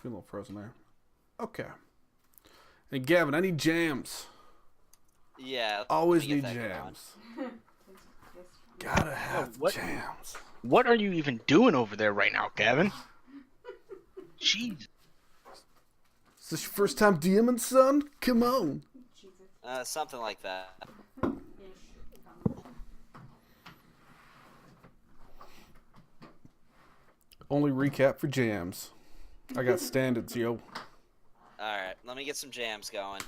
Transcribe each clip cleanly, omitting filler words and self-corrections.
Feel a little frozen there. Okay. Hey, Gavin, I need jams. Yeah, let Always me get need that going. jams. Gotta Yo, have what jams. what are you even doing over there right now, Gavin? Jeez. Is this your first time DMing, son? Come on. Something like that. Only recap for jams. I got standards, yo. Alright, let me get some jams going.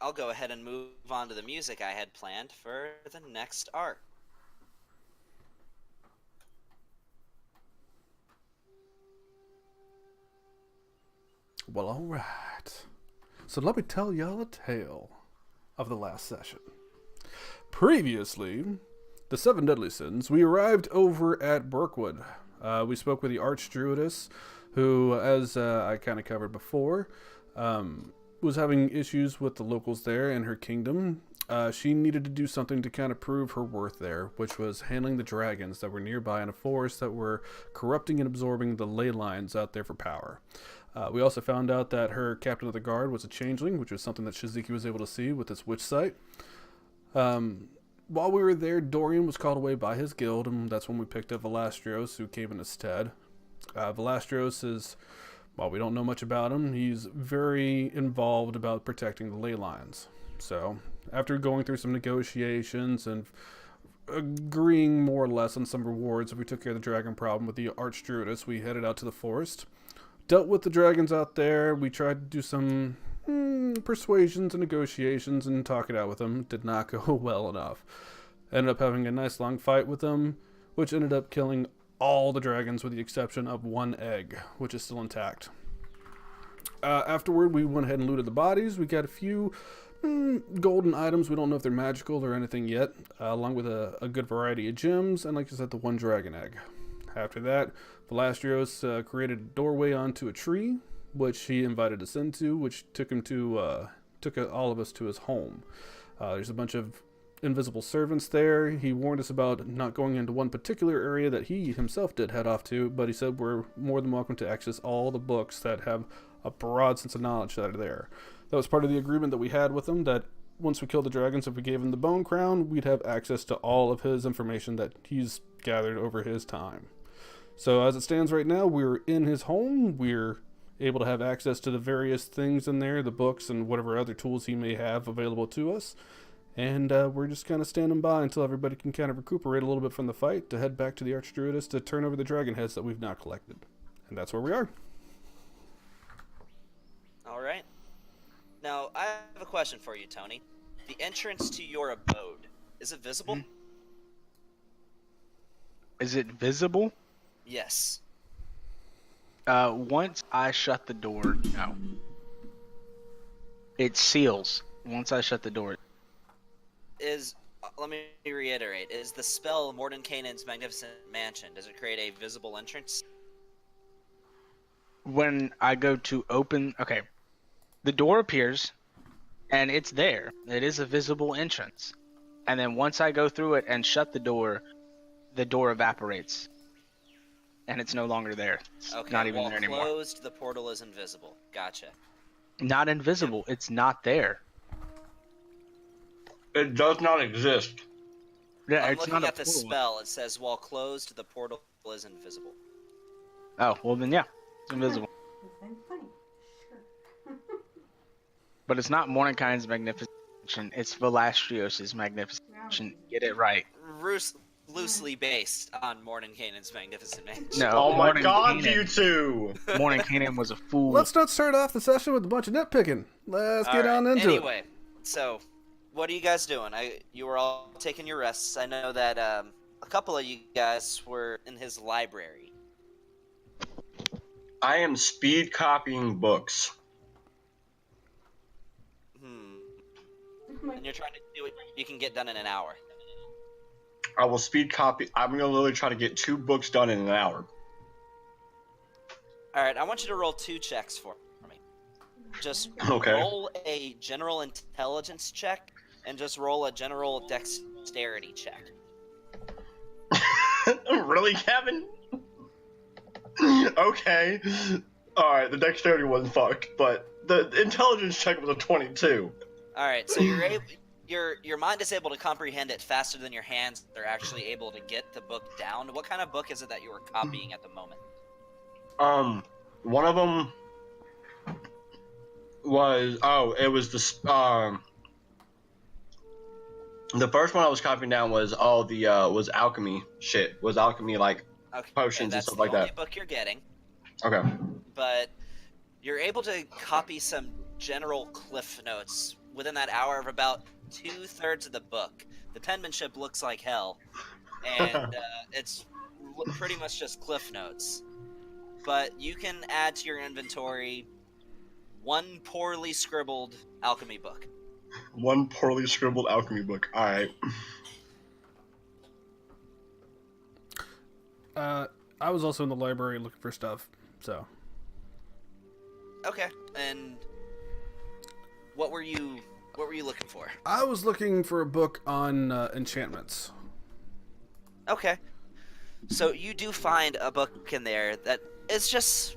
I'll go ahead and move on to the music I had planned for the next arc. Well, alright. So let me tell y'all a tale of the last session. Previously, the Seven Deadly Sins, we arrived over at Brookwood. We spoke with the Archdruidess, who, as I kind of covered before, was having issues with the locals there in her kingdom. She needed to do something to kind of prove her worth there, which was handling the dragons that were nearby in a forest that were corrupting and absorbing the ley lines out there for power. We also found out that her captain of the guard was a changeling, which was something that Shiziki was able to see with his witch sight. While we were there, Dorian was called away by his guild, and that's when we picked up Valastrios, who came in his stead. Valastrios is, while we don't know much about him, he's very involved about protecting the ley lines. So, after going through some negotiations and agreeing more or less on some rewards, we took care of the dragon problem with the Archdruidess. We headed out to the forest, dealt with the dragons out there. We tried to do some persuasions and negotiations and talk it out with them. Did not go well enough. Ended up having a nice long fight with them, which ended up killing all the dragons with the exception of one egg, which is still intact. Afterward, we went ahead and looted the bodies. We got a few golden items. We don't know if they're magical or anything yet, along with a good variety of gems, and like I said, the one dragon egg. After that, Valastrios created a doorway onto a tree, which he invited us into, which took him to all of us to his home. There's a bunch of invisible servants there. He warned us about not going into one particular area that he himself did head off to, but he said we're more than welcome to access all the books that have a broad sense of knowledge that are there. That was part of the agreement that we had with him, that once we killed the dragons, if we gave him the bone crown, we'd have access to all of his information that he's gathered over his time. So as it stands right now, we're in his home. We're able to have access to the various things in there, the books and whatever other tools he may have available to us. And we're just kind of standing by until everybody can kind of recuperate a little bit from the fight to head back to the Archdruidess to turn over the dragon heads that we've not collected. And that's where we are. Alright. Now, I have a question for you, Tony. The entrance to your abode, is it visible? Is it visible? Yes. Once I shut the door, no. It seals. Once I shut the door. Let me reiterate, is the spell Mordenkainen's Magnificent Mansion, does it create a visible entrance? When I go to open, okay, the door appears, and it's there. It is a visible entrance. And then once I go through it and shut the door evaporates. And it's no longer there. It's Okay, not even there anymore. Closed, the portal is invisible. Gotcha. Not invisible. It's not there. It does not exist. Yeah, I'm it's looking not a at the portal. spell. It says, while closed, the portal is invisible. Oh, well then yeah. It's invisible. But it's not Mordecai's Magnificent Mansion. It's Valastrios' Magnificent Mansion. Get it right. Loosely based on Mordenkainen's Magnificent Mansion. No. Oh my god, Mordenkainen- you two! Mordenkainen was a fool. Let's not start off the session with a bunch of nitpicking. Let's get on into it. Anyway, so what are you guys doing? You were all taking your rests. I know that a couple of you guys were in his library. I am speed copying books. And you're trying to do what you can get done in an hour. I will speed copy. I'm gonna literally try to get 2 books done in an hour. Alright, I want you to roll 2 checks for me. Just Okay. roll a general intelligence check, and just roll a general dexterity check. Really, Kevin? Okay. Alright, the dexterity wasn't fucked, but the intelligence check was a 22. All right, so your mind is able to comprehend it faster than your hands are actually able to get the book down. What kind of book is it that you were copying at the moment? One of them was, it was the first one I was copying down was was alchemy shit. Was alchemy like Okay, potions and that's stuff the like only that. book you're getting, Okay. but you're able to copy some general cliff notes within that hour of about 2/3 of the book. The penmanship looks like hell, and it's pretty much just cliff notes. But you can add to your inventory one poorly scribbled alchemy book. One poorly scribbled alchemy book. Alright. I was also in the library looking for stuff, so. Okay, and what were you looking for? I was looking for a book on enchantments. Okay, so you do find a book in there that it's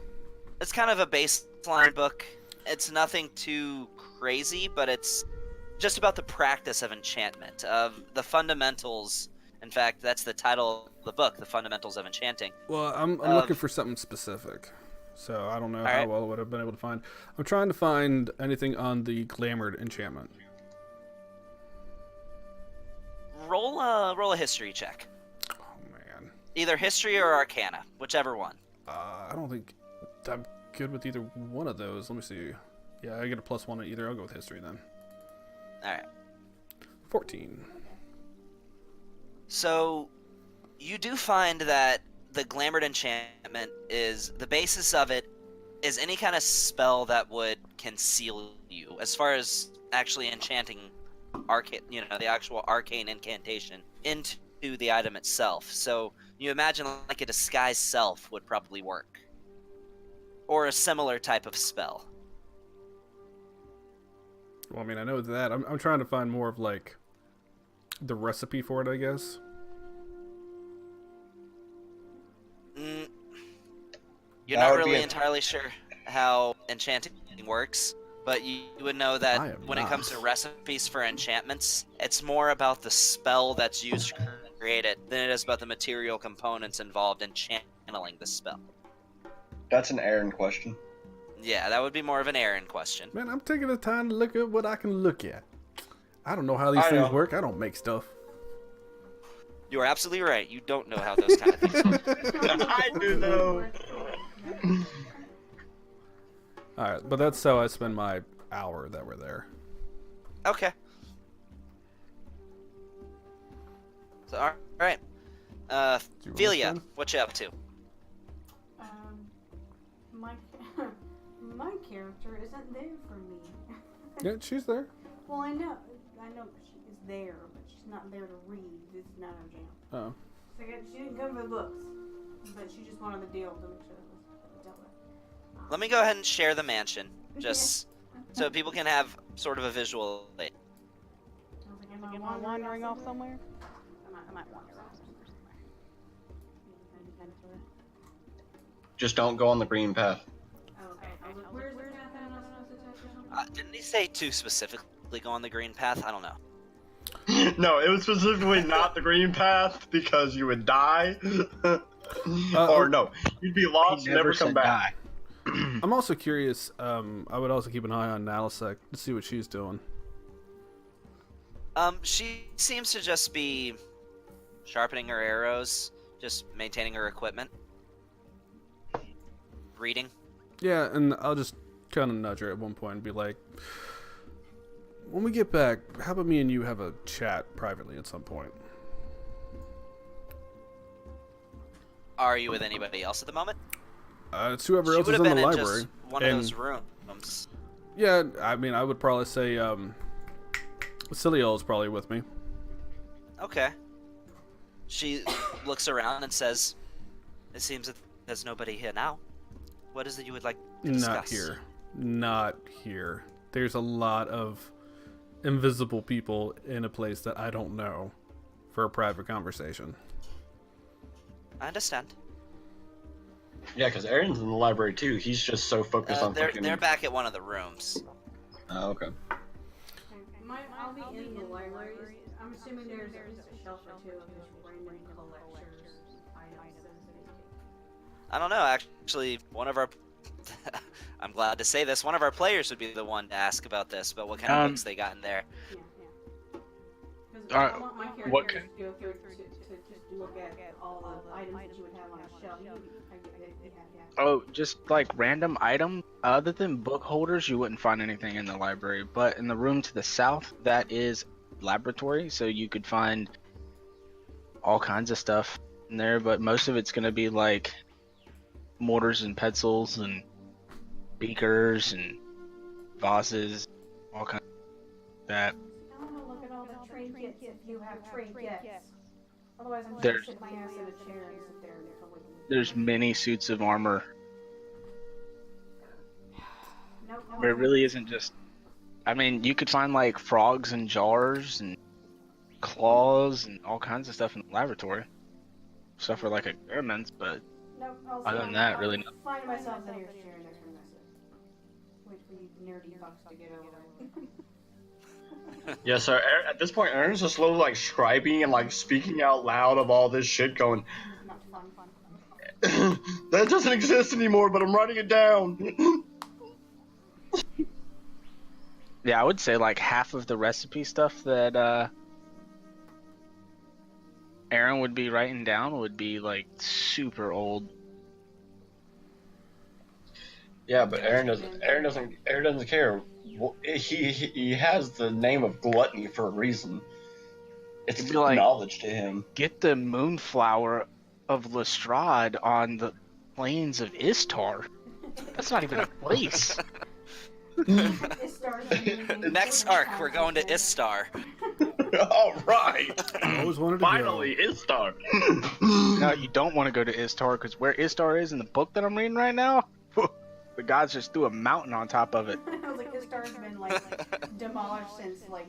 kind of a baseline book. It's nothing too crazy, but it's just about the practice of enchantment, of the fundamentals. In fact, that's the title of the book, The Fundamentals of Enchanting. Well, I'm looking for something specific, so I don't know how well I would have been able to find. I'm trying to find anything on the glamored enchantment. Roll a history check. Oh man. Either history or arcana, whichever one. I don't think I'm good with either one of those. Let me see. Yeah, I get a +1 on either. I'll go with history then. All right. 14. So, you do find that the glamored enchantment is the basis of it is any kind of spell that would conceal you, as far as actually enchanting the actual arcane incantation into the item itself. So you imagine like a disguise self would probably work, or a similar type of spell. Well, I mean, I know that. I'm trying to find more of like the recipe for it, I guess. You're not really entirely sure how enchanting works, but you would know that when it comes to recipes for enchantments, it's more about the spell that's used to create it than it is about the material components involved in channeling the spell. That's an Aaron question. Yeah, that would be more of an Aaron question. Man, I'm taking the time to look at what I can look at. I don't know how these things work. I don't make stuff. You are absolutely right. You don't know how those kind of things work. I do know. Alright, but that's how I spend my hour that we're there. Okay. So, alright. Philia, what you up to? My character isn't there for me. Yeah, she's there. Well, I know she is there, but she's not there to read. This is not her jam. Oh. So she didn't come for the books, but she just wanted the deal to make sure that was dealt with. Let me go ahead and share the mansion, just so people can have sort of a visual. I was like, am I wandering off somewhere? I might wander off somewhere. Just don't go on the green path. Oh, okay. Where's the path? I don't know. Didn't he say to specifically go on the green path? I don't know. No, it was specifically not the green path because you would die. Or no, you'd be lost and never come back. I'm also curious. I would also keep an eye on Nalisek to see what she's doing. She seems to just be sharpening her arrows, just maintaining her equipment, reading. Yeah, and I'll just kind of nudge her at one point and be like, when we get back, how about me and you have a chat privately at some point? Are you with anybody else at the moment? It's whoever She else would is have in been the in library. just one of those rooms. Yeah, I mean, I would probably say, Cilio is probably with me. Okay. She looks around and says, "It seems that there's nobody here now. What is it you would like to discuss?" Not here. Not here. There's a lot of invisible people in a place that I don't know for a private conversation. I understand. Yeah, because Aaron's in the library too. He's just so focused on fucking. They're back at one of the rooms. Oh, okay. I'll be in the library. I'm assuming there's at least a shelf or two of just random collectors items. I don't know. Actually, one of our I'm glad to say this. One of our players would be the one to ask about this, but what kind of books they got in there. Because I want my character what to go through to just look at all the items that you would have on a shelf. Oh, just like random item. Other than book holders, you wouldn't find anything in the library. But in the room to the south, that is laboratory, so you could find all kinds of stuff in there. But most of it's gonna be like mortars and pencils and beakers and vases, all kinds of that. I want to look at all the trinkets if you have trinkets. Otherwise, I'm There's- just sit my ass in a chair and sit there and There's many suits of armor. Nope, But it really isn't just. I mean, you could find like frogs and jars and claws and all kinds of stuff in the laboratory. Stuff for like experiments, but Nope, other than that, really not. Find myself the nearest chair next to my Wait for you nerdy fucks to get over it. Yeah, so at this point, Aaron's just slowly like scribing and like speaking out loud of all this shit, going, Not fun. "That doesn't exist anymore, but I'm writing it down." yeah, I would say like half of the recipe stuff that Aaron would be writing down would be like super old. Yeah, but Aaron doesn't care. Well, he has the name of Gluttony for a reason. It's It'd be like- knowledge to him. Get the moonflower of Lestrade on the plains of Istar. That's not even a place. Next arc, we're going to Istar. All right. I always wanted to Finally, Istar. No, you don't want to go to Istar, because where Istar is in the book that I'm reading right now, the gods just threw a mountain on top of it. I was like, Istar's been like demolished since like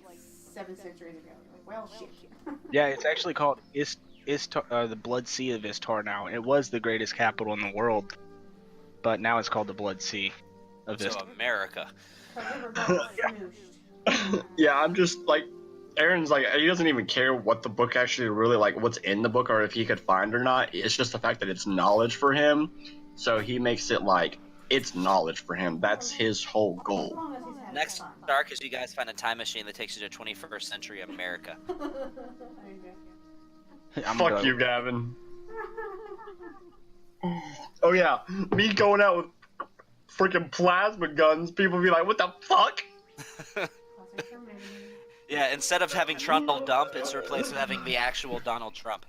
7 centuries ago. Like, well, shit. Yeah, it's actually called Istar, the Blood Sea of Istar now. It was the greatest capital in the world, but now it's called the Blood Sea of So Istar. America. Yeah, I'm just like, Aaron's like, he doesn't even care what the book actually really like, what's in the book, or if he could find or not. It's just the fact that it's knowledge for him. So he makes it like it's knowledge for him. That's his whole goal. Next arc is you guys find a time machine that takes you to 21st century America. Fuck you, Gavin. Oh yeah, me going out with freaking plasma guns. People be like, "What the fuck?" Yeah, instead of having Trundle dump, it's replaced with having the actual Donald Trump.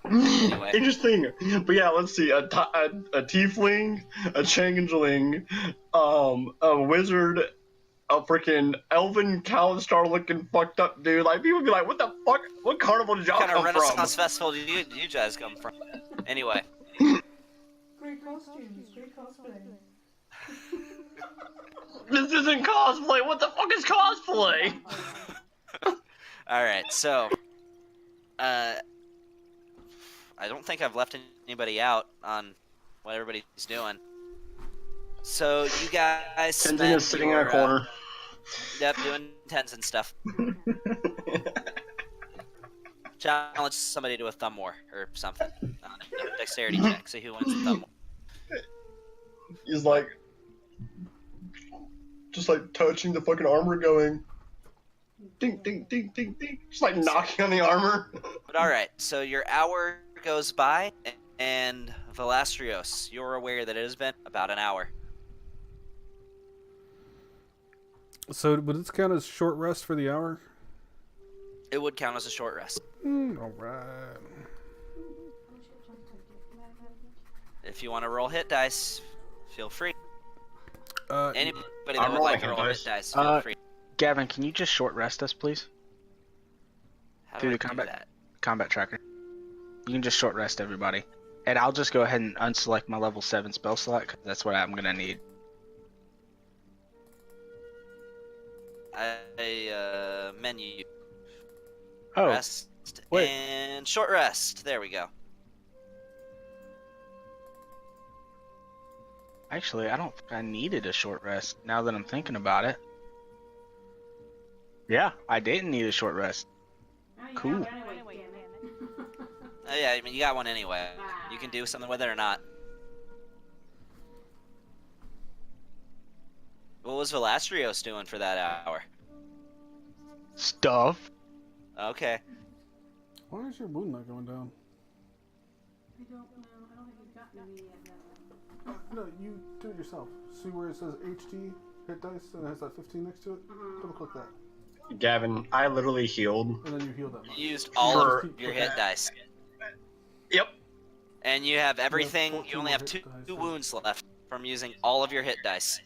Anyway. Interesting. But yeah, let's see. A tiefling, a changeling, a wizard, a freaking elven Kalistar looking fucked up dude. Like, people be like, what the fuck? What carnival did y'all What kind of come from? Renaissance festival did you guys come from? Anyway. Great costumes, great cosplay. This isn't cosplay. What the fuck is cosplay? Alright, so I don't think I've left anybody out on what everybody's doing. So you guys Tenzin is sitting in a corner. Yep, doing tens and stuff. Challenge somebody to a thumb war or something. Dexterity check. See who wins the thumb war. He's like, just like touching the fucking armor, going, ding, ding, ding, ding, ding. Just like knocking on the armor. But alright, so your hour goes by, and Valastrios, you're aware that it has been about an hour. So, would this count as short rest for the hour? It would count as a short rest. All right. If you want to roll hit dice, feel free. Anybody that I'm would like to rolling roll hit hit dice. dice, feel free. Gavin, can you just short rest us, please? How do through I the do combat- that? Combat tracker. You can just short rest everybody. And I'll just go ahead and unselect my level 7 spell slot, 'cause that's what I'm gonna need. Menu. Oh, Rest wait. and short rest. There we go. Actually, I don't think I needed a short rest now that I'm thinking about it. Yeah, I didn't need a short rest. Oh, you Cool. got one anyway, damn it. Oh, yeah, I mean, you got one anyway. You can do something with it or not. What was Velastrios doing for that hour? Stuff. Okay. Why is your wound not going down? I don't know. I don't think you've gotten any yet. No, you do it yourself. See where it says HT hit dice and it has that 15 next to it? Double click that. Gavin, I literally healed. And then you heal that much. You used all For- of your hit dice. Yep. And you have everything. 14 You only more have hit two dice. wounds left from using all of your hit dice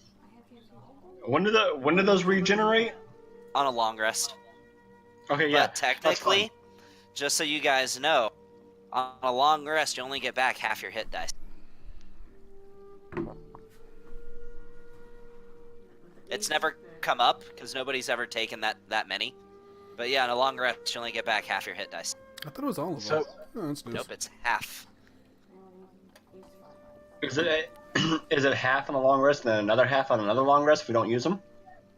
When did those regenerate? on a long rest. Okay, yeah. But technically, just so you guys know, on a long rest, you only get back half your hit dice. It's never come up because nobody's ever taken that many. But yeah, on a long rest, you only get back half your hit dice. I thought it was all of So- them. Oh, that's news. Nope, it's half. Is it is it half on a long rest and then another half on another long rest if we don't use them?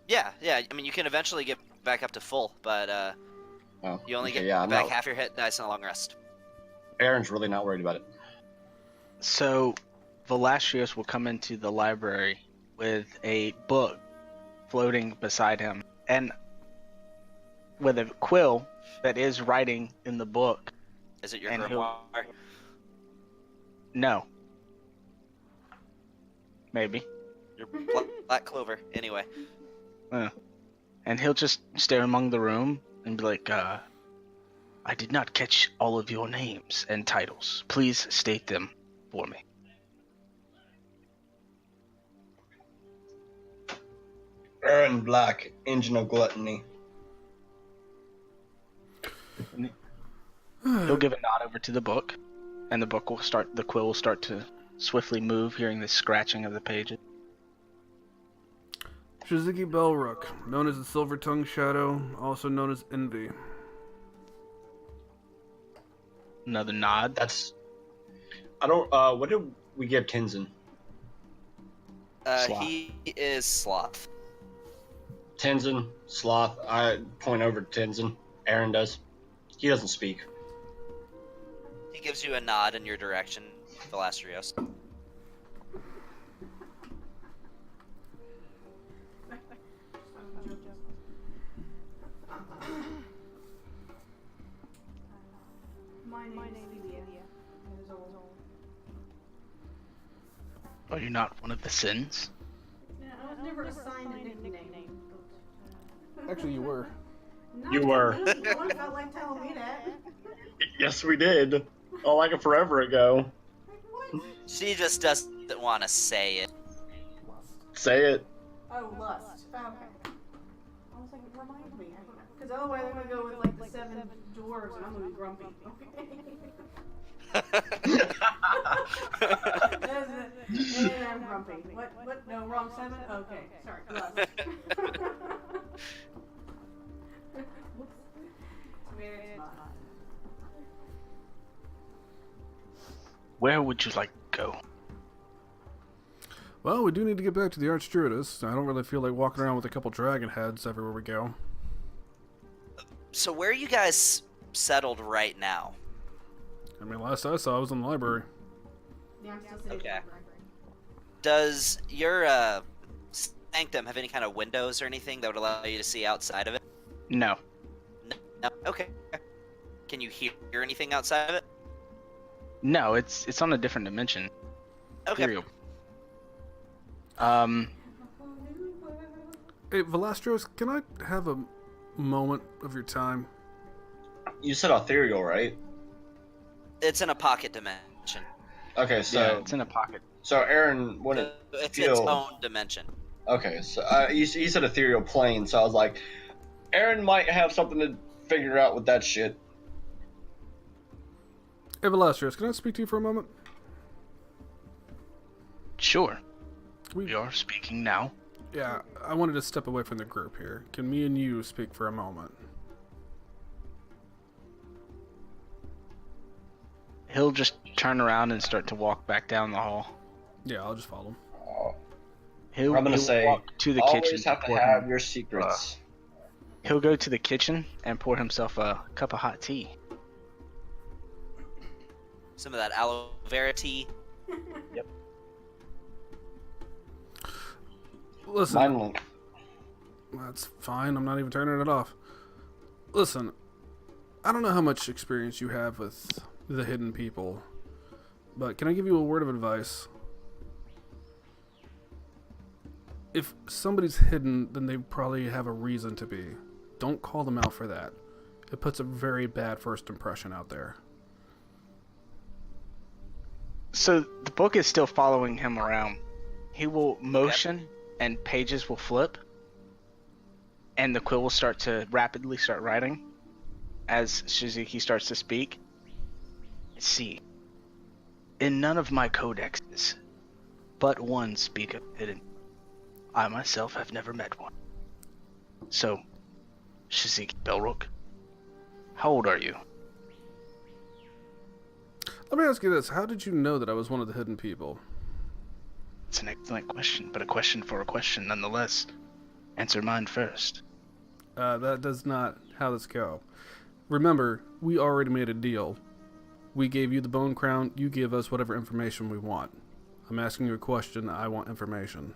Yeah. I mean, you can eventually get back up to full, but Oh, you only okay, get yeah, I'm back not- half your hit dice on a long rest. Aaron's really not worried about it. So, Velastrios will come into the library with a book floating beside him, and with a quill that is writing in the book. Is it your And he'll- grimoire? No. Maybe. Your black clover. Anyway. And he'll just stare among the room and be like, I did not catch all of your names and titles. Please state them for me. Aaron Black, Engine of Gluttony. He'll give a nod over to the book, and the quill will start to swiftly move, hearing the scratching of the pages. Shiziki Belrook, known as the Silver Tongue Shadow, also known as Envy. Another nod. That's. I don't. What did we give Tenzin? Sloth. He is Sloth. Tenzin, Sloth. I point over to Tenzin. Aaron does. He doesn't speak. He gives you a nod in your direction, Velastrios. My name is Celia. I was old. Are you not one of the sins? Yeah, I was never assigned a nickname. Actually, you were. Not You to were. me. No one felt like telling me that. Yes, we did. Oh, like forever ago. Like, what? She just doesn't want to say it. Say it. Oh, lust. Oh, okay. I was like, remind me. Because otherwise I'm going to go with like the seven dwarves and I'm going to be grumpy. Okay. And I'm grumpy. What? No, wrong seven? Okay. Sorry. Lust. Spirit's mine. Where would you like to go? Well, we do need to get back to the Archdruidess. I don't really feel like walking around with a couple dragon heads everywhere we go. So where are you guys settled right now? I mean, last I saw, I was in the library. Yeah, I'm still sitting Okay. in the library. Does your sanctum have any kind of windows or anything that would allow you to see outside of it? No. No. Okay. Can you hear anything outside of it? No, it's on a different dimension. Okay. Ethereal. Hey, Velastros, can I have a moment of your time? You said ethereal, right? It's in a pocket dimension. Okay, Yeah, so it's in a pocket. so Aaron, when it It's feel- its own dimension. okay, so you said ethereal plane, so I was like, Aaron might have something to figure out with that shit. Hey, Velastros, can I speak to you for a moment? Sure. We- We are speaking now. Yeah, I wanted to step away from the group here. Can me and you speak for a moment? He'll just turn around and start to walk back down the hall. Yeah, I'll just follow him. He'll I'm gonna he'll say, walk to the kitchen. always have to pour have him- your secrets. He'll go to the kitchen and pour himself a cup of hot tea. Some of that aloe vera tea. Listen, Mine won't. that's fine. I'm not even turning it off. Listen, I don't know how much experience you have with the hidden people, but can I give you a word of advice? If somebody's hidden, then they probably have a reason to be. Don't call them out for that. It puts a very bad first impression out there. So the book is still following him around. He will motion and pages will flip and the quill will start to rapidly start writing as Shizuki starts to speak. Let's see. In none of my codexes, but one speak of hidden. I myself have never met one. So, Shizuki Belrook, how old are you? Let me ask you this. How did you know that I was one of the hidden people? It's an excellent question, but a question for a question nonetheless. Answer mine first. That does not how this go. Remember, we already made a deal. We gave you the bone crown, you give us whatever information we want. I'm asking you a question, I want information.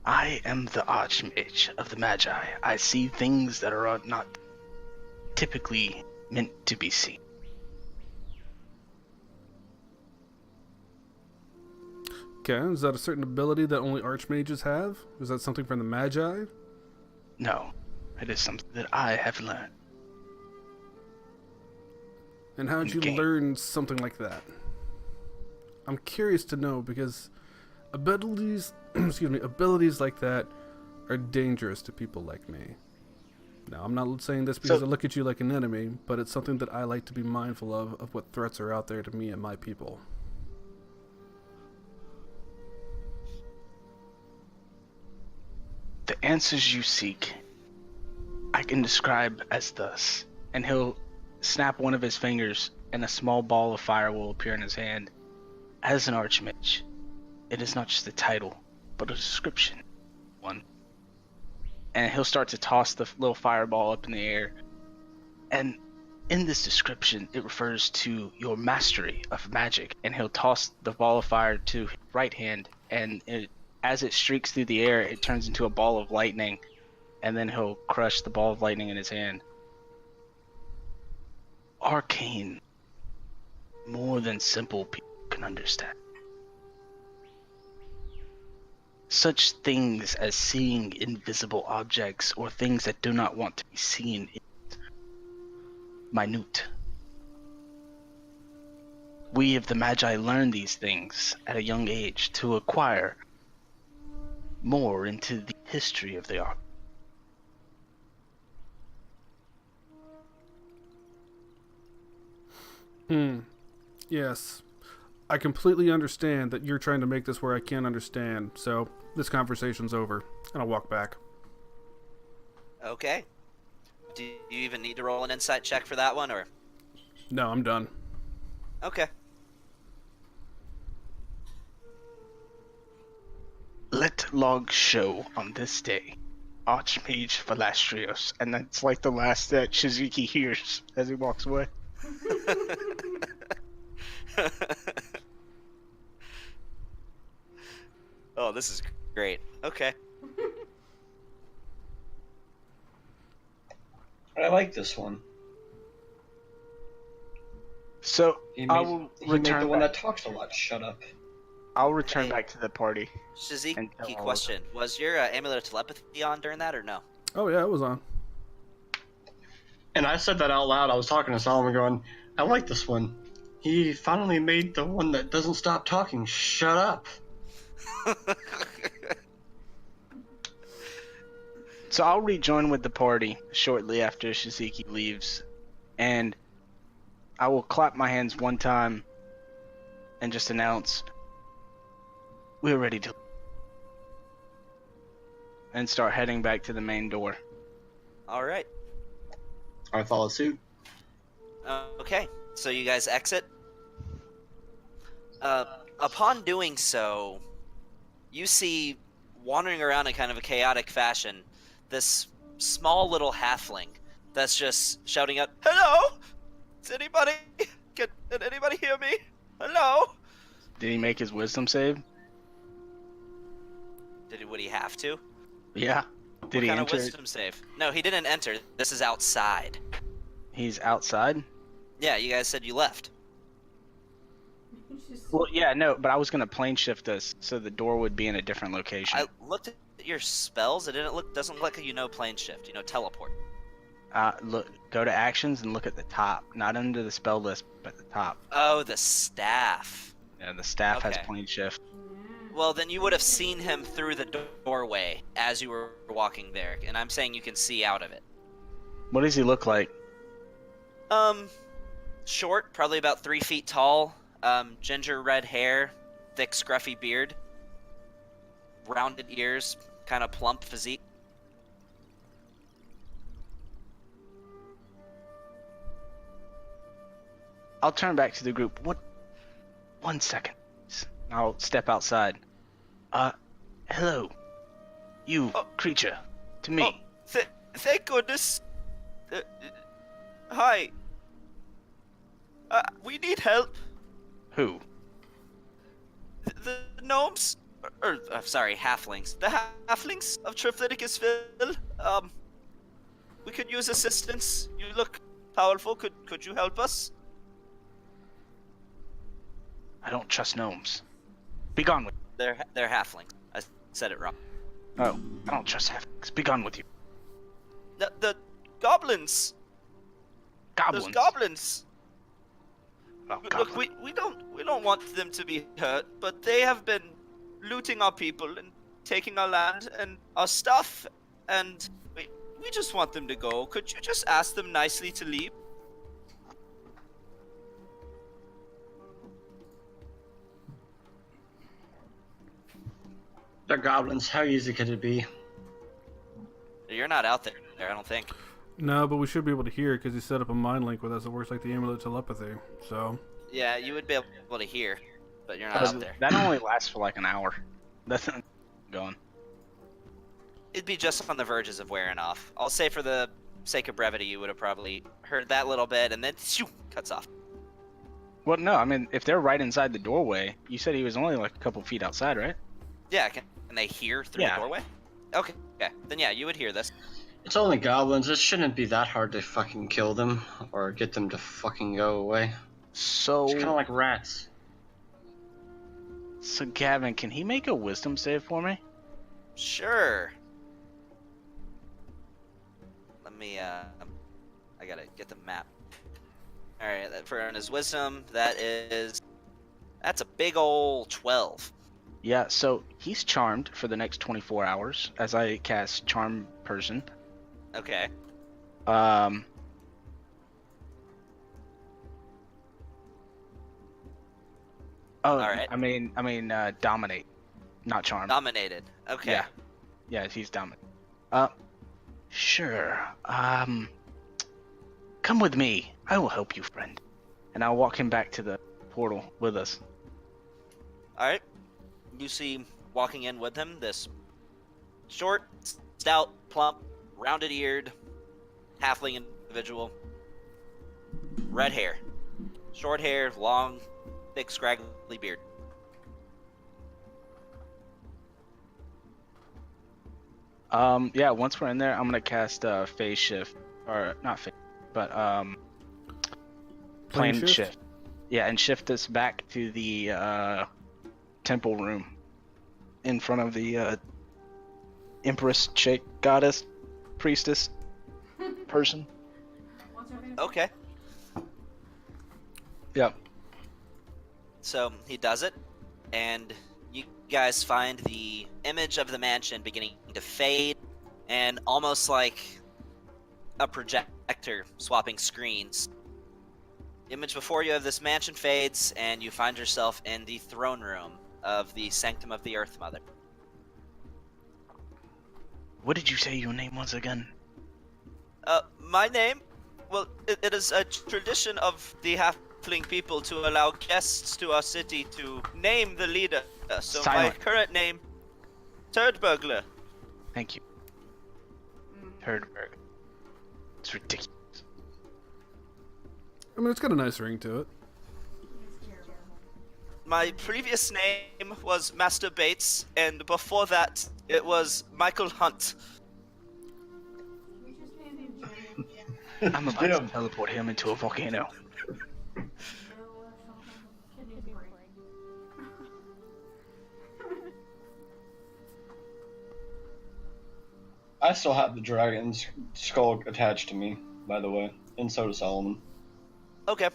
I am the Archmage of the Magi. I see things that are not typically meant to be seen. Okay, is that a certain ability that only archmages have? Is that something from the Magi? No, it is something that I have learned. And how did you Okay. learn something like that? I'm curious to know because abilities, abilities like that are dangerous to people like me. Now, I'm not saying this because I look at you like an enemy, but it's something that I like to be mindful of what threats are out there to me and my people. The answers you seek, I can describe as thus. And he'll snap one of his fingers, and a small ball of fire will appear in his hand. As an Archmage, it is not just a title, but a description. One. And he'll start to toss the little fireball up in the air. And in this description, it refers to your mastery of magic. And he'll toss the ball of fire to his right hand, and as it streaks through the air, it turns into a ball of lightning. And then he'll crush the ball of lightning in his hand. Arcane, more than simple people can understand. Such things as seeing invisible objects or things that do not want to be seen is minute. We of the Magi learn these things at a young age to acquire more into the history of the art. Yes. I completely understand that you're trying to make this where I can't understand, so this conversation's over, and I'll walk back. Okay. Do you even need to roll an insight check for that one, or? No, I'm done. Okay. Let logs show on this day, Archmage Philastrios, and that's like the last that Shizuki hears as he walks away. Oh, this is great. Okay. I like this one. So He I made, will he made return the one back. that talks a lot. Shut up. I'll return Hey. back to the party. And tell Shizuki, all question: was your amulet of telepathy on during that, or no? Oh yeah, it was on. And I said that out loud. I was talking to Solomon going, I like this one. He finally made the one that doesn't stop talking. Shut up. So I'll rejoin with the party shortly after Shizuki leaves, and I will clap my hands one time and just announce, we're ready to, and start heading back to the main door. All right. I follow suit. Okay. So you guys exit. Upon doing so, you see, wandering around in kind of a chaotic fashion, this small little halfling that's just shouting out, "Hello! Is anybody? Can anybody hear me? Hello?" Did he make his wisdom save? Would he have to? Yeah. Did What he kind enter? of wisdom save? No, he didn't enter. This is outside. He's outside? Yeah, you guys said you left. Well, yeah, no, but I was gonna plane shift us so the door would be in a different location. I looked at your spells. It doesn't look like plane shift. Teleport. Look, go to actions and look at the top, not under the spell list, but the top. Oh, the staff. Yeah, the staff has Okay. plane shift. Well, then you would have seen him through the doorway as you were walking there, and I'm saying you can see out of it. What does he look like? Short, probably about 3 feet tall. Ginger red hair, thick scruffy beard, rounded ears, kind of plump physique. I'll turn back to the group. What? 1 second. I'll step outside. Hello. You, Oh. creature. To me. Thank goodness. Hi. We need help. Who? The gnomes, sorry, halflings. The halflings of Trifliticusville. We could use assistance. You look powerful. Could you help us? I don't trust gnomes. Be gone with They're halflings. I said it wrong. Oh, I don't trust halflings. Be gone with you. The goblins. Goblins. Those goblins. Oh, Look, goblins. we don't want them to be hurt, but they have been looting our people and taking our land and our stuff, and we just want them to go. Could you just ask them nicely to leave? They're goblins. How easy could it be? You're not out there, I don't think. No, but we should be able to hear because he set up a mind link with us that works like the amulet telepathy. So Yeah, you would be able to hear, but you're not out there. That only lasts for like an hour. That's not going. It'd be just on the verges of wearing off. I'll say for the sake of brevity, you would have probably heard that little bit, and then shoo, cuts off. Well, no, I mean, if they're right inside the doorway, you said he was only like a couple feet outside, right? Yeah, can they hear through Yeah. the doorway? Okay, then yeah, you would hear this. It's only goblins. It shouldn't be that hard to fucking kill them or get them to fucking go away. So, It's kind of like rats. so Gavin, can he make a wisdom save for me? Sure. Let me, I gotta get the map. Alright, for his wisdom, that's a big ol' 12. Yeah, so he's charmed for the next 24 hours as I cast Charm Person. Okay. Um. Oh, Alright. I mean, dominate, not charm. Dominated. Okay. Yeah, he's dominate. Sure. Come with me. I will help you, friend. And I'll walk him back to the portal with us. Alright. You see, walking in with him, this short, stout, plump, rounded-eared, halfling individual. Red hair. Short hair, long, thick, scraggly beard. Yeah, once we're in there, I'm gonna cast phase shift, or not phase, but plane shift. Yeah, and shift us back to the temple room in front of the Empress, Chick, Goddess, Priestess person. What's her name? Okay. Yep. So he does it, and you guys find the image of the mansion beginning to fade, and almost like a projector swapping screens. The image before you of this mansion fades, and you find yourself in the throne room of the Sanctum of the Earth Mother. What did you say your name was again? My name? Well, it is a tradition of the halfling people to allow guests to our city to name the leader. So Silent. my current name, Turd Burglar. Thank you. Herdberg. It's ridiculous. I mean, it's got a nice ring to it. My previous name was Master Bates, and before that, it was Michael Hunt. We just named him Jim. I'm about to teleport him into a volcano. No, kidney break. I still have the dragon's skull attached to me, by the way, and so does Solomon. Okay.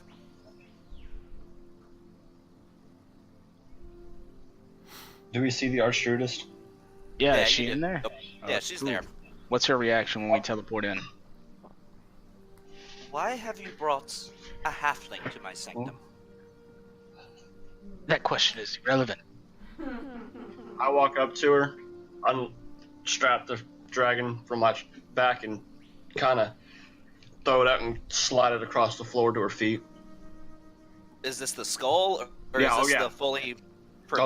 Do we see the Archdruidist? Yeah, Yeah, is she you in do. there? Yep. Yeah, she's there. What's her reaction when we teleport in? Why have you brought a halfling to my sanctum? That question is irrelevant. I walk up to her, unstrap the dragon from my back, and kind of throw it out and slide it across the floor to her feet. Is this the skull, or Yeah, is this oh, yeah. the fully,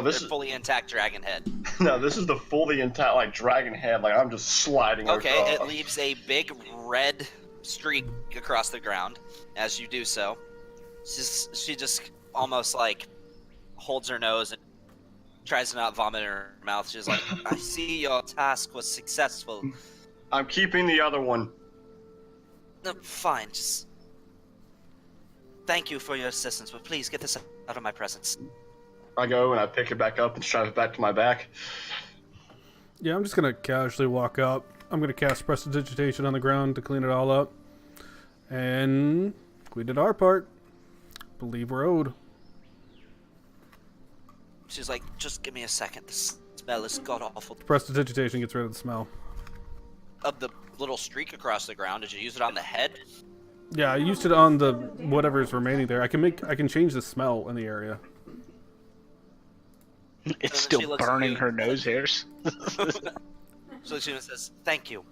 this is- fully intact dragon head? No, this is the fully intact, like, dragon head. Like, I'm just sliding her Okay, it across. leaves a big red streak across the ground as you do so. She just almost like holds her nose and tries to not vomit in her mouth. She's like, I see your task was successful. I'm keeping the other one. No, fine, just thank you for your assistance, but please get this out of my presence. I go and I pick it back up and strap it back to my back. Yeah, I'm just gonna casually walk up. I'm gonna cast Prestidigitation on the ground to clean it all up. And we did our part. Believe we're owed. She's like, just give me a second. The smell is god awful. Prestidigitation gets rid of the smell. Of the little streak across the ground, did you use it on the head? Yeah, I used it on the whatever's remaining there. I can change the smell in the area. It's then she still looks at burning you. her nose hairs. So she says, thank you.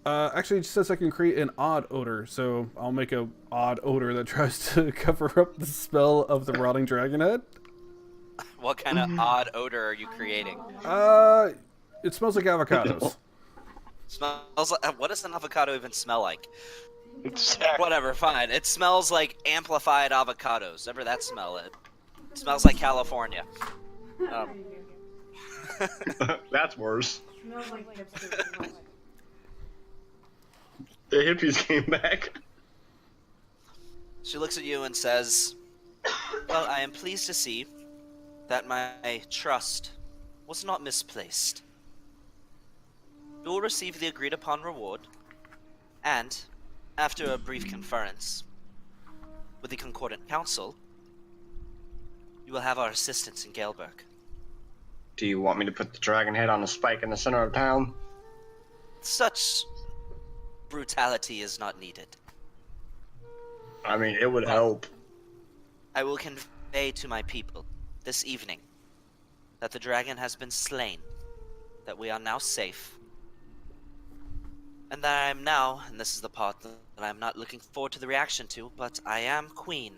Actually, it says I can create an odd odor, so I'll make a odd odor that tries to cover up the smell of the rotting dragon head. What kind of odd odor are you creating? It smells like avocados. Smells like, what does an avocado even smell like? Exactly. Whatever, fine. It smells like amplified avocados. Ever that smell? It smells like California. There you go. That's worse. Smells like hipsters. The hippies came back. She looks at you and says, well, I am pleased to see that my trust was not misplaced. You will receive the agreed upon reward, and, after a brief conference with the Concordant Council, you will have our assistance in Gaelberg. Do you want me to put the dragon head on a spike in the center of town? Such brutality is not needed. I mean, it would help. I will convey to my people this evening that the dragon has been slain, that we are now safe, and that I am now, and this is the part that I'm not looking forward to the reaction to, but I am queen,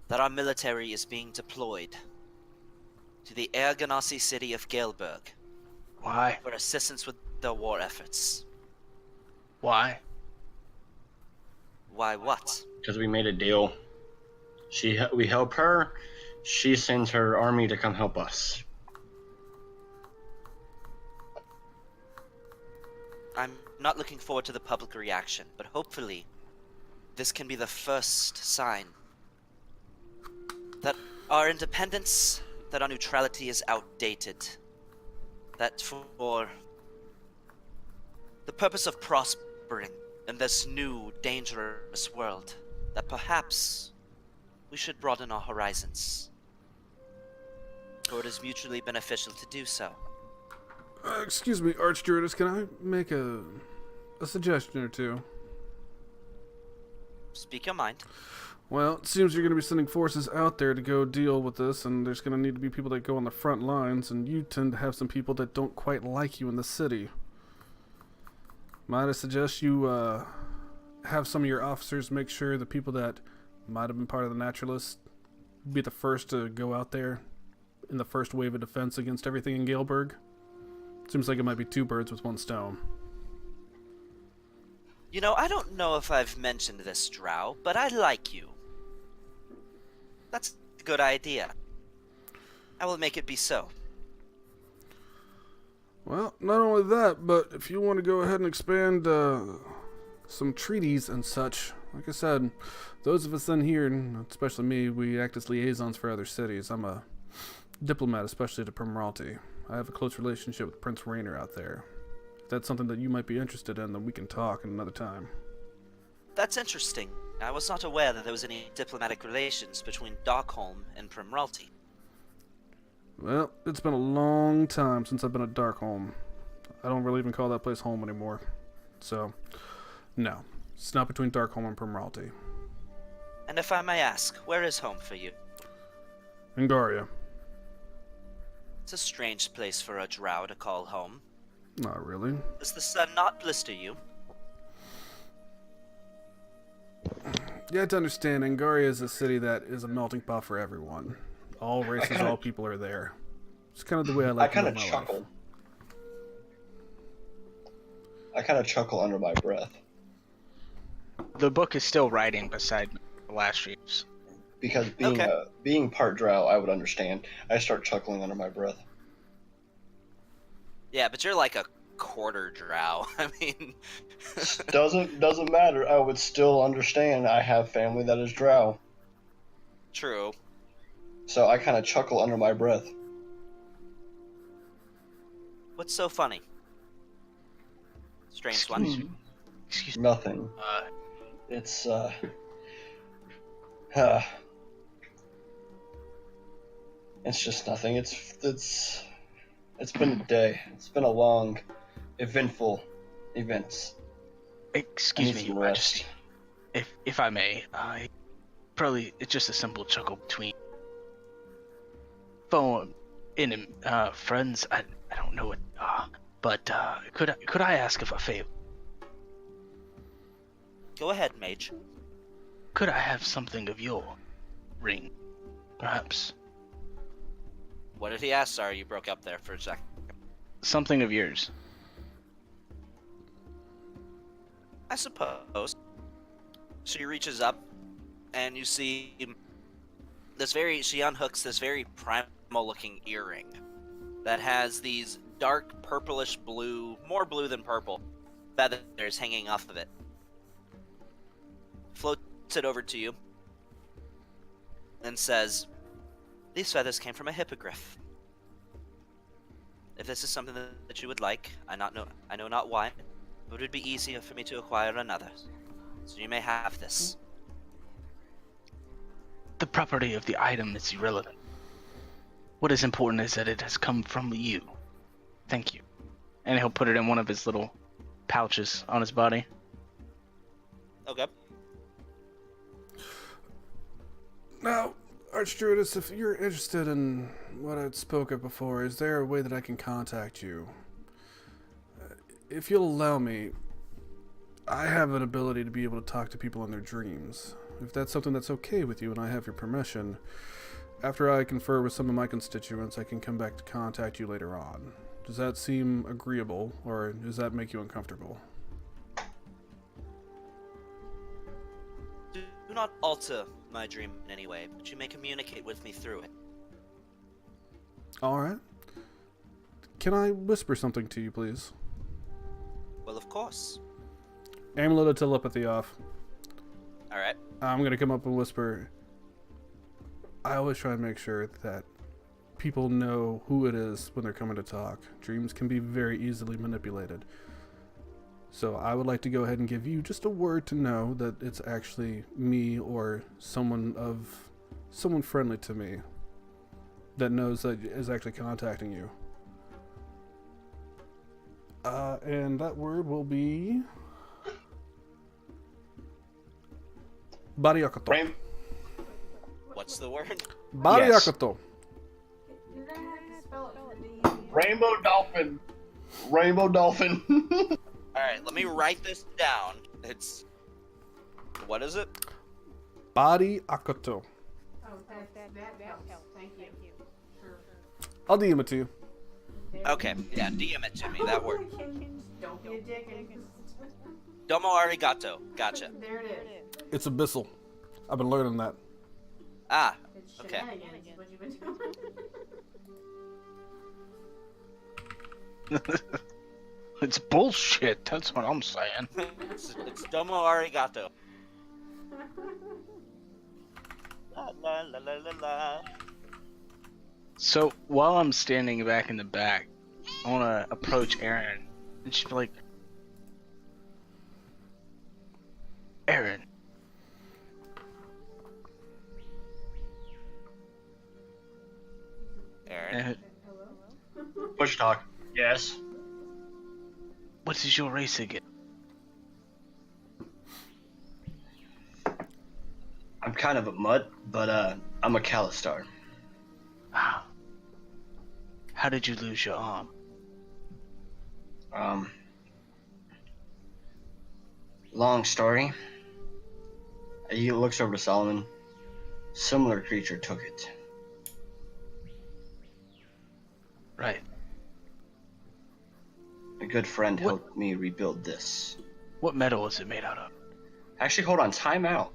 that our military is being deployed to the Air Ganassi city of Gaelberg Why? for assistance with their war efforts. Why? Why what? Because we made a deal. We help her, she sends her army to come help us. I'm not looking forward to the public reaction, but hopefully this can be the first sign that our independence, that our neutrality is outdated, that for the purpose of prospering in this new, dangerous world, that perhaps we should broaden our horizons, for it is mutually beneficial to do so. Excuse me, Archdruidist, can I make a suggestion or two? Speak your mind. Well, it seems you're going to be sending forces out there to go deal with this, and there's going to need to be people that go on the front lines, and you tend to have some people that don't quite like you in the city. Might I suggest you have some of your officers make sure the people that might have been part of the Naturalists. Be the first to go out there in the first wave of defense against everything in Galeburg. Seems like it might be two birds with one stone. You know, I don't know if I've mentioned this, Drow, but I like you. That's a good idea. I will make it be so. Well, not only that, but if you want to go ahead and expand some treaties and such, like I said, those of us in here, and especially me, we act as liaisons for other cities. I'm a diplomat, especially to Primralty. I have a close relationship with Prince Rainer out there. If that's something that you might be interested in, then we can talk another time. That's interesting. I was not aware that there was any diplomatic relations between Darkholm and Primralty. Well, it's been a long time since I've been at Darkholm. I don't really even call that place home anymore. So, no. It's not between Darkholm and Primralty. And if I may ask, where is home for you? Angaria. It's a strange place for a drow to call home. Not really. Does the sun not blister you? You have to understand, Angaria is a city that is a melting pot for everyone. All races, all people are there. It's kind of the way I like to live my life. I kind of chuckle under my breath. The book is still writing beside the last year's. Because being part drow, I would understand. I start chuckling under my breath. Yeah, but you're like a quarter drow. I mean... doesn't matter. I would still understand. I have family that is drow. True. So I kind of chuckle under my breath. What's so funny? Strange one. Excuse me. Nothing. It's it's just nothing. It's been a day. It's been a long, eventful events. Excuse me, Your Majesty. If I may, it's just a simple chuckle between phone in friends. I don't know what, but could I ask of a favor? Go ahead, mage. Could I have something of your ring, perhaps? What did he ask? Sorry, you broke up there for a second. Something of yours. I suppose. She reaches up, and you see she unhooks this very primal-looking earring that has these dark purplish blue, more blue than purple, feathers hanging off of it. Floats it over to you, and says, "These feathers came from a hippogriff. If this is something that you would like, I know not why, but it would be easier for me to acquire another. So you may have this." The property of the item is irrelevant. What is important is that it has come from you. Thank you. And he'll put it in one of his little pouches on his body. Okay. Now, Archdruidess, if you're interested in what I'd spoke of before, is there a way that I can contact you? If you'll allow me, I have an ability to be able to talk to people in their dreams. If that's something that's okay with you and I have your permission, after I confer with some of my constituents, I can come back to contact you later on. Does that seem agreeable, or does that make you uncomfortable? Do not alter my dream in any way, but you may communicate with me through it. Alright. Can I whisper something to you, please? Well, of course. Amulet of telepathy off. Alright. I'm gonna come up and whisper. I always try and make sure that people know who it is when they're coming to talk. Dreams can be very easily manipulated. So I would like to go ahead and give you just a word to know that it's actually me or someone friendly to me that knows that is actually contacting you. And that word will be Bariakato. What's the word? Bariakato. You're gonna have to spell it for the Rainbow dolphin. Rainbow dolphin. Alright, let me write this down. What is it? Body Akoto. Oh, that helps. Thank you. Sure. I'll DM it to you. Okay, yeah, DM it to me. That works. Don't be a dick. Domo arigato. Gotcha. There it is. It's abyssal. I've been learning that. Ah, It's okay. shenanigans, is what you've been doing. It's bullshit. That's what I'm saying. It's domo arigato. La la la la la la. So while I'm standing back in the back, I want to approach Aaron, and she's like, "Aaron, Aaron. Hello? Push talk. Yes. what is your race again?" I'm kind of a mutt, but I'm a Calistar. Ah. How did you lose your arm? Long story. He looks over to Solomon. Similar creature took it. Right. A good friend What- helped me rebuild this. What metal is it made out of? Actually, hold on. Time out.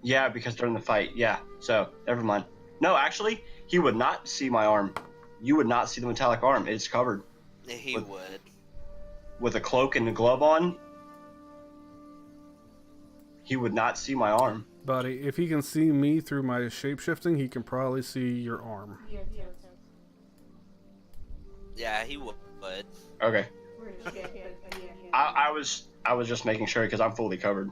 Yeah, because during the fight. Yeah, so never mind. No, actually, he would not see my arm. You would not see the metallic arm. It's covered He With- would. with a cloak and a glove on. He would not see my arm. Buddy, if he can see me through my shapeshifting, he can probably see your arm. Yeah. Yeah, he would. Okay. We're in shit, but yeah. I was just making sure because I'm fully covered.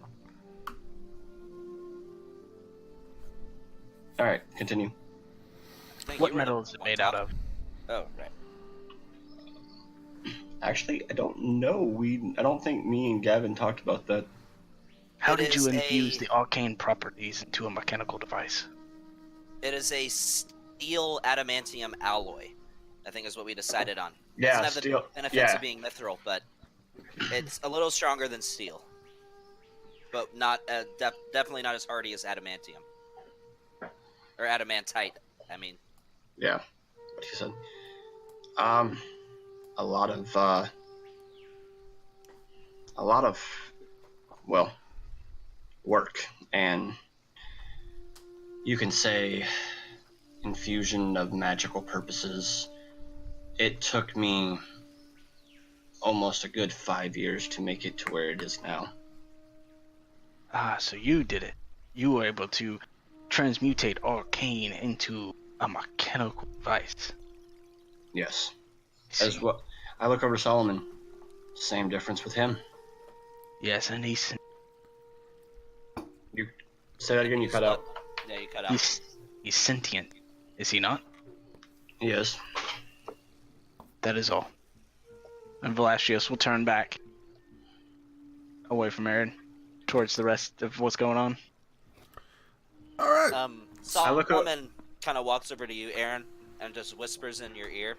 All right, continue. I think What you were metal the is it one made out talking. of? Oh, right. Actually, I don't know. I don't think me and Gavin talked about that. How It did you is infuse a- the arcane properties into a mechanical device? It is a steel adamantium alloy. I think is what we decided on. It Yeah, doesn't have steel. the benefits Yeah. of being mithril, but it's a little stronger than steel. But not definitely not as hardy as adamantium. Or adamantite, I mean. Yeah, what he said. A lot of, well, work, and you can say infusion of magical purposes. It took me almost a good 5 years to make it to where it is now. Ah, so you did it. You were able to transmutate arcane into a mechanical device. Yes. See? As well, I look over Solomon. Same difference with him. Yes, and he's You say that again. You cut out. Yeah, you cut out. he's sentient, is he not? He is. That is all. And Velasquez will turn back away from Aaron towards the rest of what's going on. All right. I look up- Solomon kind of walks over to you, Aaron, and just whispers in your ear.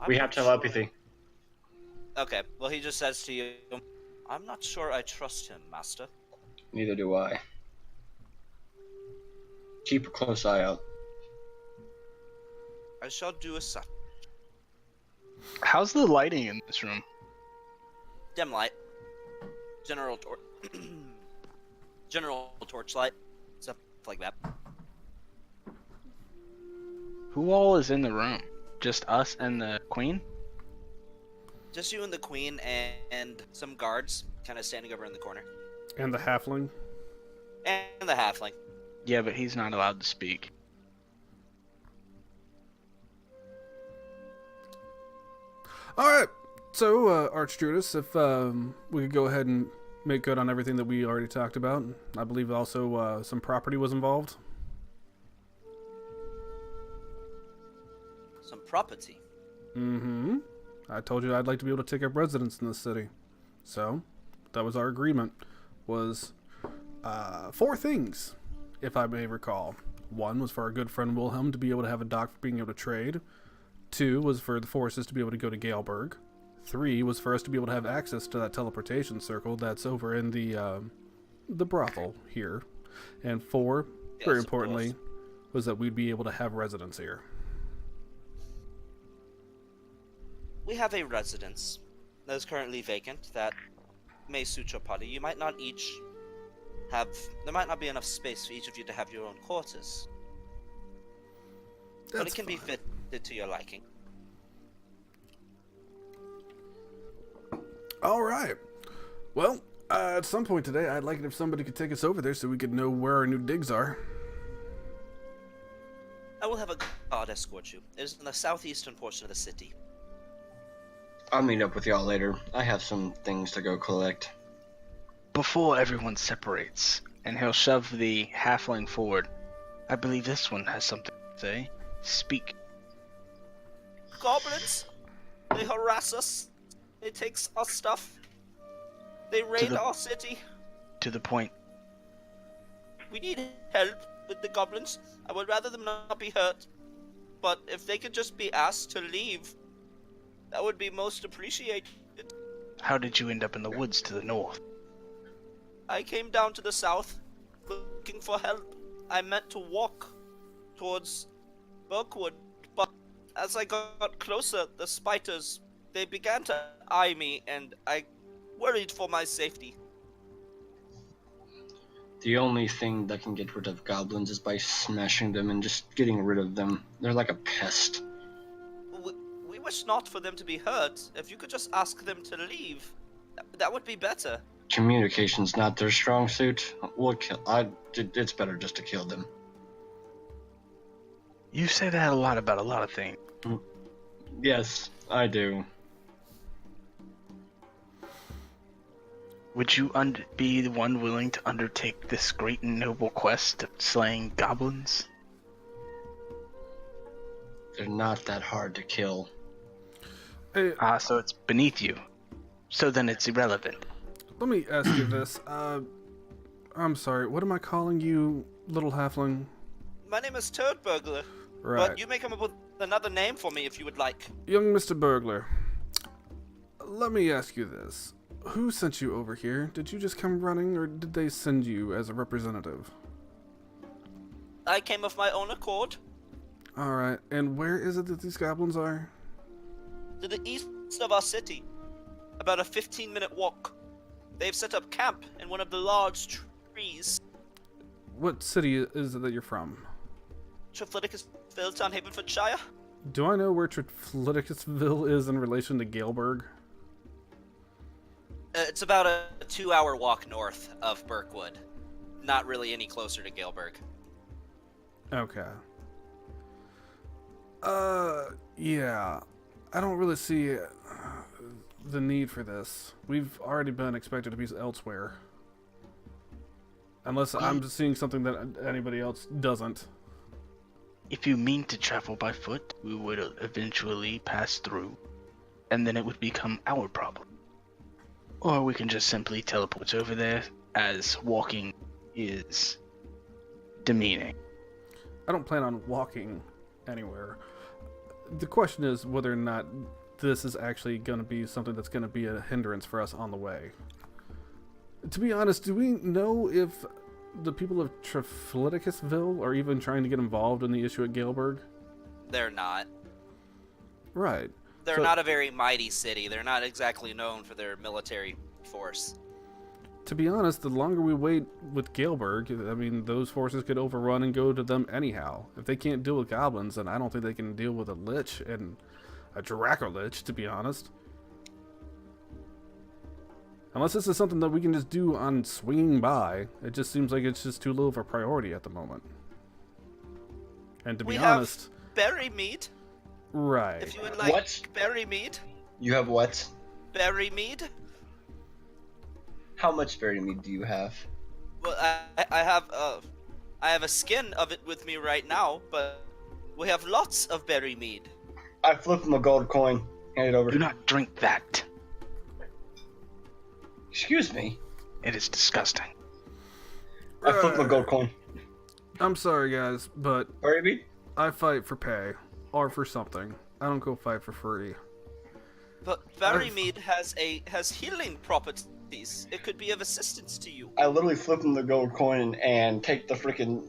We "I'm have not sure." telepathy. Okay, well, he just says to you, "I'm not sure I trust him, Master." Neither do I. Keep a close eye out. I shall do as such. How's the lighting in this room? Dim light. General torchlight. Stuff like that. Who all is in the room? Just us and the queen? Just you and the queen and some guards kind of standing over in the corner. And the halfling. And the halfling. Yeah, but he's not allowed to speak. All right. So, Archdruidus, if we could go ahead and make good on everything that we already talked about. I believe also some property was involved. Some property. Mm-hmm. I told you I'd like to be able to take up residence in this city. So, that was our agreement. Was 4 things, if I may recall. 1 was for our good friend Wilhelm to be able to have a dock for being able to trade. 2 was for the forces to be able to go to Galeburg. 3 was for us to be able to have access to that teleportation circle that's over in the the brothel here. And 4, very Yes, of importantly, course. was that we'd be able to have residence here. We have a residence that is currently vacant that may suit your party. You might not each have. There might not be enough space for each of you to have your own quarters, but it can be fine. fitted to your liking. All right. Well, at some point today, I'd like it if somebody could take us over there so we could know where our new digs are. I will have a guard escort you. It is in the southeastern portion of the city. I'll meet up with y'all later. I have some things to go collect. Before everyone separates, and he'll shove the halfling forward. I believe this one has something to say. Speak. Goblins! They harass us. They take our stuff. They raid our city. To the point. We need help with the goblins. I would rather them not be hurt. But if they could just be asked to leave, that would be most appreciated. How did you end up in the woods to the north? I came down to the south looking for help. I meant to walk towards Burkwood, but as I got closer, the spiders, they began to eye me, and I worried for my safety. The only thing that can get rid of goblins is by smashing them and just getting rid of them. They're like a pest. We wish not for them to be hurt. If you could just ask them to leave, that would be better. Communication's not their strong suit. We'll kill. It's better just to kill them. You say that a lot about a lot of things. Yes, I do. Would you be the one willing to undertake this great and noble quest of slaying goblins? They're not that hard to kill. Hey, So it's beneath you. So then it's irrelevant. let me ask you this. I'm sorry, what am I calling you, little halfling? My name is Turd Burglar, Right. but you may come up with another name for me if you would like. Young Mr. Burglar, let me ask you this. Who sent you over here? Did you just come running, or did they send you as a representative? I came of my own accord. Alright, and where is it that these goblins are? To the east of our city, about a 15-minute walk. They've set up camp in one of the large trees. What city is it that you're from? Trifliticusville, town Havenfordshire. Do I know where Trifliticusville is in relation to Galeburg? It's about a 2-hour walk north of Burkwood. Not really any closer to Galeburg. Okay. Yeah. I don't really see the need for this. We've already been expected to be elsewhere. Unless I'm just seeing something that anybody else doesn't. If you mean to travel by foot, we would eventually pass through, and then it would become our problem. Or we can just simply teleport over there, as walking is demeaning. I don't plan on walking anywhere. The question is whether or not this is actually going to be something that's going to be a hindrance for us on the way. To be honest, do we know if the people of Trifliticusville are even trying to get involved in the issue at Galeburg? They're not. Right. They're So- not a very mighty city. They're not exactly known for their military force. To be honest, the longer we wait with Galeburg, I mean, those forces could overrun and go to them anyhow. If they can't deal with goblins, then I don't think they can deal with a lich and a Dracolich, to be honest. Unless this is something that we can just do on swinging by, it just seems like it's just too low of a priority at the moment. And to be We have honest, berry mead. right. If you would like What? berry mead. You have what? Berry mead. How much berry meat do you have? Well, I have a skin of it with me right now, but we have lots of berry mead. I flip him a gold coin. Hand it over. Do not drink that. Excuse me. It is disgusting. I flip him a gold coin. I'm sorry, guys, but Berry meat? I fight for pay or for something. I don't go fight for free. But berry mead has healing properties. piece. It could be of assistance to you. I literally flip him the gold coin and take the freaking,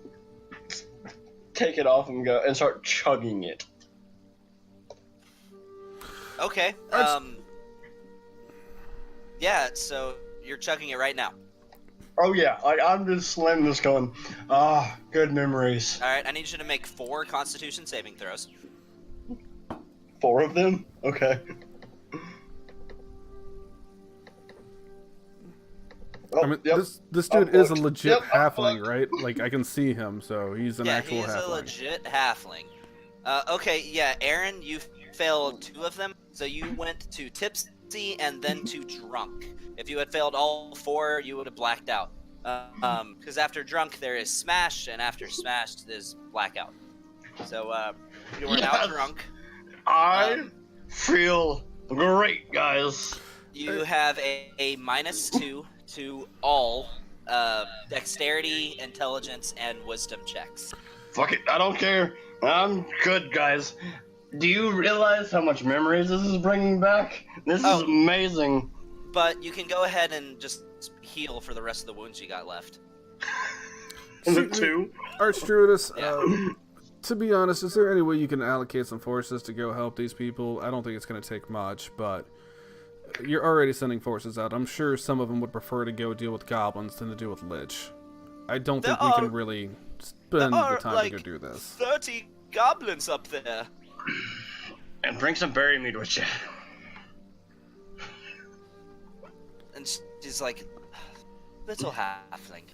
take it off and go and start chugging it. Okay. Yeah. So you're chugging it right now. Oh yeah, I'm just slamming this going, good memories. All right. I need you to make 4 Constitution saving throws. 4 of them? Okay. I mean, this dude is a legit halfling, right? Like, I can see him, so he's an actual halfling. Yeah, he is a legit halfling. Okay, yeah, Aaron, you failed 2 of them, so you went to tipsy and then to drunk. If you had failed all 4, you would have blacked out. Because after drunk there is smash, and after smashed there's blackout. So, you are now drunk. I feel great, guys. You have a -2 to all dexterity, intelligence, and wisdom checks. Fuck it, I don't care. I'm good, guys. Do you realize how much memories this is bringing back? This is amazing. But you can go ahead and just heal for the rest of the wounds you got left. Is it 2? Archdruidus, to be honest, is there any way you can allocate some forces to go help these people? I don't think it's going to take much, but you're already sending forces out. I'm sure some of them would prefer to go deal with goblins than to deal with lich. I don't think we can really spend the time to go do this. 30 goblins up there. And bring some berry meat with you. And she's like, little halfling,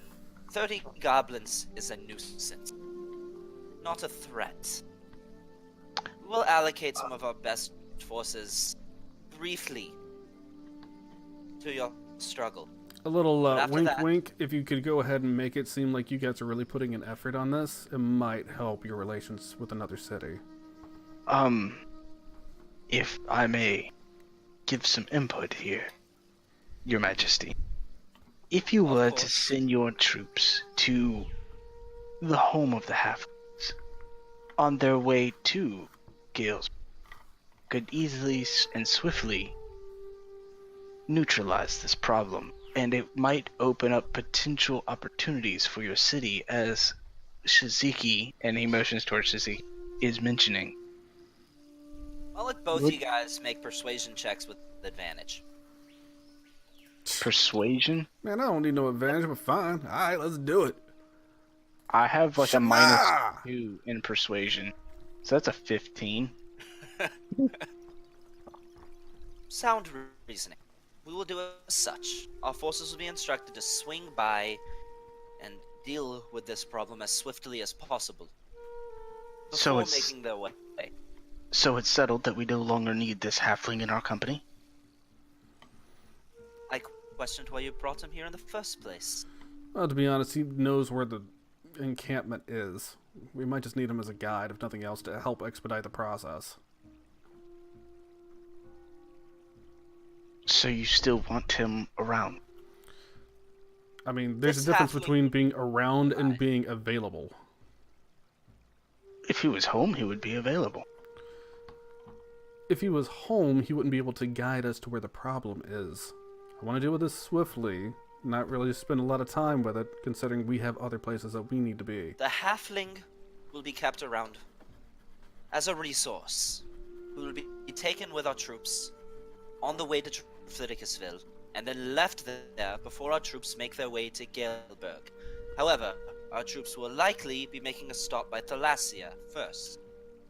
30 goblins is a nuisance, not a threat. We'll allocate some of our best forces briefly to your struggle. A little wink, if you could go ahead and make it seem like you guys are really putting an effort on this, it might help your relations with another city. If I may give some input here, Your Majesty. If you were to send your troops to the home of the halflings on their way to Gales, could easily and swiftly neutralize this problem, and it might open up potential opportunities for your city, as Shiziki, and he motions towards Shiziki, is mentioning. I'll let both you guys make persuasion checks with advantage. Persuasion? Man, I don't need no advantage, but fine. Alright, let's do it. I have like a -2 in persuasion, so that's a 15. Sound reasoning. We will do as such. Our forces will be instructed to swing by and deal with this problem as swiftly as possible before making their way. So it's settled that we no longer need this halfling in our company? I questioned why you brought him here in the first place. Well, to be honest, he knows where the encampment is. We might just need him as a guide, if nothing else, to help expedite the process. So you still want him around? I mean, there's a difference between being around and being available. If he was home, he would be available. If he was home, he wouldn't be able to guide us to where the problem is. I want to deal with this swiftly, not really spend a lot of time with it, considering we have other places that we need to be. The halfling will be kept around as a resource. We will be taken with our troops on the way to Flidicusville, and then left there before our troops make their way to Gaelberg. However, our troops will likely be making a stop by Thalassia first.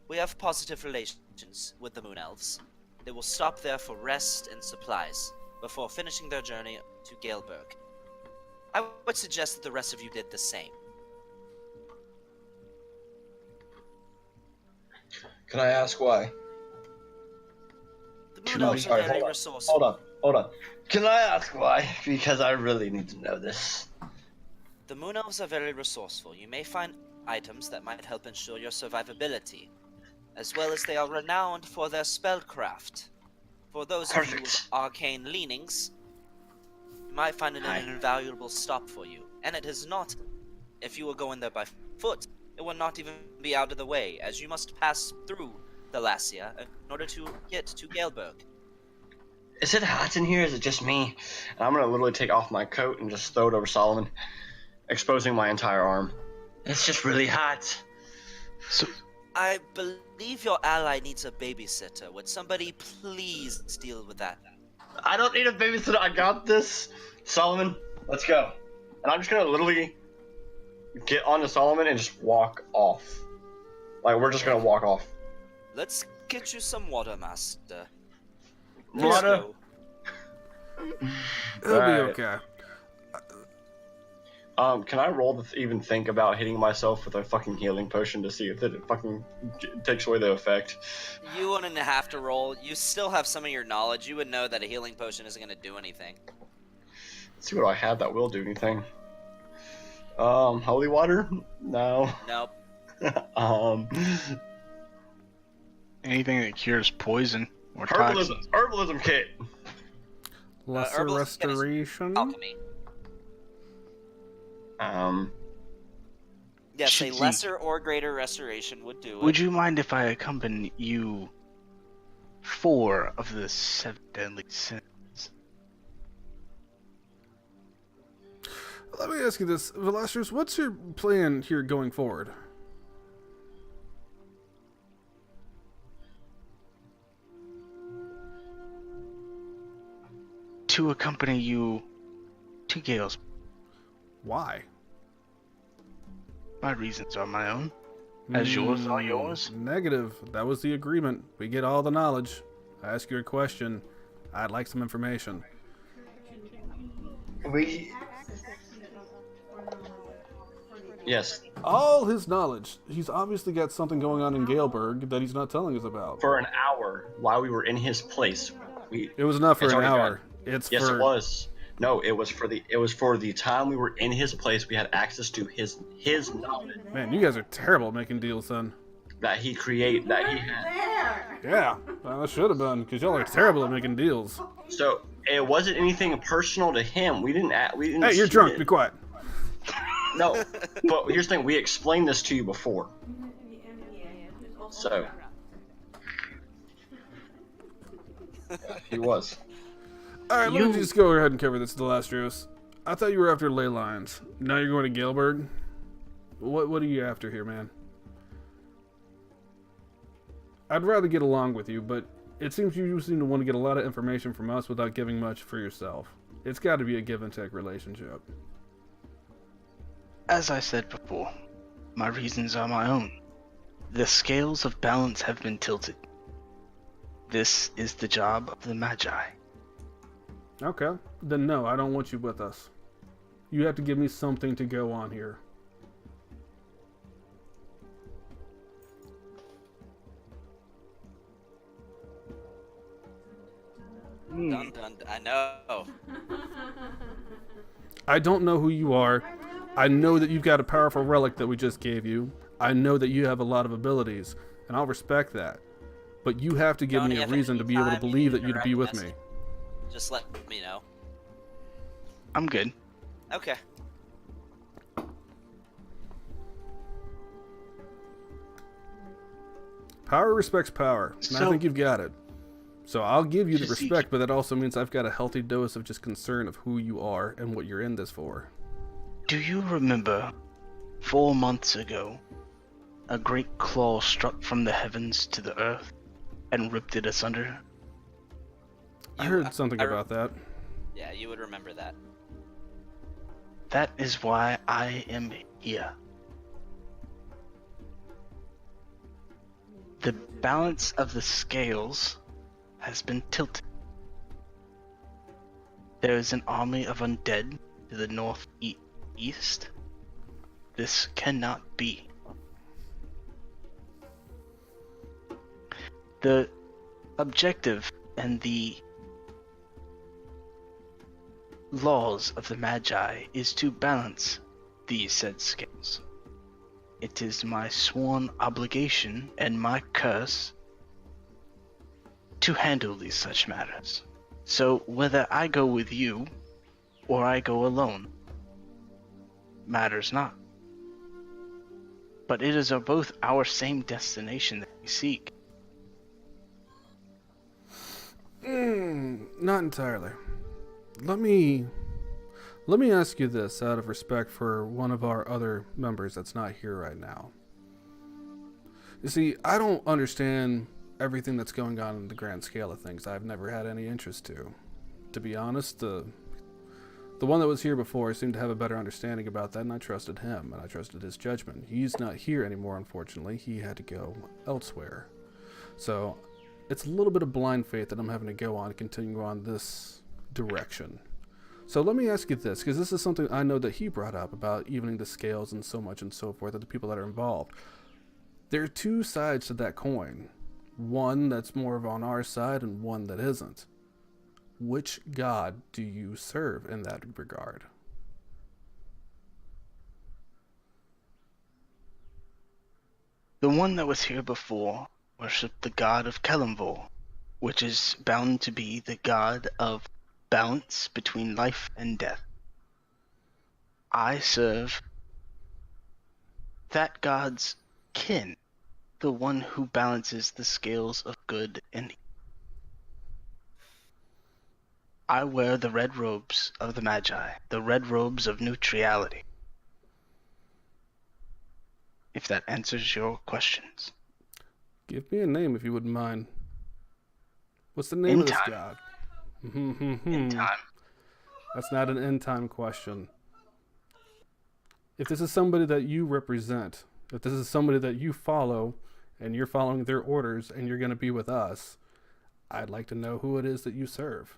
We have positive relations with the Moon Elves. They will stop there for rest and supplies before finishing their journey to Gaelberg. I would suggest that the rest of you did the same. Can I ask why? The Moon Elves are very resourceful. Hold on. Can I ask why? Because I really need to know this. The Moon Elves are very resourceful. You may find items that might help ensure your survivability, as well as they are renowned for their spellcraft. For those of you with arcane leanings, you might find it an invaluable stop for you. And it is not, if you were going there by foot, it will not even be out of the way, as you must pass through Thalassia in order to get to Gaelberg. Is it hot in here? Is it just me? And I'm gonna literally take off my coat and just throw it over Solomon, exposing my entire arm. It's just really hot. So, I believe your ally needs a babysitter. Would somebody please deal with that? I don't need a babysitter. I got this. Solomon, let's go. And I'm just gonna literally get onto Solomon and just walk off. Like, we're just gonna walk off. Let's get you some water, master. Water? It'll Alright. be okay. Can I roll to even think about hitting myself with a fucking healing potion to see if it fucking takes away the effect? You wouldn't have to roll. You still have some of your knowledge. You would know that a healing potion isn't going to do anything. Let's see what I have that will do anything. Holy water? No. Nope. anything that cures poison or Herbalism, toxins. herbalism kit. Lesser herbalism kit is restoration. Alchemy. Yes, Should a you- lesser or greater restoration would do it. Would you mind if I accompany you 4 of the 7 deadly sins? Let me ask you this, Velastros, what's your plan here going forward? To accompany you to Gale's. Why? My reasons are my own, as yours are yours. Negative. That was the agreement. We get all the knowledge. I ask you a question. I'd like some information. We. Yes, All his knowledge. He's obviously got something going on in Galeburg that he's not telling us about. for an hour while we were in his place. It was enough for It's an already hour. It's Yes, for it was. No, it was for the time we were in his place. We had access to his knowledge Man, you guys are terrible at making deals then. that he had. There! Yeah, well, that should have been, because y'all are terrible at making deals. So it wasn't anything personal to him. We didn't. Hey, you're see drunk. it. Be quiet. No, but here's the thing. We explained this to you before. So he was. All right, let me just go ahead and cover this, Delastros. I thought you were after ley lines. Now you're going to Galeburg? What are you after here, man? I'd rather get along with you, but it seems you seem to want to get a lot of information from us without giving much for yourself. It's got to be a give and take relationship. As I said before, my reasons are my own. The scales of balance have been tilted. This is the job of the Magi. Okay, then no, I don't want you with us. You have to give me something to go on here. Dun, dun, dun. I know. I don't know who you are. I know that you've got a powerful relic that we just gave you. I know that you have a lot of abilities, and I'll respect that. But you have to give Tony, me a if reason to be able to anytime you believe need that you'd direct be with me. message, just let me know. I'm good. Okay. Power respects power, and I So- think you've got it. So I'll give you the Just respect, but that also means I've got a healthy dose of just concern of who you are and what you're in this for. Do you remember 4 months ago, a great claw struck from the heavens to the earth and ripped it asunder? I You- heard something I- about that. Yeah, you would remember that. That is why I am here. The balance of the scales has been tilted. There is an army of undead to the northeast. This cannot be. The objective and the laws of the Magi is to balance these said scales. It is my sworn obligation and my curse to handle these such matters. So whether I go with you or I go alone matters not. But it is both our same destination that we seek. Not entirely. Let me ask you this out of respect for one of our other members that's not here right now. You see, I don't understand everything that's going on in the grand scale of things. I've never had any interest to. To be honest, the one that was here before seemed to have a better understanding about that, and I trusted him, and I trusted his judgment. He's not here anymore, unfortunately. He had to go elsewhere. So, it's a little bit of blind faith that I'm having to go on and continue on this direction. So let me ask you this, because this is something I know that he brought up about evening the scales and so much and so forth of the people that are involved. There are two sides to that coin. One that's more of on our side and one that isn't. Which god do you serve in that regard? The one that was here before worshipped the god of Kelemvor, which is bound to be the god of balance between life and death. I serve that god's kin, the one who balances the scales of good and evil. I wear the red robes of the Magi, the red robes of neutrality. If that answers your questions. Give me a name if you wouldn't mind. What's the name of this god? In time. That's not an end time question. If this is somebody that you represent, if this is somebody that you follow, and you're following their orders, and you're going to be with us, I'd like to know who it is that you serve.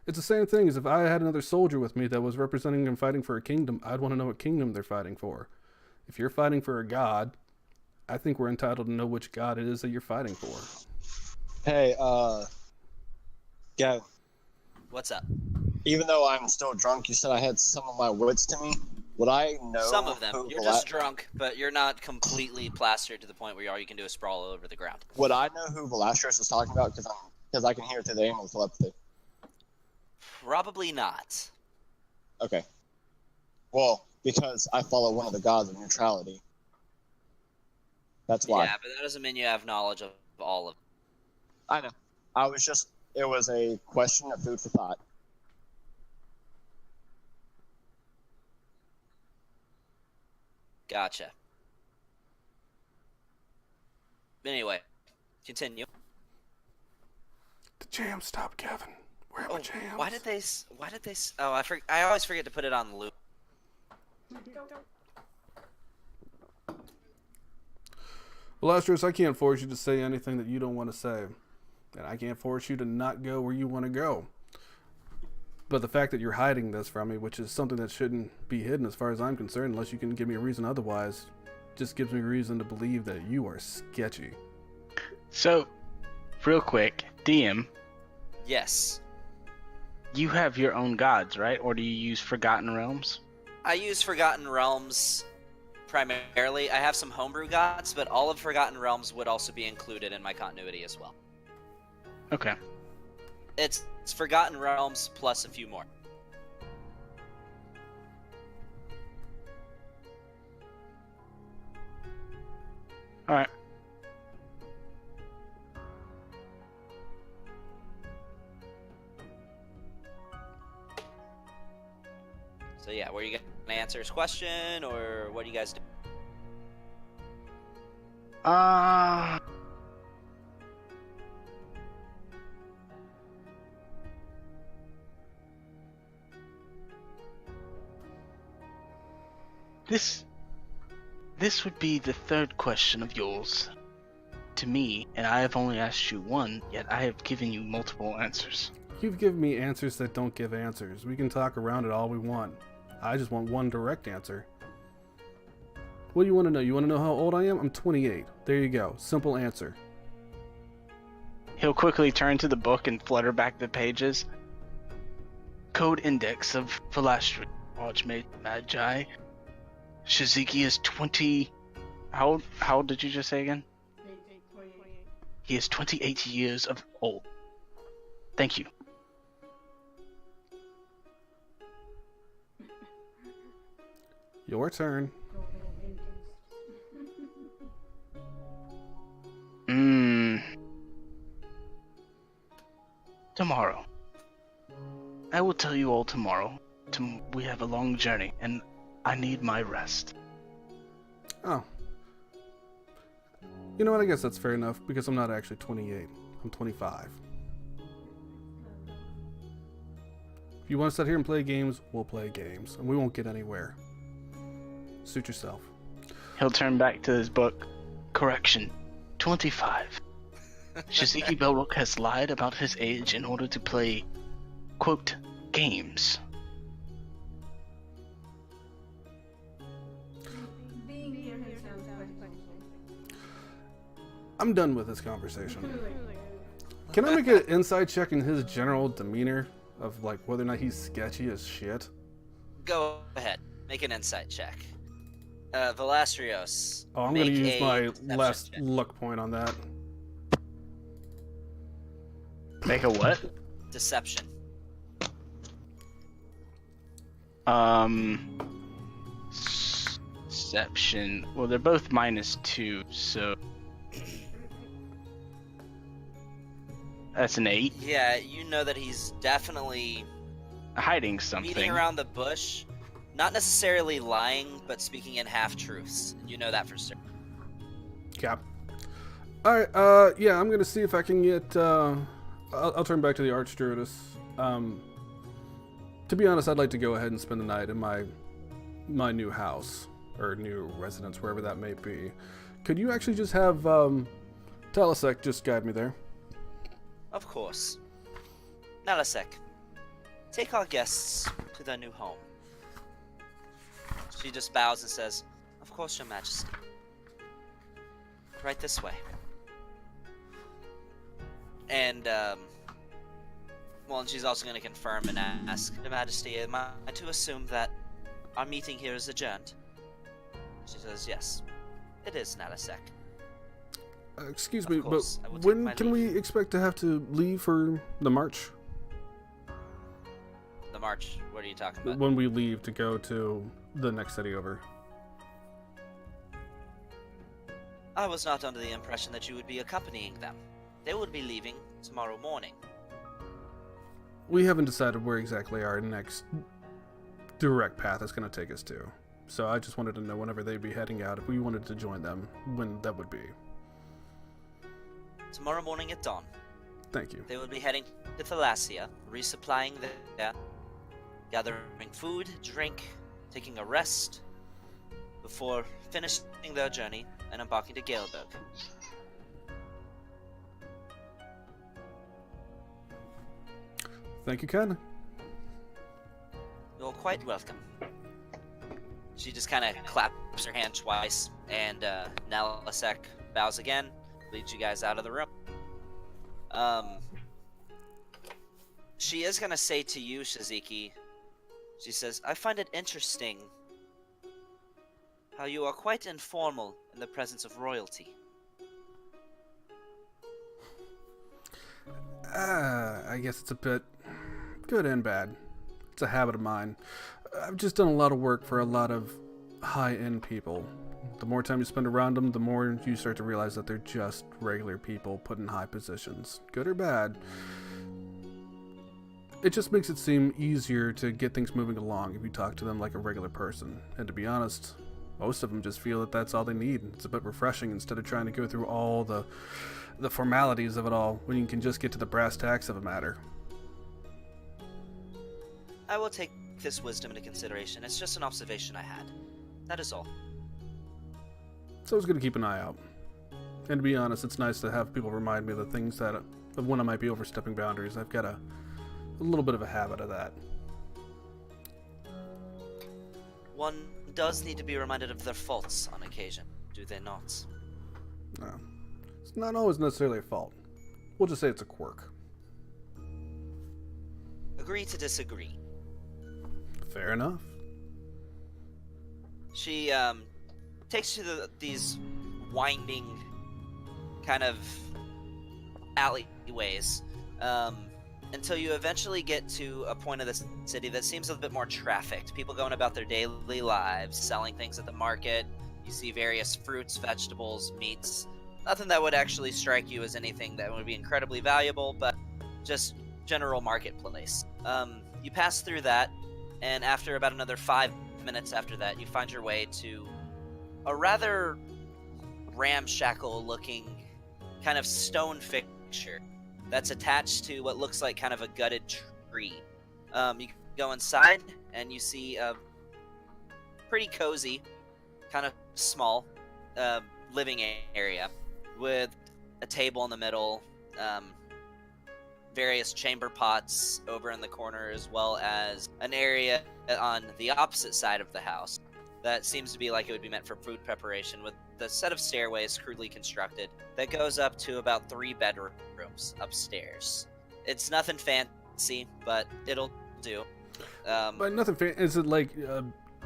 It's the same thing as if I had another soldier with me that was representing and fighting for a kingdom, I'd want to know what kingdom they're fighting for. If you're fighting for a god, I think we're entitled to know which god it is that you're fighting for. Hey, Gavin. What's up? Even though I'm still drunk, you said I had some of my wits to me. Would I know? Some of them. You're just drunk, but you're not completely plastered to the point where all you can do is sprawl all over the ground. Would I know who Velastros is talking about? Because I can hear it through the animal telepathy. Probably not. Okay. Well, because I follow one of the gods of neutrality. That's why. Yeah, but that doesn't mean you have knowledge of all of them. I know. It was a question of food for thought. Gotcha. Anyway, continue. The jam stopped, Gavin. Where are the jams? Why did they? Oh, I always forget to put it on loop. Well, Astros, I can't force you to say anything that you don't want to say. And I can't force you to not go where you want to go. But the fact that you're hiding this from me, which is something that shouldn't be hidden as far as I'm concerned, unless you can give me a reason otherwise, just gives me reason to believe that you are sketchy. So, real quick, DM. Yes. You have your own gods, right? Or do you use Forgotten Realms? I use Forgotten Realms primarily. I have some homebrew gods, but all of Forgotten Realms would also be included in my continuity as well. Okay. It's Forgotten Realms plus a few more. Alright. So yeah, were you going to answer his question, or what do you guys do? This would be the third question of yours to me, and I have only asked you one, yet I have given you multiple answers. You've given me answers that don't give answers. We can talk around it all we want. I just want one direct answer. What do you want to know? You want to know how old I am? I'm 28. There you go. Simple answer. He'll quickly turn to the book and flutter back the pages. Code Index of Velastri, Archmage Magi. Shiziki is 20... How old did you just say again? 28. He is 28 years of old. Thank you. Your turn. Tomorrow. I will tell you all tomorrow. We have a long journey, and I need my rest. Oh. You know what? I guess that's fair enough, because I'm not actually 28. I'm 25. If you want to sit here and play games, we'll play games, and we won't get anywhere. Suit yourself. He'll turn back to his book. Correction. 25. Shiziki Belrook has lied about his age in order to play, quote, games. Being here sounds quite painful. I'm done with this conversation. Can I make an inside check in his general demeanor of like whether or not he's sketchy as shit? Go ahead. Make an insight check. Velastrios. Oh, I'm gonna make use a my deception last check. luck point on that. Make a what? Deception. Deception. Well, they're both -2, so that's an 8. Yeah, you know that he's definitely Hiding something. beating around the bush. Not necessarily lying, but speaking in half-truths. You know that for certain. Cap. Alright, yeah, I'm gonna see if I can get, I'll turn back to the Archdruidess. To be honest, I'd like to go ahead and spend the night in my new house, or new residence, wherever that may be. Could you actually just have, Talasek just guide me there? Of course. Nalasek, take our guests to their new home. She just bows and says, "Of course, Your Majesty. Right this way." And, well, and she's also going to confirm and ask, "Your Majesty, am I to assume that our meeting here is adjourned?" She says, "Yes, it is, Nalasek." Excuse Of me, course, I will but take when my can leave. we expect to have to leave for the march? The march, what are you talking about? When we leave to go to the next city over. I was not under the impression that you would be accompanying them. They would be leaving tomorrow morning. We haven't decided where exactly our next direct path is going to take us to. So I just wanted to know whenever they'd be heading out, if we wanted to join them, when that would be. Tomorrow morning at dawn, Thank you. they will be heading to Thalassia, resupplying there, gathering food, drink, taking a rest, before finishing their journey and embarking to Galeberg. Thank you, kindly. You're quite welcome. She just kind of claps her hand twice, and Nalasek bows again, leads you guys out of the room. She is gonna say to you, Shiziki, she says, "I find it interesting how you are quite informal in the presence of royalty." I guess it's a bit good and bad. It's a habit of mine. I've just done a lot of work for a lot of high-end people. The more time you spend around them, the more you start to realize that they're just regular people put in high positions. Good or bad. It just makes it seem easier to get things moving along if you talk to them like a regular person. And to be honest, most of them just feel that that's all they need. It's a bit refreshing instead of trying to go through all the formalities of it all when you can just get to the brass tacks of a matter. I will take this wisdom into consideration. It's just an observation I had. That is all. So I was going to keep an eye out. And to be honest, it's nice to have people remind me of the things that, of when I might be overstepping boundaries. I've got a little bit of a habit of that. One does need to be reminded of their faults on occasion, do they not? No. It's not always necessarily a fault. We'll just say it's a quirk. Agree to disagree. Fair enough. She takes you to these winding kind of alleyways until you eventually get to a point of the city that seems a bit more trafficked. People going about their daily lives, selling things at the market. You see various fruits, vegetables, meats. Nothing that would actually strike you as anything that would be incredibly valuable, but just general marketplace. You pass through that, and after about another 5 minutes after that, you find your way to a rather ramshackle-looking kind of stone fixture that's attached to what looks like kind of a gutted tree. You go inside, and you see a pretty cozy, kind of small living area with a table in the middle, various chamber pots over in the corner, as well as an area on the opposite side of the house that seems to be like it would be meant for food preparation, with the set of stairways crudely constructed that goes up to about 3 bedrooms upstairs. It's nothing fancy, but it'll do. But nothing. Is it like?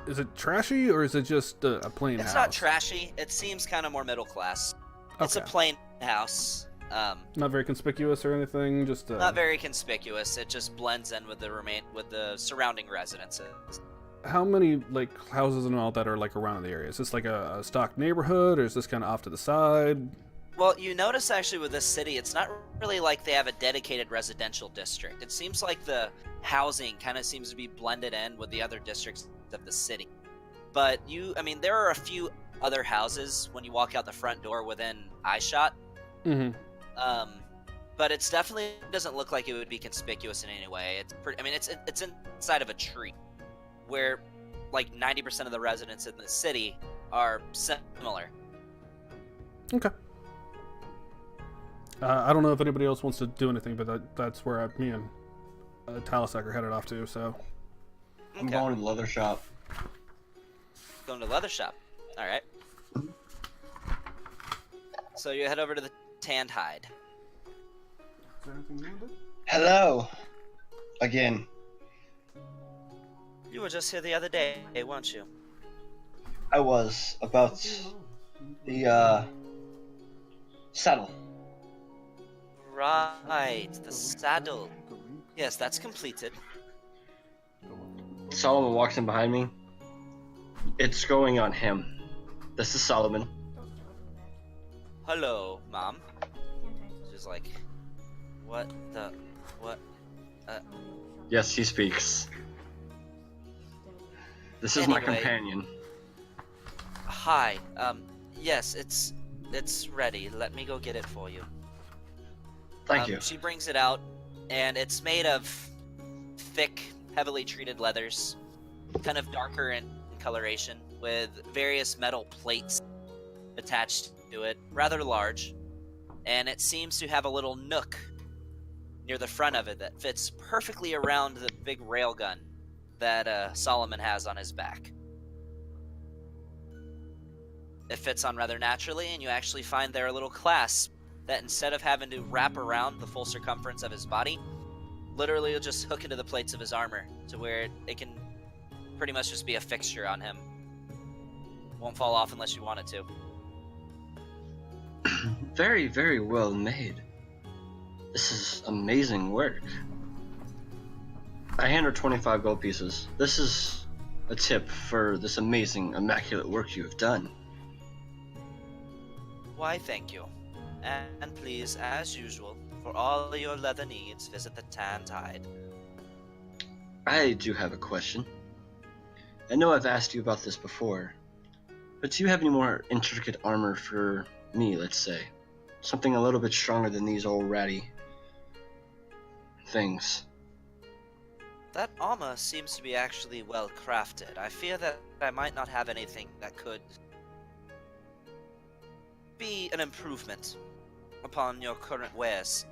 Is it trashy or is it just a plain house? It's not trashy. It seems kind of more middle class. It's a Okay. plain house. Not very conspicuous or anything. Just Not very conspicuous. It just blends in with the surrounding residences. How many like houses and all that are like around the area? Is this like a stock neighborhood, or is this kind of off to the side? Well, you notice actually with this city, it's not really like they have a dedicated residential district. It seems like the housing kind of seems to be blended in with the other districts of the city. But there are a few other houses when you walk out the front door within eyeshot. Mm-hmm. But it's definitely doesn't look like it would be conspicuous in any way. It's inside of a tree, where like 90% of the residents in the city are similar. Okay. I don't know if anybody else wants to do anything, but that's where me and Talisac are headed off to. So I'm Okay. going to the leather shop. Going to the leather shop. All right. So you head over to the Tanned Hide. Is there anything you want to do? Hello. Again. You were just here the other day, weren't you? I was about the saddle. Right, the saddle. Yes, that's completed. Solomon walks in behind me. It's going on him. This is Solomon. Hello, Mom. She's like, what? Yes, he speaks. This is my Anyway. companion. Hi. Yes, it's ready. Let me go get it for you. Thank you. She brings it out, and it's made of thick, heavily treated leathers, kind of darker in coloration, with various metal plates attached to it, rather large, and it seems to have a little nook near the front of it that fits perfectly around the big railgun that Solomon has on his back. It fits on rather naturally, and you actually find there a little clasp that, instead of having to wrap around the full circumference of his body, literally will just hook into the plates of his armor to where it can pretty much just be a fixture on him. Won't fall off unless you want it to. Very, very well made. This is amazing work. I hand her 25 gold pieces. This is a tip for this amazing, immaculate work you have done. Why, thank you. And please, as usual, for all your leather needs, visit the Tanned Hide. I do have a question. I know I've asked you about this before, but do you have any more intricate armor for me, let's say? Something a little bit stronger than these old ratty things. That armor seems to be actually well crafted. I fear that I might not have anything that could be an improvement upon your current wares.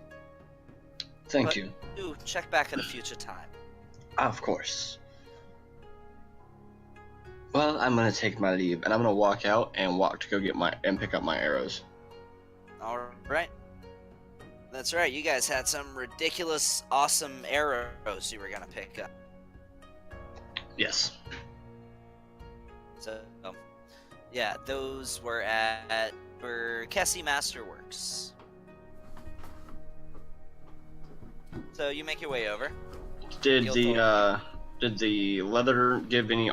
Thank But you. do check back at a future time. Of course. Well, I'm gonna take my leave, and I'm gonna walk out and walk to go get pick up my arrows. Alright. That's right, you guys had some ridiculous, awesome arrows you were gonna pick up. Yes. So, yeah, those were for Kessie Masterworks. So you make your way over. Did You'll the leather give any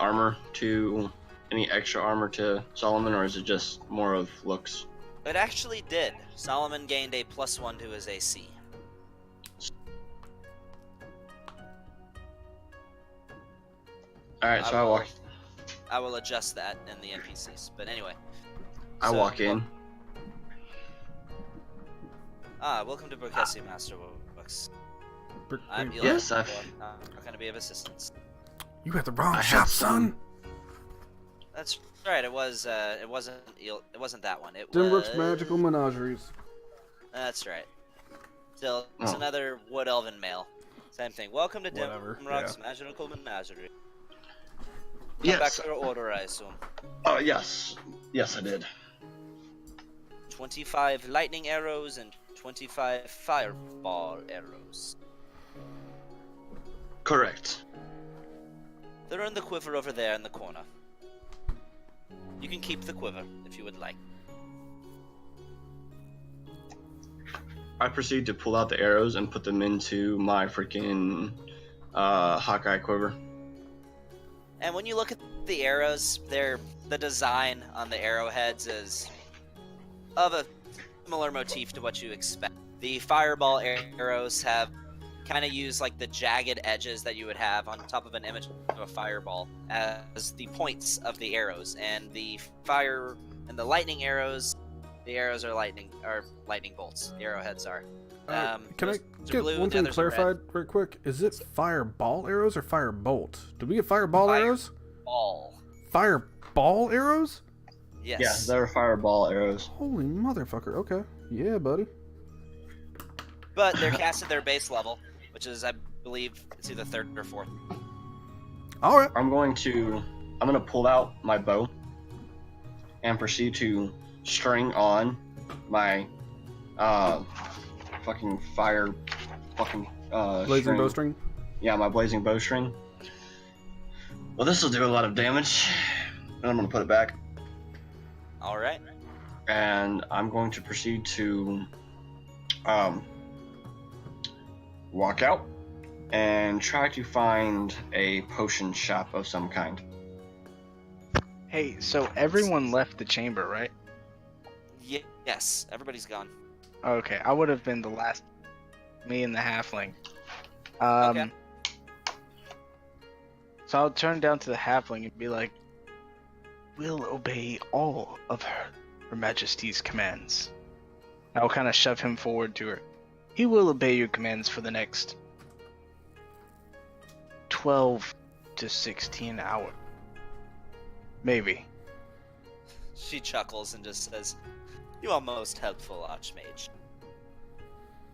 extra armor to Solomon, or is it just more of looks? It actually did. Solomon gained a +1 to his AC. All right, so I will adjust that in the NPCs. But anyway. I walk in. Welcome to Burkessi Masterworks. I'm Eli. Yes, How can I be of assistance? You had the wrong I shop, had son. That's right. It wasn't that one. It Dimbrick's was Magical Menageries. That's right. Still, it's Oh. another Wood Elven male. Same thing. Welcome to Whatever, Dimbrick's Magical Menagerie. Come Yes. back for your order, I assume. Oh, yes. Yes, I did. 25 lightning arrows and 25 fireball arrows. Correct. They're in the quiver over there in the corner. You can keep the quiver if you would like. I proceed to pull out the arrows and put them into my freaking Hawkeye quiver. And when you look at the arrows, the design on the arrowheads is of a similar motif to what you expect. The fireball arrows have kind of used like the jagged edges that you would have on top of an image of a fireball as the points of the arrows, and the lightning arrows, the arrows are lightning bolts. The arrowheads are. Can I those are get blue, one the thing others are red. clarified real quick? Is it fireball arrows or firebolt? Did we get fireball arrows? Ball. Fireball arrows? Yes. Yeah, they're fireball arrows. Holy motherfucker. Okay. Yeah, buddy. But they're cast at their base level, which is, I believe, it's either 3rd or 4th. All right. I'm gonna pull out my bow and proceed to string on my fucking Blazing string. bowstring. Yeah, my blazing bowstring. Well, this will do a lot of damage, and I'm gonna put it back. All right. And I'm going to proceed to walk out and try to find a potion shop of some kind. Hey, so everyone left the chamber, right? Yes, everybody's gone. Okay, I would have been the last. Me and the halfling. Okay. So I'll turn down to the halfling and be like, "We'll obey all of her Majesty's commands." I'll kind of shove him forward to her. He will obey your commands for the next 12 to 16 hours. Maybe. She chuckles and just says, "You are most helpful, Archmage.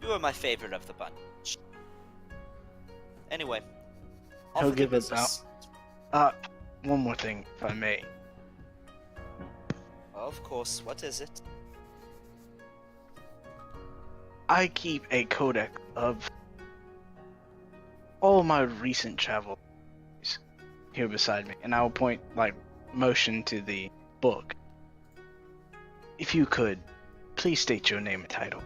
You are my favorite of the bunch." Anyway, off He'll with give your it business. One more thing, if I may. Of course. What is it? I keep a codex of all my recent travel here beside me, and I will motion to the book. If you could, please state your name and title.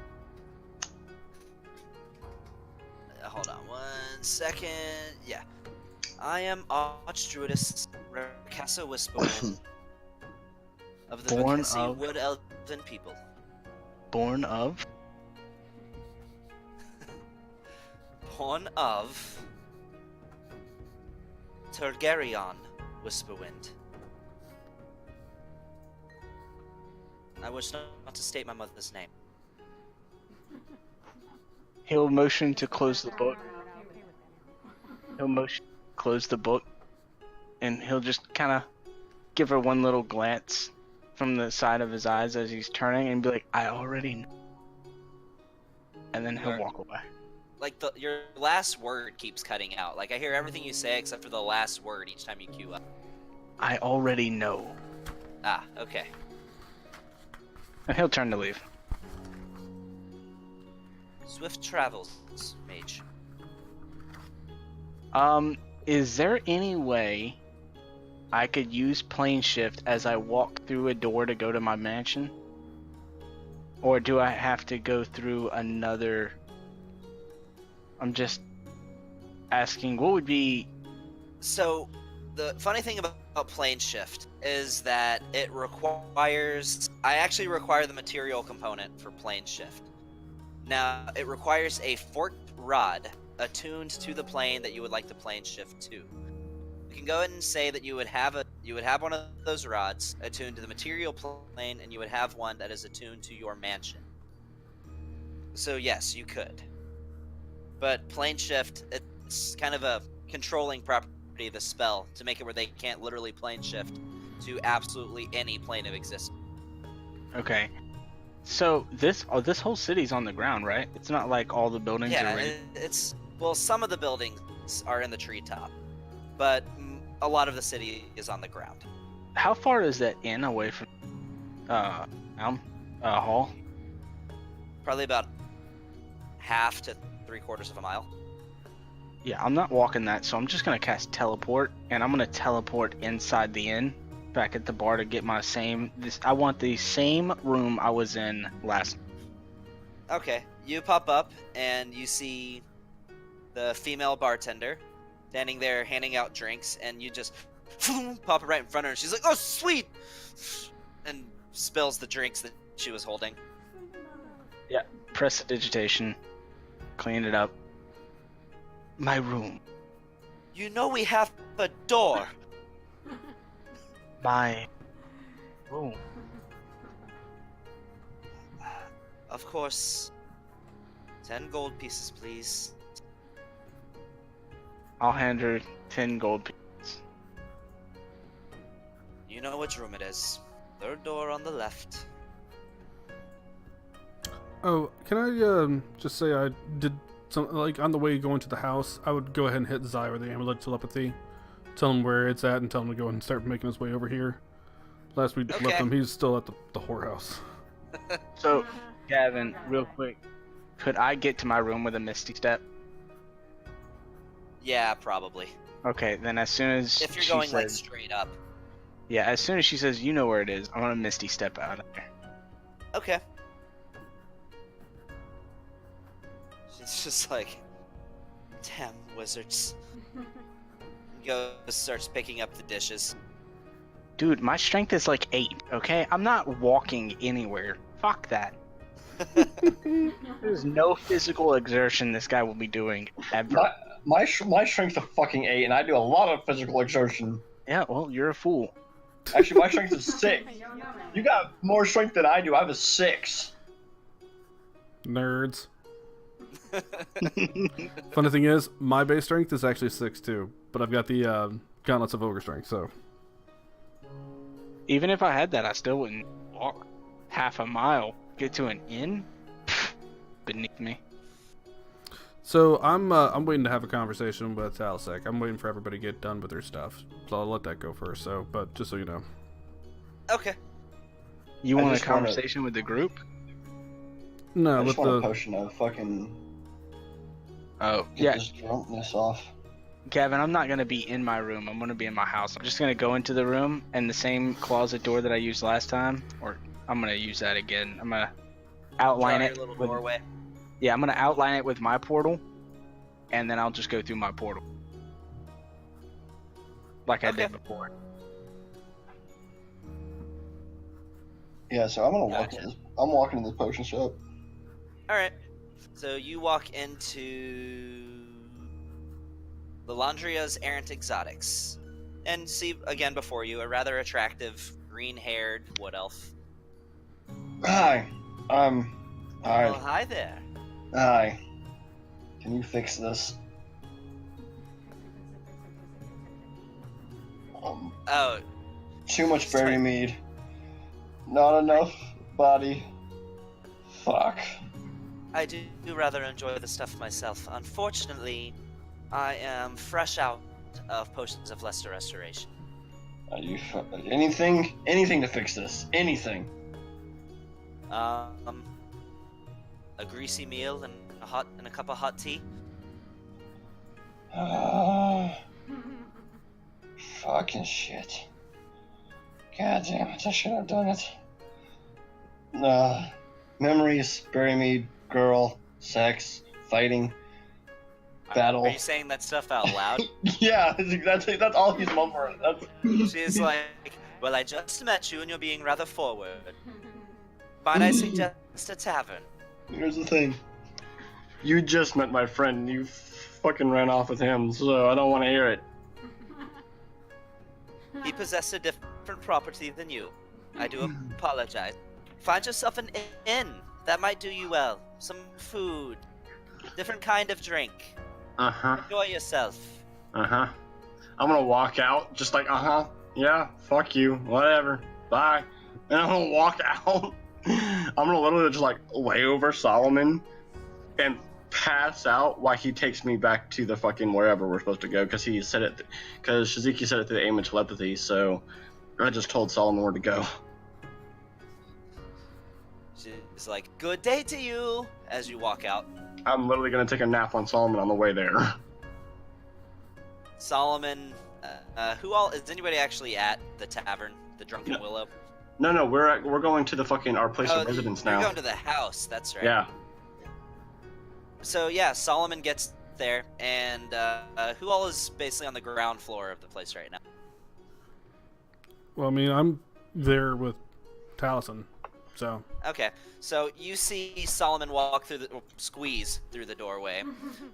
Hold on 1 second. Yeah. I am Archdruidess Rakasa Whisperwind of the Born Burkessi of- Wood Elven people. Born of Born of Tergarion Whisperwind. I wish not to state my mother's name. He'll motion to close the book. He'll motion to close the book, and he'll just kind of give her one little glance from the side of his eyes as he's turning and be like, "I already know." And then he'll Sure. walk away. Like, your last word keeps cutting out. Like, I hear everything you say except for the last word each time you queue up. I already know. Ah, okay. And he'll turn to leave. Swift travels, mage. Is there any way I could use plane shift as I walk through a door to go to my mansion? Or do I have to go through another... I'm just asking, what would be... So, the funny thing about plane shift is that it requires... I actually require the material component for plane shift. Now, it requires a forked rod attuned to the plane that you would like the plane shift to. can go ahead and say that you would have one of those rods attuned to the material plane, and you would have one that is attuned to your mansion. So yes, you could. But plane shift, it's kind of a controlling property of the spell to make it where they can't literally plane shift to absolutely any plane of existence. Okay. So this whole city's on the ground, right? It's not like all the buildings are Yeah, ready. some of the buildings are in the treetop, but a lot of the city is on the ground. How far is that inn away from Hall? Probably about half to 3/4 of a mile. Yeah, I'm not walking that, so I'm just gonna cast teleport, and I'm gonna teleport inside the inn, back at the bar to get my I want the same room I was in last. Okay, you pop up and you see the female bartender standing there handing out drinks, and you just pop it right in front of her. She's like, "Oh, sweet!" and spills the drinks that she was holding. Yeah, prestidigitation, clean it up. My room. You know we have a door. My room. Of course. 10 gold pieces, please. I'll hand her 10 gold pieces. You know which room it is. Third door on the left. Oh, can I just say I did some, like, on the way going to the house, I would go ahead and hit Zai with the amulet telepathy, tell him where it's at, and tell him to go and start making his way over here. Last we left him, he's still at the whorehouse. So, Gavin, real quick, could I get to my room with a Misty Step? Yeah, probably. Okay, then as soon as If you're she going, like, says, straight up. yeah, as soon as she says, you know where it is, I'm gonna Misty Step out of there. Okay. She's just like, damn wizards. Goes, starts picking up the dishes. Dude, my strength is like 8, okay? I'm not walking anywhere. Fuck that. There's no physical exertion this guy will be doing ever. My strength's a fucking 8, and I do a lot of physical exertion. Yeah, well, you're a fool. Actually, my strength is 6. You got more strength than I do. I have a 6. Nerds. Funny thing is, my base strength is actually 6 too, but I've got the gauntlets of ogre strength, so. Even if I had that, I still wouldn't walk half a mile, get to an inn? Pfft, beneath me. So I'm waiting to have a conversation with Talsec. I'm waiting for everybody to get done with their stuff, so I'll let that go first. So, but just so you know. Okay. You I want a just wanna- conversation with the group? No, I with just want a the potion of fucking Oh, get yeah, this drunkenness off. Gavin, I'm not gonna be in my room. I'm gonna be in my house. I'm just gonna go into the room and the same closet door that I used last time, or I'm gonna use that again. I'm gonna outline Draw it. your little with- doorway. Yeah, I'm gonna outline it with my portal, and then I'll just go through my portal, like I Okay. did before. Yeah, so I'm gonna walk. Gotcha. I'm walking in this potion shop. Alright. So you walk into the Landria's Errant Exotics and see again before you a rather attractive green-haired wood elf. Hi. Oh, Hi. hi there. Hi. Can you fix this? Oh, Too much berry mead. Not enough body. Fuck. I do rather enjoy the stuff myself. Unfortunately, I am fresh out of potions of lesser restoration. Are you anything to fix this? Anything. A greasy meal and a cup of hot tea. Fucking shit. God damn it, I should have done it. Memories, bury me, girl, sex, fighting, battle. Are you saying that stuff out loud? Yeah, that's all he's mumbling. She's like, well, I just met you and you're being rather forward. Might I suggest a tavern? Here's the thing. You just met my friend and you fucking ran off with him, so I don't want to hear it. He possessed a different property than you. I do apologize. Find yourself an inn. That might do you well. Some food. Different kind of drink. Uh-huh. Enjoy yourself. Uh-huh. I'm gonna walk out, just like, yeah, fuck you, whatever, bye. And I'm gonna walk out. I'm gonna literally just like lay over Solomon and pass out while he takes me back to the fucking wherever we're supposed to go, because he said it, because Shiziki said it through the aim of telepathy, so I just told Solomon where to go. She's like, good day to you, as you walk out. I'm literally gonna take a nap on Solomon on the way there. Solomon, who all, is anybody actually at the tavern, the Drunken Willow? No, we're going to the fucking, our place of residence now. You're going to the house, that's right. Yeah. So yeah, Solomon gets there, and who all is basically on the ground floor of the place right now? Well, I mean, I'm there with Taliesin, so. Okay, so you see Solomon squeeze through the doorway,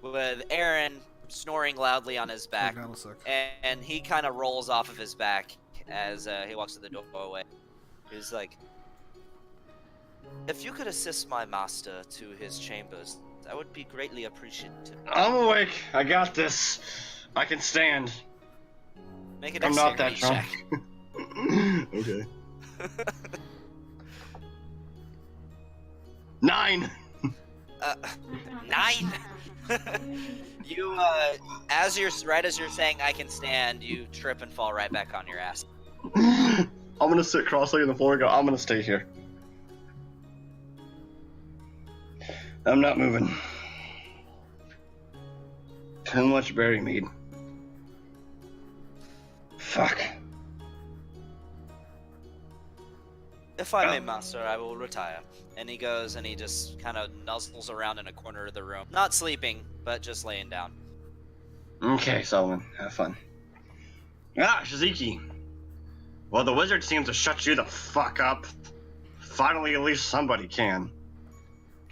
with Aaron snoring loudly on his back, and he kind of rolls off of his back as he walks to the doorway. He's like, if you could assist my master to his chambers, that would be greatly appreciated. I'm awake. I got this. I can stand. Make it I'm not that drunk. Okay. 9. 9. You, as you're saying I can stand, you trip and fall right back on your ass. I'm gonna sit cross-legged on the floor and go, I'm gonna stay here. I'm not moving. Too much berry mead. Fuck. If I may, master, I will retire. And he goes and he just kind of nuzzles around in a corner of the room. Not sleeping, but just laying down. Okay, Solomon, have fun. Shiziki. Well, the wizard seems to shut you the fuck up. Finally, at least somebody can.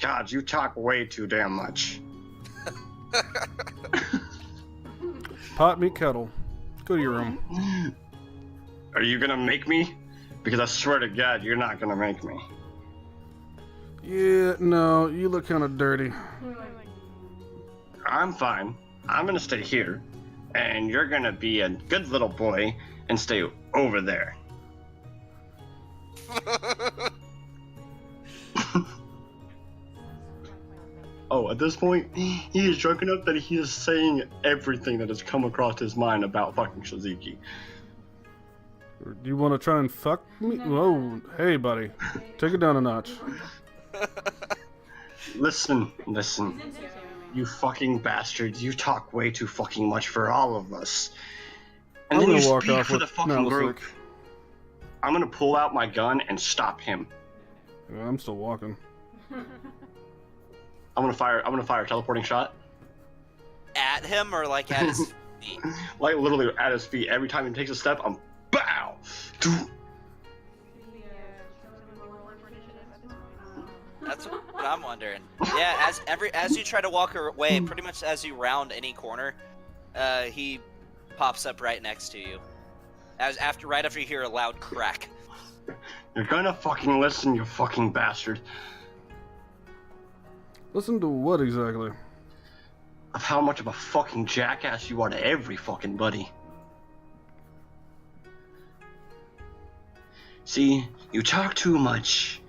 God, you talk way too damn much. Pot, meet, kettle. Go to your room. Are you gonna make me? Because I swear to God, you're not gonna make me. Yeah, no, you look kind of dirty. I'm fine. I'm gonna stay here. And you're gonna be a good little boy and stay over there. Oh, at this point, he is drunk enough that he is saying everything that has come across his mind about fucking Shiziki. Do you want to try and fuck me? Whoa, hey, buddy. Take it down a notch. Listen. You fucking bastards. You talk way too fucking much for all of us. And I'm then gonna you walk speak off for with the fucking group. I'm gonna pull out my gun and stop him. Yeah, I'm still walking. I'm gonna fire a teleporting shot. At him or like at his feet? Like literally at his feet. Every time he takes a step, I'm bow. That's what I'm wondering. Yeah, as you try to walk away, pretty much as you round any corner, he pops up right next to you. Right after you hear a loud crack. You're gonna fucking listen, you fucking bastard. Listen to what exactly? Of how much of a fucking jackass you are to every fucking buddy. See, you talk too much.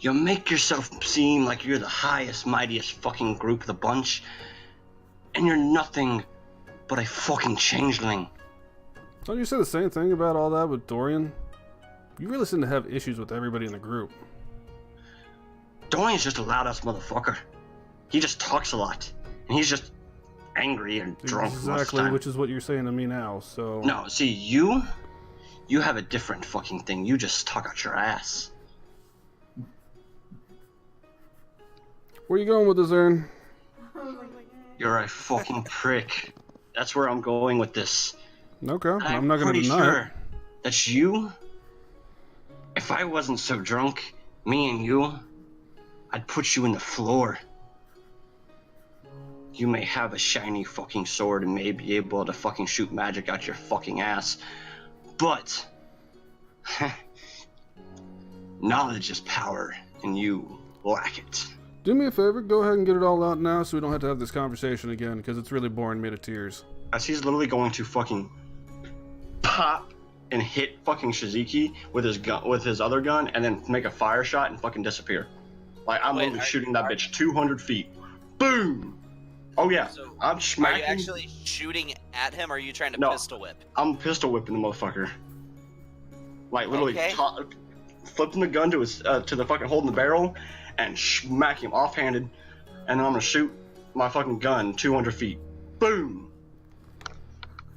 You make yourself seem like you're the highest, mightiest fucking group of the bunch. And you're nothing but a fucking changeling. Don't you say the same thing about all that with Dorian? You really seem to have issues with everybody in the group. Dorian's just a loud-ass motherfucker. He just talks a lot. And he's just angry and drunk most of the Exactly, time. which is what you're saying to me now, so... No, see, you have a different fucking thing. You just talk out your ass. Where you going with this, Aaron? You're a fucking prick. That's where I'm going with this. Okay, And I'm not gonna pretty deny sure it. that you, if I wasn't so drunk, me and you, I'd put you in the floor. You may have a shiny fucking sword and may be able to fucking shoot magic out your fucking ass, But knowledge is power, and you lack it. Do me a favor, go ahead and get it all out now so we don't have to have this conversation again, because it's really boring me to tears. As he's literally going to fucking pop and hit fucking Shiziki with his gun, with his other gun, and then make a fire shot and fucking disappear. Like, I'm literally shooting that bitch 200 feet. Boom! Oh yeah, So, I'm Are smacking. you actually shooting at him, or are you trying to No. pistol whip? I'm pistol whipping the motherfucker. Like, literally Okay. flipping the gun to his to the fucking hole in the barrel and smacking him offhanded, and then I'm gonna shoot my fucking gun 200 feet. Boom!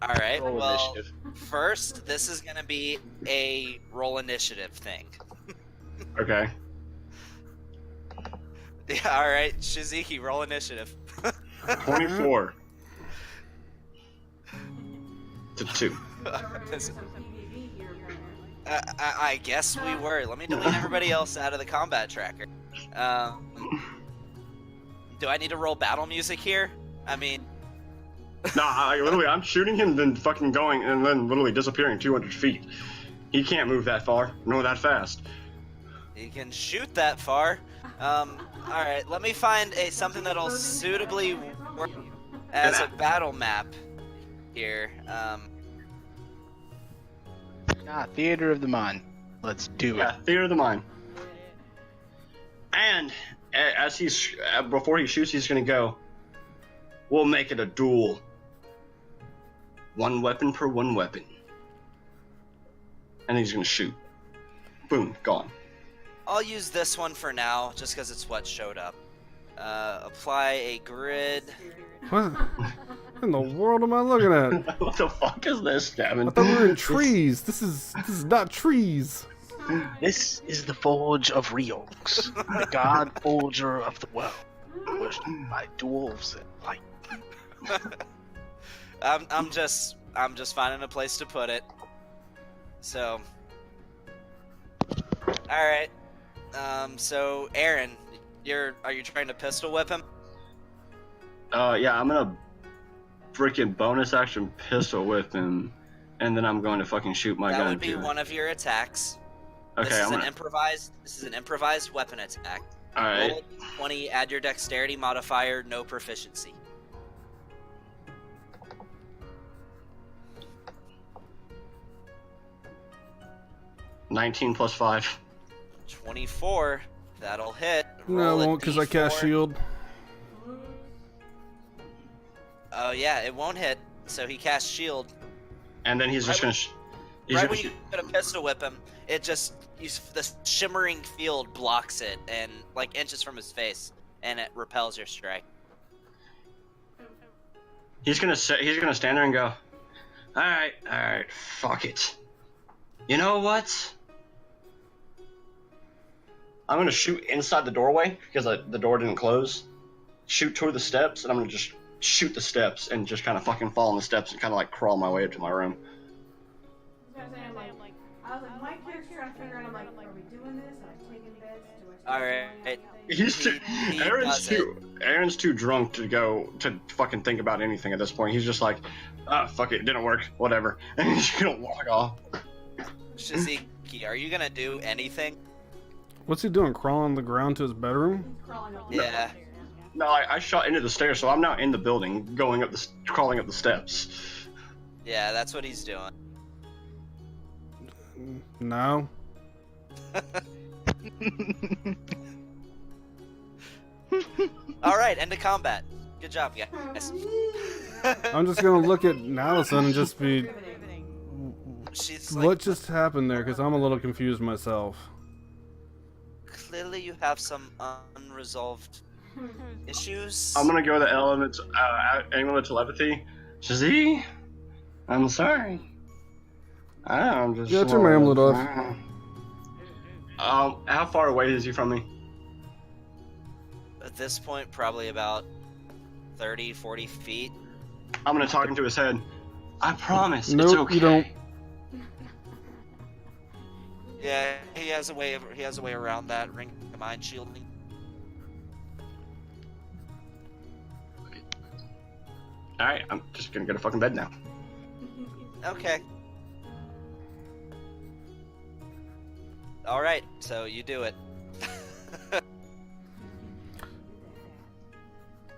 All right. Roll Well, initiative. first, this is gonna be a roll initiative thing. Okay. Yeah. All right, Shiziki, roll initiative. 24 to 2. This- Some PvP here, apparently. I guess we were. Let me delete everybody else out of the combat tracker. Do I need to roll battle music here? I mean, Nah, I'm shooting him, then fucking going, and then literally disappearing 200 feet. He can't move that far, nor that fast. you can shoot that far. All right, let me find something that'll suitably work as a battle map here. Theater of the Mind. Let's do it. Yeah, theater of the mind. And as he's before he shoots, he's gonna go. We'll make it a duel. One weapon per one weapon. And he's gonna shoot. Boom, gone. I'll use this one for now, just because it's what showed up. Apply a grid. What in the world am I looking at? What the fuck is this, Gavin? I thought we were in trees. This is not trees. This is the Forge of Reox, the god forger of the world, worshipped by dwarves and light. I'm just finding a place to put it. So, all right. So Aaron, are you trying to pistol whip him? Yeah, I'm gonna freaking bonus action pistol whip him, and then I'm going to fucking shoot my That gun. would be too. one of your attacks. Okay, This is I'm an gonna. improvised. This is an improvised weapon attack. All right. Roll a 20. Add your dexterity modifier. No proficiency. $19 plus 5. 24. That'll hit. No, Roll I a won't because I cast D4. shield. Oh yeah, it won't hit. So he casts shield. And then he's just Right gonna. He's Right gonna when you go to pistol whip him, it just the shimmering field blocks it and like inches from his face, and it repels your strike. He's gonna stand there and go, all right, fuck it. You know what? I'm gonna shoot inside the doorway because the door didn't close. Shoot toward the steps, and I'm gonna just shoot the steps and just kind of fucking fall on the steps and kind of like crawl my way up to my room. I was like, my character's trying to figure out, I'm like, are we doing this? Am I taking bets? Do I All still right. anything? He's too. He Aaron's does Aaron's too drunk to fucking think about anything at this point. He's just like, ah, fuck it, didn't work, whatever, and he's gonna walk off. Shiziki, are you gonna do anything? What's he doing? Crawling on the ground to his bedroom? He's crawling up Yeah. the stairs. No, I shot into the stairs, so I'm now in the building, crawling up the steps. Yeah, that's what he's doing. No. All right, end of combat. Good job, guys. I'm just gonna look at Allison and just be, She's like, what just happened there? Because I'm a little confused myself. clearly you have some unresolved issues. I'm gonna go the elements, angle of telepathy. Shazee, I'm sorry. I'm just. Yeah, turn my amulet off. How far away is he from me? At this point, probably about 30, 40 feet. I'm gonna talk into his head. I promise, Nope, it's okay. you don't. Yeah, he has a way around that ring of mind shielding. All right, I'm just gonna go to fucking bed now. Okay. All right, so you do it.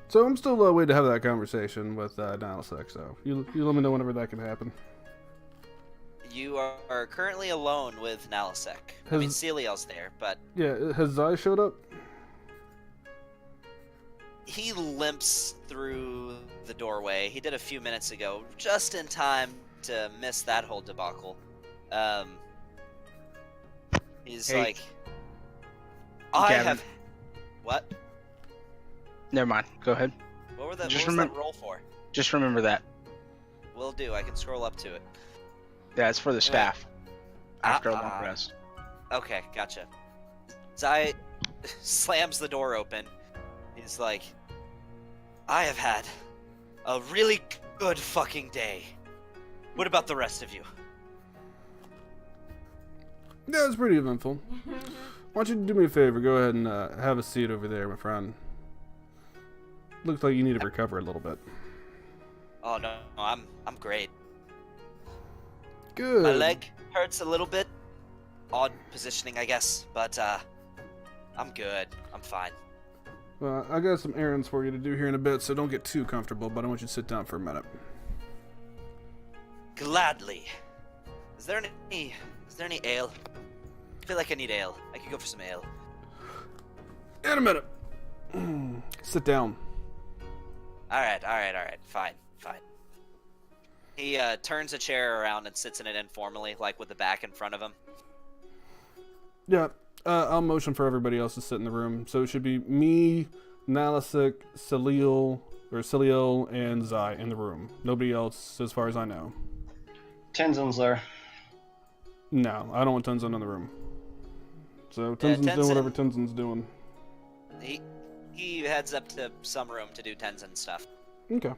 So I'm still waiting to have that conversation with Nalsec, so you let me know whenever that can happen. You are currently alone with Nalisek. I mean, Celiel's there, but Yeah, has Zai showed up? he limps through the doorway. He did a few minutes ago, just in time to miss that whole debacle. He's Hey, like, I Gavin. have. What? Never mind. Go ahead. What were the? Just What was that remember- roll for? Just remember that. Will do. I can scroll up to it. Yeah, it's for the staff. After a long Ah. rest. Okay, gotcha. Zai slams the door open. He's like, I have had a really good fucking day. What about the rest of you? Yeah, it's pretty eventful. Why don't you do me a favor? Go ahead and have a seat over there, my friend. Looks like you need to recover a little bit. Oh no, I'm great. Good. My leg hurts a little bit. Odd positioning, I guess, but I'm good. I'm fine. Well, I got some errands for you to do here in a bit, so don't get too comfortable, but I want you to sit down for a minute. Gladly. Is there any ale? I feel like I need ale. I could go for some ale. In a minute. Sit down. All right. Fine. He turns a chair around and sits in it informally, like with the back in front of him. Yeah, I'll motion for everybody else to sit in the room. So it should be me, Nalisic, Celiel, and Zai in the room. Nobody else, as far as I know. Tenzin's there. No, I don't want Tenzin in the room. So Tenzin's doing Tenzin- whatever Tenzin's doing. He heads up to some room to do Tenzin stuff. Okay.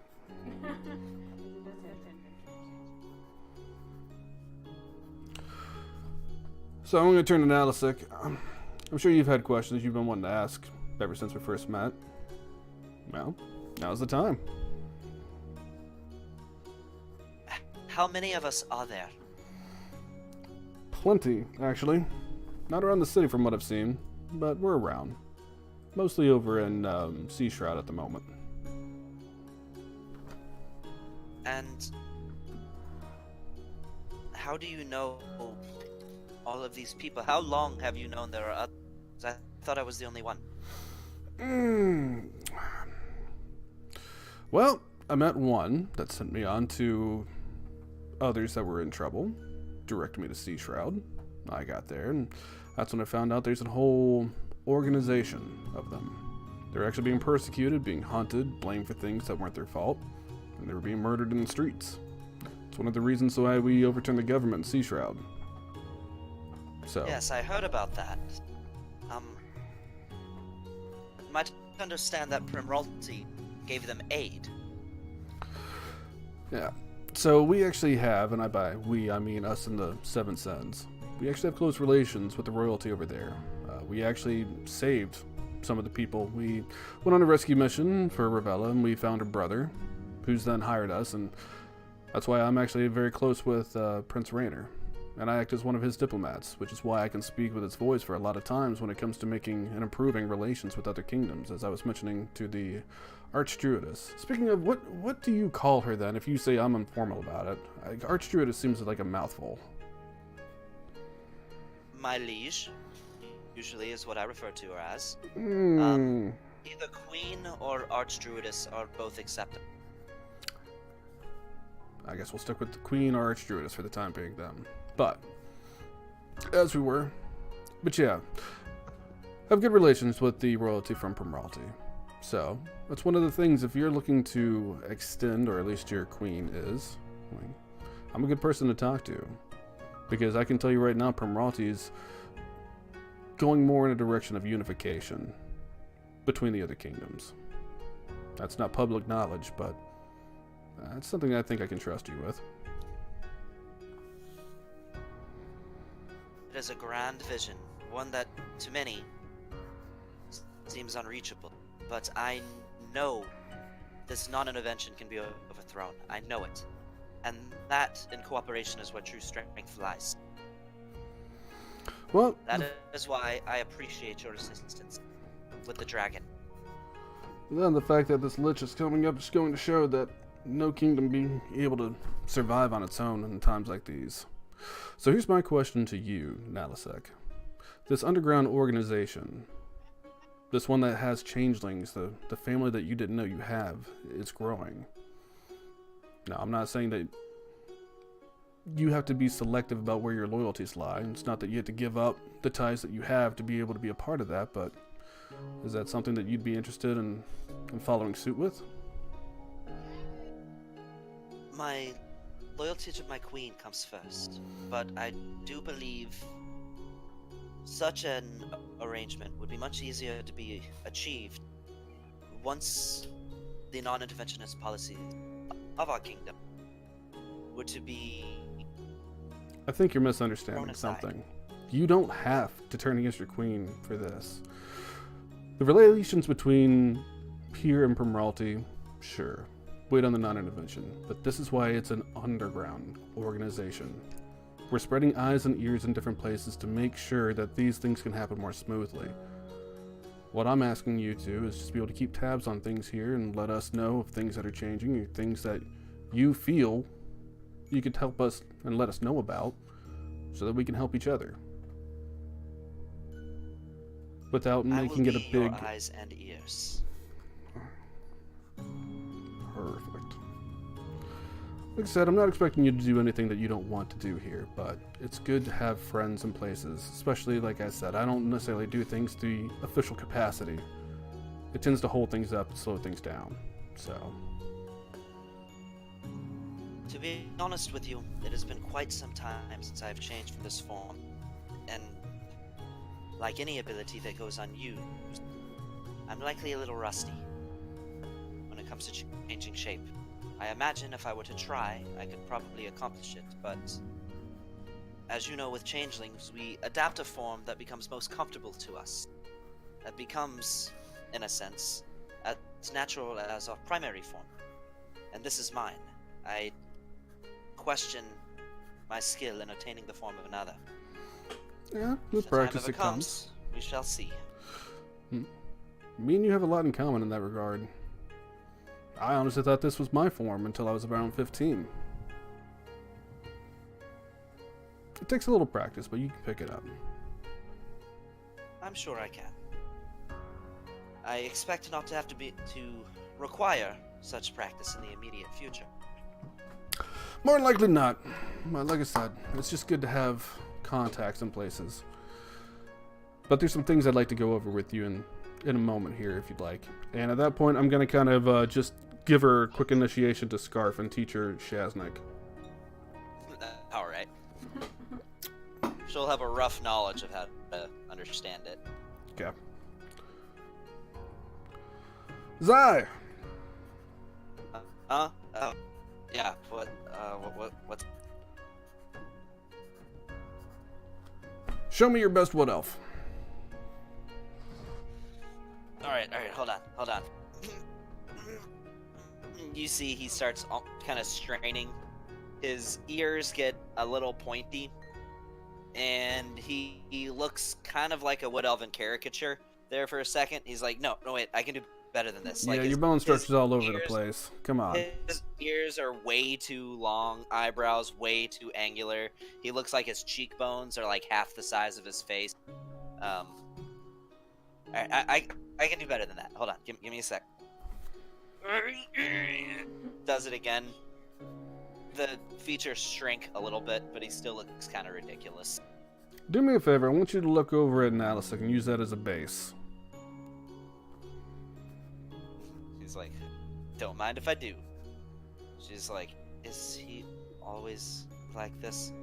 So I'm going to turn to Nalisic. I'm sure you've had questions you've been wanting to ask ever since we first met. Well, now's the time. How many of us are there? Plenty, actually. Not around the city from what I've seen, but we're around. Mostly over in Sea Shroud at the moment. And how do you know all of these people? How long have you known there are others? I thought I was the only one. Well, I met one that sent me on to others that were in trouble, directed me to Sea Shroud. I got there, and that's when I found out there's a whole organization of them. They're actually being persecuted, being hunted, blamed for things that weren't their fault, and they were being murdered in the streets. It's one of the reasons why we overturned the government in Sea Shroud. So, Yes, I heard about that. Am I to understand that Primralty gave them aid? yeah. So we actually have, and by we I mean us and the Seven Sons, we actually have close relations with the royalty over there. We actually saved some of the people. We went on a rescue mission for Ravella, and we found her brother, who's then hired us, and that's why I'm actually very close with Prince Rainer. And I act as one of his diplomats, which is why I can speak with his voice for a lot of times when it comes to making and improving relations with other kingdoms, as I was mentioning to the Archdruidess. Speaking of, what do you call her then, if you say I'm informal about it? Archdruidess seems like a mouthful. My liege, usually is what I refer to her as. Hmm. Either Queen or Archdruidess are both acceptable. I guess we'll stick with the Queen or Archdruidess for the time being then. But, as we were. But yeah, I have good relations with the royalty from Primralty. So, that's one of the things, if you're looking to extend, or at least your queen is, I'm a good person to talk to. Because I can tell you right now, Primralty is going more in a direction of unification between the other kingdoms. That's not public knowledge, but it's something I think I can trust you with. It is a grand vision, one that, to many, seems unreachable. But I know this non-intervention can be overthrown. I know it. And that, in cooperation, is where true strength lies. Well, That is why I appreciate your assistance with the dragon. then the fact that this lich is coming up is going to show that no kingdom being able to survive on its own in times like these. So here's my question to you, Nalasek. This underground organization, this one that has changelings, the family that you didn't know you have, is growing. Now, I'm not saying that you have to be selective about where your loyalties lie. It's not that you have to give up the ties that you have to be able to be a part of that, but is that something that you'd be interested in following suit with? My loyalty to my queen comes first, but I do believe such an arrangement would be much easier to be achieved once the non-interventionist policy of our kingdom were to be... I think you're misunderstanding thrown aside. something. You don't have to turn against your queen for this. The relations between Peer and Primralty, sure, wait on the non-intervention, but this is why it's an underground organization. We're spreading eyes and ears in different places to make sure that these things can happen more smoothly. What I'm asking you to is just be able to keep tabs on things here and let us know of things that are changing or things that you feel you could help us and let us know about so that we can help each other. Without making it a big... your eyes and ears. Perfect. Like I said, I'm not expecting you to do anything that you don't want to do here, but it's good to have friends and places, especially, like I said, I don't necessarily do things to the official capacity. It tends to hold things up and slow things down, so... To be honest with you, it has been quite some time since I've changed from this form, and like any ability that goes unused, I'm likely a little rusty when it comes to changing shape. I imagine if I were to try, I could probably accomplish it, but as you know, with changelings, we adapt a form that becomes most comfortable to us. That becomes, in a sense, as natural as our primary form. And this is mine. I question my skill in attaining the form of another. Yeah, with The practice time it comes. we shall see. Me and you have a lot in common in that regard. I honestly thought this was my form until I was around 15. It takes a little practice, but you can pick it up. I'm sure I can. I expect not to have to require such practice in the immediate future. More than likely not. But like I said, it's just good to have contacts in places. But there's some things I'd like to go over with you in a moment here, if you'd like. And at that point, I'm going to kind of just give her a quick initiation to Scarf and teach her Shaznik. Alright. She'll have a rough knowledge of how to understand it. Okay. Zai! Oh, yeah, what's... Show me your best wood elf. Alright, hold on. You see he starts kind of straining. His ears get a little pointy. And he looks kind of like a wood elven caricature there for a second. He's like, no, wait, I can do better than this. Yeah, like your bone structure's all over the place. Come on. His ears are way too long, eyebrows way too angular. He looks like his cheekbones are like half the size of his face. I can do better than that. Hold on, give me a sec. Does it again. The features shrink a little bit, but he still looks kind of ridiculous. Do me a favor, I want you to look over at Alice. I can use that as a base. She's like, don't mind if I do. She's like, is he always like this?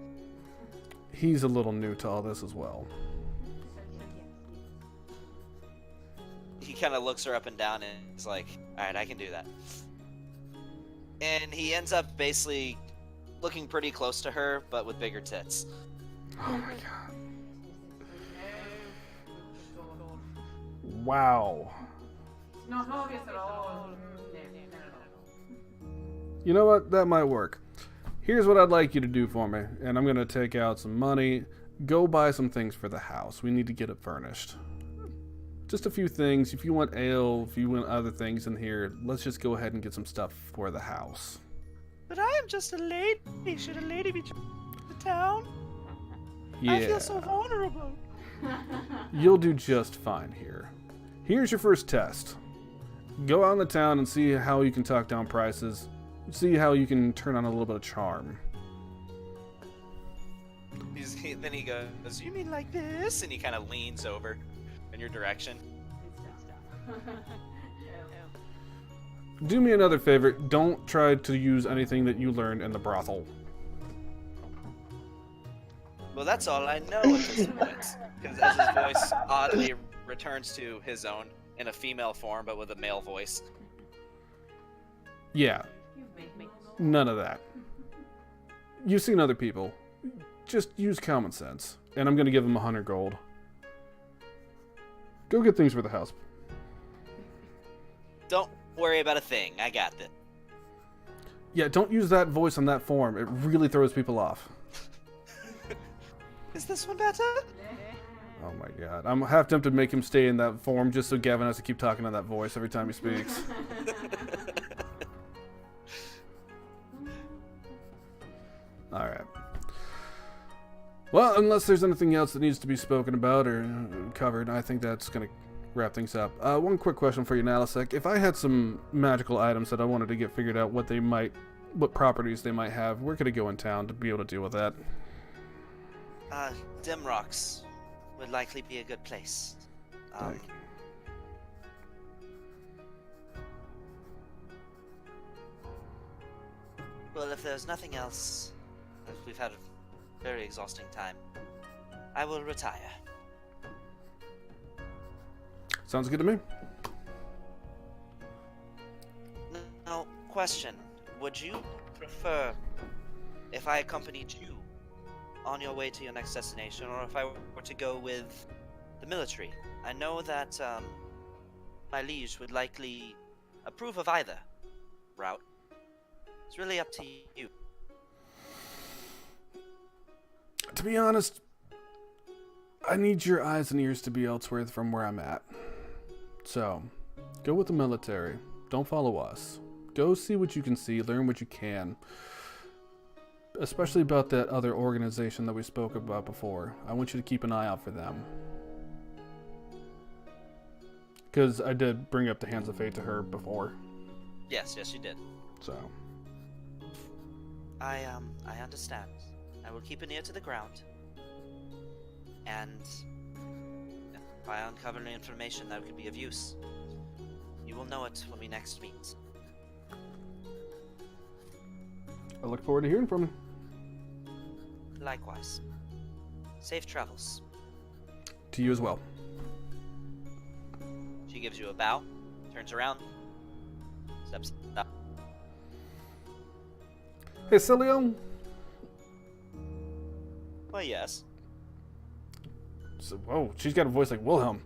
He's a little new to all this as well. He kind of looks her up and down and is like, alright, I can do that. And he ends up basically looking pretty close to her, but with bigger tits. Oh my god. Wow. Not obvious at all. You know what? That might work. Here's what I'd like you to do for me. And I'm going to take out some money. go buy some things for the house. We need to get it furnished. Just a few things. If you want ale, if you want other things in here, let's just go ahead and get some stuff for the house. But I am just a lady. Should a lady be to town? Yeah. I feel so vulnerable. You'll do just fine here. Here's your first test. Go out in the town and see how you can talk down prices. See how you can turn on a little bit of charm. Then he goes, "You mean like this?" And he kind of leans over in your direction. Do me another favor. Don't try to use anything that you learned in the brothel. Well, that's all I know at this point. Because as his voice oddly returns to his own in a female form, but with a male voice. Yeah. None of that. You've seen other people. Just use common sense. And I'm going to give him 100 gold. Go get things for the house. Don't worry about a thing. I got this. Yeah, don't use that voice on that form. It really throws people off. Is this one better? Oh my god. I'm half tempted to make him stay in that form just so Gavin has to keep talking in that voice every time he speaks. Alright. Well, unless there's anything else that needs to be spoken about or covered, I think that's going to wrap things up. One quick question for you, Nalisek. If I had some magical items that I wanted to get figured out what properties they might have, where could I go in town to be able to deal with that? Dim Rocks would likely be a good place. Well, if there's nothing else, if we've had a very exhausting time, I will retire. Sounds good to me. Now, question. Would you prefer if I accompanied you on your way to your next destination, or if I were to go with the military? I know that my liege would likely approve of either route. It's really up to you. To be honest, I need your eyes and ears to be elsewhere from where I'm at. So, go with the military. Don't follow us. Go see what you can see, learn what you can. Especially about that other organization that we spoke about before. I want you to keep an eye out for them. Because I did bring up the Hands of Fate to her before. Yes, you did. So. I understand. I will keep an ear to the ground. And if I uncover any information that could be of use, you will know it when we next meet. I look forward to hearing from you. Likewise. Safe travels. To you as well. She gives you a bow, turns around, steps up. Hey, Cilio. Well, yes. So, whoa, she's got a voice like Wilhelm.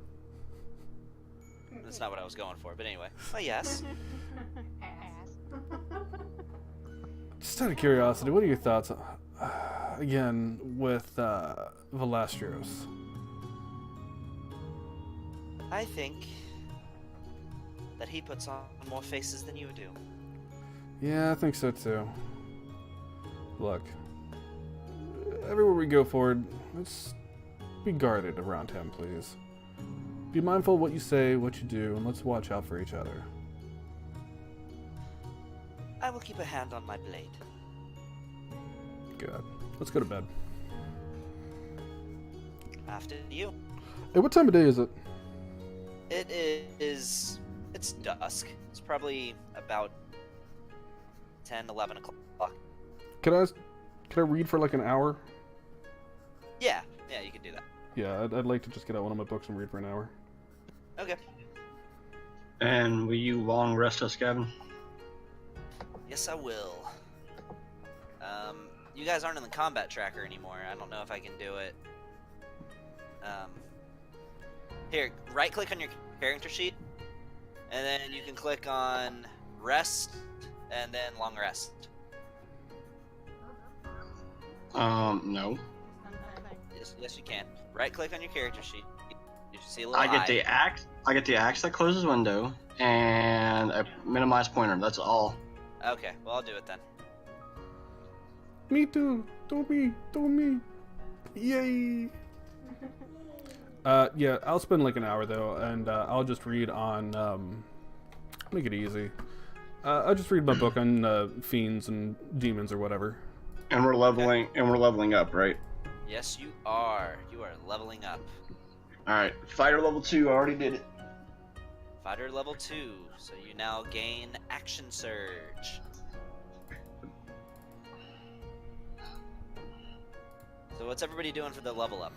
That's not what I was going for, but anyway. Well, yes. Just out of curiosity, what are your thoughts, again, with Velastros? I think that he puts on more faces than you do. Yeah, I think so too. Look, everywhere we go forward, let's be guarded around him, please. Be mindful of what you say, what you do, and let's watch out for each other. I will keep a hand on my blade. Good. Let's go to bed. After you. Hey, what time of day is it? It is... It's dusk. It's probably about 10, 11 o'clock. Can I read for like an hour? Yeah, you can do that. Yeah, I'd like to just get out one of my books and read for an hour. Okay. And will you long rest us, Gavin? Yes, I will. You guys aren't in the combat tracker anymore. I don't know if I can do it. Here, right-click on your character sheet, and then you can click on rest, and then long rest. No. Yes, you can. Right click on your character sheet. You should see a little I get eye. the axe. I get the axe that closes window and a minimize pointer. That's all. Okay, well I'll do it then. Me too. Don't me. Yay. Yeah, I'll spend like an hour though, and I'll just read on. Make it easy. I'll just read my book on fiends and demons or whatever. And we're leveling up, right? Yes, you are. You are leveling up. All right. Fighter level 2. I already did it. Fighter level 2, so you now gain action surge. So what's everybody doing for the level up?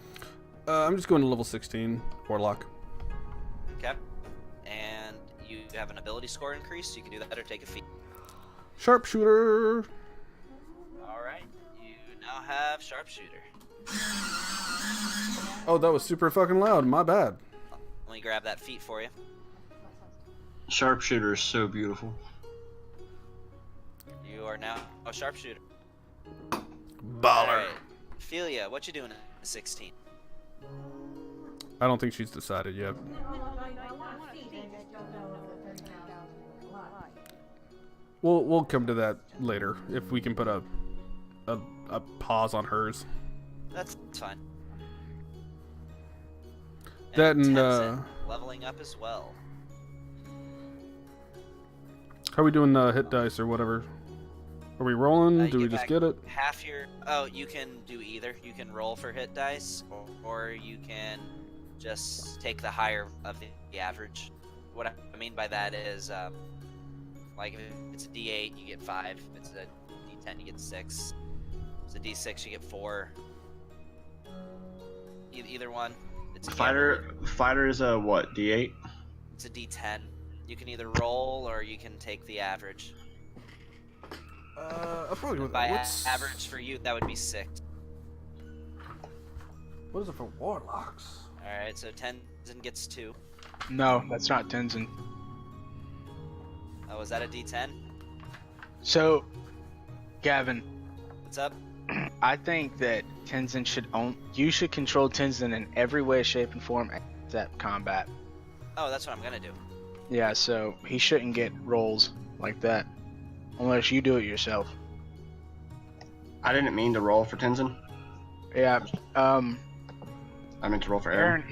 I'm just going to level 16, Warlock. Okay. And you have an ability score increase, so you can do that or take a feat. Sharpshooter. Alright, you now have sharpshooter. Oh, that was super fucking loud. My bad. Let me grab that feat for you. Sharpshooter is so beautiful. You are now a sharpshooter. Baller. Alright. Ophelia, what you doing at 16? I don't think she's decided yet. I want to feed, I just don't know if the 30,000 is alive. We'll come to that later if we can put a pause on hers. That's fine. That and Tenzin, leveling up as well. how are we doing hit dice or whatever? Are we rolling? You Do we get just back get it? half your... Oh, you can do either. You can roll for hit dice, or you can just take the higher of the average. What I mean by that is, like if it's a D8, you get 5. If it's a D10, you get 6. If it's a D6, you get 4. Either one. It's a gamble. Fighter is a what? D8. It's a D10. You can either roll or you can take the average. I'll probably go with By what's... average for you, that would be 6. What is it for warlocks? Alright, so Tenzin gets 2. No, that's not Tenzin. Oh, is that a D10? So, Gavin, What's up? I think that Tenzin should own. You should control Tenzin in every way, shape, and form except combat. Oh, that's what I'm gonna do. Yeah, so he shouldn't get rolls like that unless you do it yourself. I didn't mean to roll for Tenzin. Yeah. I meant to roll for Aaron.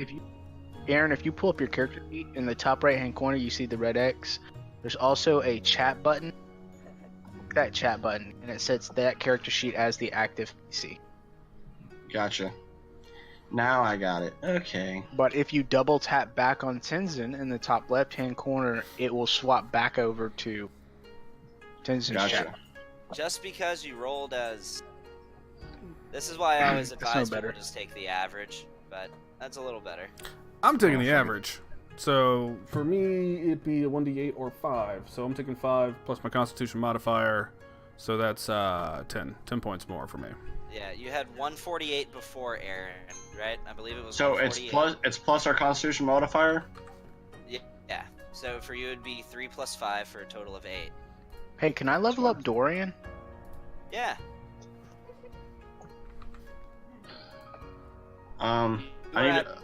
Aaron, if you pull up your character sheet in the top right-hand corner, you see the red X. There's also a chat button. That chat button, and it sets that character sheet as the active PC. Gotcha. Now I got it. Okay. But if you double tap back on Tenzin in the top left-hand corner, it will swap back over to Tenzin's Gotcha. chat. Just because you rolled as... This is why I always That's no advise better. people just take the average, but that's a little better. I'm taking the average. So for me, it'd be a 1d8 or 5. So I'm taking 5 plus my Constitution modifier. So that's 10 points more for me. Yeah, you had 148 before Aaron, right? I believe it was So it's 148. plus our Constitution modifier. Yeah. So for you, it'd be 3 plus 5 for a total of 8. Hey, can I level up Dorian? Yeah.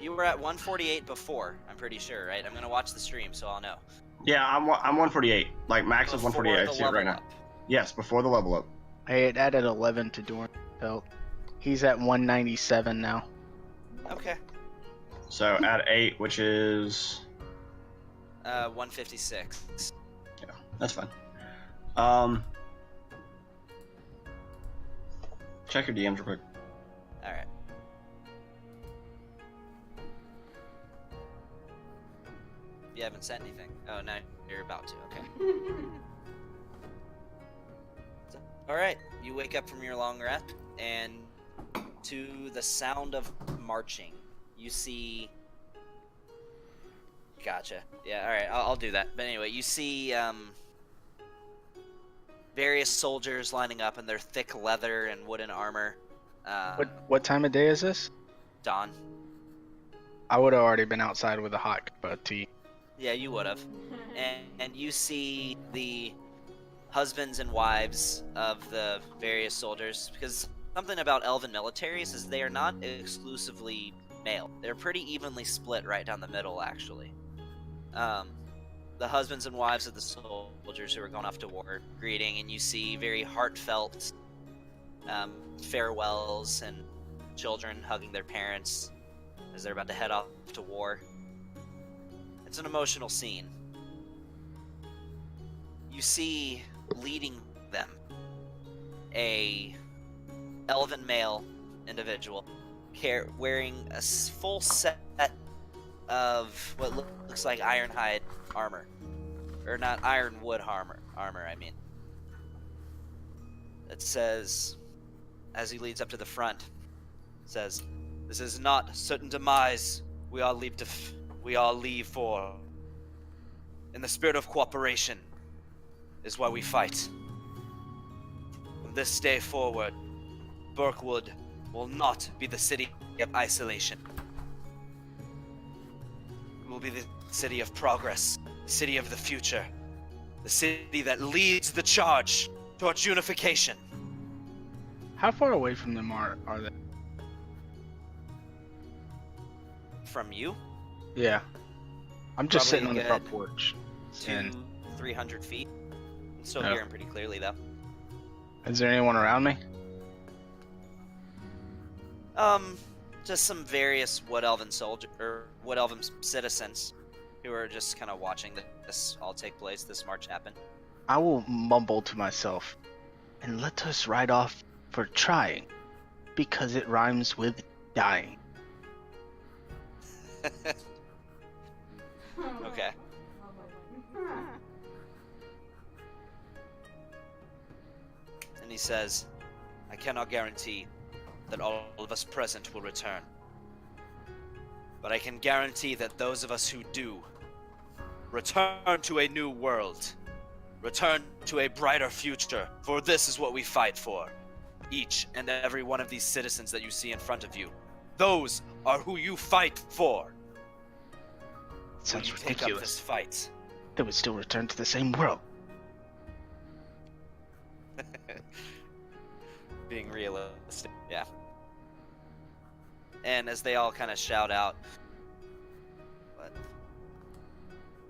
You were at 148 before, I'm pretty sure, right? I'm gonna watch the stream, so I'll know. Yeah, I'm 148. Like max is Before 148. I the see it right level now. up. Yes, before the level up. Hey, it added 11 to Dorian's belt. He's at 197 now. Okay. So add 8, which is 156. yeah, that's fine. Check your DMs real quick. All right. You haven't sent anything. Oh, no, you're about to. Okay. All right. You wake up from your long rest, and to the sound of marching, you see. Gotcha. Yeah. All right. I'll do that. But anyway, you see various soldiers lining up in their thick leather and wooden armor. What time of day is this? Dawn. I would have already been outside with a hot cup of tea. Yeah, you would have. And you see the husbands and wives of the various soldiers, because something about elven militaries is they are not exclusively male. They're pretty evenly split right down the middle, actually. The husbands and wives of the soldiers who are going off to war greeting, and you see very heartfelt farewells and children hugging their parents as they're about to head off to war. It's an emotional scene. You see leading them a elven male individual wearing a full set of what looks like ironhide armor, or not, ironwood armor. I mean, it says, as he leads up to the front, it says, "This is not certain demise. We all leave for. In the spirit of cooperation is why we fight. From this day forward, Burkwood will not be the city of isolation. It will be the city of progress, the city of the future, the city that leads the charge towards unification." How far away from them are they? From you, Yeah. I'm just Probably sitting on the good front porch. And 300 feet. I'm still Oh. hearing pretty clearly, though. is there anyone around me? Just some various Wood Elven citizens who are just kind of watching this all take place, this march happen. I will mumble to myself, and let us ride off for trying, because it rhymes with dying. Okay. And he says, "I cannot guarantee that all of us present will return. But I can guarantee that those of us who do return to a new world, return to a brighter future, for this is what we fight for. Each and every one of these citizens that you see in front of you, those are who you fight for. When Sounds you take up ridiculous. this fight." They would still return to the same world. Being realistic, yeah. And as they all kind of shout out, what?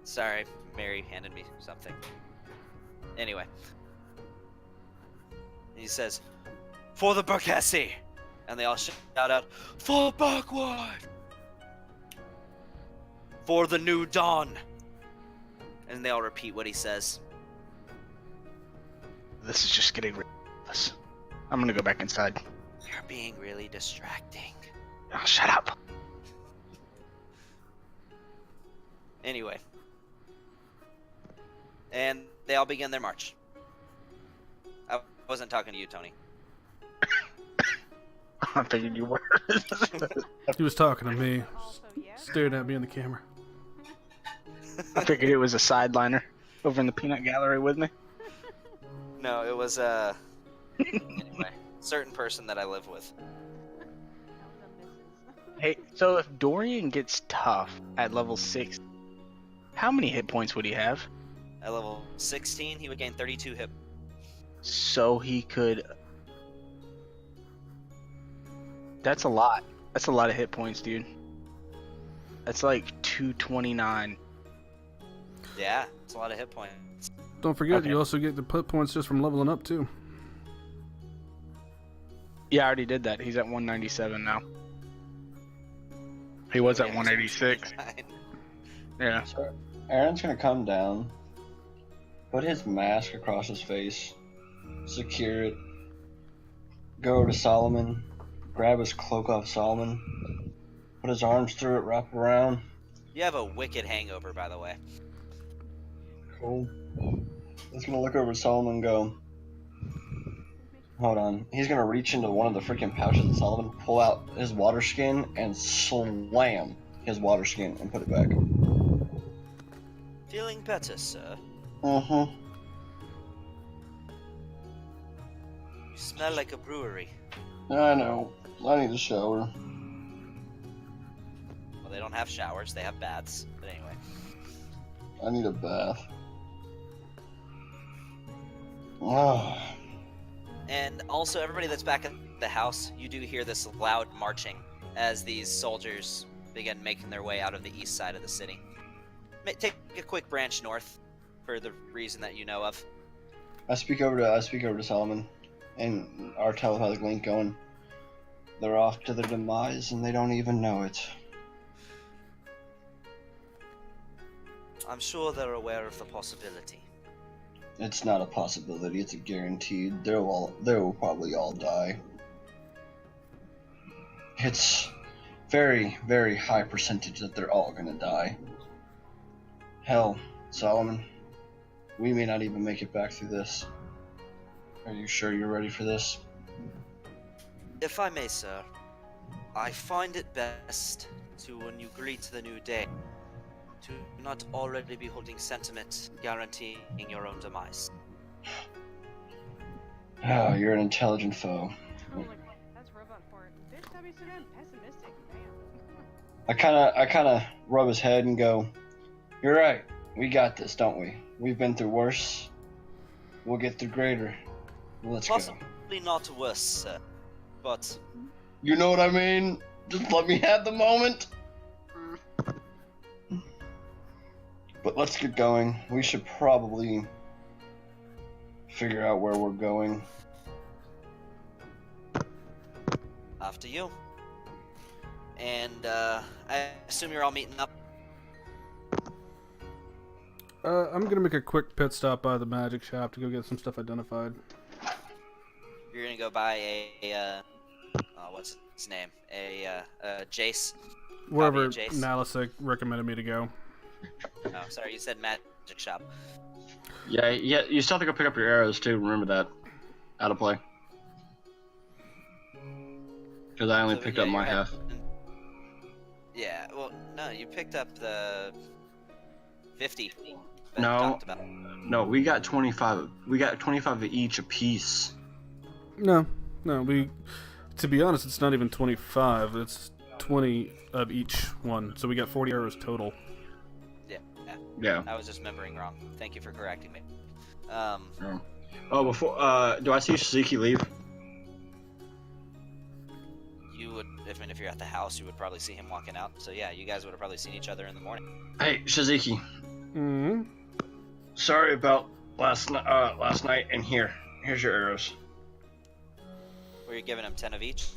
Sorry, Mary handed me something. Anyway, he says, "For the Burkessi!" And they all shout out, "For Burkwood! For the new dawn!" And they all repeat what he says. This is just getting ridiculous. I'm gonna go back inside. You're being really distracting. Oh, shut up. Anyway. And they all begin their march. I wasn't talking to you, Tony. I figured you were. He was talking to me, Also, yeah. staring at me in the camera. I figured it was a sideliner over in the peanut gallery with me. No, it was anyway, certain person that I live with. That was a missus. Hey, so if Dorian gets tough at level 6, how many hit points would he have? At level 16, he would gain 32 hit. So he could... That's a lot. That's a lot of hit points, dude. That's like 229. Yeah, it's a lot of hit points. Don't forget, Okay. you also get the put points just from leveling up too. Yeah, I already did that. He's at 197 now. He was at Yeah, 186. Yeah. So Aaron's gonna come down, put his mask across his face, secure it, go over to Solomon, grab his cloak off Solomon, put his arms through it, wrap around. You have a wicked hangover, by the way. Cool. He's gonna look over at Solomon and go, hold on. He's gonna reach into one of the freaking pouches of Solomon, pull out his water skin, and slam his water skin and put it back. Feeling better, sir? Uh-huh. You smell like a brewery. I know. I need a shower. Well, they don't have showers, they have baths. But anyway. I need a bath. Oh. And also, everybody that's back in the house, you do hear this loud marching as these soldiers begin making their way out of the east side of the city. Take a quick branch north for the reason that you know of. I speak over to Solomon, and our telepathic link going. They're off to their demise, and they don't even know it. I'm sure they're aware of the possibility. It's not a possibility. It's a guaranteed. They will probably all die. It's very, very high percentage that they're all gonna die. Hell, Solomon, we may not even make it back through this. Are you sure you're ready for this? If I may, sir, I find it best to, when you greet the new day, to not already be holding sentiment guaranteeing your own demise. Oh, you're an intelligent foe. Oh my god, that's robot port. Bitch, stop being so damn pessimistic. Damn. I kinda rub his head and go, "You're right. We got this, don't we? We've been through worse. We'll get through greater. Let's go." Possibly not worse, sir, but You know what I mean? Just let me have the moment. But let's get going. We should probably figure out where we're going. after you. And I assume you're all meeting up. I'm gonna make a quick pit stop by the magic shop to go get some stuff identified. You're gonna go buy a what's his name? A Jace. Wherever Jace. Nalisic recommended me to go. Oh, sorry, you said magic shop. Yeah, you still have to go pick up your arrows too, remember that. Out of play. Because I only So, picked yeah, up my you're half. Yeah, well, no, you picked up the 50 that you No. talked about. No, we got 25. We got 25 of each apiece. No, we. To be honest, it's not even 25. It's 20 of each one. So we got 40 arrows total. Yeah. I was just remembering wrong. Thank you for correcting me. Oh, before, do I see Shiziki leave? You would, if you're at the house, you would probably see him walking out. So yeah, you guys would have probably seen each other in the morning. Hey, Shiziki. Hmm. Sorry about last night, and here's your arrows. Were you giving him 10 of each?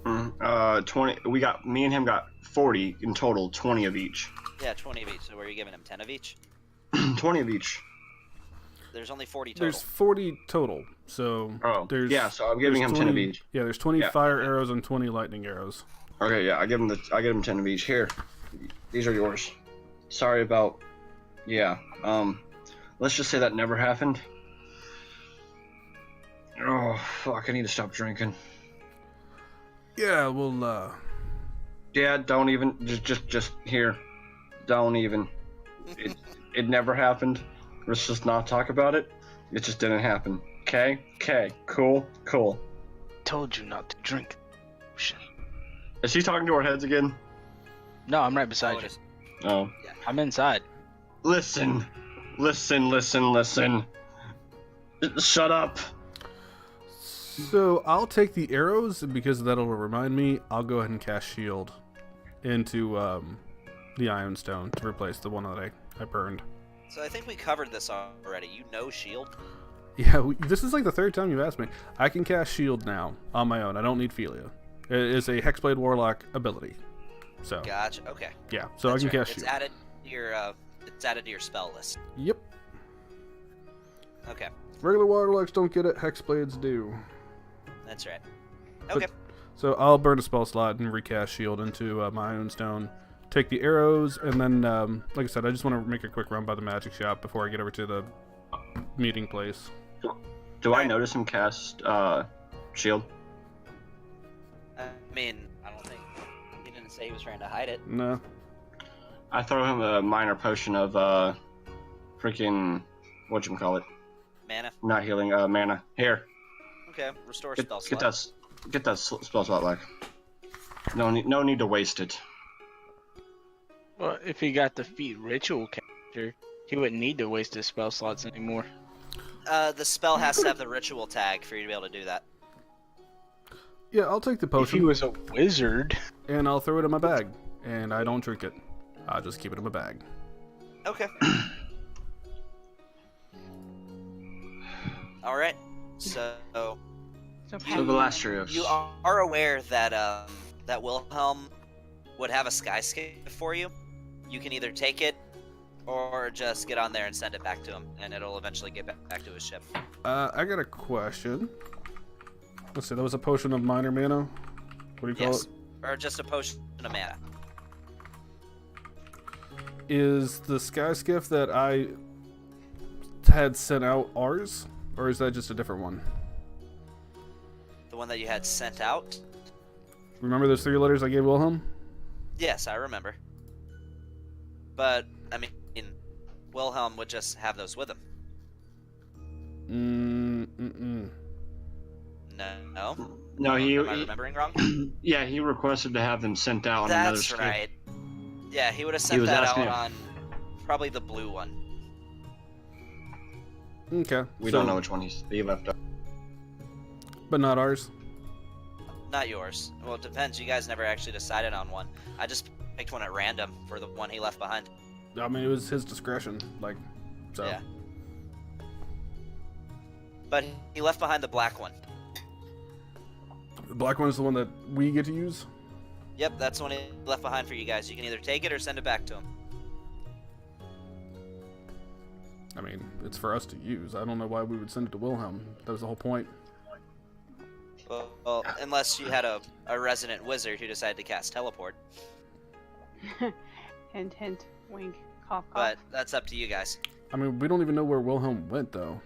20, me and him got 40 in total, 20 of each. Yeah, 20 of each. So were you giving him 10 of each? 20 of each. There's only 40 total. There's 40 total. So there's yeah, so I'm giving him 20, 10 of each. Yeah, there's 20 Yeah. fire arrows and 20 lightning arrows. Okay, yeah, I give him 10 of each. Here, these are yours. Sorry about, yeah. Let's just say that never happened. Oh fuck! I need to stop drinking. Yeah, well, Dad, don't even just here. Don't even. It never happened. Let's just not talk about it. It just didn't happen. Okay, cool. Told you not to drink. Shit. Is he talking to our heads again? No, I'm right beside you. Oh. I'm inside. Listen. Shut up. so I'll take the arrows, and because that'll remind me, I'll go ahead and cast shield into the Iron Stone to replace the one that I burned. So I think we covered this already. You know shield. Yeah, this is like the third time you've asked me. I can cast shield now on my own. I don't need Philia. It is a Hexblade Warlock ability. So Gotcha. Okay. yeah, so That's I can right. cast It's shield. added to your it's added to your spell list. Yep. Okay. Regular Warlocks don't get it. Hexblades do. That's right. But- Okay. So I'll burn a spell slot and recast shield into my Iron Stone. Take the arrows, and then, like I said, I just want to make a quick run by the magic shop before I get over to the meeting place. Do I notice him cast shield? I mean, I don't think he didn't say he was trying to hide it. No. I throw him a minor potion of freaking whatchamacallit. Mana. Not healing, mana. Here. Okay. Restore Get spell slot. that spell slot back. No need to waste it. Well, if he got the feat ritual character, he wouldn't need to waste his spell slots anymore. The spell has to have the ritual tag for you to be able to do that. Yeah, I'll take the If he potion, was a wizard. and I'll throw it in my bag. And I don't drink it. I'll just keep it in my bag. Okay. All right. So So So Pat- Velastrios. you are aware that that Wilhelm would have a skyscape for you. You can either take it or just get on there and send it back to him, and it'll eventually get back to his ship. I got a question. Let's see, that was a potion of minor mana. What do you call Yes, it? or just a potion of mana. Is the sky skiff that I had sent out ours? Or is that just a different one? The one that you had sent out. Remember those 3 letters I gave Wilhelm? Yes, I remember. But I mean, Wilhelm would just have those with him. No. No, Am I remembering wrong? yeah, he requested to have them sent out on another That's skip. right. Yeah, he would have He sent was that out asking if- on probably the blue one. Okay. We so- don't know which one he left up. But not ours? Not yours. Well, it depends. You guys never actually decided on one. I just picked one at random for the one he left behind. I mean, it was his discretion. Like, so. Yeah. But he left behind the black one. The black one is the one that we get to use? Yep, that's the one he left behind for you guys. You can either take it or send it back to him. I mean, it's for us to use. I don't know why we would send it to Wilhelm. That was the whole point. Well, unless you had a resident wizard who decided to cast teleport. Hint, hint, wink, cough, cough. But that's up to you guys. I mean, we don't even know where Wilhelm went, though.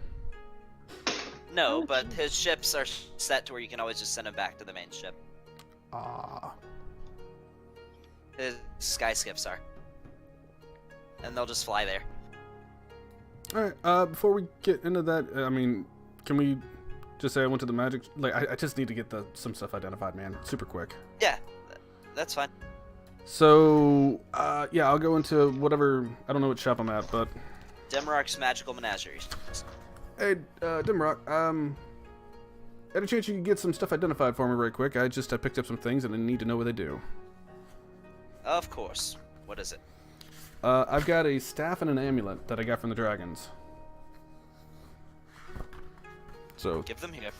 No, but his ships are set to where you can always just send him back to the main ship. Ah. His sky skips are. And they'll just fly there. Alright, before we get into that, I mean, can we just say I went to the magic... Like, I just need to get some stuff identified, man. Super quick. Yeah, that's fine. So, yeah, I'll go into whatever... I don't know what shop I'm at, but... Demarark's Magical Menagerie. Hey, Dimrock, any chance you could get some stuff identified for me right quick? I picked up some things and I need to know what they do. Of course. What is it? I've got a staff and an amulet that I got from the dragons. So, Give them here.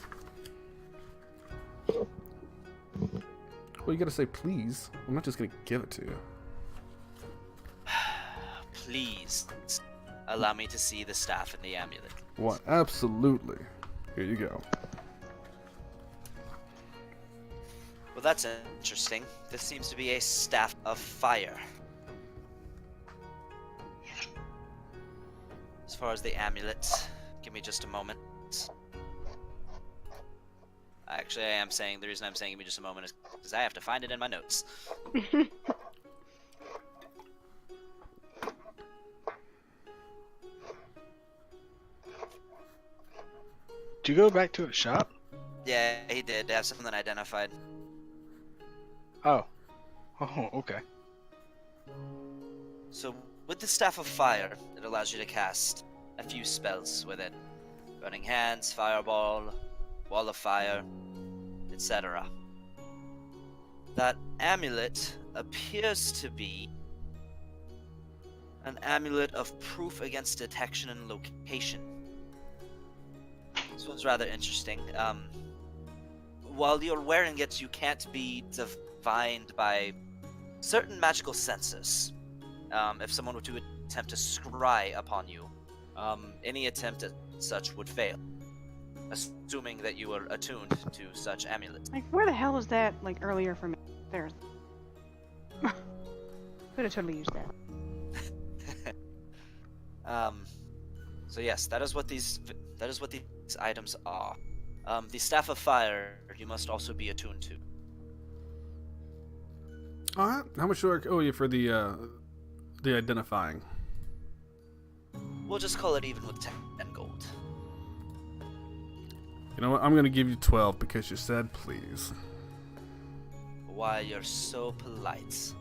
well, you gotta say please. I'm not just gonna give it to you. Please, allow me to see the staff and the amulet. What? Absolutely. Here you go. Well, that's interesting. This seems to be a staff of fire. As far as the amulet, give me just a moment. Actually, I am saying, the reason I'm saying give me just a moment is because I have to find it in my notes. Did you go back to a shop? Yeah, he did have something identified. Oh. Oh, okay. So, with the Staff of Fire, it allows you to cast a few spells with it. Burning Hands, Fireball, Wall of Fire, etc. That amulet appears to be an amulet of proof against detection and location. This one's rather interesting. While you're wearing it, you can't be divined by certain magical senses. If someone were to attempt to scry upon you, any attempt at such would fail, assuming that you were attuned to such amulets. Like, where the hell was that, like, earlier for me? There's... Could have totally used that. So yes, that is what these items are. The Staff of Fire you must also be attuned to. Alright, how much do I owe you for the identifying? We'll just call it even with 10 gold. You know what, I'm gonna give you 12 because you said please. Why, you're so polite.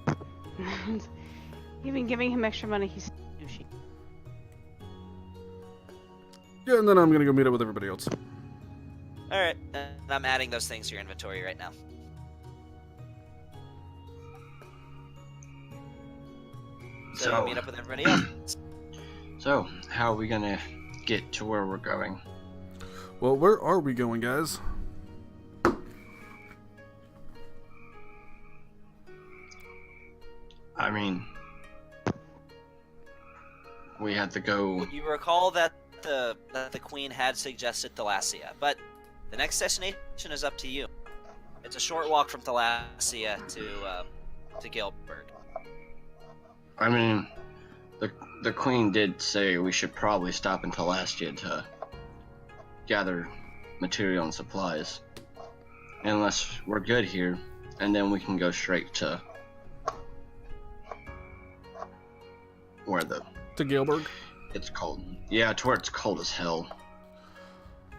Even giving him extra money, he's douchey. Yeah, and then I'm gonna go meet up with everybody else. Alright, and I'm adding those things to your inventory right now. So you So, meet up with everybody else. so how are we gonna get to where we're going? Well, where are we going, guys? I mean, we had to go. You recall that the queen had suggested Thalassia, but the next destination is up to you. It's a short walk from Thalassia to Gilbert. I mean, the queen did say we should probably stop in Talastia to gather material and supplies, unless we're good here, and then we can go straight to where To Gilbert. it's cold. Yeah, to where it's cold as hell.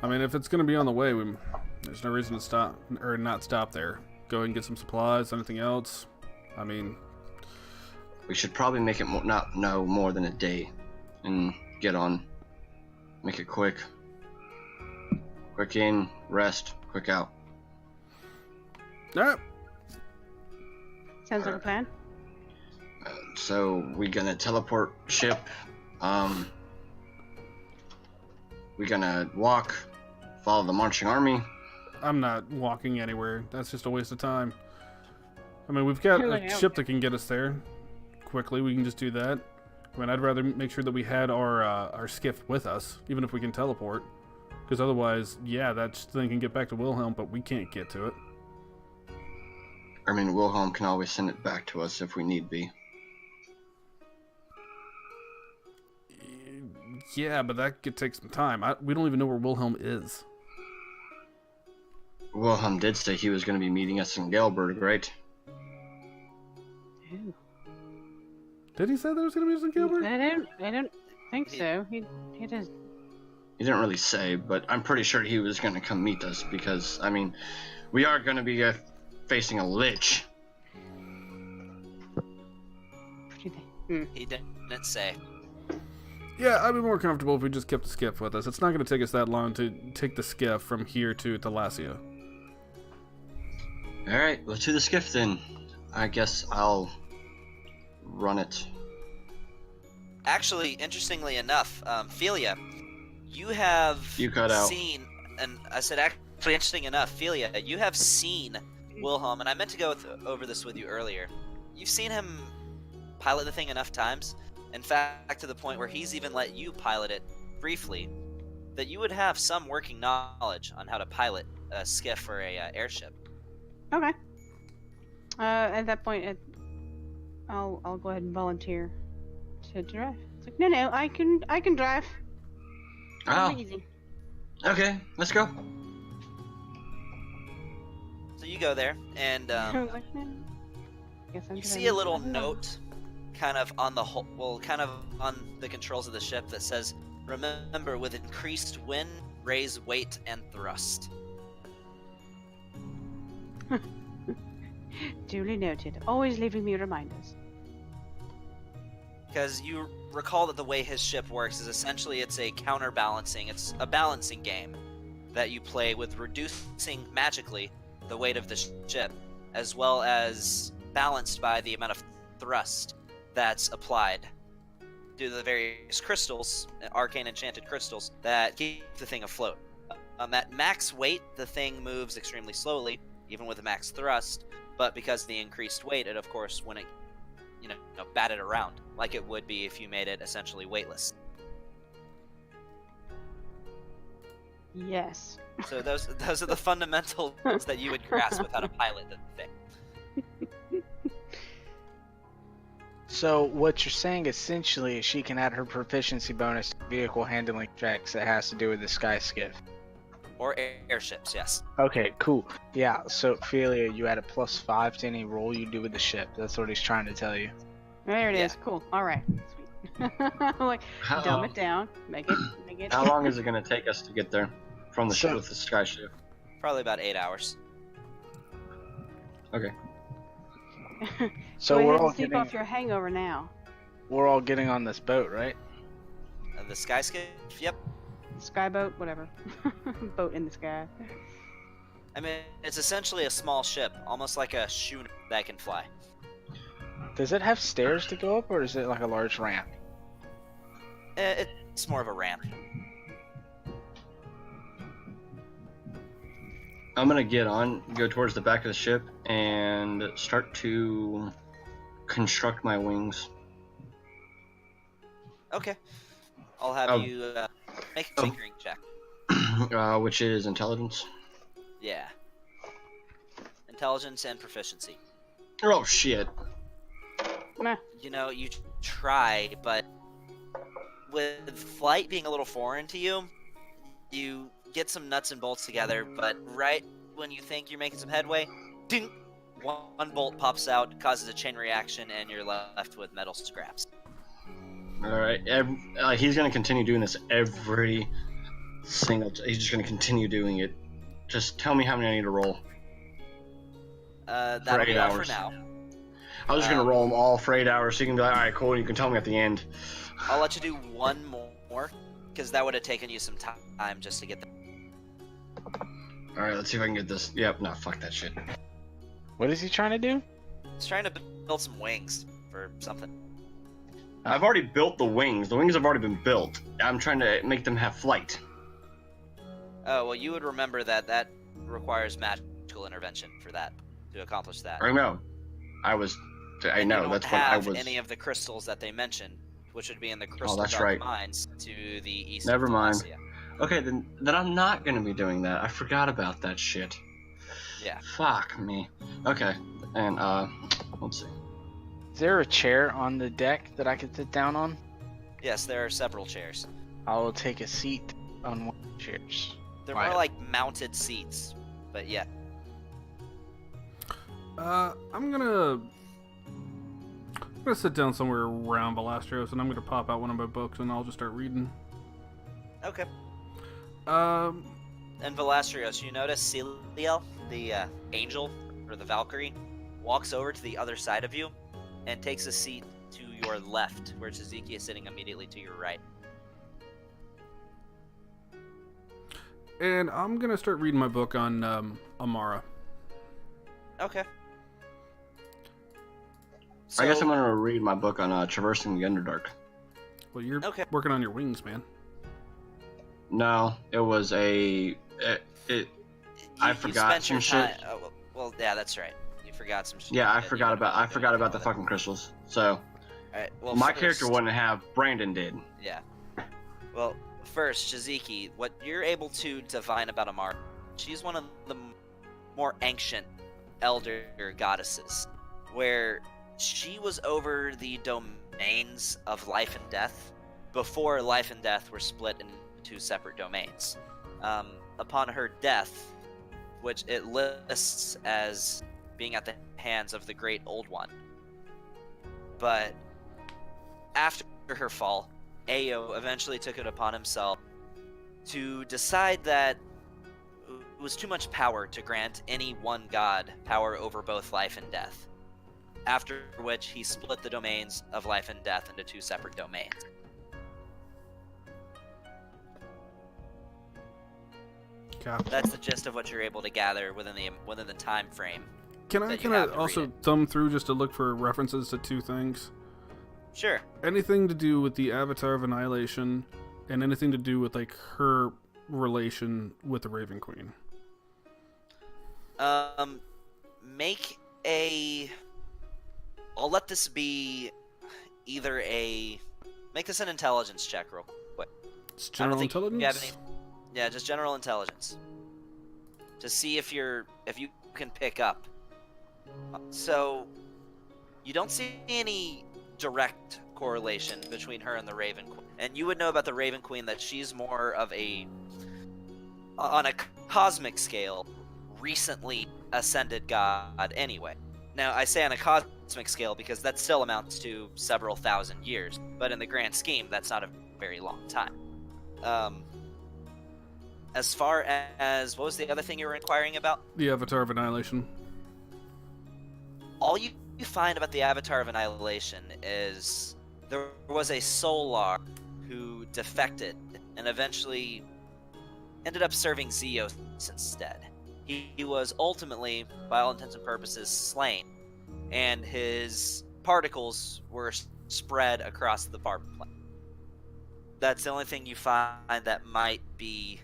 I mean, if it's going to be on the way, there's no reason to stop or not stop there. Go ahead and get some supplies, anything else. I mean, We should probably make it not no more than a day, and get on. Make it quick. Quick in, rest, quick out. ah, Sounds like a plan. So we gonna teleport ship. We gonna walk, follow the marching army. I'm not walking anywhere. That's just a waste of time. I mean, we've got a ship that can get us there quickly. We can just do that. I mean, I'd rather make sure that we had our skiff with us, even if we can teleport. Because otherwise, yeah, that thing can get back to Wilhelm, but we can't get to it. I mean, Wilhelm can always send it back to us if we need be. Yeah, but that could take some time. We don't even know where Wilhelm is. Wilhelm did say he was going to be meeting us in Gelberg, right? Ooh. Did he say there was going to be some Gilbert? I don't think so. He does. He didn't really say, but I'm pretty sure he was going to come meet us because, I mean, we are going to be facing a lich. He didn't say. Yeah, I'd be more comfortable if we just kept the skiff with us. It's not going to take us that long to take the skiff from here to Thalassia. Alright, let's do the skiff then. I guess I'll run it. Actually, interestingly enough, Philia, you have cut out. seen, and I said actually interesting enough, Philia, you have seen Wilhelm, and I meant to go over this with you earlier. You've seen him pilot the thing enough times, in fact, to the point where he's even let you pilot it briefly, that you would have some working knowledge on how to pilot a skiff or a airship. Okay. At that point, I'll go ahead and volunteer to drive. It's like, no, I can drive. Oh, It'll be easy. okay, let's go. So you go there, and I was like, no. Guess I'm you gonna see a little drive. note kind of on the whole, well, kind of on the controls of the ship that says, remember, with increased wind, raise weight and thrust. Duly noted. Always leaving me reminders. Because you recall that the way his ship works is essentially it's a counterbalancing, it's a balancing game that you play with reducing magically the weight of the ship, as well as balanced by the amount of thrust that's applied due to the various crystals, arcane enchanted crystals, that keep the thing afloat. At max weight, the thing moves extremely slowly, even with a max thrust, but because of the increased weight, it of course wouldn't, bat it around like it would be if you made it essentially weightless. Yes. So those are the fundamentals that you would grasp with how to pilot the thing. So what you're saying essentially is she can add her proficiency bonus to vehicle handling checks that has to do with the sky skiff. Or airships, yes. Okay, cool. Yeah, so Ophelia, you add a +5 to any roll you do with the ship. That's what he's trying to tell you. There it Yeah. is. Cool. All right. Sweet. Like, dumb it down. Make it. How long is it going to take us to get there from the ship So- with the sky ship? Probably about 8 hours. Okay. So Go we're ahead all and sleep getting off your hangover now. we're all getting on this boat, right? The sky skiff, yep. Skyboat, whatever. Boat in the sky. I mean, it's essentially a small ship, almost like a schooner that can fly. Does it have stairs to go up, or is it like a large ramp? It's more of a ramp. I'm gonna go towards the back of the ship, and start to construct my wings. Okay. I'll have you make a tinkering check. Which is intelligence. Yeah. Intelligence and proficiency. Oh shit. Nah. You know, you try, but with flight being a little foreign to you, you get some nuts and bolts together, but right when you think you're making some headway, ding, one bolt pops out, causes a chain reaction, and you're left with metal scraps. Alright, he's gonna continue doing this every single he's just gonna continue doing it. Just tell me how many I need to roll. That'll 8 be all hours. for now. I was just gonna roll them all for 8 hours so you can be like, alright, cool, you can tell me at the end. I'll let you do one more, because that would have taken you some time just to get the... Alright, let's see if I can get this. Yep, no, fuck that shit. What is he trying to do? He's trying to build some wings for something. I've already built the wings. The wings have already been built. I'm trying to make them have flight. Oh, well, you would remember that requires magical intervention for that, to accomplish that. I know. I And know, you that's don't what I have was... any of the crystals that they mentioned, which would be in the crystal that's dark right. mines to the east Never of mind. Thalasia. Okay, then I'm not gonna be doing that. I forgot about that shit. Yeah. Fuck me. Okay, and let's see. Is there a chair on the deck that I could sit down on? Yes, there are several chairs. I will take a seat on one of the chairs. They're Right. more like mounted seats, but yeah. I'm gonna sit down somewhere around Balastrios, and I'm gonna pop out one of my books, and I'll just start reading. Okay. Um, And Velastrios, you notice Celiel, the angel, or the Valkyrie, walks over to the other side of you and takes a seat to your left, where Taziki is sitting immediately to your right. and I'm gonna start reading my book on Amara. Okay. I guess So- I'm gonna read my book on traversing the Underdark. Well, you're Okay. working on your wings, man. No, it was I forgot spent your some time. shit. Well, yeah, that's right. You forgot some shit. Yeah, I that you forgot would've about been doing the with it. fucking crystals. So Alright, well, my first- character wouldn't have. Brandon did. Yeah. Well, first, Shiziki, what you're able to divine about Amara, she's one of the more ancient elder goddesses, where she was over the domains of life and death before life and death were split into two separate domains. Upon her death, which it lists as being at the hands of the Great Old One, but after her fall, Ayo eventually took it upon himself to decide that it was too much power to grant any one god power over both life and death. After which he split the domains of life and death into two separate domains. Cap. That's the gist of what you're able to gather within the time frame. Can I that you kind have of to also read thumb through just to look for references to two things? Sure. Anything to do with the Avatar of Annihilation, and anything to do with like her relation with the Raven Queen. Make a... I'll let this be either a... Make this an intelligence check real quick. It's I don't general think intelligence. you have any... Yeah, just general intelligence. To see if you can pick up. So, you don't see any direct correlation between her and the Raven Queen. And you would know about the Raven Queen that she's more of a... On a cosmic scale, recently ascended god anyway. Now, I say on a cosmic scale because that still amounts to several thousand years. But in the grand scheme, that's not a very long time. As far as... What was the other thing you were inquiring about? The Avatar of Annihilation. All you find about the Avatar of Annihilation is there was a Solar who defected and eventually ended up serving Zeos instead. He was ultimately, by all intents and purposes, slain, and his particles were spread across the far plane. That's the only thing you find that might be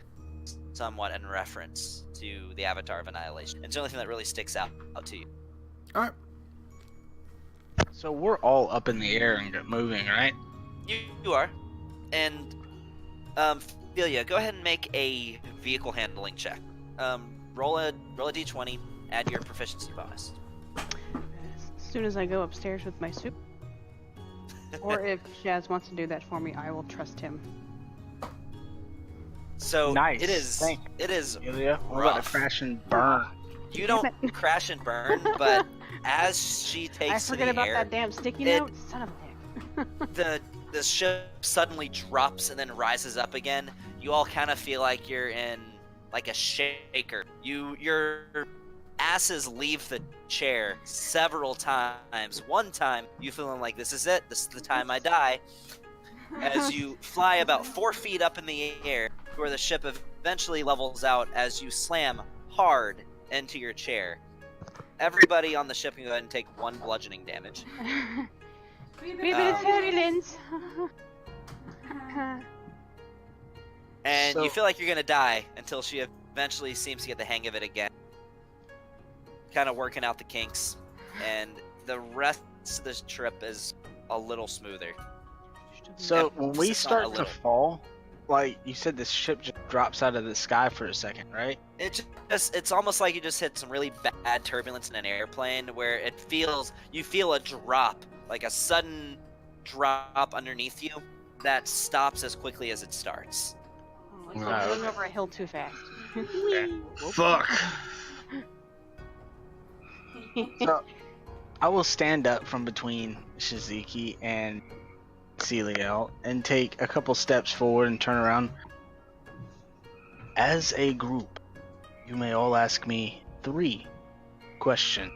somewhat in reference to the Avatar of Annihilation. It's the only thing that really sticks out to you. All right. So we're all up in the air and moving, right? You are. And, Philia, go ahead and make a vehicle handling check. Roll a d20, add your proficiency bonus. As soon as I go upstairs with my suit. Or if Shaz wants to do that for me, I will trust him. So Nice. it is. Thank It is Julia, we're about to rough. crash and burn. You Damn don't it. crash and burn, but as she I takes to forget the about air, that damn sticky it- note. Son of a bitch. the ship suddenly drops and then rises up again. You all kind of feel like you're in like a shaker. Your asses leave the chair several times. One time you feeling like this is it. This is the time I die. As you fly about 4 feet up in the air, where the ship eventually levels out as you slam hard into your chair. Everybody on the ship can go ahead and take 1 bludgeoning damage. We've been turbulence. And you So- feel like you're gonna die until she eventually seems to get the hang of it again. Kind of working out the kinks. And the rest of this trip is a little smoother. So Yeah, when we it's not start a to little. fall, like you said, this ship just drops out of the sky for a second, right? It's almost like you just hit some really bad turbulence in an airplane where you feel a drop, like a sudden drop underneath you that stops as quickly as it starts. Like we're going over a hill too fast. Fuck. So I will stand up from between Shiziki and Celiel and take a couple steps forward and turn around. As a group, you may all ask me 3 questions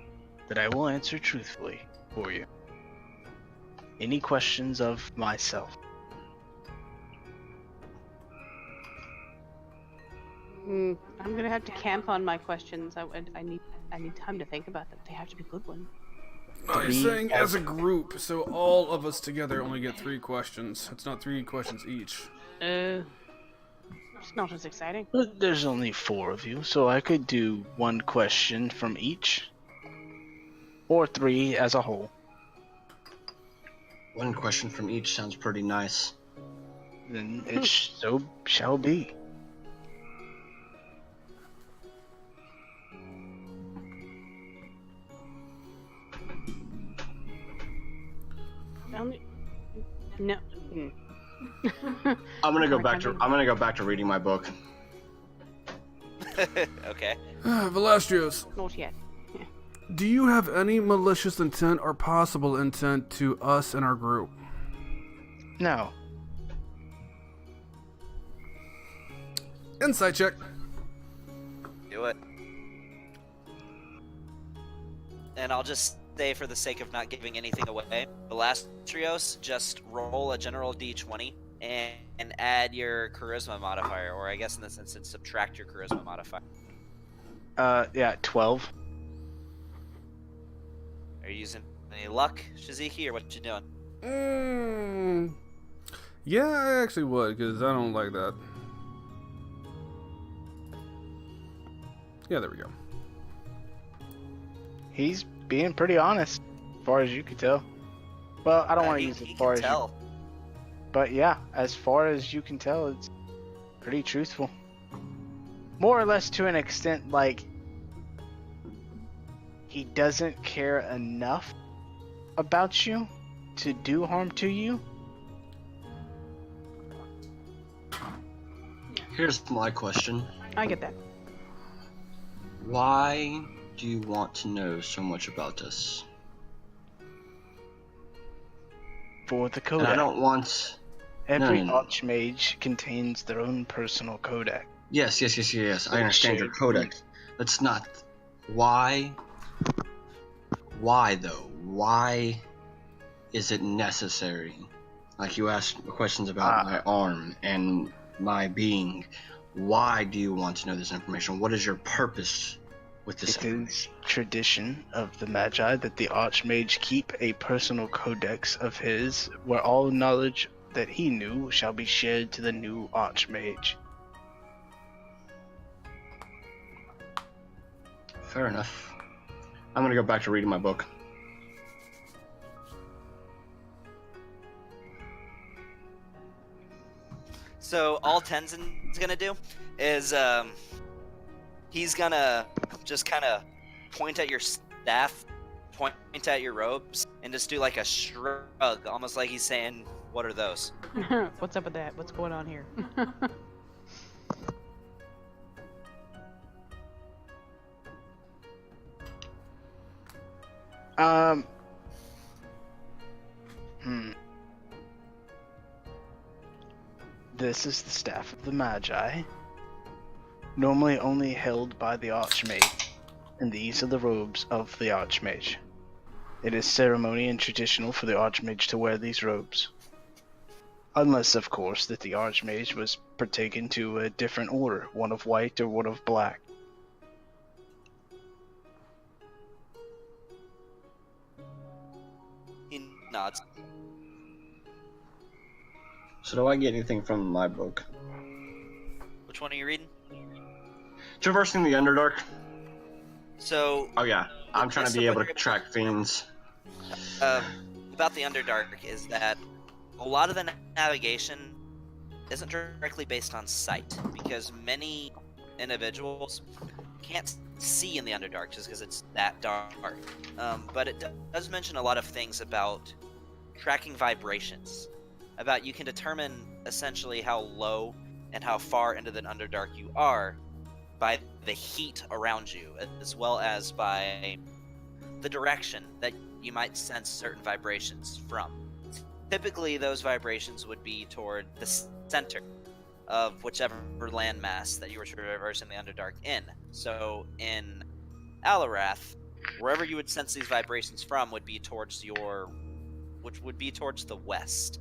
that I will answer truthfully for you. Any questions of myself? I'm gonna have to camp on my questions. I need time to think about them. They have to be good ones. Oh, you're saying as a group, so all of us together only get 3 questions. It's not 3 questions each. It's not as exciting. But there's only 4 of you, so I could do 1 question from each. Or 3 as a whole. 1 question from each sounds pretty nice. Then it so shall be. No. I'm gonna go back to reading my book. Okay. Velastrios, Not yet. do you have any malicious intent or possible intent to us and our group? No. Insight check. Do it. And I'll just say, for the sake of not giving anything away, Velastrios, just roll a general d20 and add your charisma modifier, or I guess in this instance, subtract your charisma modifier. Yeah, 12. Are you using any luck, Shiziki, or what you doing? Yeah, I actually would, because I don't like that. Yeah, there we go. He's being pretty honest, as far as you can tell. Well, I don't want to use as far as you. But yeah, as far as you can tell, it's pretty truthful. More or less to an extent, like, he doesn't care enough about you to do harm to you. Here's my question. I get that. Why do you want to know so much about us? For the And codex. I don't want... Every No. Archmage contains their own personal codex. Yes. I understand your codex. That's not... Why? Why, though? Why is it necessary? Like, you asked questions about my arm and my being. Why do you want to know this information? What is your purpose with this It information? is tradition of the Magi that the Archmage keep a personal codex of his, where all knowledge that he knew shall be shared to the new Archmage. Fair enough. I'm gonna go back to reading my book. So all Tenzin's gonna do is he's gonna just kind of point at your staff, point at your robes, and just do like a shrug, almost like he's saying, "What are those?" What's up with that? What's going on here? Um. This is the staff of the Magi, normally only held by the Archmage, and these are the robes of the Archmage. It is ceremony and traditional for the Archmage to wear these robes. Unless, of course, that the Archmage was partaken to a different order, one of white or one of black. He nods. So do I get anything from my book? Which one are you reading? Traversing the Underdark. So Oh yeah, I'm trying to Most be of able what to you're- track fiends. about the Underdark is that a lot of the navigation isn't directly based on sight, because many individuals can't see in the Underdark just because it's that dark. But it does mention a lot of things about tracking vibrations. About you can determine essentially how low and how far into the Underdark you are by the heat around you, as well as by the direction that you might sense certain vibrations from. Typically, those vibrations would be toward the center of whichever landmass that you were traversing the Underdark in. So, in Alarath, wherever you would sense these vibrations from would be towards which would be towards the west.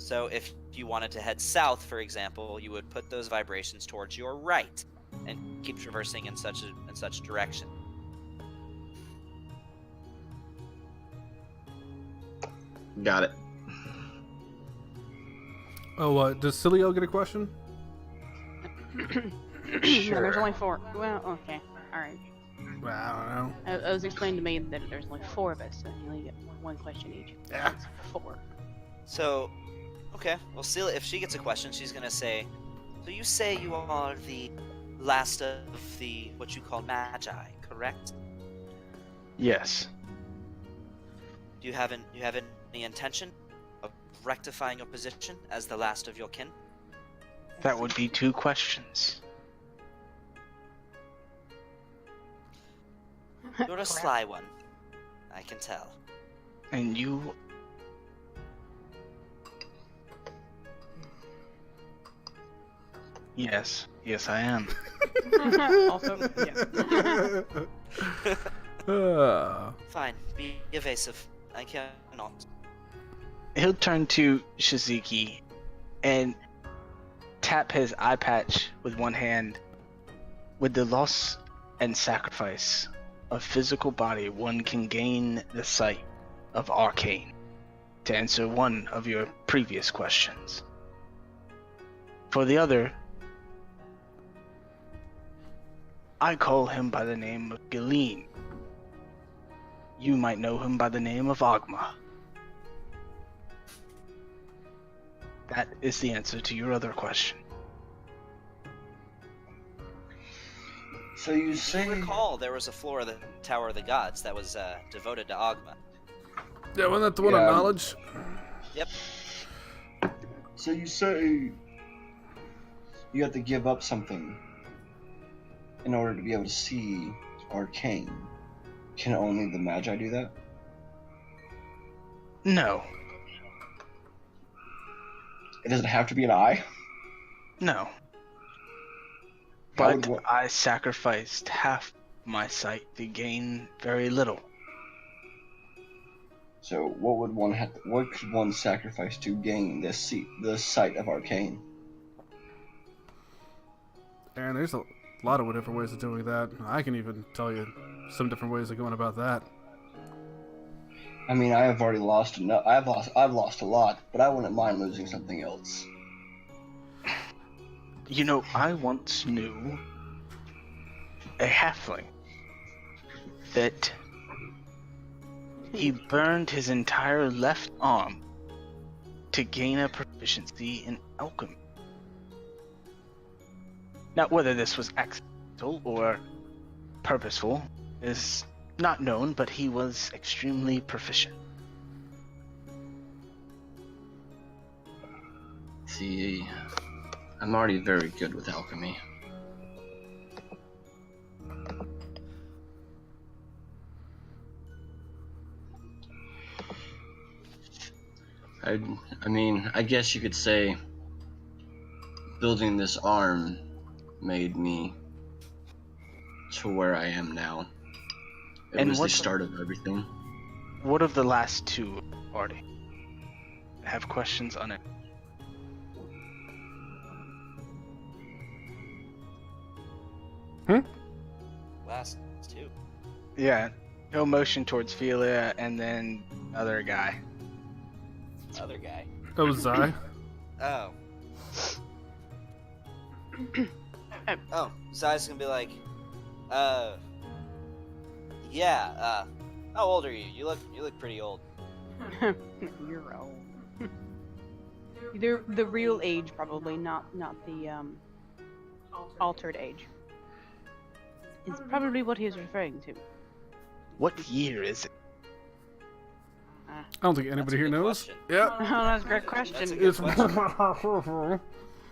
So, if you wanted to head south, for example, you would put those vibrations towards your right and keep traversing in such direction. Got it. Oh, does Cilio get a question? No, there's only 4. Well, okay. Alright. Well, I don't know. It was explained to me that there's only 4 of us, so you only get 1 question each. Yeah. It's 4. So, okay, well, Celia, if she gets a question, she's gonna say, "So you say you are the last of the what you call magi, correct? Yes. Do you have any intention of rectifying your position as the last of your kin?" That would be 2 questions. You're a sly one, I can tell. And you... Yes. Yes, I am. Also, yeah. Fine, be evasive. I cannot. He'll turn to Shizuki and tap his eye patch with one hand. With the loss and sacrifice of physical body, one can gain the sight of arcane. To answer one of your previous questions. For the other, I call him by the name of Galeen. You might know him by the name of Agma. That is the answer to your other question. So you You say... recall there was a floor of the Tower of the Gods that was devoted to Agma. Yeah, wasn't that the one on Yeah. knowledge? Yep. So you say you have to give up something in order to be able to see arcane. Can only the Magi do that? No. It doesn't have to be an eye? No. How would But one- I sacrificed half my sight to gain very little. So what could one sacrifice to gain the sight of arcane? And there's a lot of different ways of doing that. I can even tell you some different ways of going about that. I mean, I have already lost enough. I've lost a lot, but I wouldn't mind losing something else. You know, I once knew a halfling that he burned his entire left arm to gain a proficiency in alchemy. Now, whether this was accidental or purposeful is not known, but he was extremely proficient. See, I'm already very good with alchemy. I mean, I guess you could say building this arm made me to where I am now. It And was the what's- start of everything. What of the last two party? Have questions on it? Last two. Yeah. He'll motion towards Philia and then other guy. Other guy. Oh, Zai? Oh. Oh, Zai's gonna be like, yeah, how old are you? You look pretty old. You're old. The real age, probably, not the altered age. Is probably what he's referring to. What year is it? I don't think anybody here a good knows. question. Yeah. Oh, that's a great question. That's a good It's question.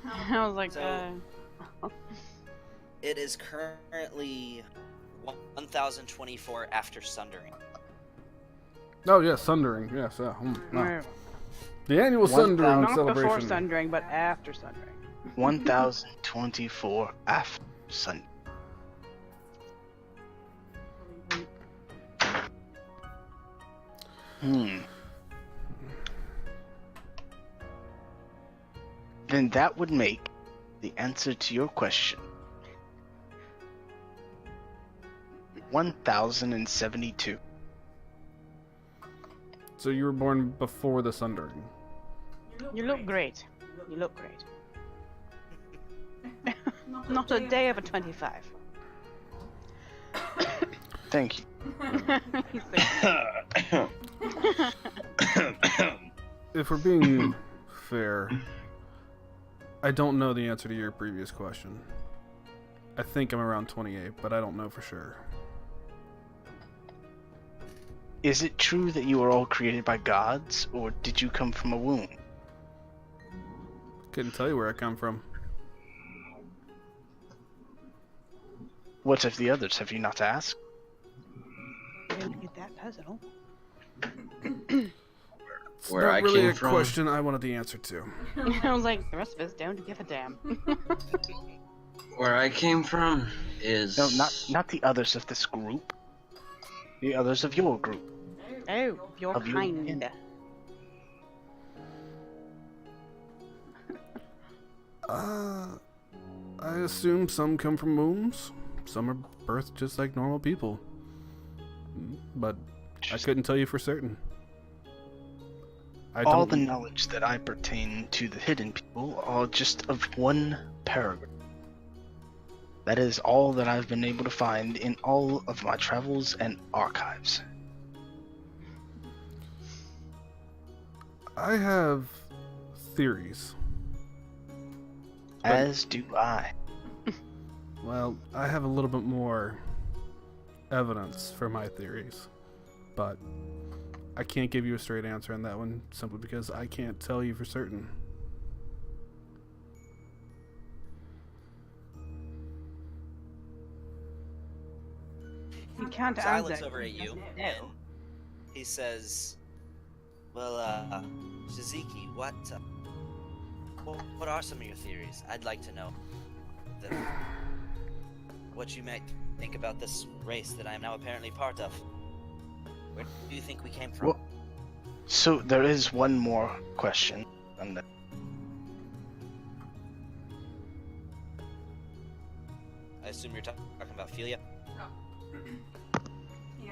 I was like, So- It is currently 1024 after sundering. Oh yeah, sundering. Yes, yeah. no, The annual 1,000 sundering not before celebration. sundering, but after sundering. 1024 after Sunday. Then that would make the answer to your question 1072. So you were born before the sundering. You look great. You look great. Not a day over 25. Thank you. He's like, If we're being fair, I don't know the answer to your previous question. I think I'm around 28, but I don't know for sure. Is it true that you were all created by gods, or did you come from a womb? Couldn't tell you where I come from. What of the others? Have you not asked? Didn't get that personal. It's Where not I really came a from. question I wanted the answer to. I was like, the rest of us don't give a damn. Where I came from is No, not the others of this group. The others of your group. Oh, your Of your kind. kin. I assume some come from wombs. Some are birthed just like normal people. But I couldn't tell you for certain. I All don't- the knowledge that I pertain to the hidden people are just of one paragraph. That is all that I've been able to find in all of my travels and archives. I have theories. As do I. Well, I have a little bit more evidence for my theories, but I can't give you a straight answer on that one simply because I can't tell you for certain. You can't Zai answer. looks over at you and he says, "Well, Shiziki, what are some of your theories? I'd like to know what you might think about this race that I am now apparently part of. Where do you think we came from?" Well, so there is one more question. I assume you're talking about Ophelia.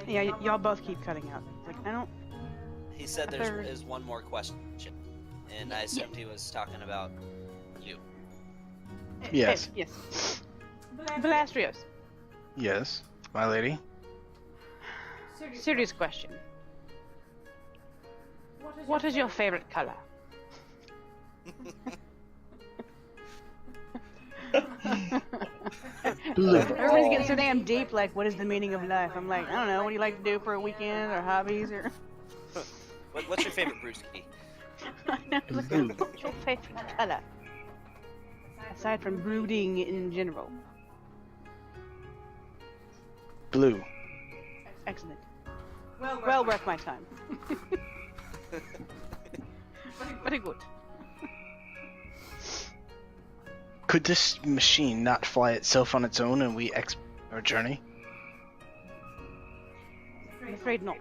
Yeah, y'all both keep cutting out. Like, I don't. He said there is one more question, and I assumed he was talking about you. Yes. Yes. Velastrios. Yes, my lady. Serious question. What is your favorite color? Blue. Everybody's getting so damn deep. Like, what is the meaning of life? I'm like, I don't know. What do you like to do for a weekend or hobbies or? What's your favorite brewski? Blue. What's your favorite color? Aside from brooding in general. Blue. Excellent. Well worth my time. Very good. Could this machine not fly itself on its own and we our journey? I'm afraid not.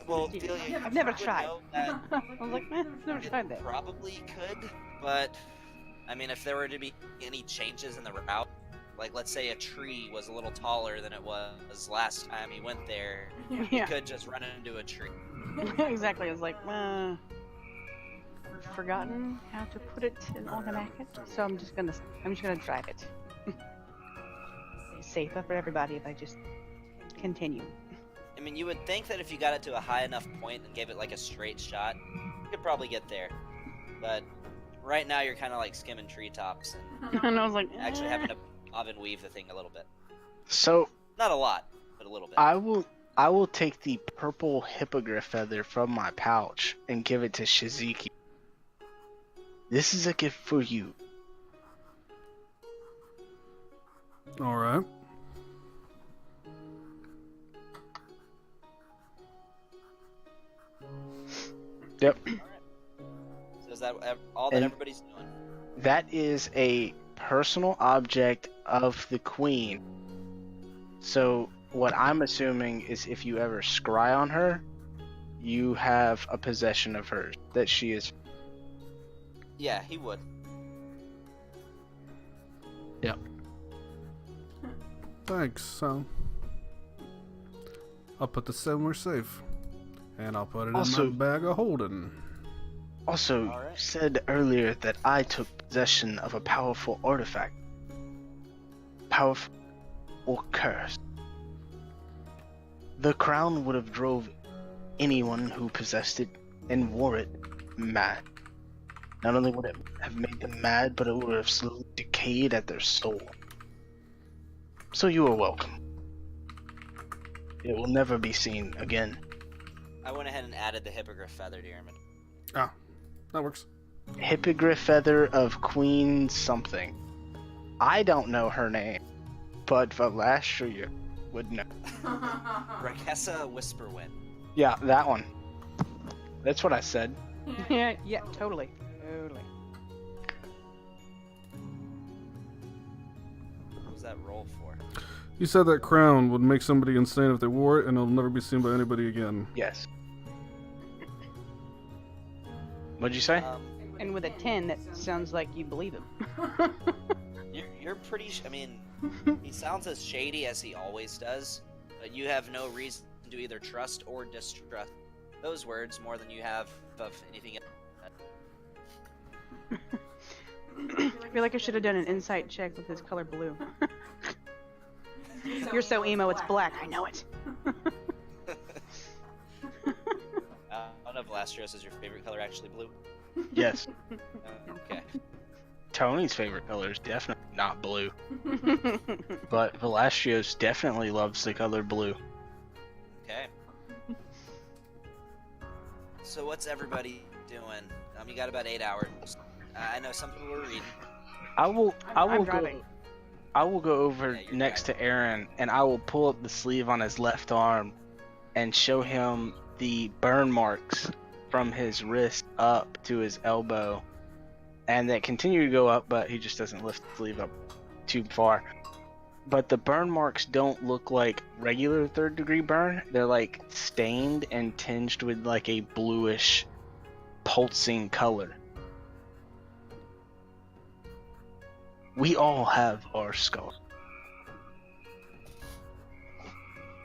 Well, Ophelia, I've never you would tried. know that I was like, never tried that. probably could, but I mean, if there were to be any changes in the route, like let's say a tree was a little taller than it was last time he went there, you Yeah, could just run into a tree. exactly. I was like, I've forgotten how to put it in automatic, so I'm just gonna drive it. It's safer for everybody if I just continue. I mean, you would think that if you got it to a high enough point and gave it like a straight shot, you could probably get there. But right now you're kind of like skimming treetops and And I was like, actually having to bob and weave the thing a little bit. So Not a lot, but a little bit. I will take the purple hippogriff feather from my pouch and give it to Shiziki. This is a gift for you. All right. Yep. So is that all that And- everybody's doing? That is a personal object of the queen. So what I'm assuming is if you ever scry on her, you have a possession of hers that she is. Yeah, he would. Thanks. So I'll put this somewhere safe, and I'll put it Also- in my bag of holding. Also, All right. you said earlier that I took possession of a powerful artifact. Powerful or cursed. The crown would have drove anyone who possessed it and wore it mad. Not only would it have made them mad, but it would have slowly decayed at their soul. So you are welcome. It will never be seen again. I went ahead and added the hippogriff feather to your inventory. Ah, that works. Hippogriff feather of Queen something. I don't know her name, but Velastria would know. Rakessa Whisperwind. Yeah, that one. That's what I said. yeah, totally. What was that roll for? You said that crown would make somebody insane if they wore it, and it'll never be seen by anybody again. Yes. What'd you say? And with a 10, that sounds like you believe him. You're pretty. I mean, he sounds as shady as he always does, but you have no reason to either trust or distrust those words more than you have of anything else. I feel like I should have done an insight check with his color blue. You're so emo, it's black. I know it. I don't know if Lastros is your favorite color actually blue. Yes. Okay. Tony's favorite color is definitely not blue, but Velastrios definitely loves the color blue. Okay. So what's everybody doing? You got about 8 hours. I know some people are reading. I will I'm go. driving. I will go over Yeah, you're next to Aaron, and I will pull up the sleeve on his left arm, and show him the burn marks from his wrist up to his elbow, and that continue to go up, but he just doesn't lift the sleeve up too far. But the burn marks don't look like regular third-degree burn. They're like stained and tinged with like a bluish, pulsing color. We all have our scars.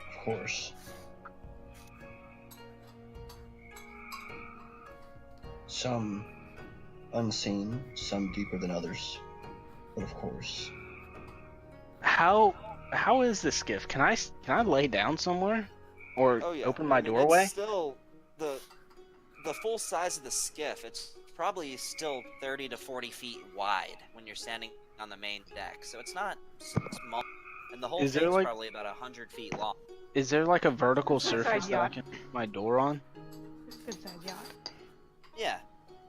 Of course. Some unseen, some deeper than others. But of course. How is this skiff? Can I lay down somewhere, or Oh yeah. open my I mean, doorway? It's still the full size of the skiff. It's probably still 30 to 40 feet wide when you're standing on the main deck. So it's not small, and the whole Is there, thing's like- probably about 100 feet long. Is there like a vertical It's a surface side that I yacht. can put my door on? It's a good size yacht. Yeah,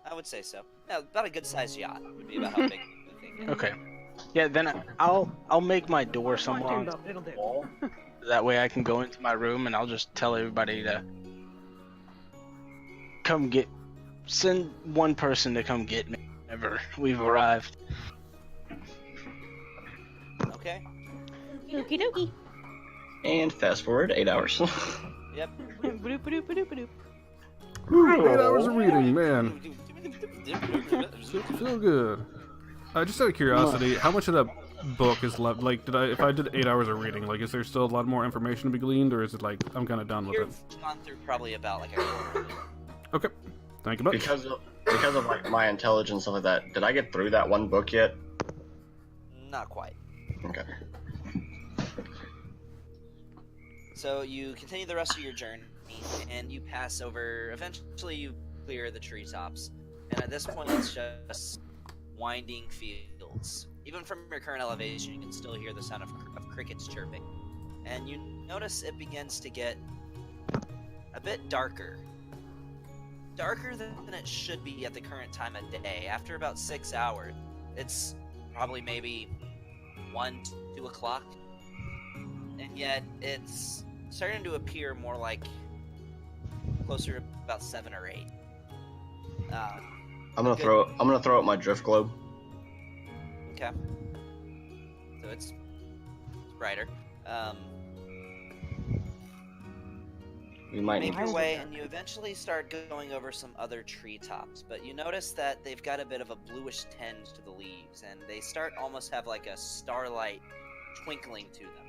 I would say so. Yeah, about a good sized yacht would be about how big the thing is. Okay. Yeah, then I'll make my door somewhere on Pontoon boat, it'll the do. wall. That way I can go into my room and I'll just tell everybody to send one person to come get me whenever we've arrived. Okay. Okie dokie. And fast forward 8 hours. Yep. Ba-doop, ba-doop, ba-doop, ba-doop. Whew, 8 hours of reading, man. Feel good. Just out of curiosity, how much of that book is left? Like, if I did 8 hours of reading, like, is there still a lot more information to be gleaned, or is it like I'm kind of done with it? You've gone through probably about like a quarter. Okay, thank you much. because of like my intelligence and stuff like that, did I get through that one book yet? Not quite. Okay. So you continue the rest of your journey, and you pass over. Eventually, you clear the treetops, and at this point, it's just winding fields. Even from your current elevation, you can still hear the sound of crickets chirping, and you notice it begins to get a bit darker. Darker than it should be at the current time of day. After about 6 hours, it's probably maybe 1 to 2 o'clock, and yet it's starting to appear more like closer to about 7 or 8. I'm gonna throw out my drift globe. Okay. So it's brighter. We might Make need your Why is way, it and you eventually start going over some other treetops, but you notice that they've got a bit of a bluish tinge to the leaves, and they start almost have like a starlight twinkling to them.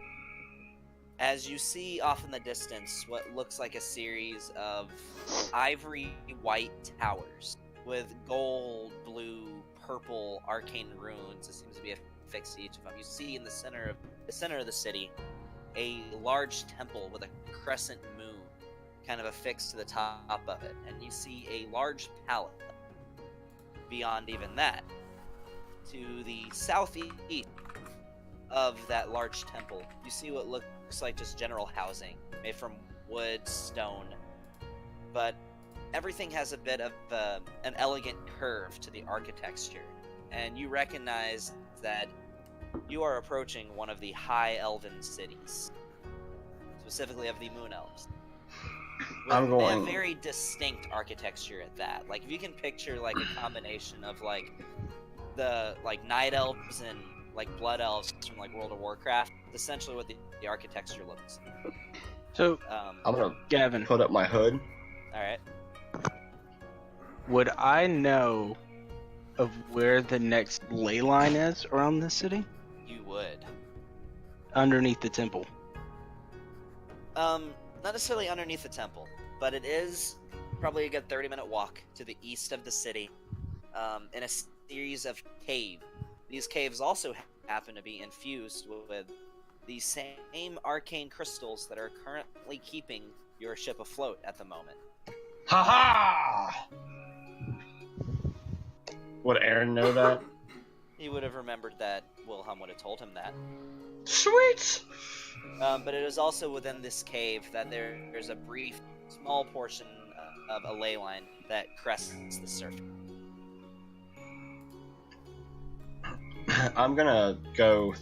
As you see off in the distance what looks like a series of ivory white towers with gold, blue, purple arcane runes that seems to be affixed to each of them. You see in the center of the city a large temple with a crescent moon kind of affixed to the top of it, and you see a large palace beyond even that. To the southeast of that large temple, you see what looks like just general housing made from wood, stone, but everything has a bit of an elegant curve to the architecture, and you recognize that you are approaching one of the high elven cities, specifically of the Moon Elves. They have very distinct architecture at that. Like, if you can picture like a combination of like the night elves and like blood elves from like World of Warcraft, essentially what the architecture looks. So, I'm gonna Gavin, put up my hood. All right. would I know of where the next ley line is around this city? You would. Underneath the temple. Not necessarily underneath the temple, but it is probably a good 30-minute walk to the east of the city, in a series of caves. These caves also happen to be infused with the same arcane crystals that are currently keeping your ship afloat at the moment. Ha ha! Would Aaron know that? He would have remembered that Wilhelm would have told him that. Sweet! But it is also within this cave that there's a brief, small portion of a ley line that crests the surface. I'm gonna go,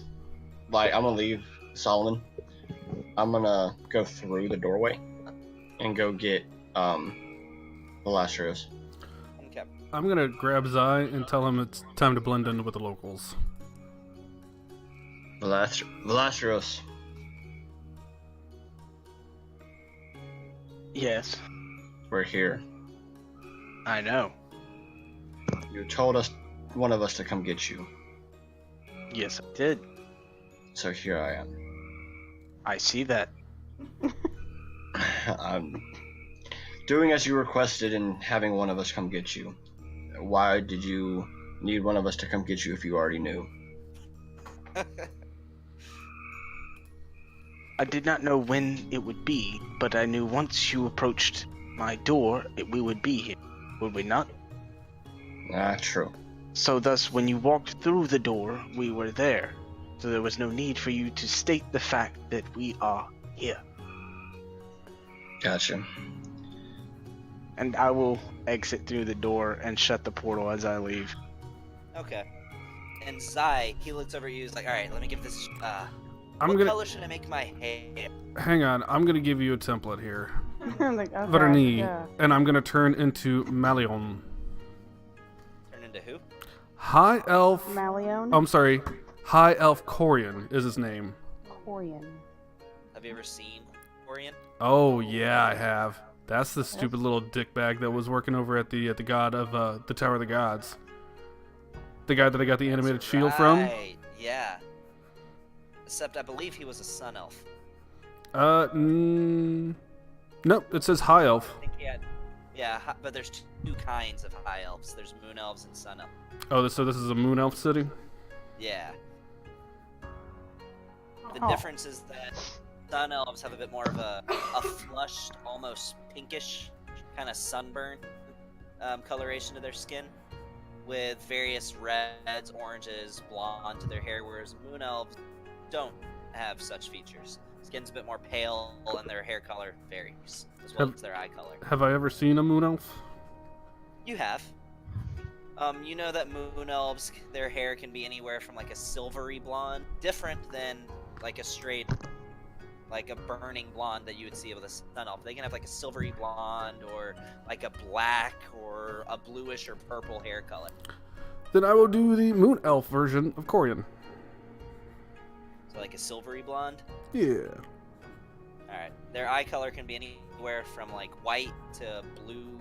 I'm gonna leave Solomon. I'm gonna go through the doorway and go get, the last rose. Okay. I'm gonna grab Zai and tell him it's time to blend in with the locals. Velastros. Yes, We're here. I know. You told one of us to come get you. Yes, I did. So here I am. I see that. I'm doing as you requested and having one of us come get you. Why did you need one of us to come get you if you already knew? I did not know when it would be, but I knew once you approached my door, we would be here. Would we not? Ah, true. So thus, when you walked through the door, we were there. So there was no need for you to state the fact that we are here. Gotcha. And I will exit through the door and shut the portal as I leave. Okay. And Zai, he looks over at you. He's like, "All right, let me give this. What color should I make my hair?" Hang on, I'm gonna give you a template here. Like, okay, Vernis, yeah. and I'm gonna turn into Malion. Turn into who? High Elf. Malion? I'm sorry. High Elf Corian is his name. Corian. Have you ever seen Orion? Oh yeah, I have. That's the stupid little dickbag that was working over at the god of the Tower of the Gods. The guy that I got the animated shield from. Right. Yeah. Except I believe he was a sun elf. Nope. It says High Elf. I think he had. Yeah, but there's two kinds of high elves. There's moon elves and sun elves. Oh, so this is a Moon Elf city. Yeah. The Oh. difference is that sun elves have a bit more of a flushed, almost pinkish kind of sunburn coloration to their skin, with various reds, oranges, blonde to their hair, whereas moon elves don't have such features. Skin's a bit more pale, and their hair color varies, as well as their eye color. Have I ever seen a Moon Elf? You have. You know that moon elves, their hair can be anywhere from like a silvery blonde, different than like a straight, like a burning blonde that you would see with a sun elf. They can have like a silvery blonde, or like a black, or a bluish or purple hair color. Then I will do the Moon Elf version of Corian. So like a silvery blonde. Yeah. Alright. Their eye color can be anywhere from like white to blue,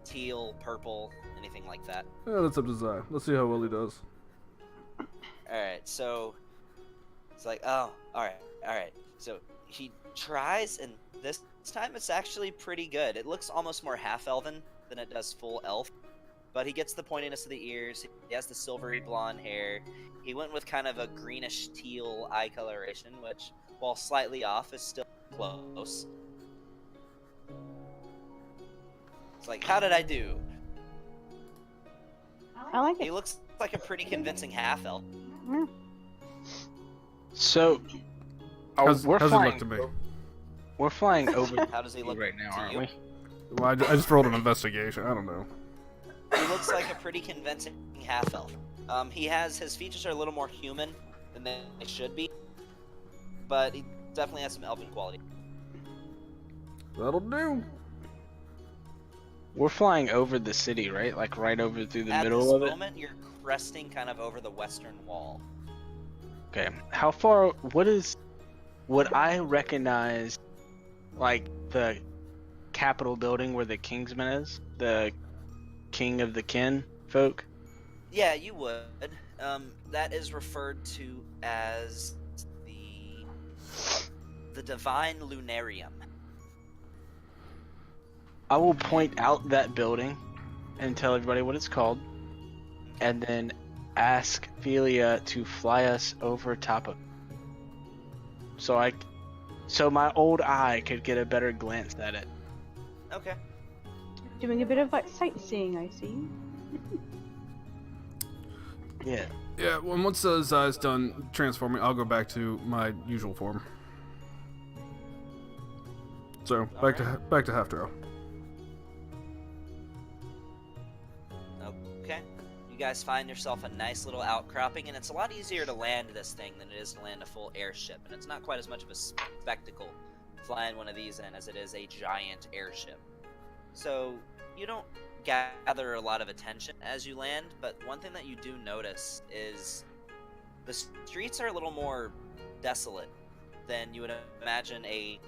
teal, purple, anything like that. Yeah, that's up to Zai. Let's see how well he does. Alright, so it's like, oh, alright. So he tries, and this time it's actually pretty good. It looks almost more half-elven than it does full elf. But he gets the pointiness of the ears, he has the silvery blonde hair. He went with kind of a greenish teal eye coloration, which, while slightly off, is still close. It's like, how did I do? I like He it. looks like a pretty convincing half-elf. Yeah. So, How's we're it flying. look to me? We're flying over How does he look right now, to aren't you? we? Well, I just rolled an investigation. I don't know. He looks like a pretty convincing half-elf. His features are a little more human than they should be, but he definitely has some elven quality. That'll do. We're flying over the city, right? Like right over through the At middle this of it. moment, you're cresting kind of over the western wall. Okay. How far? Would I recognize, like, the Capitol building where the Kingsman is? The King of the Kin folk? Yeah, you would. That is referred to as the Divine Lunarium. I will point out that building and tell everybody what it's called, and then ask Philia to fly us over top of it. So my old eye could get a better glance at it. Okay. Doing a bit of like sightseeing, I see. Yeah. Yeah, well, once Zai's done transforming, I'll go back to my usual form. So, back to half draw. Okay. You guys find yourself a nice little outcropping, and it's a lot easier to land this thing than it is to land a full airship. And it's not quite as much of a spectacle flying one of these in as it is a giant airship. So you don't gather a lot of attention as you land, but one thing that you do notice is the streets are a little more desolate than you would imagine a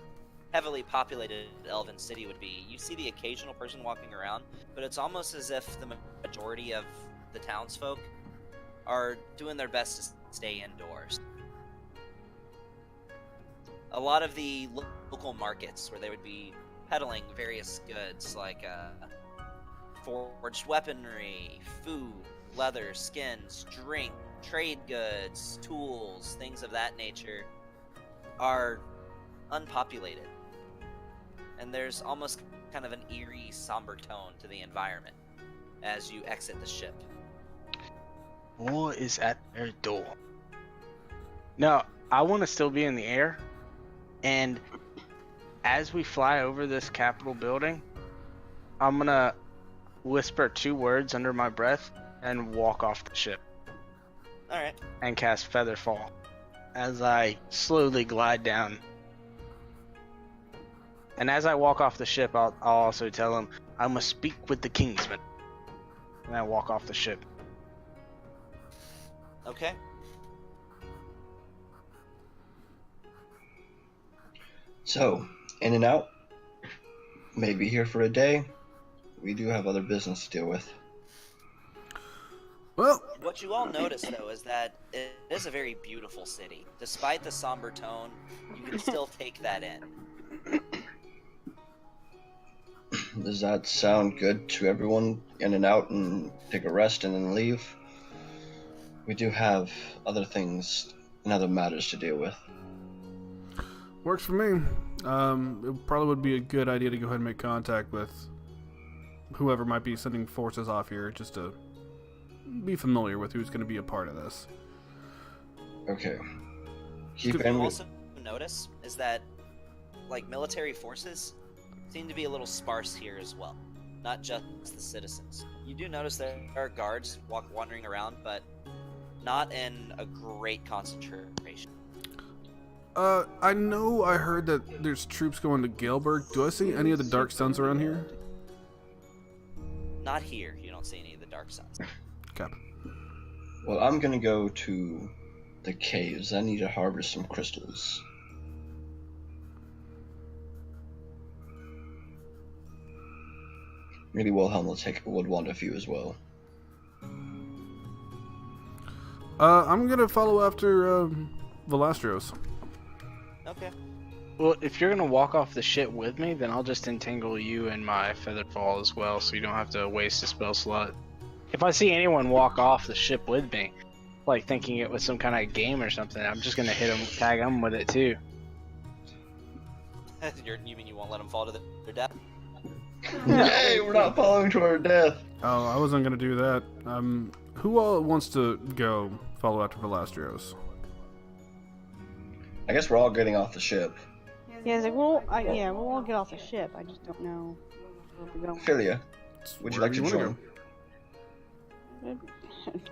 heavily populated elven city would be. You see the occasional person walking around, but it's almost as if the majority of the townsfolk are doing their best to stay indoors. A lot of the local markets where they would be peddling various goods like forged weaponry, food, leather, skins, drink, trade goods, tools, things of that nature, are unpopulated. And there's almost kind of an eerie, somber tone to the environment as you exit the ship. What is at their door? No, I want to still be in the air. And as we fly over this Capitol building, I'm going to whisper 2 words under my breath and walk off the ship. Alright. And cast Featherfall as I slowly glide down. And as I walk off the ship, I'll also tell him, I must speak with the Kingsman. And I walk off the ship. Okay. So, in and out. Maybe here for a day. We do have other business to deal with. Well, What you all notice, though, is that it is a very beautiful city. Despite the somber tone, you can still take that in. Does that sound good to everyone? In and out and take a rest and then leave? We do have other things and other matters to deal with. works for me. It probably would be a good idea to go ahead and make contact with whoever might be sending forces off here, just to be familiar with who's going to be a part of this. Okay. What Keep you in also notice is that, like, military forces seem to be a little sparse here as well. Not just the citizens. You do notice there are guards wandering around, but not in a great concentration. I know I heard that there's troops going to Galberg. Do I see any of the Dark Suns around here? Not here. You don't see any of the Dark Suns. Okay. Well, I'm gonna go to the caves. I need to harvest some crystals. Maybe Wilhelm would want a few as well. I'm gonna follow after Velastros. Okay. Well, if you're gonna walk off the ship with me, then I'll just entangle you in my Featherfall as well, so you don't have to waste a spell slot. If I see anyone walk off the ship with me, like thinking it was some kind of game or something, I'm just gonna hit them, tag them with it too. You mean you won't let them fall to their death? Yay, we're not following to our death. Oh, I wasn't gonna do that. Who all wants to go follow after Velastros? I guess we're all getting off the ship. Yeah, it's like, we'll all get off the ship. I just don't know where we're going. Philia, would you like to Wherever you join?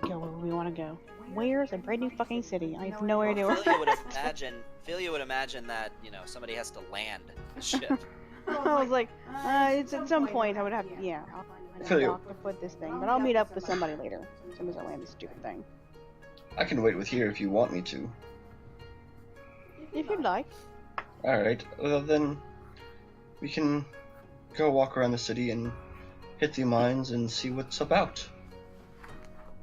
Go where we want to go. Where's a brand new fucking city? I have no idea. Philia would imagine that, somebody has to land the ship. I was like, it's at some point I would have, I'll find a dock to put this thing, but I'll meet up with somebody later. As soon as I land this stupid thing. I can wait with here if you want me to. If you'd like. Alright, well then we can go walk around the city and hit the mines and see what's about.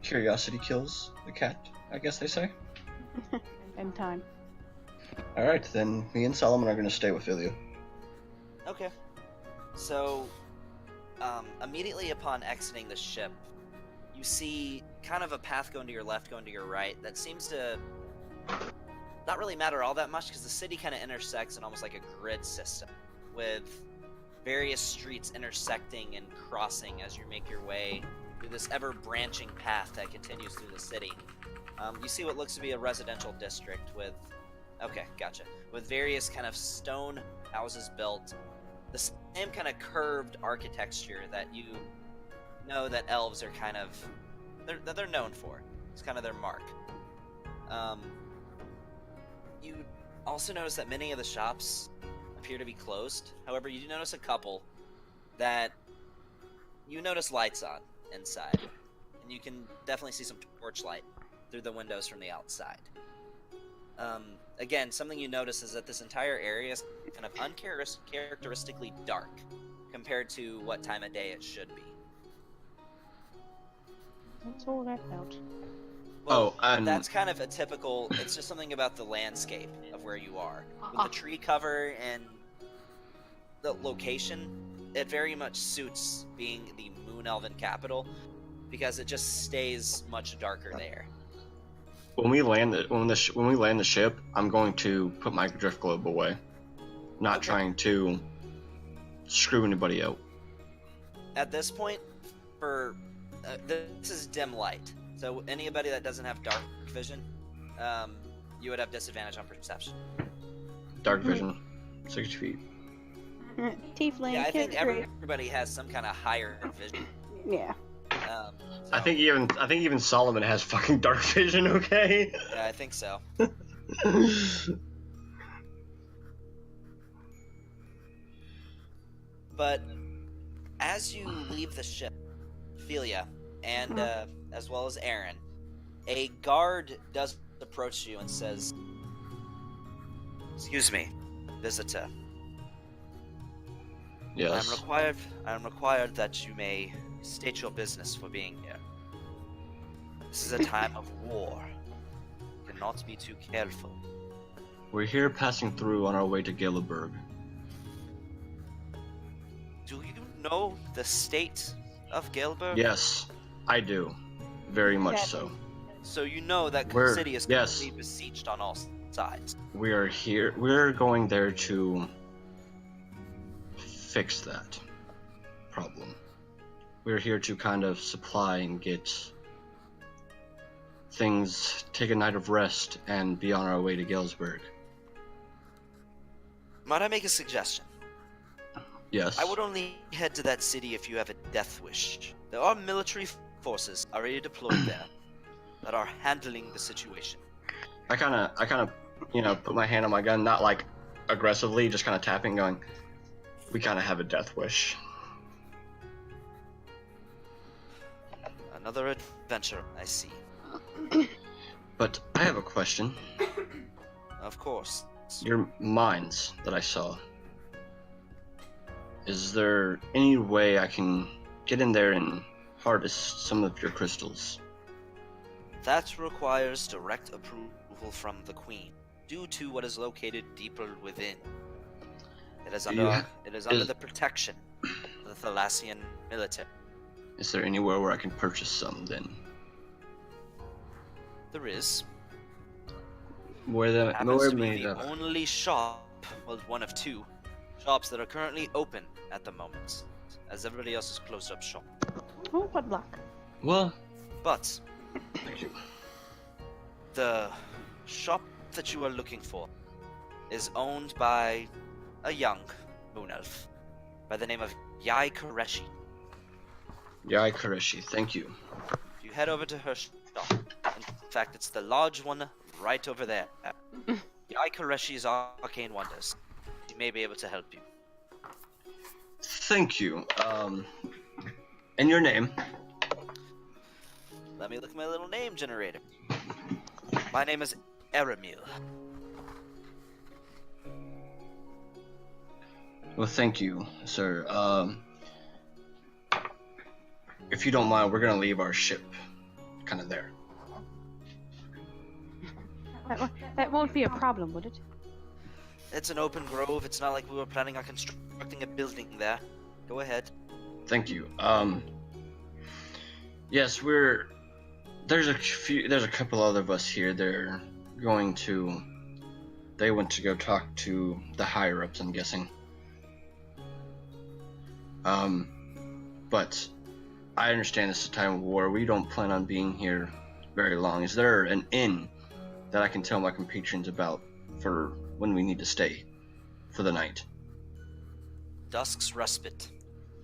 Curiosity kills the cat, I guess they say. In time. Alright, then me and Solomon are going to stay with Philia. Okay. So, immediately upon exiting the ship, you see kind of a path going to your left, going to your right, that seems to not really matter all that much, because the city kind of intersects in almost like a grid system, with various streets intersecting and crossing as you make your way through this ever-branching path that continues through the city. You see what looks to be a residential district with... Okay, gotcha. With various kind of stone houses built, the same kind of curved architecture that you know that elves are kind of... They're known for. It's kind of their mark. You also notice that many of the shops appear to be closed. However, you do notice a couple that you notice lights on inside. And you can definitely see some torchlight through the windows from the outside. Again, something you notice is that this entire area is kind of uncharacteristically dark compared to what time of day it should be. That's all that about. Well, and that's kind of a typical. It's just something about the landscape of where you are, with the tree cover and the location. It very much suits being the Moon Elven capital because it just stays much darker there. when we land the ship, I'm going to put my drift globe away, not Okay. trying to screw anybody out. At this point, this is dim light, so anybody that doesn't have dark vision, you would have disadvantage on perception. Dark vision, 60 feet. Tiefling. Yeah, I think can't create- everybody has some kind of higher vision. Yeah. I think even Solomon has fucking dark vision. Okay. Yeah, I think so. But as you leave the ship, Ophelia, and as well as Aaron, a guard does approach you and says, "Excuse me, visitor. Yes. I'm required that you may state your business for being here. This is a time of war. You cannot be too careful." We're here passing through on our way to Galeberg. Do you know the state of Galberg? Yes, I do. Very much Yeah. so. So you know that the We're- city is yes. completely besieged on all sides. We are here. We're going there to fix that problem. We're here to kind of supply and get things, take a night of rest, and be on our way to Galesburg. Might I make a suggestion? Yes. I would only head to that city if you have a death wish. There are military forces already deployed there that are handling the situation. I kind of, put my hand on my gun, not like aggressively, just kind of tapping, going, we kind of have a death wish. Another adventure, I see. But I have a question. Of course. Your mines that I saw. Is there any way I can get in there and harvest some of your crystals? That requires direct approval from the Queen, due to what is located deeper within. It is under the protection of the Thalassian military. Is there anywhere where I can purchase some then? There is. Where Happens to be may the only shop, well, one of two shops that are currently open at the moment, as everybody else is closed up shop. Oh, what luck. Well, But thank you. the shop that you are looking for is owned by a young moon elf by the name of Yai Koreshi. Yai Koreshi, thank you. If you head over to her shop, in fact, it's the large one right over there. Yai Koreshi's Arcane Wonders. She may be able to help you. Thank you. And your name? Let me look at my little name generator. My name is Aramil. Well, thank you, sir. If you don't mind, we're gonna leave our ship kind of there. That won't be a problem, would it? It's an open grove. It's not like we were planning on constructing a building there. Go ahead. Thank you. Yes, there's a couple other of us here. They went to go talk to the higher ups, I'm guessing. But I understand this is a time of war. We don't plan on being here very long. Is there an inn that I can tell my compatriots about for when we need to stay for the night? Dusk's Respite.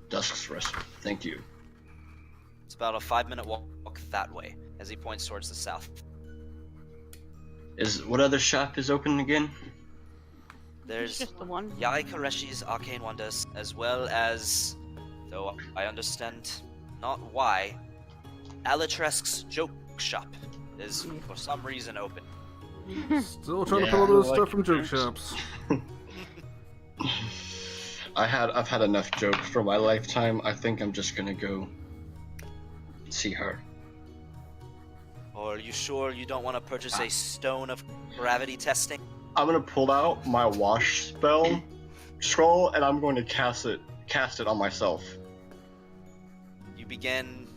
Dusk's Rest. Thank you. It's about a 5-minute walk that way, as he points towards the south. What other shop is open again? There's Just the one. Yai Koreshi's Arcane Wonders, as well as, though I understand not why, Alatresk's Joke Shop is for some reason open. Still trying to Yeah, pull a little like stuff from joke jokes. shops. I've had enough jokes for my lifetime. I think I'm just gonna go see her. Or are you sure you don't want to purchase a stone of gravity testing? I'm gonna pull out my wash spell scroll and I'm going to cast it on myself. You begin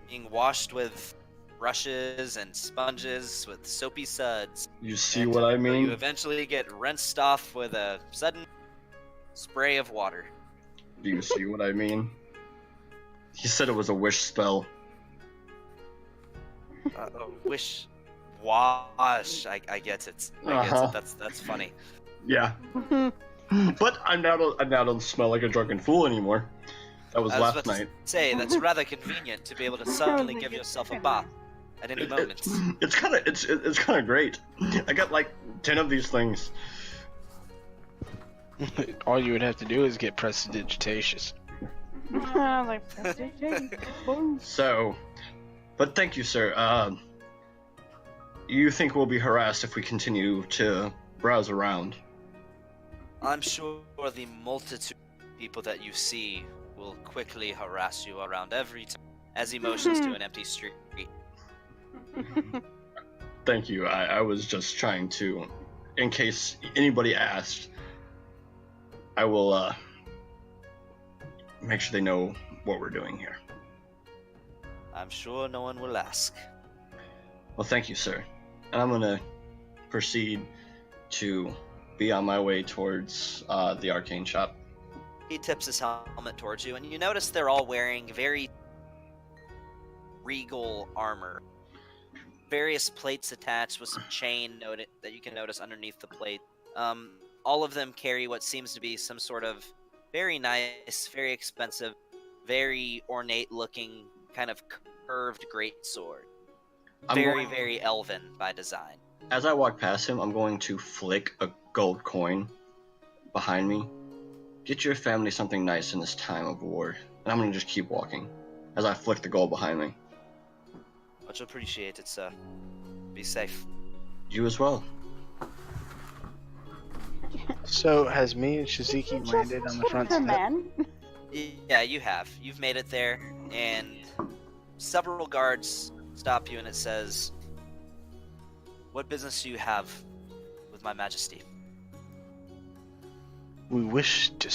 being washed with brushes and sponges with soapy suds. You see what I You mean? eventually get rinsed off with a sudden spray of water. Do you see what I mean? He said it was a wish spell. Wish wash. I get it. I get it. That's funny. Yeah. But I now don't smell like a drunken fool anymore. That was I was last about to night. say that's rather convenient to be able to suddenly give yourself a bath at any moment. It's kind of great. I got like 10 of these things. All you would have to do is get prestidigitations. Like, So, but thank you, sir. You think we'll be harassed if we continue to browse around? I'm sure the multitude of people that you see will quickly harass you around every time as he motions to an empty street. Thank you. I was just trying to, in case anybody asked, I will make sure they know what we're doing here. I'm sure no one will ask. Well, thank you, sir. And I'm gonna proceed to be on my way towards the arcane shop. He tips his helmet towards you, and you notice they're all wearing very regal armor. Various plates attached with some chain that you can notice underneath the plate. All of them carry what seems to be some sort of very nice, very expensive, very ornate-looking kind of curved greatsword. Very elven by design. As I walk past him, I'm going to flick a gold coin behind me. Get your family something nice in this time of war. And I'm going to just keep walking as I flick the gold behind me. Much appreciated, sir. Be safe. You as well. So, has me and Shiziki landed on the front step? man. Yeah, you have. You've made it there, and several guards stop you, and it says, "What business do you have with my majesty?" We wish to...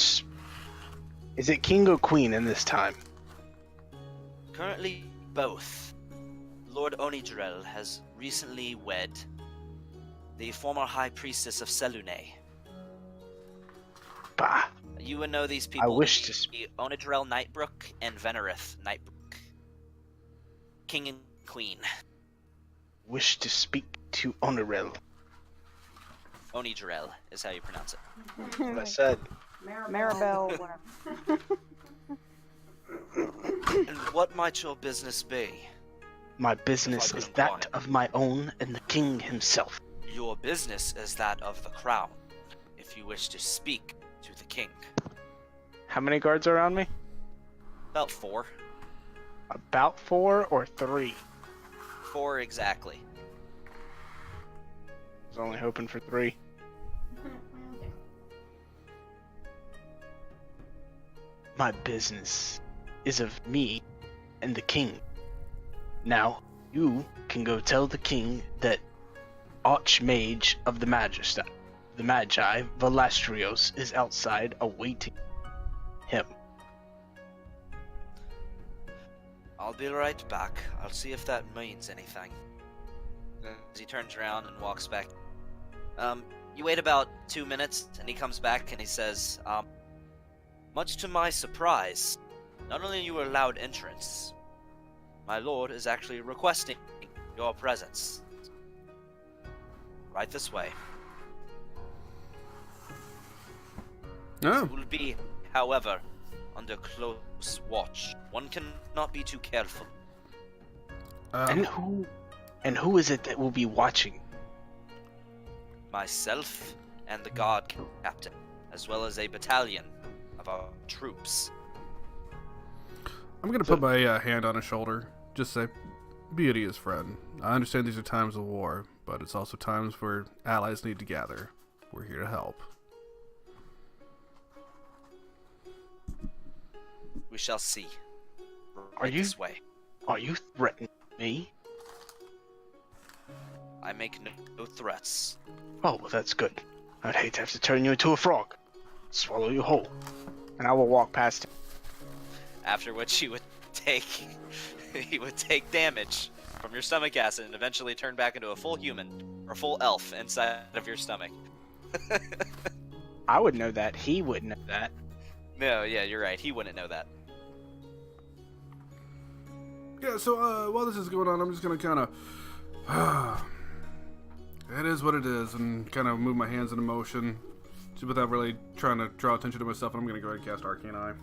Is it king or queen in this time? Currently, both. Lord Onidrel has recently wed the former high priestess of Selune. Bah. You would know these people. I wish to be Onidrel Nightbrook and Venerith Nightbrook. King and queen. Wish to speak to Honorel. Onidrel is how you pronounce it. What I said. Maribel, whatever. And what might your business be? My business is that of my own and the king himself. Your business is that of the crown, if you wish to speak to the king. How many guards are around me? About 4. About 4 or 3? 4 exactly. I was only hoping for 3. My business is of me and the king. Now, you can go tell the king that Archmage of the Magi, Valastrios, is outside awaiting him. I'll be right back. I'll see if that means anything. As he turns around and walks back. You wait about 2 minutes, and he comes back and he says, much to my surprise, not only are you allowed entrance, my lord is actually requesting your presence. Right this way. Oh. It will be, however, under close watch. One cannot be too careful. And who is it that will be watching? Myself and the guard captain, as well as a battalion of our troops. I'm gonna put my hand on his shoulder. Just say, "Be his friend. I understand these are times of war, but it's also times where allies need to gather. We're here to help." We shall see. Are you- This way? Are you threatening me? I make no threats. Oh, well, that's good. I'd hate to have to turn you into a frog. Swallow you whole. And I will walk past him. After which he would take damage from your stomach acid and eventually turn back into a full human or full elf inside of your stomach. I would know that. He wouldn't know that. No, yeah, you're right. He wouldn't know that. Yeah, so while this is going on, I'm just going to kind of... it is what it is, and kind of move my hands into motion without really trying to draw attention to myself, and I'm going to go ahead and cast Arcane Eye.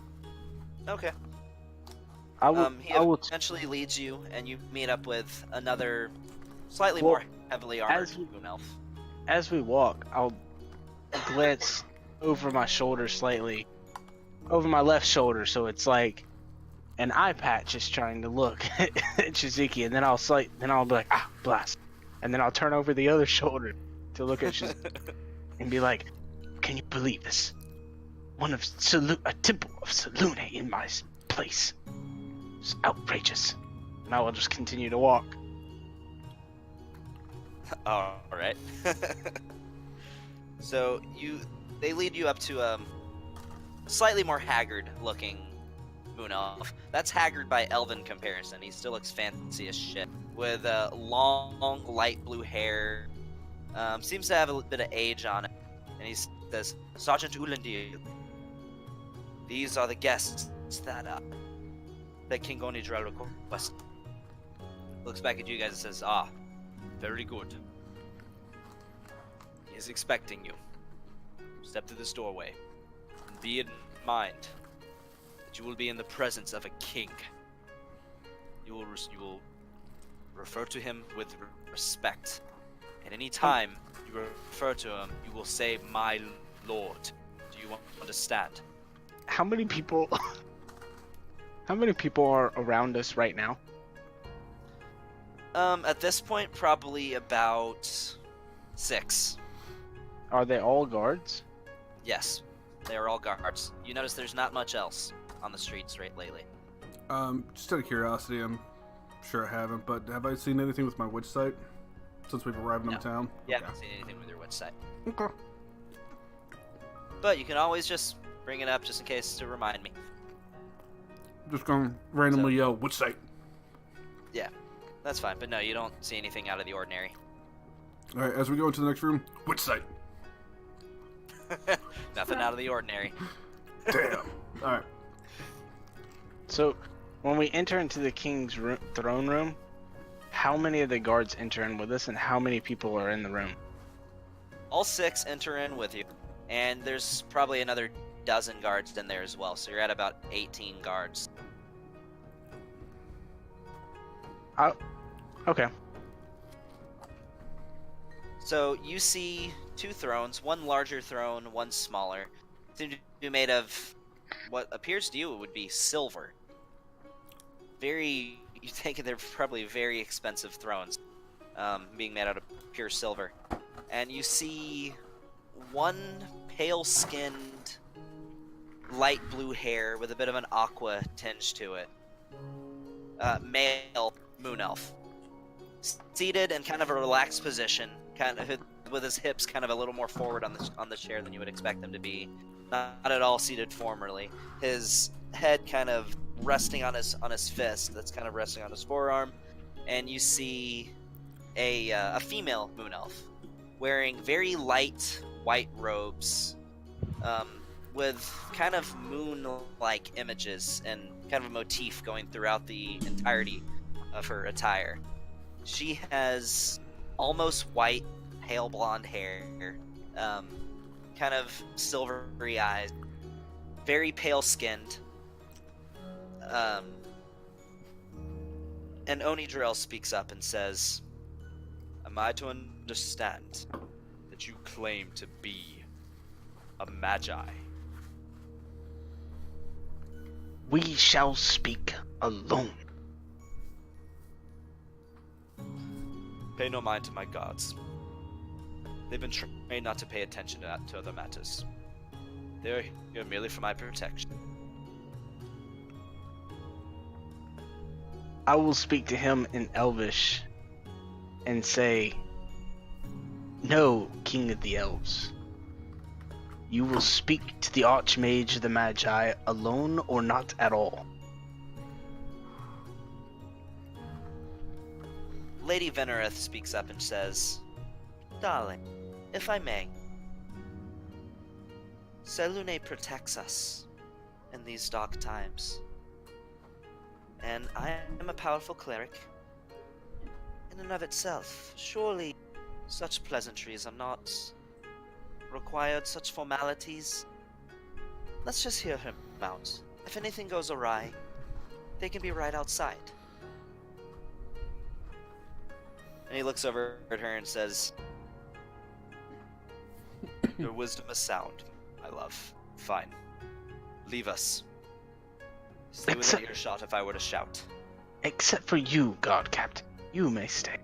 Okay. He I will eventually leads you, and you meet up with another slightly more heavily armored moon elf. As we walk, I'll glance over my shoulder slightly, over my left shoulder, so it's like an eye patch is trying to look at Shiziki, and then I'll be like, ah, blast, and then I'll turn over the other shoulder to look at Shiziki and be like, can you believe this? A temple of Salune in my place. It's outrageous. And I will just continue to walk. All right. So they lead you up to a slightly more haggard-looking moon elf. That's haggard by elven comparison. He still looks fancy as shit, with long, light blue hair. Seems to have a bit of age on it. And he says, "Sergeant Ulandir, these are the guests that King Onidrel requested." Looks back at you guys and says, "Ah, very good. He is expecting you. Step through this doorway, and be in mind that you will be in the presence of a king. You will refer to him with respect. At any time you refer to him, you will say, 'My lord.' Do you understand?" How many people are around us right now? At this point, probably about 6. Are they all guards? Yes, they are all guards. You notice there's not much else on the streets lately. Just out of curiosity, I'm sure I haven't, but have I seen anything with my witch sight since we've arrived in town? You haven't seen anything with your witch sight. Okay. But you can always just bring it up just in case to remind me. Just gonna randomly yell, witch sight. Yeah, that's fine. But no, you don't see anything out of the ordinary. Alright, as we go into the next room, witch sight. Nothing out of the ordinary. Damn. Alright. So, when we enter into the king's throne room, how many of the guards enter in with us, and how many people are in the room? All 6 enter in with you, and there's probably another dozen guards in there as well. So you're at about 18 guards. Okay. So you see 2 thrones, one larger throne, one smaller. Seem to be made of what appears to you would be silver. You think they're probably very expensive thrones, being made out of pure silver. And you see one pale-skinned, light blue hair with a bit of an aqua tinge to it. Male moon elf. Seated in kind of a relaxed position, kind of with his hips kind of a little more forward on the chair than you would expect them to be. Not at all seated formerly. His head kind of resting on his fist that's kind of resting on his forearm, and you see a female moon elf wearing very light white robes, with kind of moon-like images and kind of a motif going throughout the entirety of her attire. She has almost white, pale blonde hair, kind of silvery eyes, very pale-skinned. And Onidrel speaks up and says, "Am I to understand that you claim to be a magi?" We shall speak alone. Pay no mind to my gods. They've been trained not to pay attention to other matters. They're here merely for my protection. I will speak to him in Elvish and say, No, King of the Elves. You will speak to the Archmage of the Magi alone or not at all. Lady Venereth speaks up and says, Darling, if I may, Selune protects us in these dark times. And I am a powerful cleric. In and of itself, surely such pleasantries are not required, such formalities. Let's just hear him out. If anything goes awry, they can be right outside. And he looks over at her and says, Your wisdom is sound, my love. Fine. Leave us. Stay within earshot if I were to shout. Except for you, Guard Captain. You may stay.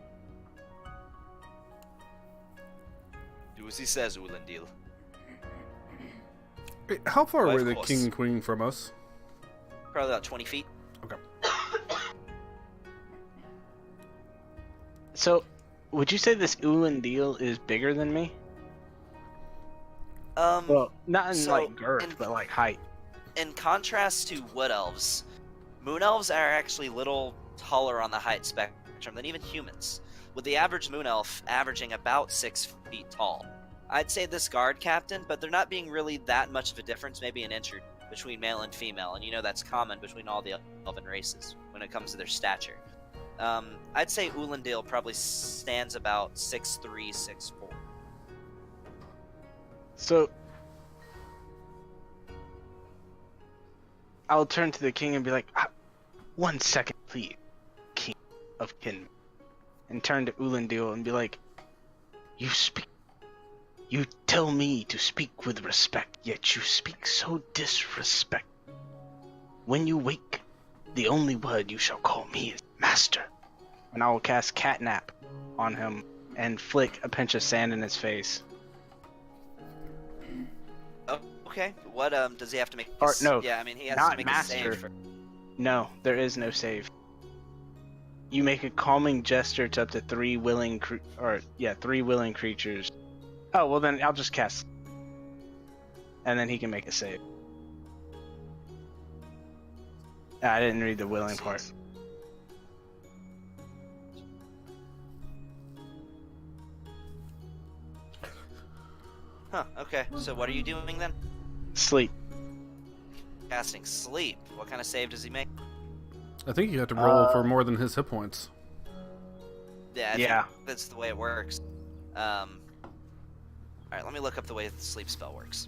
Do as he says, Ulendil. Wait, how far Why, away of are the course. king and queen from us? Probably about 20 feet. Okay. So, would you say this Ulendil is bigger than me? Well, not in so like girth, in- but like height. In contrast to wood elves, moon elves are actually little taller on the height spectrum than even humans, with the average moon elf averaging about 6 feet tall. I'd say this guard captain, but they're not being really that much of a difference, maybe an inch or between male and female, and you know that's common between all the elven races when it comes to their stature. I'd say Ulendil probably stands about 6'3", 6'4". So, I'll turn to the king and be like, 1 second, please, King of Kin. And turn to Ulendil and be like, You tell me to speak with respect, yet you speak so disrespect. When you wake, the only word you shall call me is master. And I will cast Catnap on him and flick a pinch of sand in his face. Oh, okay. What does he have to make? Or, no, yeah, I mean he has not to make master. a save for. No, there is no save. You make a calming gesture to up to 3 willing creatures. Oh, well then I'll just cast. And then he can make a save. I didn't read the willing part. Huh. Okay. So what are you doing then? Sleep. Casting sleep. What kind of save does he make? I think you have to roll for more than his hit points. Yeah. Yeah. Think that's the way it works. All right. Let me look up the way the sleep spell works.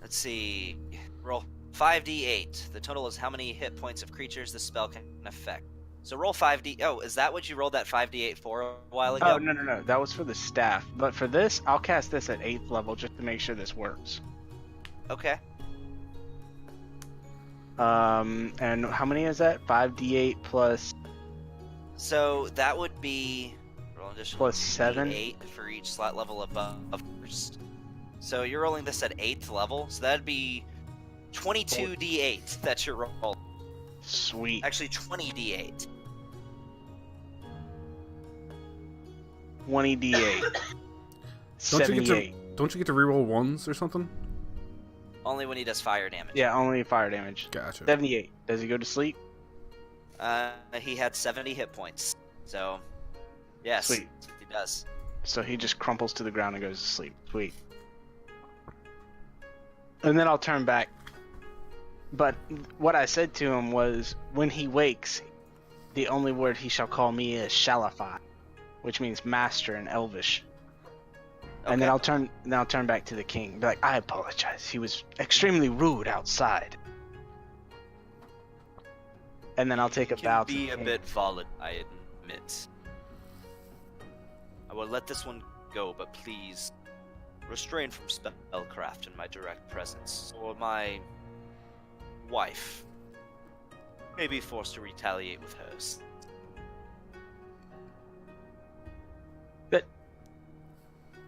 Let's see. Roll 5d8. The total is how many hit points of creatures the spell can affect. So roll 5d. Oh, is that what you rolled that 5d8 for a while ago? Oh, no. That was for the staff. But for this, I'll cast this at 8th level just to make sure this works. Okay. And how many is that? 5d8 plus... So that would be roll an additional Plus 7? 8 for each slot level above first. So you're rolling this at 8th level, so that'd be 22d8 that you're rolling. Sweet. Actually, 20d8. 20d8. Don't you get 78. Don't you get to reroll ones or something? Only when he does fire damage. Yeah, only fire damage. Gotcha. 78. Does he go to sleep? He had 70 hit points. So, yes, Sweet. he does. So he just crumples to the ground and goes to sleep. Sweet. And then I'll turn back. But what I said to him was, when he wakes, the only word he shall call me is Shalafai, which means master in Elvish. And then Okay. I'll turn back to the king. Be like, I apologize. He was extremely rude outside. And then I'll take a Can bow to be the a king. bit volatile, I admit. I will let this one go, but please restrain from spellcraft in my direct presence, or my wife may be forced to retaliate with hers.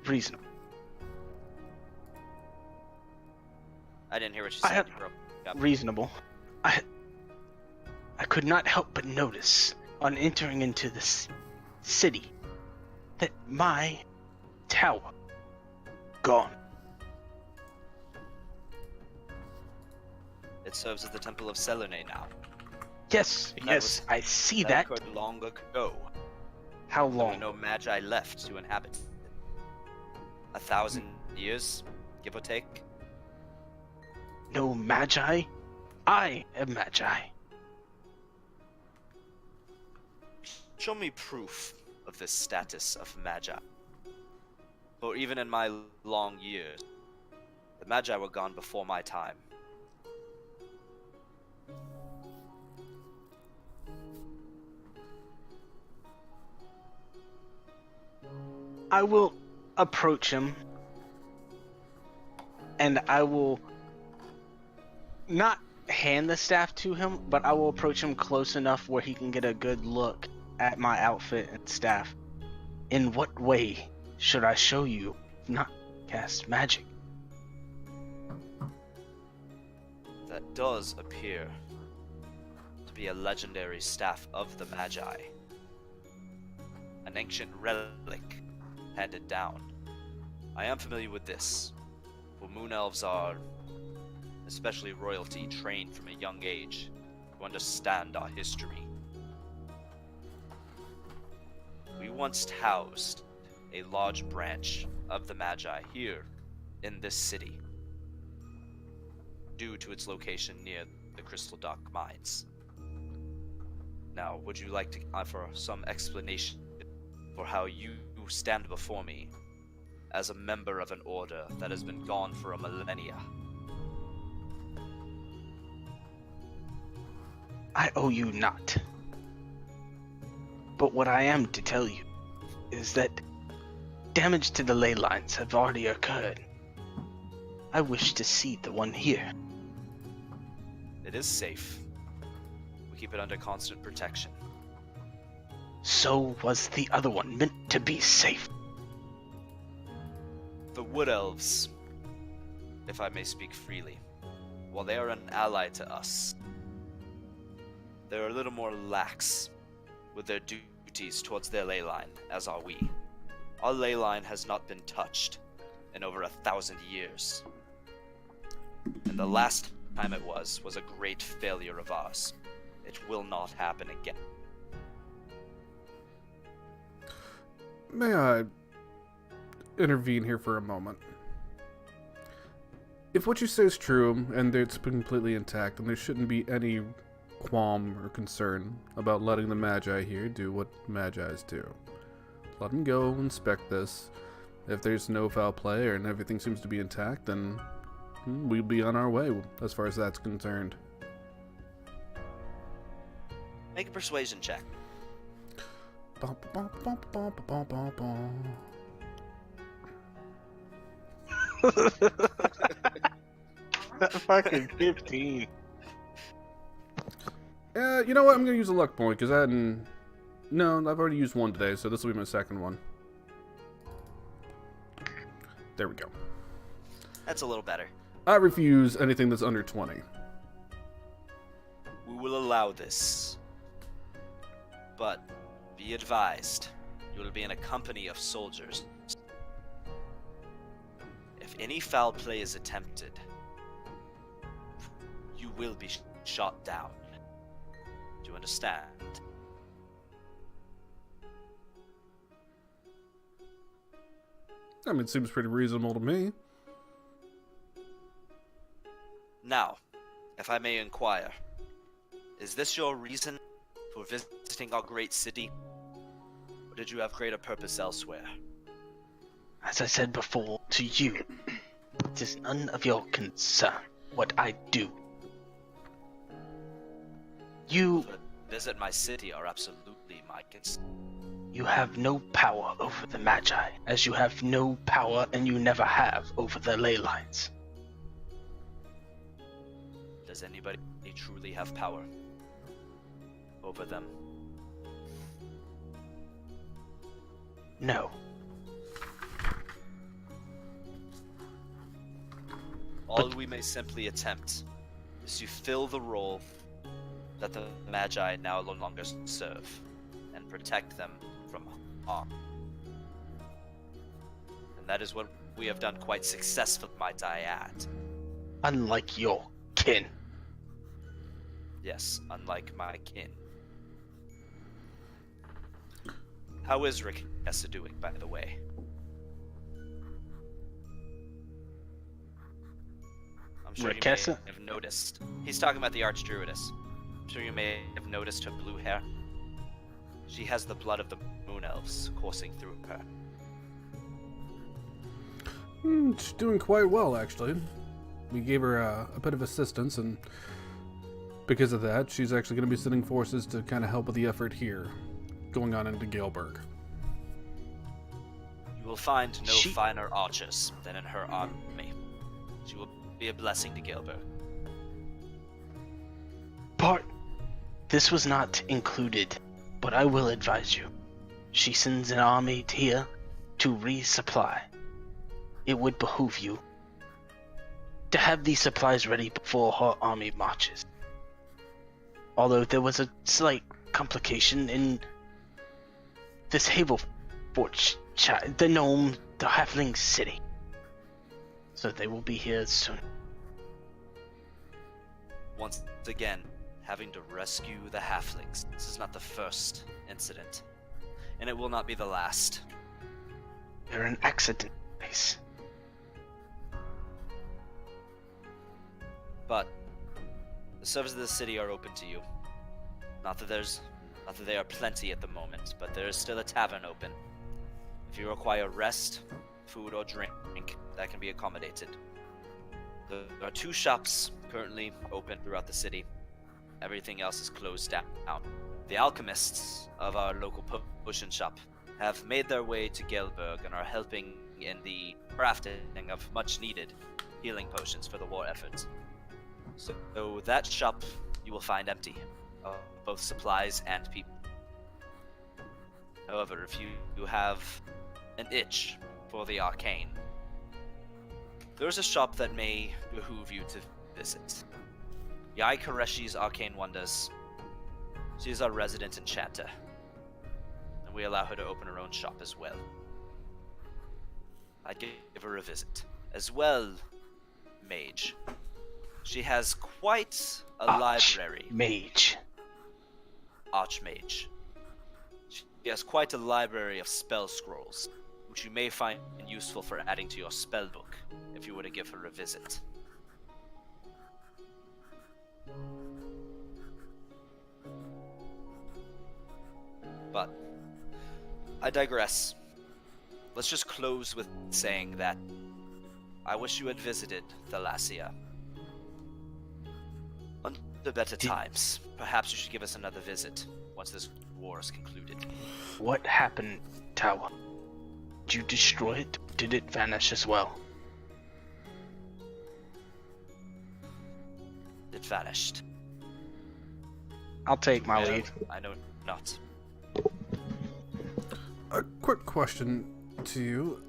Reasonable. I didn't hear what you I said. have- You broke up. Reasonable. I could not help but notice on entering into this city, that my tower gone. It serves as the Temple of Selene now. Yes, That yes, was- I see That that. occurred long ago. How There were long? no magi left to inhabit it. 1,000 years, give or take. No magi? I am magi. Show me proof of this status of magi. For even in my long years, the magi were gone before my time. I will approach him, and I will not hand the staff to him, but I will approach him close enough where he can get a good look at my outfit and staff. In what way should I show you not cast magic? That does appear to be a legendary staff of the magi. An ancient relic handed down. I am familiar with this, for moon elves are, especially royalty, trained from a young age to understand our history. We once housed a large branch of the Magi here in this city, due to its location near the Crystal Dock mines. Now, would you like to offer some explanation for how you stand before me as a member of an order that has been gone for a millennia? I owe you not. But what I am to tell you is that damage to the ley lines have already occurred. I wish to see the one here. It is safe. We keep it under constant protection. So was the other one meant to be safe. The Wood Elves, if I may speak freely, while they are an ally to us, they're a little more lax with their duties towards their ley line, as are we. Our ley line has not been touched in over 1,000 years. And the last time it was a great failure of ours. It will not happen again. May I intervene here for a moment? If what you say is true, and it's completely intact, then there shouldn't be any qualm or concern about letting the Magi here do what Magi's do. Let them go inspect this. If there's no foul play and everything seems to be intact, then we'll be on our way as far as that's concerned. Make a persuasion check. Bum, bum, bum, bum, bum, bum, bum. That fucking 15. You know what? I'm gonna use a luck point because I hadn't. No, I've already used one today, so this will be my second one. There we go. That's a little better. I refuse anything that's under 20. We will allow this. But be advised, you will be in a company of soldiers. If any foul play is attempted, you will be shot down. Do you understand? I mean, it seems pretty reasonable to me. Now, if I may inquire, is this your reason for visiting our great city? Or did you have greater purpose elsewhere? As I said before to you, it is none of your concern what I do. You Visit my city are absolutely my concern. You have no power over the Magi, as you have no power and you never have over the ley lines. Does anybody truly have power over them? No. All we may simply attempt is to fill the role that the Magi now no longer serve, and protect them from harm. And that is what we have done quite successfully, might I add. Unlike your kin. Yes, unlike my kin. How is Rikessa doing, by the way? I'm sure you Rikessa? may have noticed. He's talking about the Archdruidess. I'm sure you may have noticed her blue hair. She has the blood of the Moon Elves coursing through her. She's doing quite well, actually. We gave her a bit of assistance, and because of that, she's actually going to be sending forces to kind of help with the effort here, going on into Galberg. You will find no finer archers than in her army. She will be a blessing to Galberg. Bart, this was not included, but I will advise you. She sends an army here to resupply. It would behoove you to have these supplies ready before her army marches. Although there was a slight complication in this Havelfort, the gnome, the halfling city. So they will be here soon. Once again, having to rescue the halflings. This is not the first incident, and it will not be the last. They're an accident place. But the services of the city are open to you. Not that they are plenty at the moment, but there is still a tavern open. If you require rest, food, or drink, that can be accommodated. There are 2 shops currently open throughout the city. Everything else is closed down. The alchemists of our local potion shop have made their way to Gelberg and are helping in the crafting of much needed healing potions for the war efforts. So that shop you will find empty of both supplies and people. However, if you have an itch for the arcane, there's a shop that may behoove you to visit. Yai Koreshi's Arcane Wonders. She is our resident enchanter, and we allow her to open her own shop as well. I'd give her a visit. As well, Mage. She has quite a library. Mage. Archmage. She has quite a library of spell scrolls, which you may find useful for adding to your spell book if you were to give her a visit. But I digress. Let's just close with saying that I wish you had visited Thalassia. Under better times, perhaps you should give us another visit once this war is concluded. What happened, Tower? Did you destroy it? Did it vanish as well? It vanished. I'll take my lead. I know not. A quick question to you.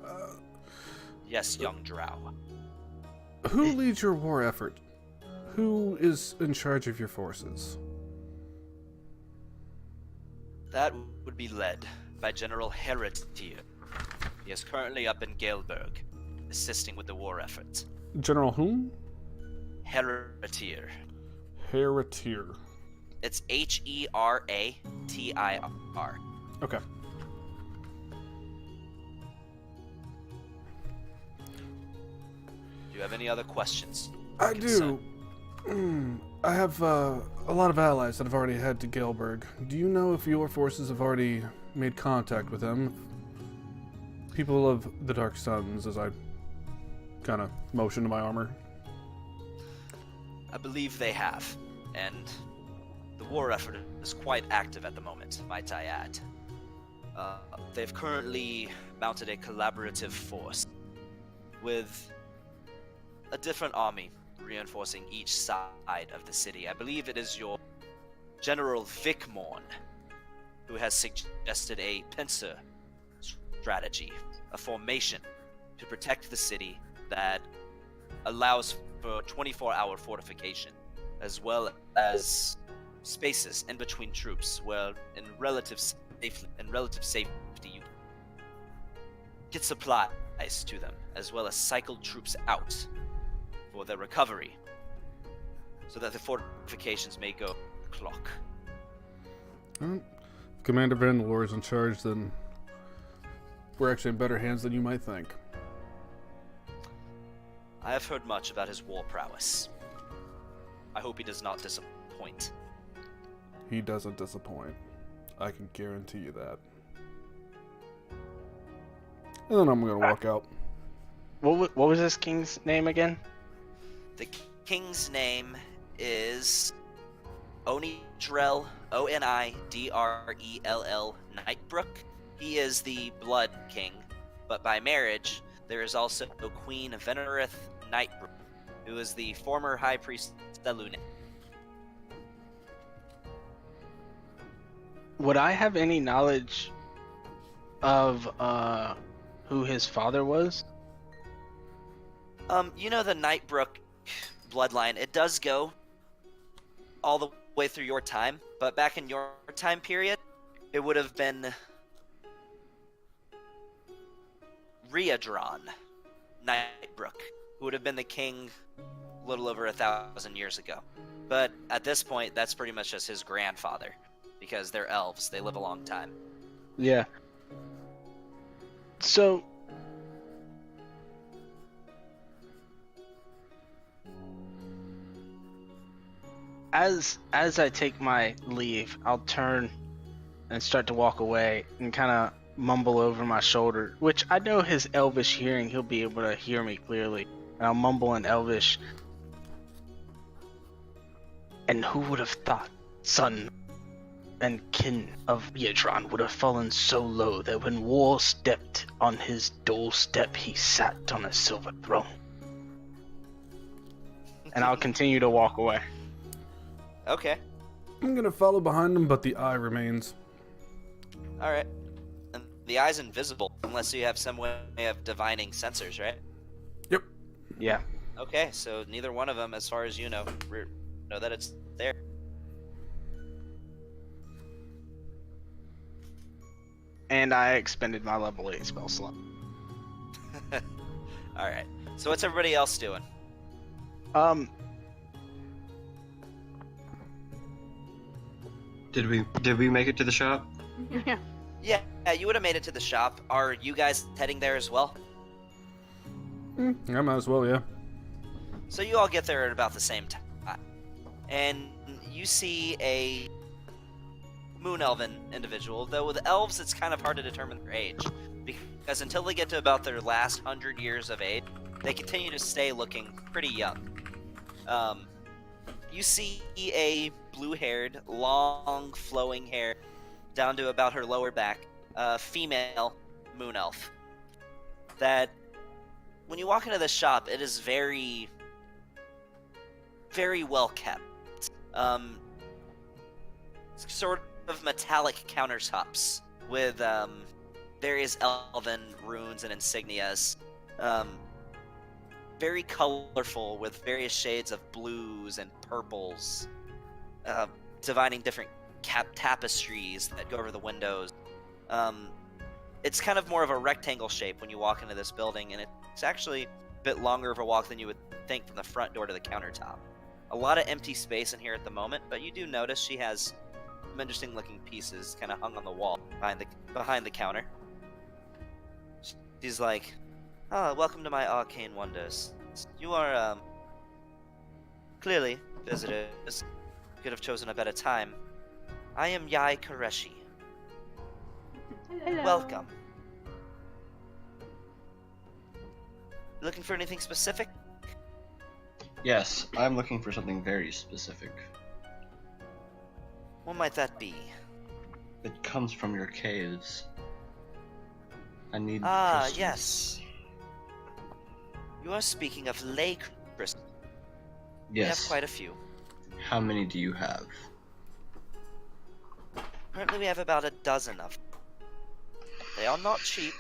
Yes, young drow. Who leads your war effort? Who is in charge of your forces? That would be led by General Heretier. He is currently up in Galberg, assisting with the war effort. General whom? Heretier. Heretier. It's Heratiir. Okay. Do you have any other questions? I do. I have a lot of allies that have already head to Galberg. Do you know if your forces have already made contact with them? People of the Dark Suns, as I kind of motion to my armor. I believe they have, and the war effort is quite active at the moment, might I add. They've currently mounted a collaborative force with a different army reinforcing each side of the city. I believe it is your General Vicmorn who has suggested a pincer strategy, a formation to protect the city that allows for 24-hour fortification, as well as spaces in between troops where, in relative safely and relative safety, you get supplies to them, as well as cycle troops out for their recovery, so that the fortifications may go clock. Well, if Commander Vandalore is in charge, then we're actually in better hands than you might think. I have heard much about his war prowess. I hope he does not disappoint. He doesn't disappoint. I can guarantee you that. And then I'm gonna walk out. What was this king's name again? The king's name is Onidrel, Onidrell Nightbrook. He is the Blood King, but by marriage, there is also Queen Venerith Nightbrook, who is the former High Priest Selune. Would I have any knowledge of who his father was? You know the Nightbrook bloodline, it does go all the way through your time, but back in your time period, it would have been Riadron Nightbrook, who would have been the king a little over 1,000 years ago. But at this point, that's pretty much just his grandfather, because they're elves, they live a long time. Yeah. So as I take my leave, I'll turn and start to walk away and kind of mumble over my shoulder, which I know his elvish hearing, he'll be able to hear me clearly. And I'll mumble in elvish. And who would have thought, son and kin of Riadron would have fallen so low that when war stepped on his doorstep, he sat on a silver throne. And I'll continue to walk away. Okay, I'm gonna follow behind him, but the eye remains. alright. And the eye's invisible, unless you have some way of divining sensors, right? Yep. Yeah. Okay, so neither one of them, as far as you know that it's there. And I expended my level 8 spell slot. Alright, so what's everybody else doing? Did we make it to the shop? Yeah. Yeah, you would have made it to the shop. Are you guys heading there as well? I might as well, yeah. So you all get there at about the same time. And you see a moon elven individual, though with elves it's kind of hard to determine their age, because until they get to about their last 100 years of age, they continue to stay looking pretty young. You see a blue-haired, long, flowing hair down to about her lower back, female moon elf. That, when you walk into the shop, it is very, very well kept. Sort of metallic countertops with various elven runes and insignias. Very colorful with various shades of blues and purples, dividing different tapestries that go over the windows. It's kind of more of a rectangle shape when you walk into this building, and it's actually a bit longer of a walk than you would think from the front door to the countertop. A lot of empty space in here at the moment, but you do notice she has some interesting looking pieces kind of hung on the wall behind the counter. She's like, "Oh, welcome to my arcane wonders. You are clearly visitors. Could have chosen a better time. I am Yai Koreshi. Hello. Welcome. Looking for anything specific?" Yes, I'm looking for something very specific. What might that be? It comes from your caves. I need crystals. Yes. You are speaking of lake crystals. We have Yes. quite a few. How many do you have? Currently we have about a dozen of them. They are not cheap,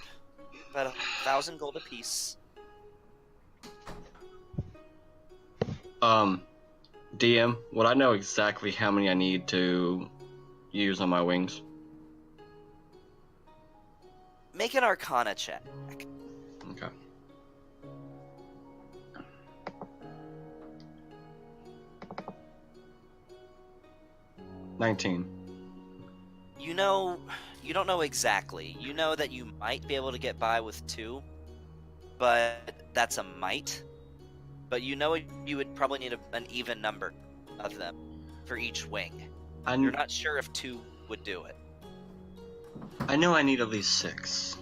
about 1,000 gold apiece. DM, would I know exactly how many I need to use on my wings? Make an Arcana check. Okay. $19. You don't know exactly. You know that you might be able to get by with 2, but that's a might. But you know you would probably need an even number of them for each wing. You're not sure if 2 would do it. I know I need at least 6.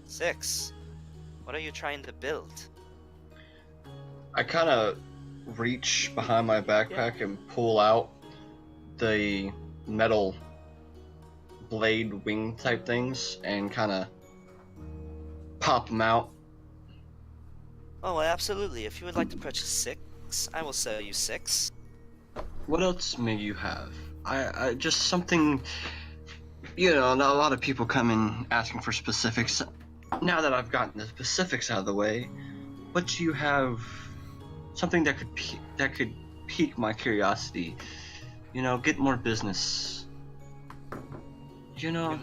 6? What are you trying to build? I kind of reach behind my backpack and pull out the metal blade wing type things and kind of pop them out. Oh, absolutely. If you would like to purchase 6, I will sell you 6. What else may you have? I just something, you know, a lot of people come in asking for specifics. Now that I've gotten the specifics out of the way, what do you have? Something that could pique my curiosity. You know, get more business. You know.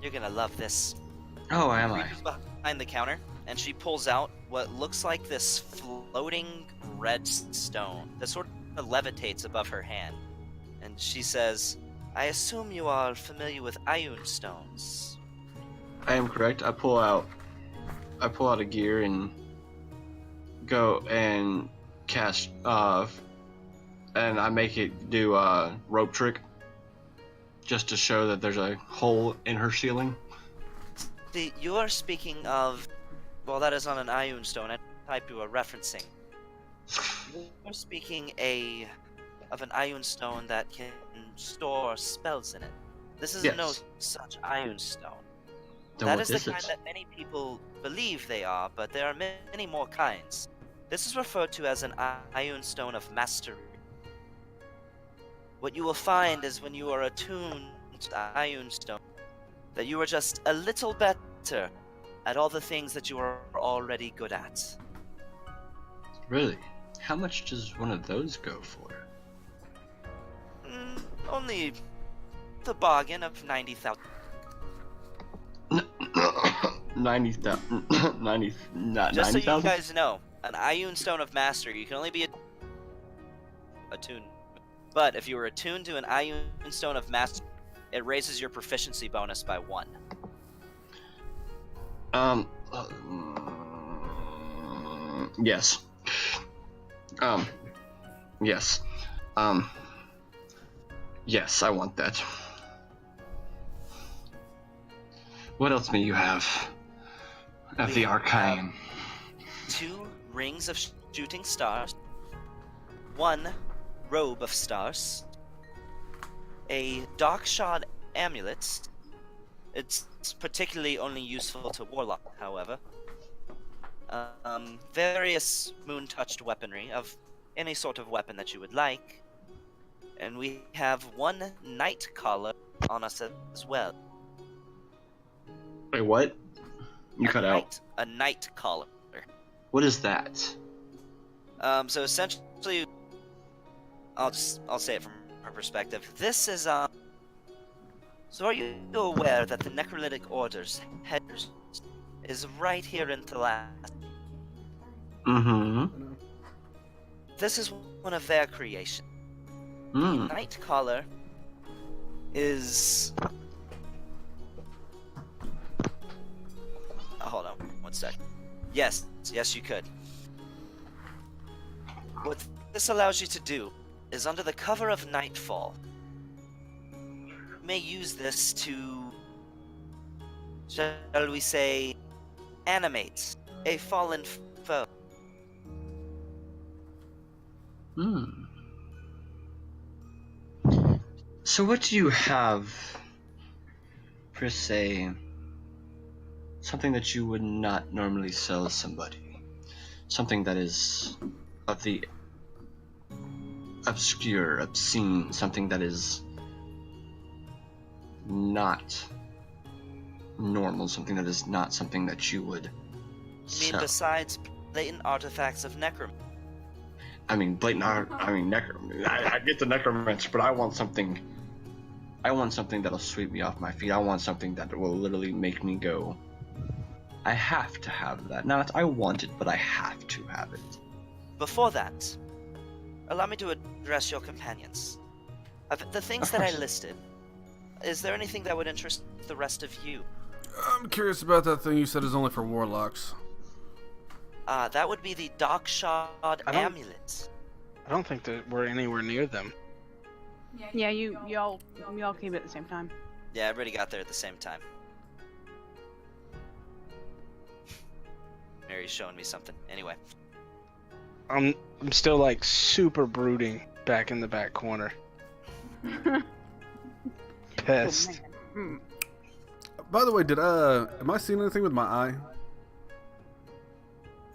You're gonna love this. Oh, am She I? reaches behind the counter and she pulls out what looks like this floating red stone that sort of levitates above her hand. And she says, I assume you are familiar with Ioun stones. I am correct. I pull out a gear and go and cast and I make it do a rope trick just to show that there's a hole in her ceiling. You are speaking of, well, that is on an Ioun stone. I type you are referencing. You are speaking of an Ioun stone that can store spells in it. This is Yes. no such Ioun stone. Then That what is the is kind it? that many people believe they are, but there are many more kinds. This is referred to as an Ioun stone of mastery. What you will find is when you are attuned to the Ioun stone, that you are just a little better at all the things that you are already good at. Really? How much does one of those go for? Only the bargain of 90,000. 90,000. 90. Not Just so you 90,000. guys know, an Ioun stone of mastery, you can only be attuned. But if you were attuned to an Ioun stone of mastery, it raises your proficiency bonus by 1. Yes. Yes. Yes, I want that. What else may you have of We the have arcane? 2 rings of shooting stars, 1 robe of stars, a dark shard amulet. It's particularly only useful to warlock, however. Various moon-touched weaponry of any sort of weapon that you would like, and we have 1 night collar on us as well. Wait, what? You cut out. A night collar. What is that? So essentially, I'll say it from her perspective. This is So are you aware that the Necrolytic Order's headquarters is right here in Thalas? Mm-hmm. This is one of their creations. Mm. Night Collar is. Hold on, 1 sec. Yes, you could. What this allows you to do is, under the cover of nightfall, you may use this to, shall we say, animate a fallen foe. Hmm. So what do you have, per se, something that you would not normally sell somebody? Something that is of the obscure, obscene, something that is not normal, something that is not something that you would You mean sell. besides blatant artifacts of necromancy? I mean, blatant art, I mean, I get the necromancer, but I want something I want something that'll sweep me off my feet. I want something that will literally make me go, I have to have that. Not I want it, but I have to have it. Before that, allow me to address your companions. Of the things Of that I course. listed, is there anything that would interest the rest of you? I'm curious about that thing you said is only for warlocks. That would be the Darkshard I don't- amulet. I don't think that we're anywhere near them. Yeah, you all came at the same time. Yeah, everybody got there at the same time. Mary's showing me something. Anyway. I'm still like super brooding back in the back corner. Pissed. Hmm. By the way, am I seeing anything with my eye?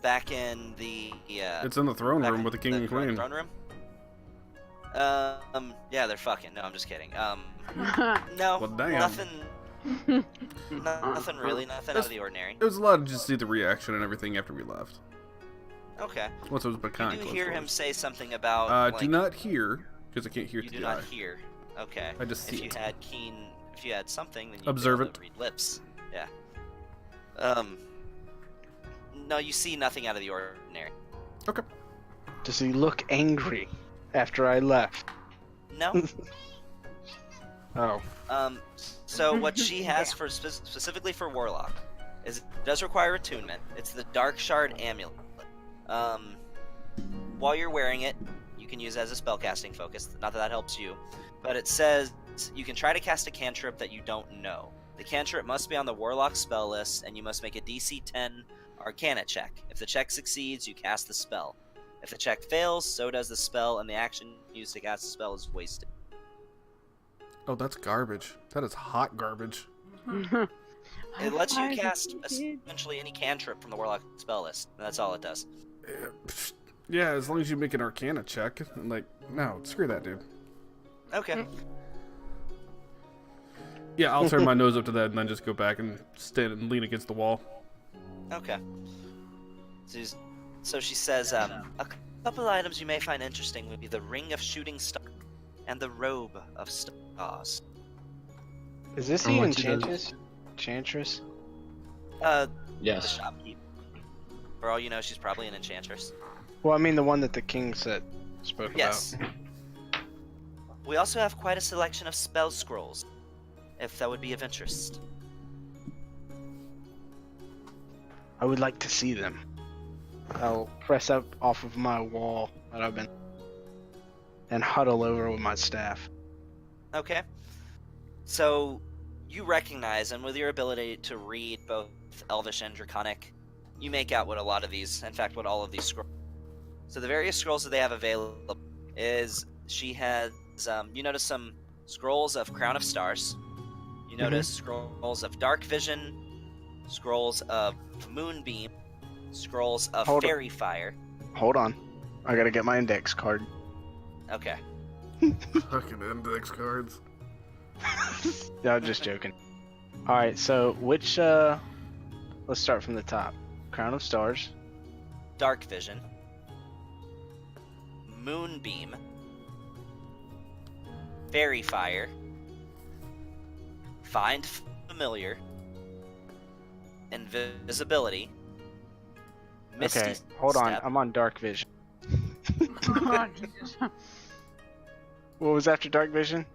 Back in the It's in the throne back room in with the king and queen. Throne room. Yeah, they're fucking. No, I'm just kidding. No, Well, damn. nothing really, nothing out of the ordinary. It was a lot to just see the reaction and everything after we left. Okay. Once it was behind You do closed hear him doors. say something about. Do not hear, because I can't hear You to do the not eye. hear. Okay. I just see If you it. had if you had something, then you'd Observant. be able to read lips. Yeah. No, you see nothing out of the ordinary. Okay. Does he look angry after I left? No. Oh. So what she has for specifically for Warlock is it does require attunement. It's the Dark Shard amulet. While you're wearing it, you can use it as a spellcasting focus. Not that helps you, but it says you can try to cast a cantrip that you don't know. The cantrip must be on the Warlock spell list, and you must make a DC 10 Arcana check. If the check succeeds, you cast the spell. If the check fails, so does the spell, and the action used to cast the spell is wasted. Oh, that's garbage. That is hot garbage. It lets you I cast did. essentially any cantrip from the Warlock spell list, and that's all it does. Yeah, as long as you make an Arcana check. Like, no, screw that, dude. Okay. Yeah, I'll turn my nose up to that and then just go back and stand and lean against the wall. Okay. So she says, a couple items you may find interesting would be the Ring of Shooting Stars and the Robe of Stars. Is this And the what's he does? Enchantress? The Yes. shopkeep. For all you know, she's probably an enchantress. Well, I mean the one that the king spoke Yes. about. We also have quite a selection of spell scrolls, if that would be of interest. I would like to see them. I'll press up off of my wall that I've been and huddle over with my staff. Okay. So, you recognize, and with your ability to read both Elvish and Draconic, you make out what a lot of these, in fact, what all of these scrolls. So the various scrolls that they have available is, she has, you notice some scrolls of Crown of Stars. You notice scrolls of Dark Vision, scrolls of Moonbeam, scrolls of Hold on. Fairy Fire. Hold on. I gotta get my index card. Okay. Fucking index cards. No, I'm just joking. Alright, so which, let's start from the top. Crown of Stars. Dark Vision, Moonbeam, Fairy Fire, Find Familiar, Invisibility, Misty Okay, hold on. Step. I'm on Dark Vision. Oh, Jesus. What was after Dark Vision?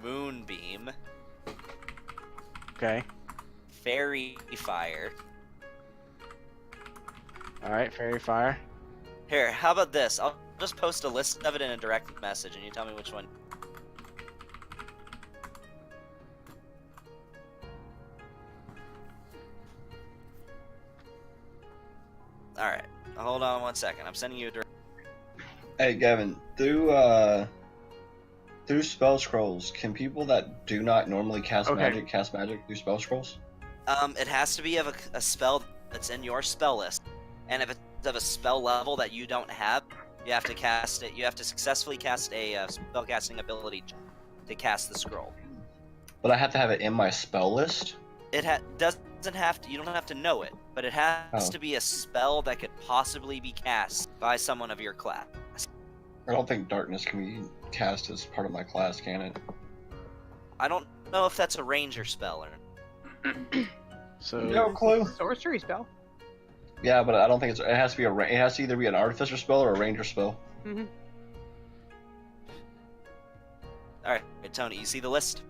Moonbeam, Okay. Fairy Fire. Alright, Fairy Fire. Here, how about this? I'll just post a list of it in a direct message, and you tell me which one. Alright, hold on one second. I'm sending you a direct. Hey Gavin, through spell scrolls, can people that do not normally cast Okay. magic through spell scrolls? It has to be of a spell that's in your spell list. And if it's of a spell level that you don't have, you have to cast it. You have to successfully cast a spellcasting ability to cast the scroll. But I have to have it in my spell list. It doesn't have to. You don't have to know it, but it has Oh. to be a spell that could possibly be cast by someone of your class. I don't think darkness can be cast as part of my class, can it? I don't know if that's a ranger spell or. So No clue. Sorcery spell. Yeah, but I don't think it has to be it has to either be an artificer spell or a ranger spell. Mm-hmm. All right, Tony, you see the list?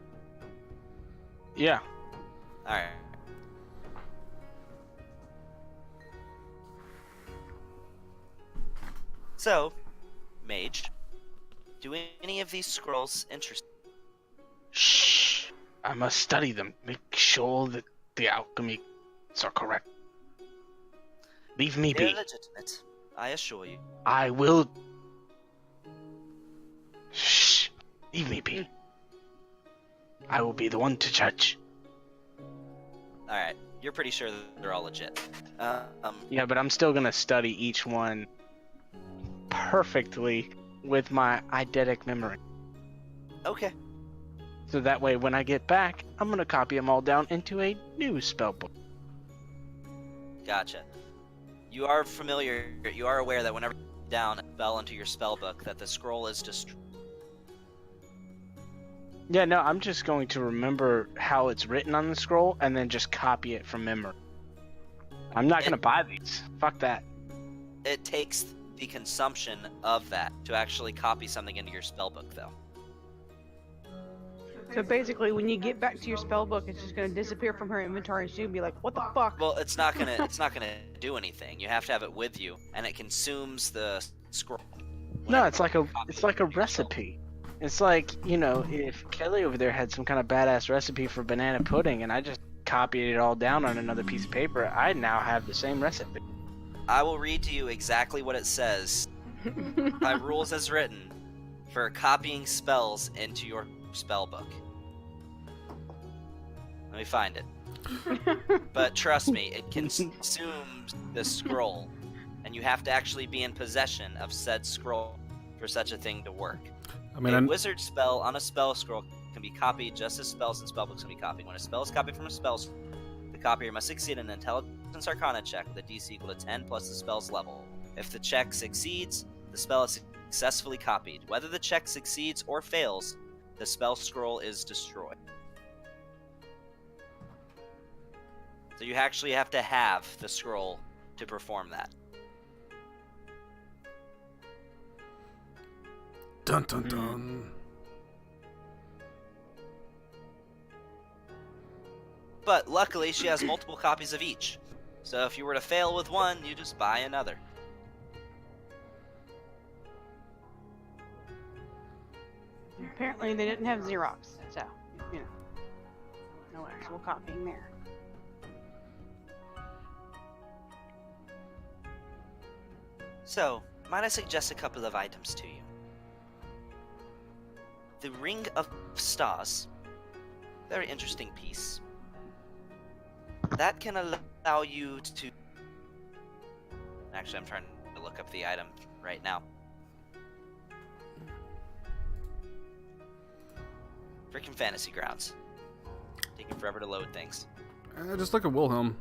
yeah, All right. So, mage, do any of these scrolls interest you? shh. I must study them. Make sure that the alchemy are correct. Leave me They're be. legitimate, I assure you. I will. Shh. Leave me be. I will be the one to judge. All right, you're pretty sure that they're all legit. Yeah, but I'm still gonna study each one perfectly with my eidetic memory. Okay. So that way, when I get back, I'm gonna copy them all down into a new spellbook. Gotcha. You are familiar, you are aware that whenever you put down a spell into your spellbook, that the scroll is destroyed. Yeah, no, I'm just going to remember how it's written on the scroll and then just copy it from memory. I'm not gonna buy these. Fuck that. It takes the consumption of that to actually copy something into your spellbook, though. So basically, when you get back to your spell book, it's just gonna disappear from her inventory, and she'll be like, "What the fuck?" Well, it's not gonna do anything. You have to have it with you, and it consumes the scroll. No, it's like a recipe. It's like, you know, if Kelly over there had some kind of badass recipe for banana pudding and I just copied it all down on another piece of paper, I now have the same recipe. I will read to you exactly what it says by rules as written for copying spells into your spellbook. Let me find it. But trust me, it consumes the scroll, and you have to actually be in possession of said scroll for such a thing to work. I mean, A wizard spell on a spell scroll can be copied just as spells and spellbooks can be copied. When a spell is copied from a spell scroll, the copier must succeed in an Intelligence Arcana check with a DC equal to 10 plus the spell's level. If the check succeeds, the spell is successfully copied. Whether the check succeeds or fails, the spell scroll is destroyed. So you actually have to have the scroll to perform that. dun dun dun. But luckily, she has multiple copies of each. So if you were to fail with one, you just buy another. Apparently, they didn't have Xerox, so you know, no actual copying there. So, might I suggest a couple of items to you? The Ring of Stars. Very interesting piece. That can allow you to... Actually, I'm trying to look up the item right now. Freaking Fantasy Grounds. Taking forever to load things. Just look at Wilhelm.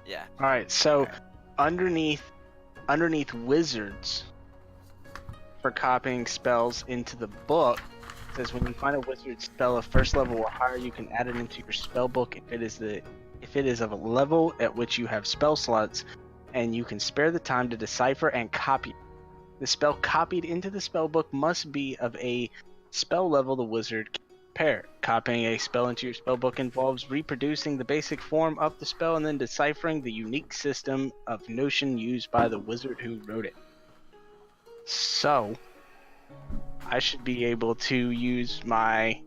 Yeah. All right, so underneath wizards for copying spells into the book, it says when you find a wizard spell of first level or higher, you can add it into your spell book if it is of a level at which you have spell slots, and you can spare the time to decipher and copy. The spell copied into the spell book must be of a spell level the wizard can prepare. Copying a spell into your spell book involves reproducing the basic form of the spell and then deciphering the unique system of notion used by the wizard who wrote it. So, I should be able to use my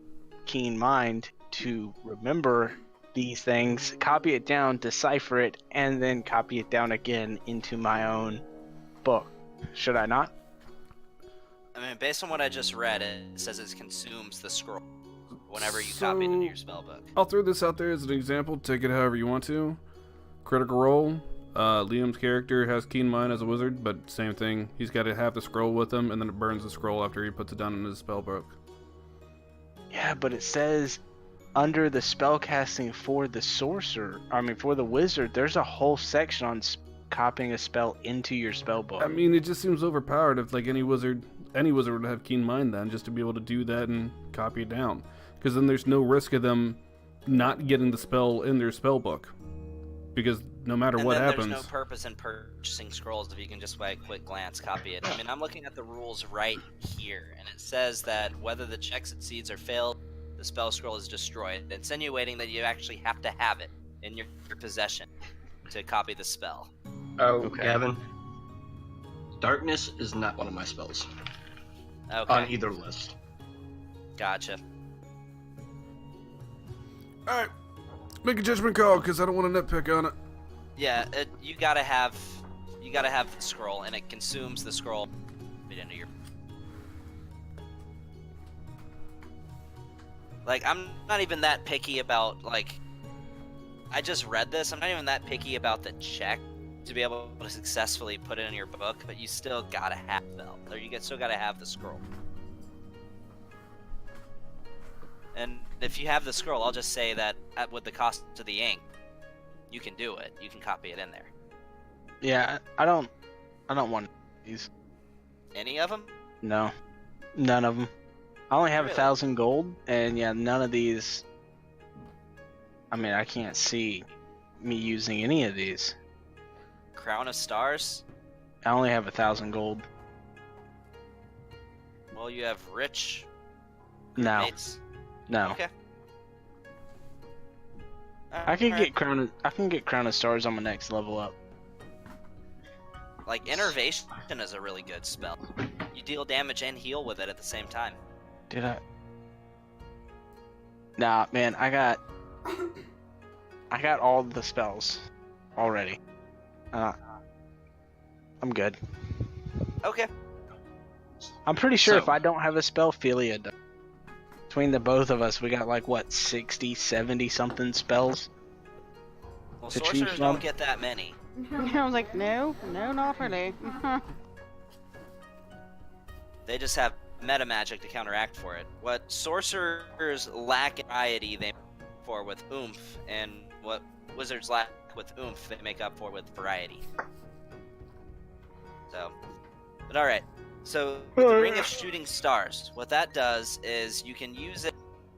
keen mind to remember these things, copy it down, decipher it, and then copy it down again into my own book. Should I not? I mean, based on what I just read, it says it consumes the scroll whenever you copy it into your spellbook. I'll throw this out there as an example. Take it however you want to. Critical Role. Liam's character has keen mind as a wizard, but same thing. He's got to have the scroll with him, and then it burns the scroll after he puts it down in his spellbook. Yeah, but it says under the spellcasting for the for the wizard, there's a whole section on copying a spell into your spellbook. I mean, it just seems overpowered if, like, any wizard any wizard would have keen mind then, just to be able to do that and copy it down. Because then there's no risk of them not getting the spell in their spell book. Because no matter And what then happens... there's no purpose in purchasing scrolls if you can just by a quick glance copy it. I mean, I'm looking at the rules right here, and it says that whether the check succeeds or fails, the spell scroll is destroyed, insinuating that you actually have to have it in your possession to copy the spell. Oh, Okay. Gavin. Darkness is not one of my spells Okay, on either list. gotcha. Alright, make a judgment call, because I don't want to nitpick on it. Yeah, you gotta have the scroll, and it consumes the scroll into your. Like, I'm not even that picky about, like, I just read this. I'm not even that picky about the check to be able to successfully put it in your book, but you still gotta have the spell, or you still gotta have the scroll. And if you have the scroll, I'll just say that with the cost of the ink, you can do it. You can copy it in there. Yeah, I don't want these. Any of them? No, none of them. I only have Really? 1,000 gold, and yeah, none of these. I mean, I can't see me using any of these. Crown of Stars? I only have 1,000 gold. Well, you have rich No, mates. no. Okay. I can Alright. get crown. I can get Crown of Stars on my next level up. Like, Innervation is a really good spell. You deal damage and heal with it at the same time. Did I? Nah, man. I got all the spells already. I'm good. Okay. I'm pretty sure So- if I don't have a spell, Philia does. Between the both of us, we got like, what, 60, 70 something spells? Well, To choose sorcerers from? don't get that many. I was like, no, not really. They just have meta magic to counteract for it. What sorcerers lack in variety, they make up for with oomph, and what wizards lack with oomph, they make up for with variety. So, but alright. So, with the Ring of Shooting Stars, what that does is you can use it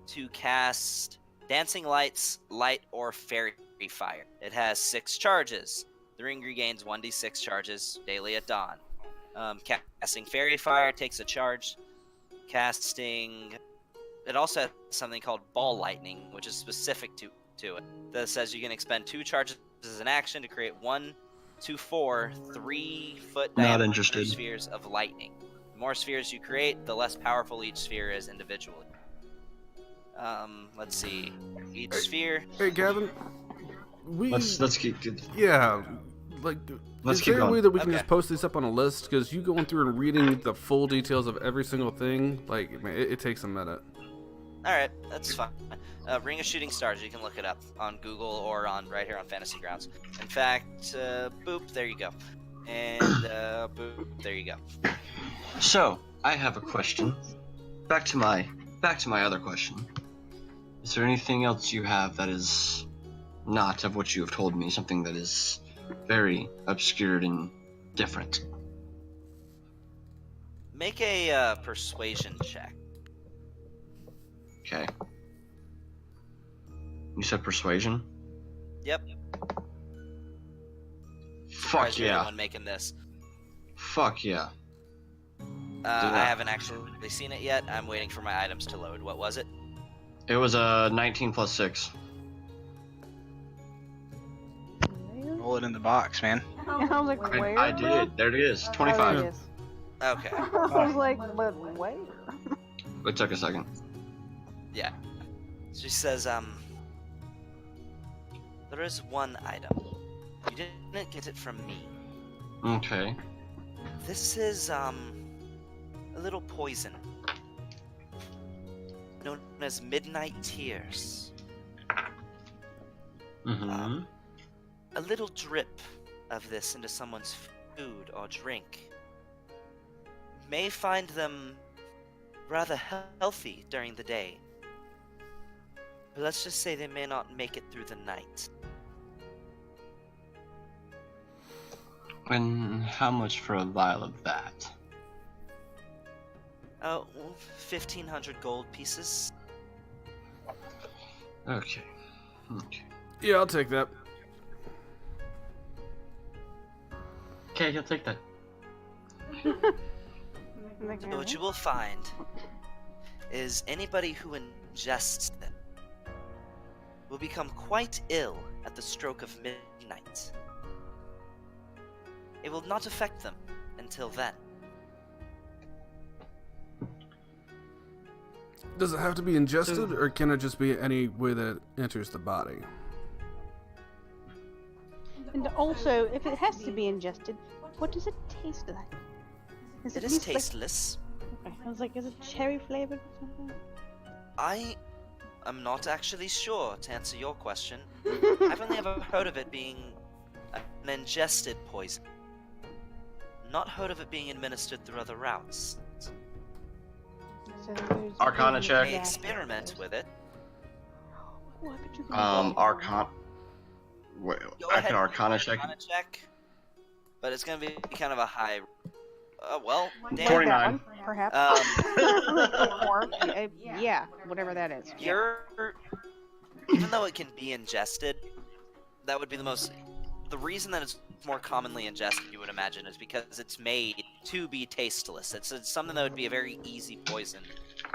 to cast Dancing Lights, Light, or Fairy Fire. It has 6 charges. The ring regains 1d6 charges daily at dawn. Casting Fairy Fire takes a charge. Casting... It also has something called Ball Lightning, which is specific to it. That says you can expend 2 charges as an action to create 1, 2, 4, 3-foot Not diameter interested. spheres of lightning. The more spheres you create, the less powerful each sphere is individually. Let's see. Each sphere... Hey, Gavin. Let's keep. Yeah, like, Let's is keep there a going. way that we can Okay. just post these up on a list? Because you going through and reading the full details of every single thing, like, man, it takes a minute. Alright, that's fine. Ring of Shooting Stars, you can look it up on Google or on right here on Fantasy Grounds. In fact, boop, there you go. And, boop, there you go. So, I have a question. Back to my other question. Is there anything else you have that is not of what you have told me? Something that is very obscured and different. Make a persuasion check. Okay. You said persuasion? Yep. Fuck Surprised you're the yeah. one making this. Fuck yeah. I haven't actually seen it yet. I'm waiting for my items to load. What was it? It was a 19 plus 6. Roll it in the box, man. I was like, where? I did. There it is. Oh, 25. there it is. Okay. I was like, but where? It took a second. Yeah. She says, there is one item. You didn't get it from me. Okay. This is, a little poison. Known as Midnight Tears. Mm-hmm. A little drip of this into someone's food or drink may find them rather healthy during the day. But let's just say they may not make it through the night. And how much for a vial of that? Oh, 1,500 gold pieces. Okay. Okay. Yeah, I'll take that. Okay, he'll take that. Like, So what you will find is anybody who ingests them will become quite ill at the stroke of midnight. It will not affect them until then. Does it have to be ingested, or can it just be any way that it enters the body? and also, if it has to be ingested, what does it taste like? Is It at is least tasteless. Like, okay. I was like, is it cherry flavored or something? I am not actually sure to answer your question. I've only ever heard of it being an ingested poison. Not heard of it being administered through other routes. So there's Arcana poison check. They gas. experiment with it. Why could you go Arcana. Wait, Go I ahead can and Arcana make an check. Arcana check. But it's gonna be kind of a high. Well, damn. 49. That one, perhaps. Um, Or, yeah, whatever that is. Yeah. You're, even though it can be ingested, that would be the most. The reason that it's more commonly ingested, you would imagine, is because it's made to be tasteless. It's something that would be a very easy poison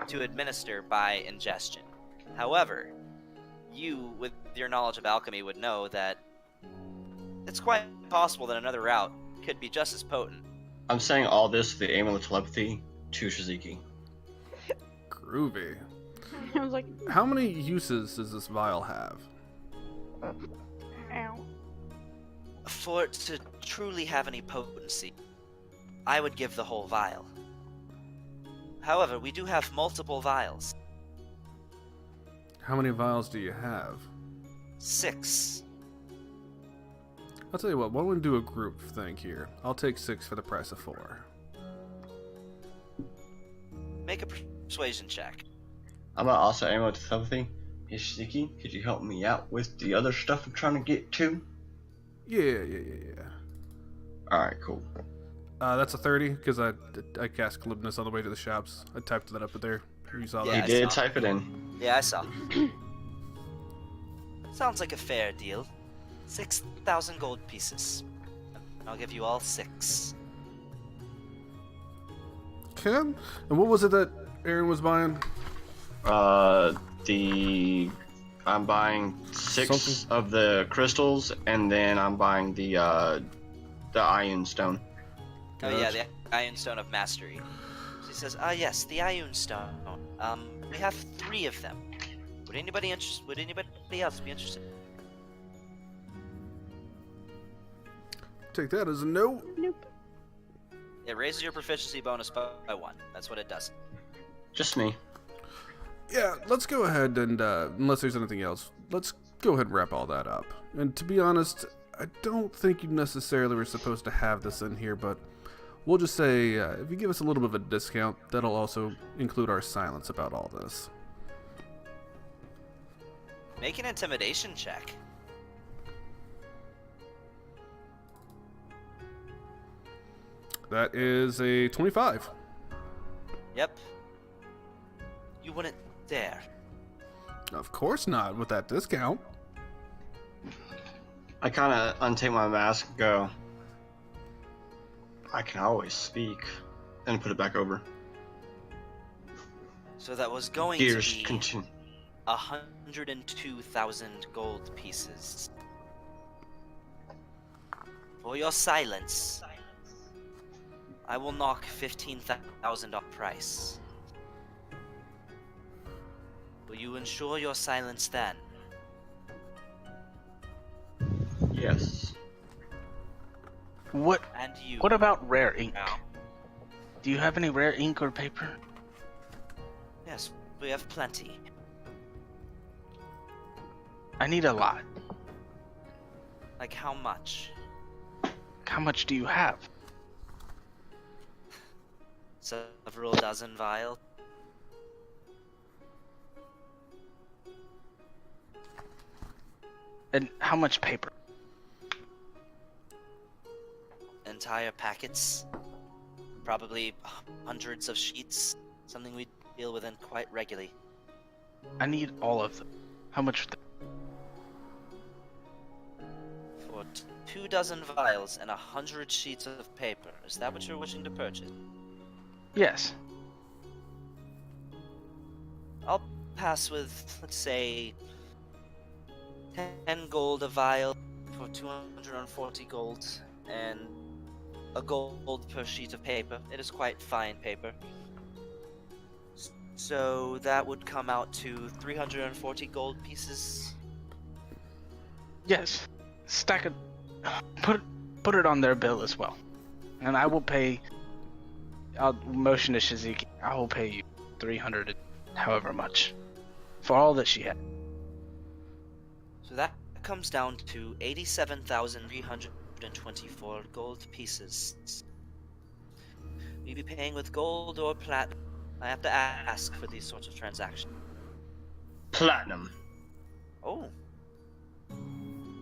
to administer by ingestion. However, you, with your knowledge of alchemy, would know that it's quite possible that another route could be just as potent. I'm saying all this with the aim of the telepathy to Shiziki. Groovy. I was like, How many uses does this vial have? ow. For it to truly have any potency, I would give the whole vial. However, we do have multiple vials. How many vials do you have? 6. I'll tell you what, why don't we do a group thing here? I'll take 6 for the price of 4. Make a persuasion check. I'm gonna also aim with telepathy. Hey Shiziki, could you help me out with the other stuff I'm trying to get to? Yeah. Alright, cool. That's a 30, because I cast Calypnus on the way to the shops. I typed that up there. You saw Yeah, that? I He did saw. type it in. Yeah, I saw. Sounds like a fair deal. 6,000 gold pieces. I'll give you all 6. Okay. And what was it that Aaron was buying? I'm buying 6 Something. of the crystals, and then I'm buying the Iron Stone. Oh yeah, Gotcha. the Iron Stone of Mastery. She says, yes, the Iron Stone. We have 3 of them. Would anybody else be interested? Take that as a no. Nope. It raises your proficiency bonus by 1. That's what it does. Just me. Yeah, let's go ahead and, unless there's anything else, let's go ahead and wrap all that up. And to be honest, I don't think you necessarily were supposed to have this in here, but we'll just say, if you give us a little bit of a discount, that'll also include our silence about all this. Make an intimidation check. That is a 25. Yep. You wouldn't dare. Of course not, with that discount. I kind of untake my mask and go, I can always speak, and put it back over. So that was going Gears to be continue. 102,000 gold pieces. For your silence, I will knock 15,000 off price. Will you ensure your silence then? Yes. What And you. What about rare ink? now. Do you have any rare ink or paper? Yes, we have plenty. I need a lot. Like how much? How much do you have? Several dozen vials. And how much paper? Entire packets. Probably hundreds of sheets. Something we deal with quite regularly. I need all of them. How much? For 2 dozen vials and 100 sheets of paper. Is that what you're wishing to purchase? Yes. I'll pass with, let's say, 10 gold a vial for 240 gold, and a gold per sheet of paper. It is quite fine paper. So that would come out to 340 gold pieces. Yes. Stack it. Put it on their bill as well, and I will pay. I'll motion to Shiziki. I will pay you 300, however much, for all that she had. So that comes down to 87,324 gold pieces. Will you be paying with gold or platinum? I have to ask for these sorts of transactions. Platinum. Oh.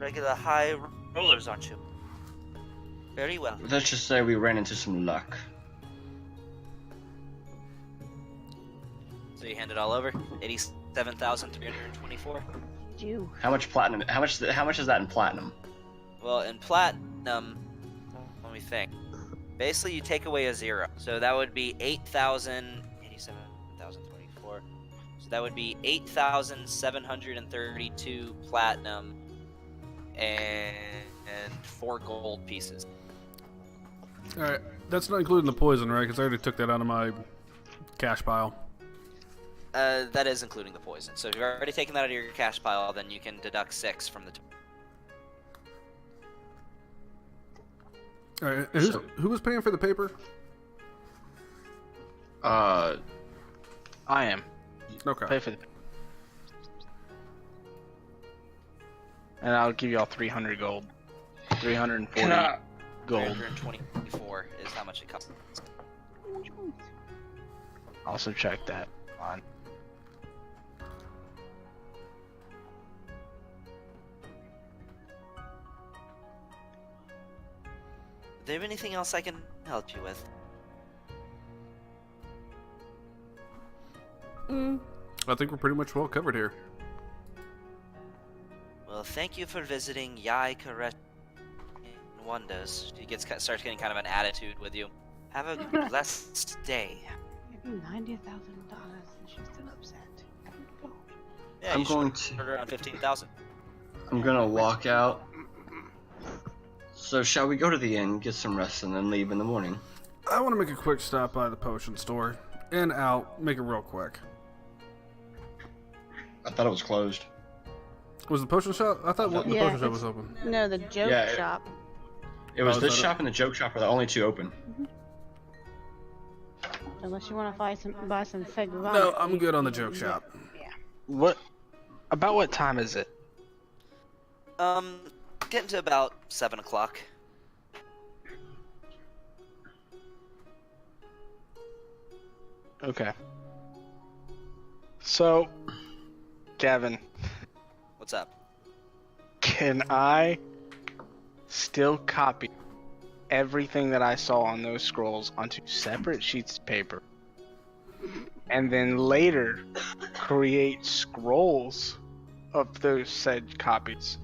Regular high rollers, aren't you? Very well. Let's just say we ran into some luck. So you hand it all over? 87,324? You. How much platinum? How much is that in platinum? Well, in platinum, let me think. Basically, you take away a 0. So that would be 87,024. So that would be 8,732 platinum and 4 gold pieces. Alright, that's not including the poison, right? Because I already took that out of my cash pile. That is including the poison. So if you've already taken that out of your cash pile, then you can deduct 6 from the. Alright, who was paying for the paper? I am. Okay. Pay for the. And I'll give you all 300 gold. 340 Can I? gold. 324 is how much it costs. I'll subtract that on. Is there anything else I can help you with? I think we're pretty much well covered here. Well, thank you for visiting Yai Karet Wonders. She starts getting kind of an attitude with you. Have a blessed day. Give you $90,000 and she's still upset. Go. Yeah, I'm you going should to. order around 15,000. I'm gonna walk out. So shall we go to the inn, get some rest, and then leave in the morning? I want to make a quick stop by the potion store. In, out, make it real quick. I thought it was closed. Was the potion shop? I thought the Yeah, potion shop it's- was open. No, the joke Yeah, shop. It was Oh, is this that shop and the joke shop are the only two open. Unless you want to buy some fig vomit. No, I'm good on the joke shop. What? About what time is it? Getting to about 7 o'clock. Okay. So, Gavin, What's up? can I still copy everything that I saw on those scrolls onto separate sheets of paper and then later create scrolls of those said copies?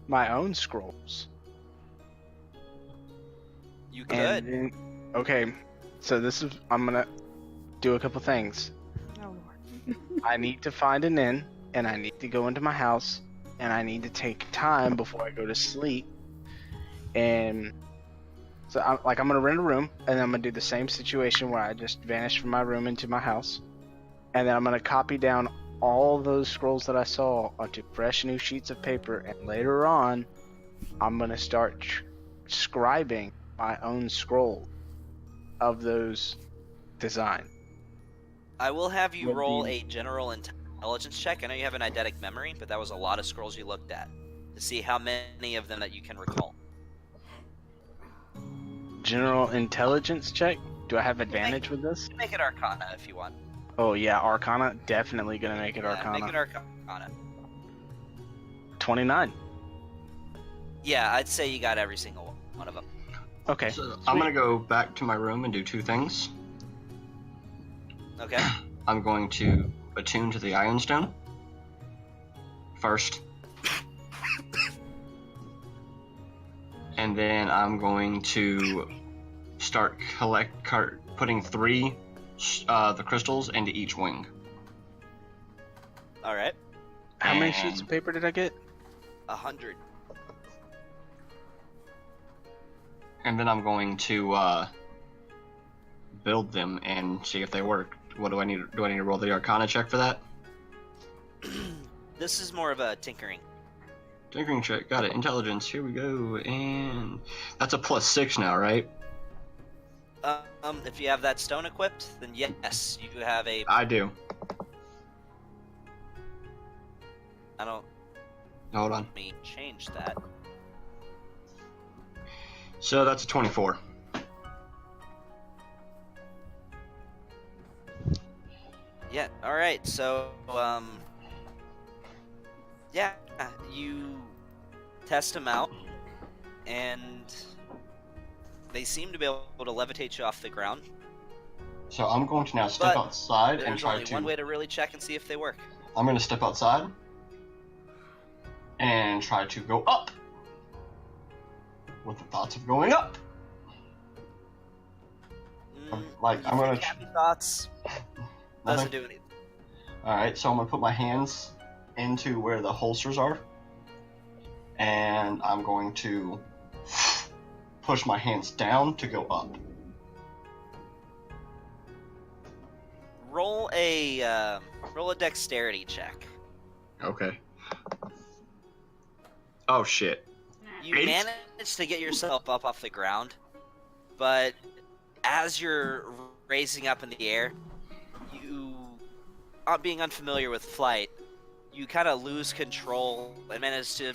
My own scrolls. You And could. then, okay, so I'm gonna do a couple things. Oh, Lord. I need to find an inn, and I need to go into my house, and I need to take time before I go to sleep. And so I'm gonna rent a room, and I'm gonna do the same situation where I just vanish from my room into my house, and then I'm gonna copy down all those scrolls that I saw onto fresh new sheets of paper, and later on, I'm gonna start scribing my own scroll of those designs. I will have you Would roll be- a general intelligence check. I know you have an eidetic memory, but that was a lot of scrolls you looked at to see how many of them that you can recall. General intelligence check? Do I have advantage with this? You can make it Arcana if you want. Oh yeah, Arcana. Definitely gonna make it Yeah, Arcana. make it Arcana. 29. Yeah, I'd say you got every single one of them. Okay. So I'm gonna go back to my room and do two things. Okay. I'm going to attune to the Iron Stone first. And then I'm going to start putting 3 the crystals into each wing. All right. How many sheets of paper did I get? 100. And then I'm going to build them and see if they work. What do I need? Do I need to roll the Arcana check for that? This is more of a tinkering. Tinkering check. Got it. Intelligence. Here we go. And that's a +6 now, right? If you have that stone equipped, then yes, you have a. I do. I don't. Hold on. Let me change that. So that's a 24. Yeah. All right. So, yeah, you test them out, and they seem to be able to levitate you off the ground. So I'm going to now step But outside and There's try only to. one way to really check and see if they work. I'm going to step outside and try to go up with the thoughts of going up. Like, I'm gonna Happy thoughts doesn't do anything. Alright, so I'm going to put my hands into where the holsters are. And I'm going to push my hands down to go up. Roll a dexterity check. Okay. Oh shit. You 8? manage to get yourself up off the ground, but as you're raising up in the air, you, being unfamiliar with flight, you kind of lose control and manage to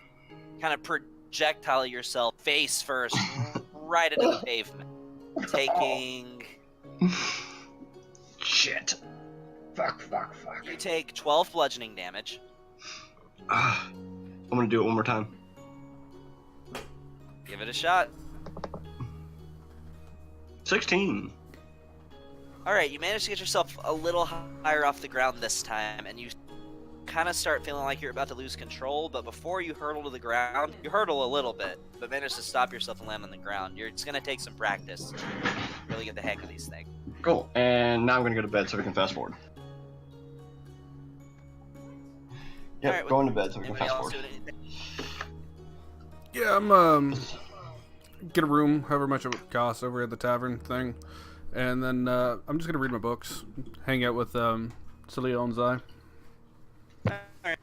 kind of projectile yourself face first right into the pavement, taking... Shit. Fuck. You take 12 bludgeoning damage. I'm gonna do it one more time. Give it a shot. 16. Alright, you manage to get yourself a little higher off the ground this time, and you kind of start feeling like you're about to lose control, but before you hurtle to the ground, you hurtle a little bit, but manage to stop yourself and land on the ground. It's going to take some practice to really get the hang of these things. Cool. And now I'm gonna go to bed so we can fast forward. Yep, Alright, going to bed so we can anybody fast else forward. doing anything? Yeah, I'm get a room, however much it costs over at the tavern thing, and then I'm just gonna read my books, hang out with Celio and Zai. Alright.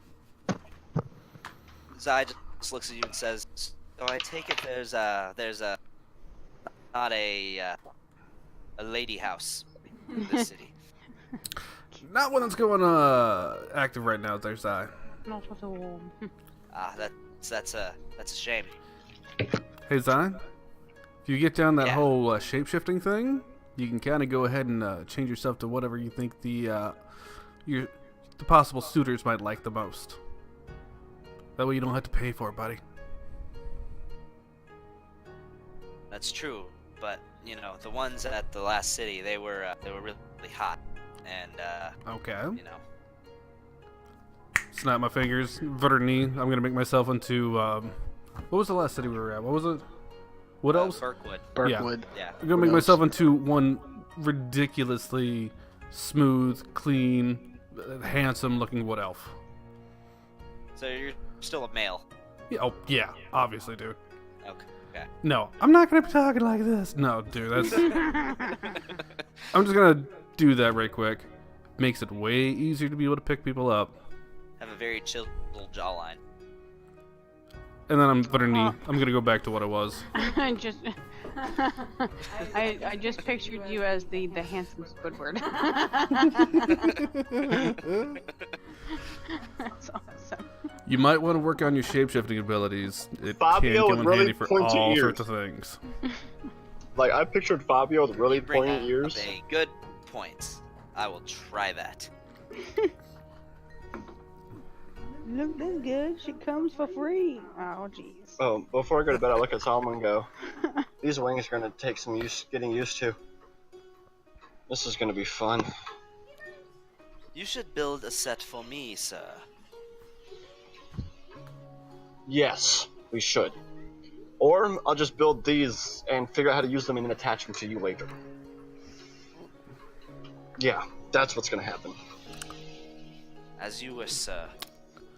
Zai just looks at you and says, "So I take it there's not a lady house in this city." Not one that's going active right now. There's Zai. Not at all. Ah, that's a shame. Hey Zai, if you get down that Yeah. whole shape-shifting thing, you can kind of go ahead and change yourself to whatever you think the possible suitors might like the most. That way you don't have to pay for it, buddy. That's true, but you know the ones at the last city, they were really hot, and Okay. you know. Snap my fingers. Verni. I'm gonna make myself into what was the last city we were at? What was it? What else? Burkwood. Burkwood. Yeah. I'm gonna What make else? myself into one ridiculously smooth, clean, handsome-looking wood elf. So you're still a male. Yeah, oh yeah, obviously, dude. Okay. No, I'm not gonna be talking like this. No, dude, that's. I'm just gonna do that right quick. Makes it way easier to be able to pick people up. Have a very chill jawline. And then I'm gonna go back to what I was. I just, I just pictured you as the handsome Squidward. That's awesome. You might want to work on your shapeshifting abilities. It Fabio can with come in really handy for pointy all ears. sorts of things. Like, I pictured Fabio with really You bring pointy up ears. a good point. I will try that. Look this good. She comes for free. Oh, jeez. Oh, before I go to bed, I look at Solomon and go, these wings are going to take some getting used to. This is going to be fun. You should build a set for me, sir. Yes, we should. Or I'll just build these and figure out how to use them and then attach them to you later. Yeah, that's what's gonna happen. As you wish, sir.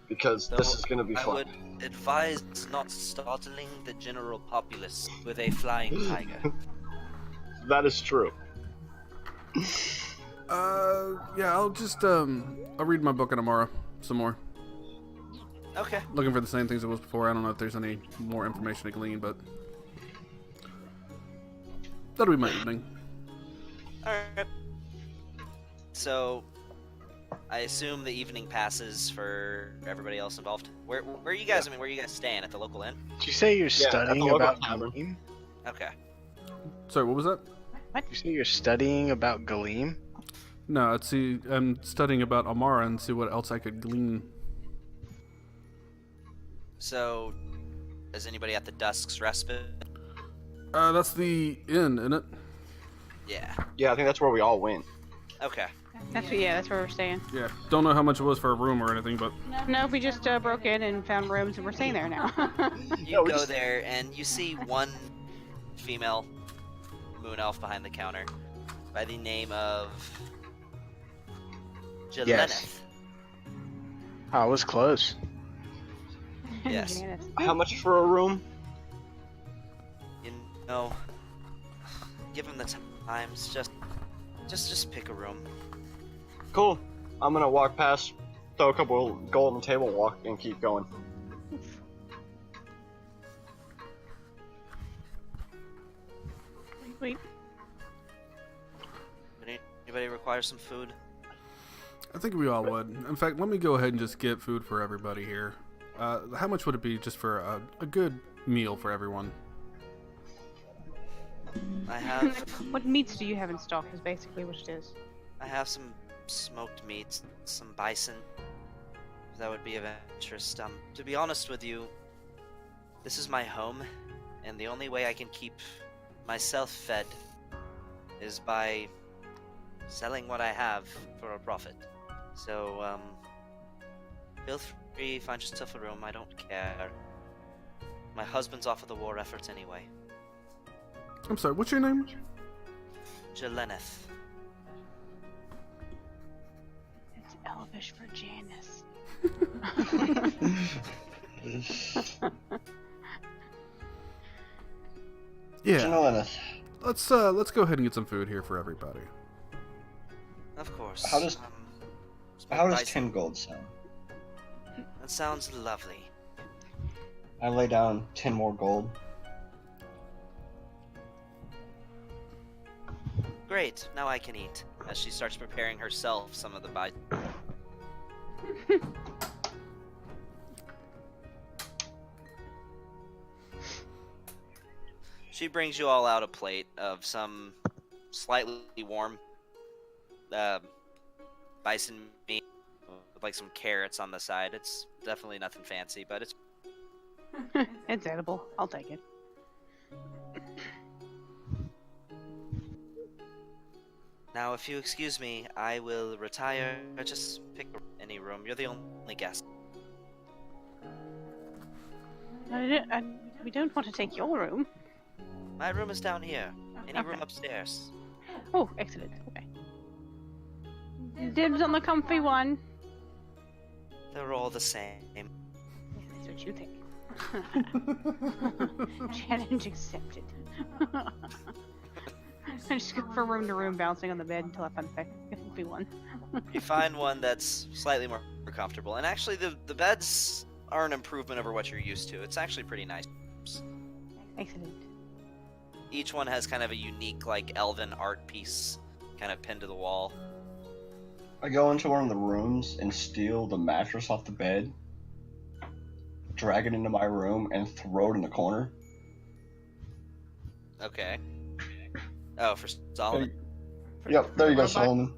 Because this Though is gonna be I fun. would advise not startling the general populace with a flying tiger. That is true. Yeah, I'll just, I'll read my book tomorrow some more. Okay. Looking for the same things it was before. I don't know if there's any more information to glean, but that'll be my evening. Alright. So, I assume the evening passes for everybody else involved. Where are you guys? I mean, where are you guys staying? At the local inn? Did you say you're at the studying local about tavern. Galeem? Okay. Sorry, what was that? Did you say you're studying about Galeem? No, let's see. I'm studying about Amara and see what else I could glean. So, is anybody at the Dusk's Respite? That's the inn, isn't it? Yeah. Yeah, I think that's where we all went. Okay. That's where we're staying. Yeah. Don't know how much it was for a room or anything, but No, we just broke in and found rooms and we're staying there now. You we go just- there and you see one female moon elf behind the counter by the name of Jeleneth. Yes. I was close. Yes. Janice. How much for a room? You know, give him the times. Just pick a room. Cool. I'm gonna walk past, throw a couple of gold on the table, walk, and keep going. Sweet. Anybody require some food? I think we all would. In fact, let me go ahead and just get food for everybody here. How much would it be just for a good meal for everyone? I have What meats do you have in stock is basically what it is. I have some smoked meats, some bison. If that would be of interest. To be honest with you, this is my home, and the only way I can keep myself fed is by selling what I have for a profit. So, feel free, find yourself a room, I don't care. My husband's off of the war effort anyway. I'm sorry, what's your name? Jeleneth. It's Elvish for Janice. Yeah. Jeleneth, Let's go ahead and get some food here for everybody. Of course. How does- smoked how does bison. 10 gold sound? That sounds lovely. I lay down 10 more gold. Great, now I can eat. As she starts preparing herself some of the bison. She brings you all out a plate of some slightly warm bison meat with like some carrots on the side. It's definitely nothing fancy, but it's It's edible. I'll take it. now. If you excuse me, I will retire. Just pick any room. You're the only guest. We don't want to take your room. My room is down here. Any room Okay. upstairs. Oh, excellent. Okay. Dibs on the comfy one. They're all the same. Yeah, that's what you think. Challenge accepted. I just go from room to room, bouncing on the bed until I find the comfy one. You find one that's slightly more comfortable, and actually the beds are an improvement over what you're used to. It's actually pretty nice. Excellent. Each one has kind of a unique, like, elven art piece kind of pinned to the wall. I go into one of the rooms and steal the mattress off the bed, drag it into my room, and throw it in the corner. Okay. Oh, for Solomon. Yep, there you go, Robot? Solomon.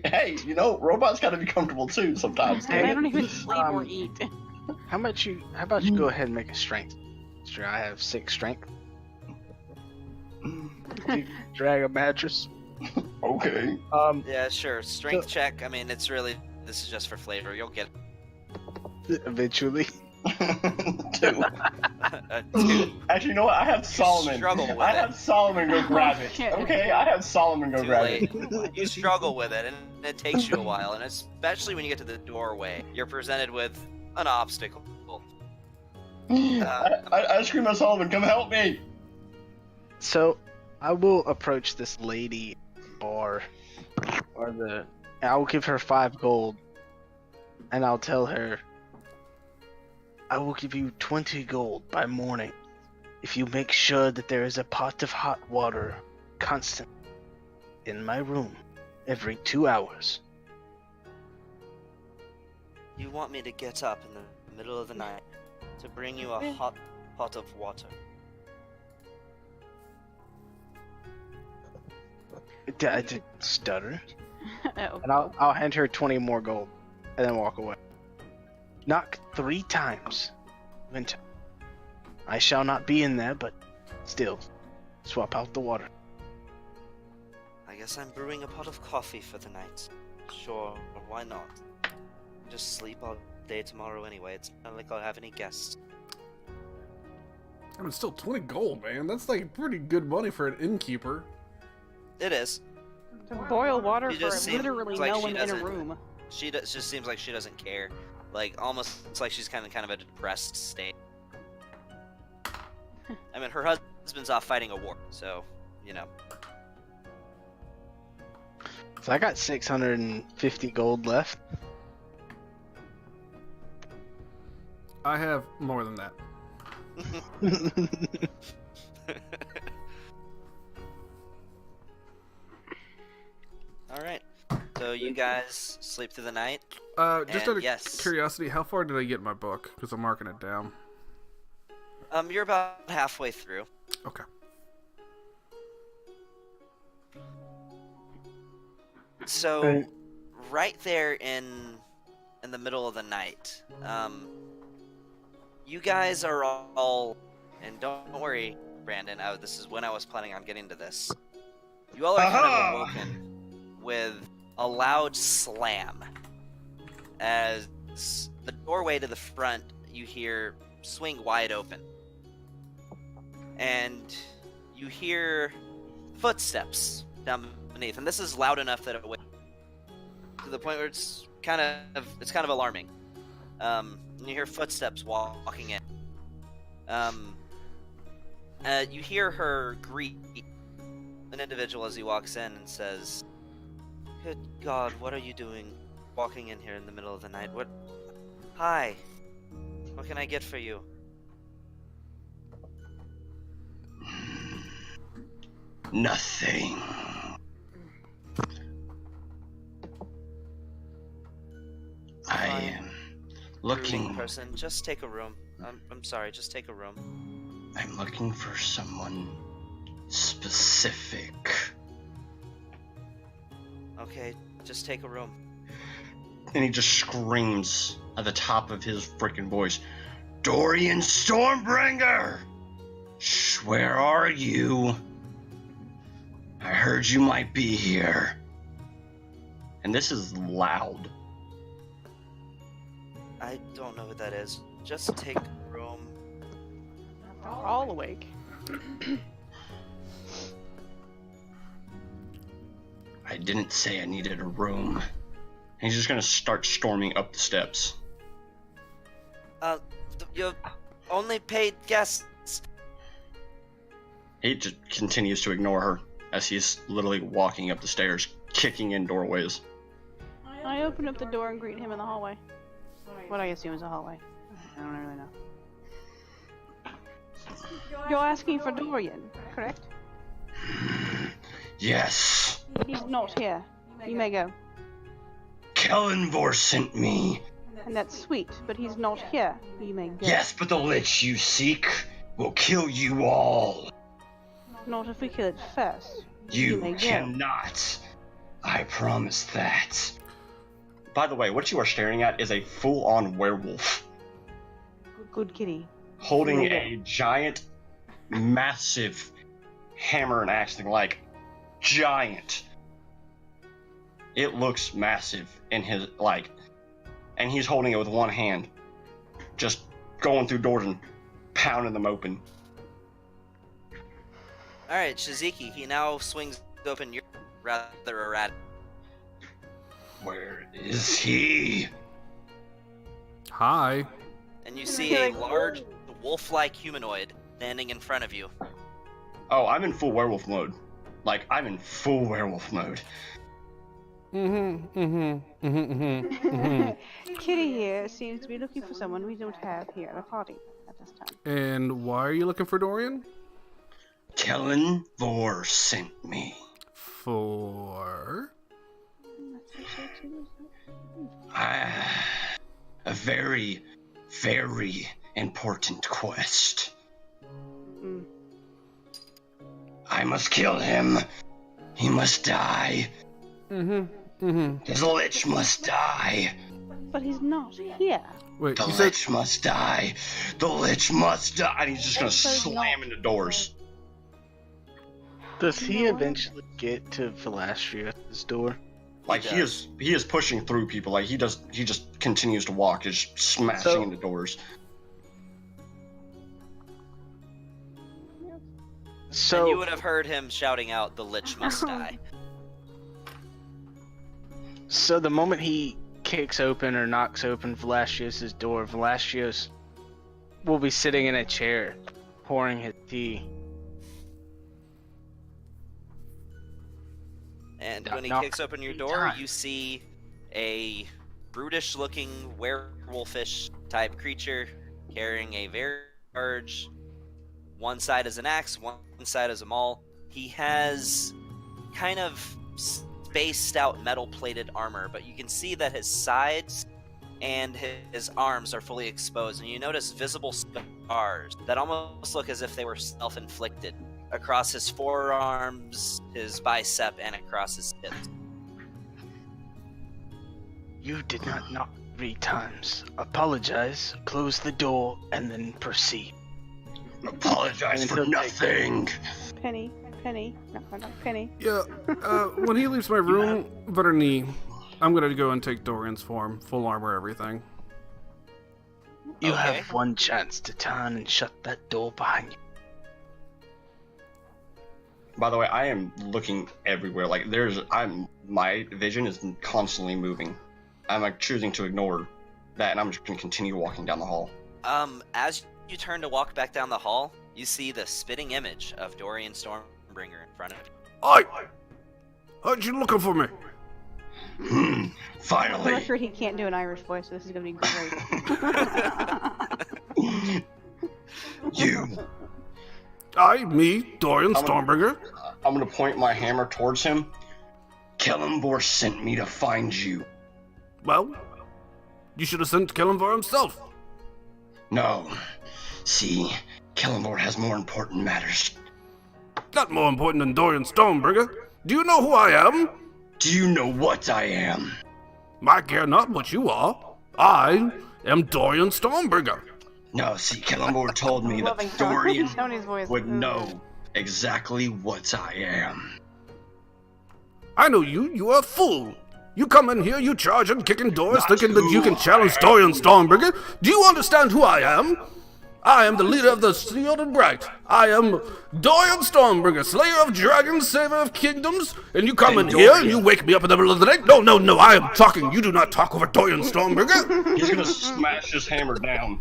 Hey, you know, robots gotta be comfortable too sometimes. I Damn don't it. even sleep or eat. How about you go ahead and make a strength? Sure, I have 6 strength. You drag a mattress. Okay. Yeah, sure. Strength check. I mean, it's really this is just for flavor. You'll get Eventually. 2. a 2. Actually, you know what? I have Solomon. struggle with I it. have Solomon go grab it. Shit. Okay, I have Solomon go Too grab late. it. You struggle with it, and it takes you a while, and especially when you get to the doorway, you're presented with an obstacle. I scream at Solomon, come help me! So, I will approach this lady bar, I will give her 5 gold, and I'll tell her, I will give you 20 gold by morning if you make sure that there is a pot of hot water constant in my room every 2 hours. You want me to get up in the middle of the night to bring you a hot pot of water? I did stutter, Oh. and I'll hand her 20 more gold, and then walk away. Knock 3 times. Winter. I shall not be in there, but still, swap out the water. I guess I'm brewing a pot of coffee for the night. Sure, why not? Just sleep all day tomorrow anyway. It's not like I'll have any guests. I mean, still 20 gold, man. That's like pretty good money for an innkeeper. It is. To boil water She for just seems literally like no she one in a doesn't- room. Just seems like she doesn't care. Like almost, it's like she's kind of a depressed state. I mean, her husband's off fighting a war, so you know. So I got 650 gold left. I have more than that. All right. So you guys sleep through the night. Just And out of yes. curiosity, how far did I get in my book? Because I'm marking it down. You're about halfway through. Okay. So, right there in the middle of the night, you guys are all, and don't worry, Brandon. This is when I was planning on getting to this. You all are kind of awoken with a loud slam as the doorway to the front you hear swing wide open, and you hear footsteps down beneath, and this is loud enough that it wakes to the point where it's kind of alarming. And you hear footsteps walking in. You hear her greet an individual as he walks in and says, "Good God, what are you doing walking in here in the middle of the night? What? Hi. What can I get for you?" Nothing. I am looking. Person, just take a room. I'm sorry, just take a room. I'm looking for someone specific. Okay, just take a room. And he just screams at the top of his freaking voice, "Dorian Stormbringer! Where are you? I heard you might be here." And this is loud. I don't know who that is. Just take a room. They're all awake. I didn't say I needed a room. And he's just gonna start storming up the steps. You only paid guests. He just continues to ignore her as he's literally walking up the stairs, kicking in doorways. I open up the door and greet him in the hallway. What I assume is a hallway. I don't really know. You're asking for Dorian, correct? Yes. He's not here. You may go. Kellenvor sent me. And that's sweet, but he's not here. You may go. Yes, but the lich you seek will kill you all. Not if we kill it first. You may go. cannot. I promise that. By the way, what you are staring at is a full-on werewolf Good kitty. holding Yeah. a giant, massive hammer and axe thing, like giant. It looks massive in his, like, and he's holding it with one hand, just going through doors and pounding them open. Alright, Shiziki, he now swings open your rather erratic. Where is he? Hi. And you see a large, wolf-like humanoid standing in front of you. Oh, I'm in full werewolf mode. Like, I'm in full werewolf mode. Kitty here seems to be looking for someone we don't have here at a party at this time. And why are you looking for Dorian? Kellen Vor sent me. For... A very, very important quest. I must kill him. He must die. His lich must die. But he's not here. Wait, The you said... lich must die. The lich must die. And he's just gonna Also slam not- into doors. Does he eventually get to Velasquez's door? Like He he is pushing through people. Like he just continues to walk, just smashing So- into doors. And you So, would have heard him shouting out, "The lich must die." so the moment he kicks open or knocks open Velasquez's door, Velasquez will be sitting in a chair, pouring his tea. And Knock, when he knock. kicks open your 3 door, times. you see a brutish-looking werewolfish type creature carrying a very large. One side is an axe, one side is a maul. He has kind of spaced out metal-plated armor, but you can see that his sides and his arms are fully exposed, and you notice visible scars that almost look as if they were self-inflicted across his forearms, his bicep, and across his hips. You did not knock 3 times. Apologize, close the door, and then proceed. Apologize for nothing. Penny, Penny. Yeah, when he leaves my room, Verny, I'm gonna go and take Dorian's form. Full armor, everything. You Okay. have one chance to turn and shut that door behind you. By the way, I am looking everywhere. Like my vision is constantly moving. I'm like choosing to ignore that, and I'm just gonna continue walking down the hall. As you turn to walk back down the hall, you see the spitting image of Dorian Stormbringer in front of you. Oi! Heard you looking for me? I'm Finally. sure he can't do an Irish voice, so this is gonna be great. You. Me, Dorian Stormbringer. I'm gonna point my hammer towards him. Kellenbor sent me to find you. Well, you should have sent Kellenvar himself. No. See, Kellenbor has more important matters. Not more important than Dorian Stormbringer. Do you know who I am? Do you know what I am? I care not what you are. I am Dorian Stormbringer. No, see, Kellenbor told me that Loving Dorian Tony's voice. would know exactly what I am. I know you. You are a fool. You come in here, you charge and kicking doors, Not thinking that you who can challenge I am. Dorian Stormbringer. Do you understand who I am? I am the leader of the Sealed and Bright. I am Dorian Stormbringer, slayer of dragons, saver of kingdoms. And you come And in here and Dorian. you wake me up in the middle of the night? No, I am talking. You do not talk over Dorian Stormbringer. He's gonna smash his hammer down.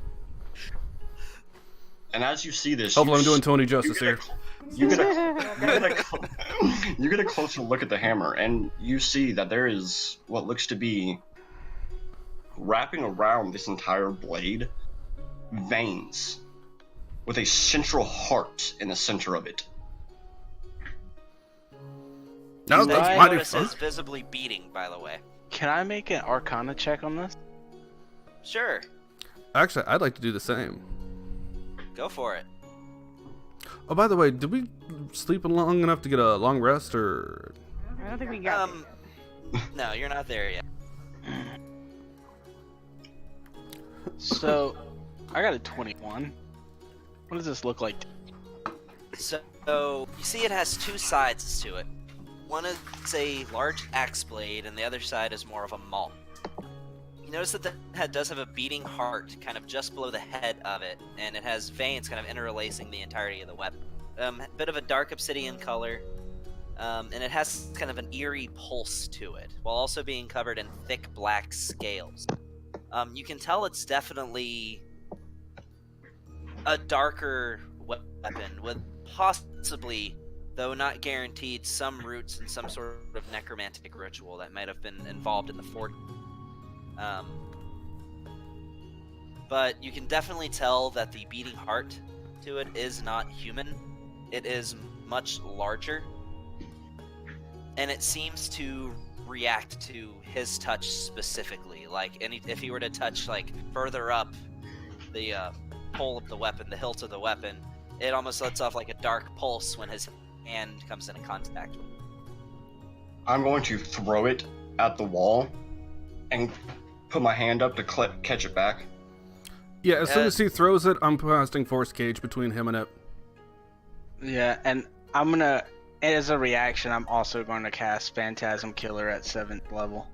And as you see this, Hopefully I'm doing Tony you justice get here. you get a closer look at the hammer, and you see that there is what looks to be wrapping around this entire blade veins with a central heart in the center of it. Now That that's you mighty notice fun. is visibly beating, by the way. Can I make an Arcana check on this? Sure, Actually, I'd like to do the same. go for it. Oh, by the way, did we sleep long enough to get a long rest, or... I don't think we got No, you're not there yet. So, I got a 21. What does this look like? So you see, it has 2 sides to it. one is a large axe blade, and the other side is more of a maul. You notice that the head does have a beating heart kind of just below the head of it, and it has veins kind of interlacing the entirety of the weapon. A bit of a dark obsidian color, and it has kind of an eerie pulse to it, while also being covered in thick black scales. You can tell it's definitely a darker weapon with possibly, though not guaranteed, some roots in some sort of necromantic ritual that might have been involved in the fort. But you can definitely tell that the beating heart to it is not human. It is much larger, and it seems to react to his touch specifically. Like, if he were to touch like further up the pole of the weapon, the hilt of the weapon, it almost lets off like a dark pulse when his hand comes into contact with it. I'm going to throw it at the wall and put my hand up to catch it back. Yeah, as soon as he throws it, I'm casting Force Cage between him and it. Yeah, and I'm gonna, as a reaction, I'm also going to cast Phantasm Killer at 7th level.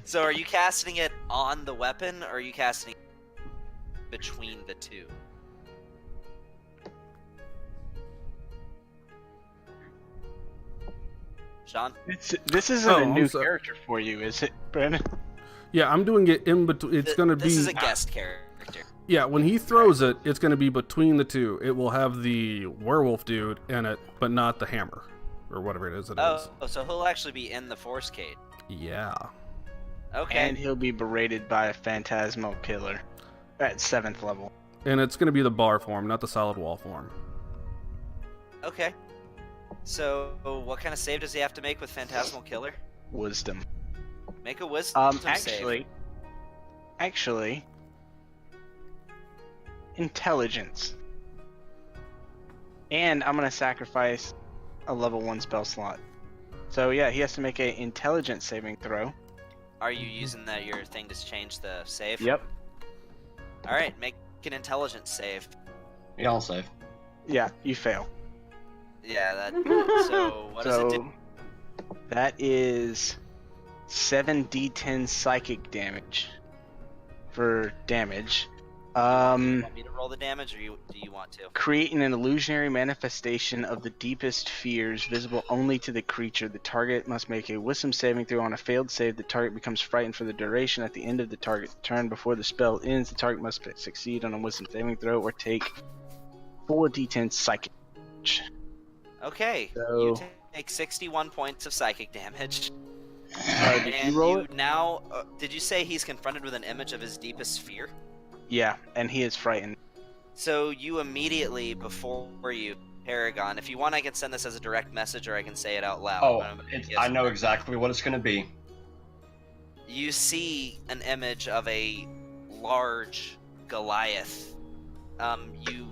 So are you casting it on the weapon, or are you casting it between the two? Sean? This isn't a I'm new sorry. character for you, is it, Brandon? Yeah, I'm doing it in between. It's going to be... This is a guest character. Yeah, when he throws it, it's going to be between the two. It will have the werewolf dude in it, but not the hammer, or whatever it is. Oh, so he'll actually be in the Force Cage. Yeah. Okay. And he'll be berated by a Phantasmal Killer at 7th level. And it's going to be the bar form, not the solid wall form. Okay. So, what kind of save does he have to make with Phantasmal Killer? Wisdom. Make a wisdom Actually, intelligence. And I'm gonna sacrifice a level 1 spell slot. So yeah, he has to make an intelligence saving throw. Are you using your thing to change the save? Yep. Alright, make an intelligence save. Yeah, I'll save. Yeah, you fail. Yeah, that. So, what does it do? That is 7d10 psychic damage for damage. You want me to roll the damage, or do you want to? Creating an illusionary manifestation of the deepest fears visible only to the creature. The target must make a wisdom saving throw. On a failed save, the target becomes frightened for the duration. At the end of the target's turn before the spell ends, the target must succeed on a wisdom saving throw or take 4d10 psychic damage. Okay, So- you take 61 points of psychic damage. Did And you roll it? now, did you say he's confronted with an image of his deepest fear? Yeah, and he is frightened. So you immediately, before you, Paragon, if you want, I can send this as a direct message, or I can say it out loud. Oh, but I'm gonna guess I know first. exactly what it's going to be. You see an image of a large Goliath. You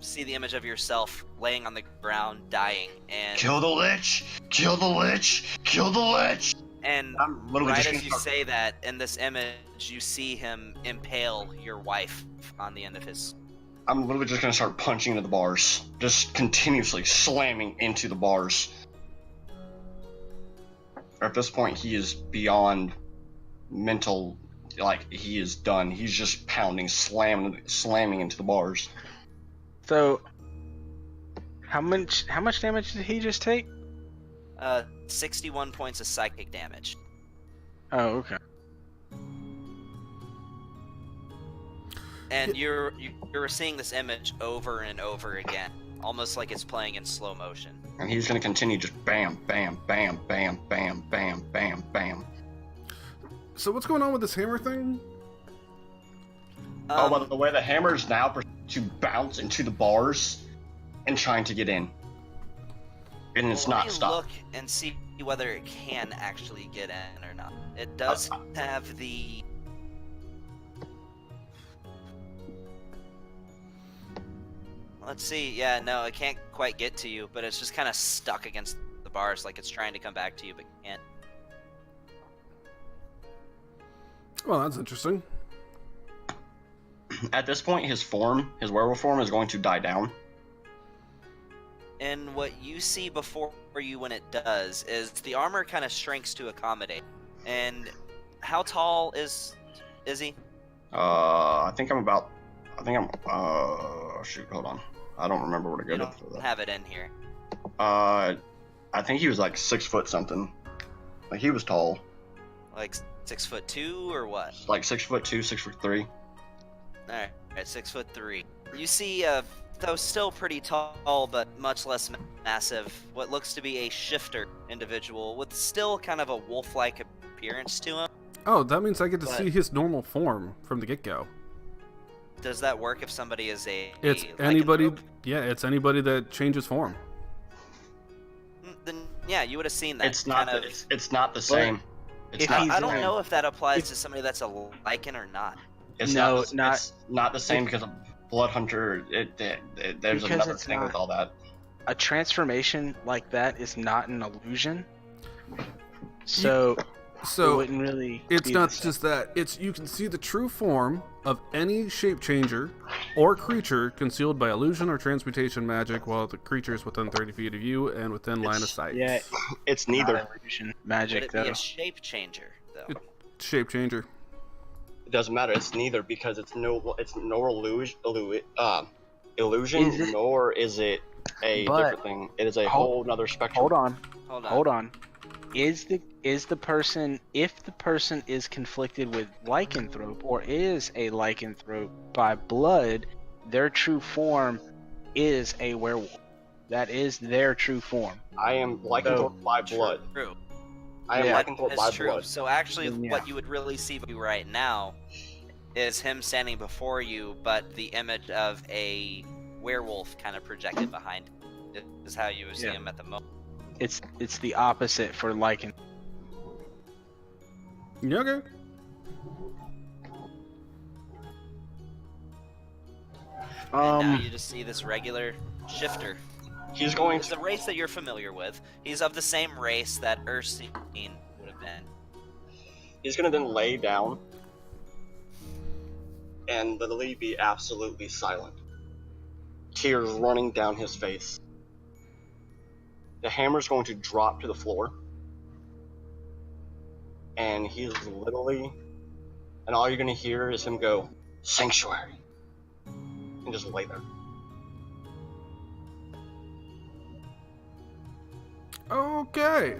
see the image of yourself laying on the ground, dying, and Kill the lich! Kill the lich! Kill the lich! and I'm literally right just as gonna you start- say that, in this image, you see him impale your wife on the end of his. I'm literally just gonna start punching into the bars. Just continuously slamming into the bars. At this point, he is beyond mental, like, he is done. He's just pounding, slamming into the bars. So, how much damage did he just take? 61 points of psychic damage. Oh, okay. And you're seeing this image over and over again, almost like it's playing in slow motion. And he's gonna continue just bam, bam, bam, bam, bam, bam, bam, bam. So what's going on with this hammer thing? Oh, by the way, the hammer is now to bounce into the bars and trying to get in. And it's let not me stopped. look and see whether it can actually get in or not. It does have the. Let's see. Yeah, no, it can't quite get to you, but it's just kind of stuck against the bars, like it's trying to come back to you, but can't. Well, that's interesting. At this point, his werewolf form, is going to die down. and what you see before you when it does is the armor kind of shrinks to accommodate. And how tall is he? I think I'm. Shoot, hold on. I don't remember where to go You to don't for that. have it in here. I think he was like 6 foot something. Like he was tall. Like 6'2" or what? Like 6'2", 6'3". Alright, 6'3". You see, though still pretty tall, but much less massive, what looks to be a shifter individual with still kind of a wolf-like appearance to him. Oh, that means I get to But- see his normal form from the get-go. Does that work if somebody is It's a anybody. lycanthrope? Yeah, it's anybody that changes form. Then yeah, you would have seen that. It's not. kind The, of. it's not the same. It's if not. he's I the don't same. know if that applies If- to somebody that's a lycan or not. It's No, not. not- It's not the same because of Blood Hunter. There's Because another it's thing not. with all that. A transformation like that is not an illusion. So it So wouldn't really. it's be not the same. just that. It's you can see the true form of any shape changer or creature concealed by illusion or transmutation magic while the creature is within 30 feet of you and within line of sight. Yeah, It's not neither. illusion Would magic it be though. a shape changer though? It- Shape changer. It doesn't matter. It's neither because it's no. It's nor illusion. Illusion, Is it- nor is it a But- different thing. It is a Hold- whole nother spectrum. Hold on. Hold on. Is the person, if the person is conflicted with lycanthrope or is a lycanthrope by blood, their true form is a werewolf. That is their true form. I am lycanthrope by blood. True. I am Yeah, lycanthrope by That's true. blood. So actually, Yeah. what you would really see right now is him standing before you, but the image of a werewolf kind of projected behind him. Is how you would see Yeah. him at the moment. It's the opposite for lycan. Yeah, okay. And now you just see this regular shifter. He's going It's to. a race that you're familiar with. He's of the same race that Ursine would have been. He's gonna then lay down and literally be absolutely silent. Tears running down his face. The hammer's going to drop to the floor. And he's literally. And all you're gonna hear is him go, "Sanctuary." And just lay there. Okay.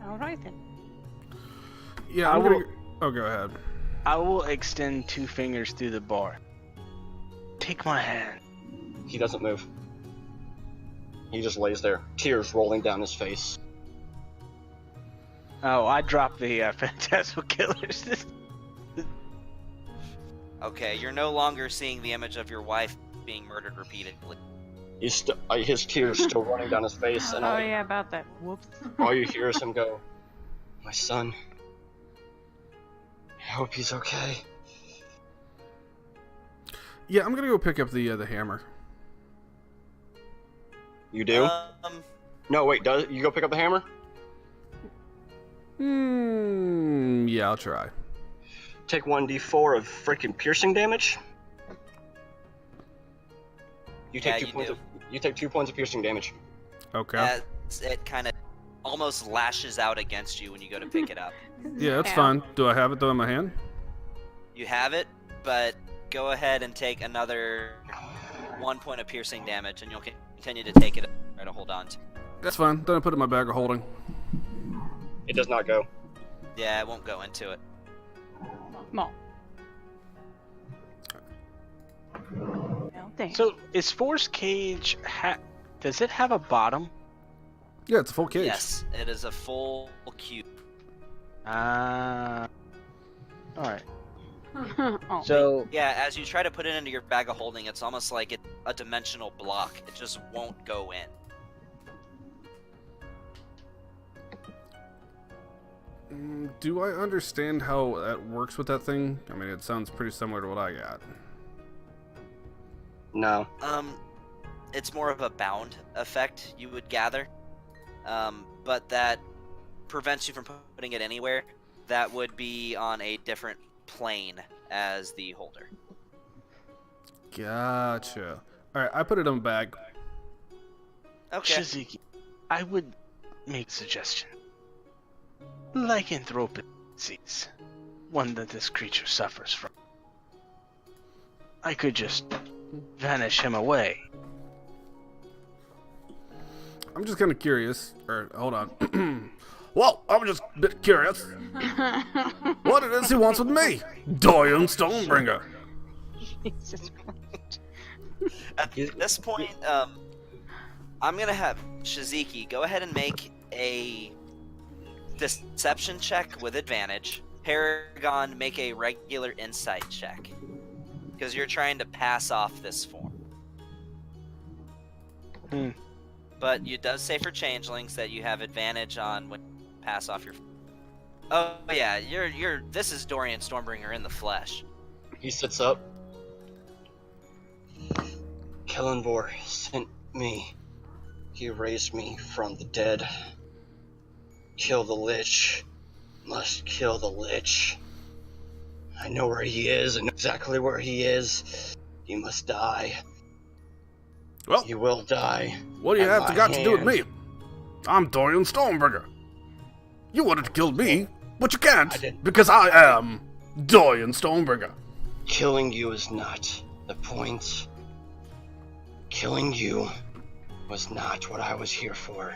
All right then. Yeah, I I'm gonna. will- Oh, go ahead. I will extend 2 fingers through the bar. Take my hand. He doesn't move. He just lays there, tears rolling down his face. Oh, I dropped the Phantasmal Killers. Okay, you're no longer seeing the image of your wife being murdered repeatedly. His tears still running down his face, and Oh yeah, about that. Whoops. all you hear is him go, "My son. I hope he's okay." Yeah, I'm gonna go pick up the hammer. You do? No, wait. Does you go pick up the hammer? Yeah, I'll try. Take 1d4 of freaking piercing damage. You take Yeah, 2 you points. do. You take 2 points of piercing damage. Okay. As it kind of almost lashes out against you when you go to pick it up. Yeah, that's Ow. fine. Do I have it though in my hand? You have it, but go ahead and take another 1 point of piercing damage, and you'll continue to take it. Try to hold on to. That's fine. Then I put it in my bag of holding. It does not go. Yeah, it won't go into it. Well. Well, damn. So, is Force Cage does it have a bottom? Yeah, it's a full cage. Yes, it is a full cube. All right. Oh, So, Yeah, as you try to put it into your bag of holding, it's almost like it's a dimensional block. It just won't go in. Do I understand how that works with that thing? I mean, it sounds pretty similar to what I got. No. It's more of a bound effect, you would gather. But that prevents you from putting it anywhere. That would be on a different plane as the holder. Gotcha. All right, I put it in a bag. Okay. Shiziki, I would make a suggestion. Lycanthropic disease, one that this creature suffers from. I could just vanish him away. I'm just kind of curious. Or, hold on. Well, I'm just a bit curious. What it is he wants with me? Dorian Stonebringer. Jesus Christ. At this point, I'm gonna have Shiziki go ahead and make a deception check with advantage. Paragon, make a regular insight check. Because you're trying to pass off this form. But it does say for changelings that you have advantage on when you pass off your. Oh yeah, you're. This is Dorian Stormbringer in the flesh. He sits up. Kellenvor sent me. He raised me from the dead. Kill the Lich. Must kill the Lich. I know where he is. I know exactly where he is. He must die. Well, He will die. what do you at have to my got to do with me? hand. I'm Dorian Stonebringer. You wanted to kill me, but you can't, I didn't. because I am Dorian Stonebringer. Killing you is not the point. Killing you was not what I was here for.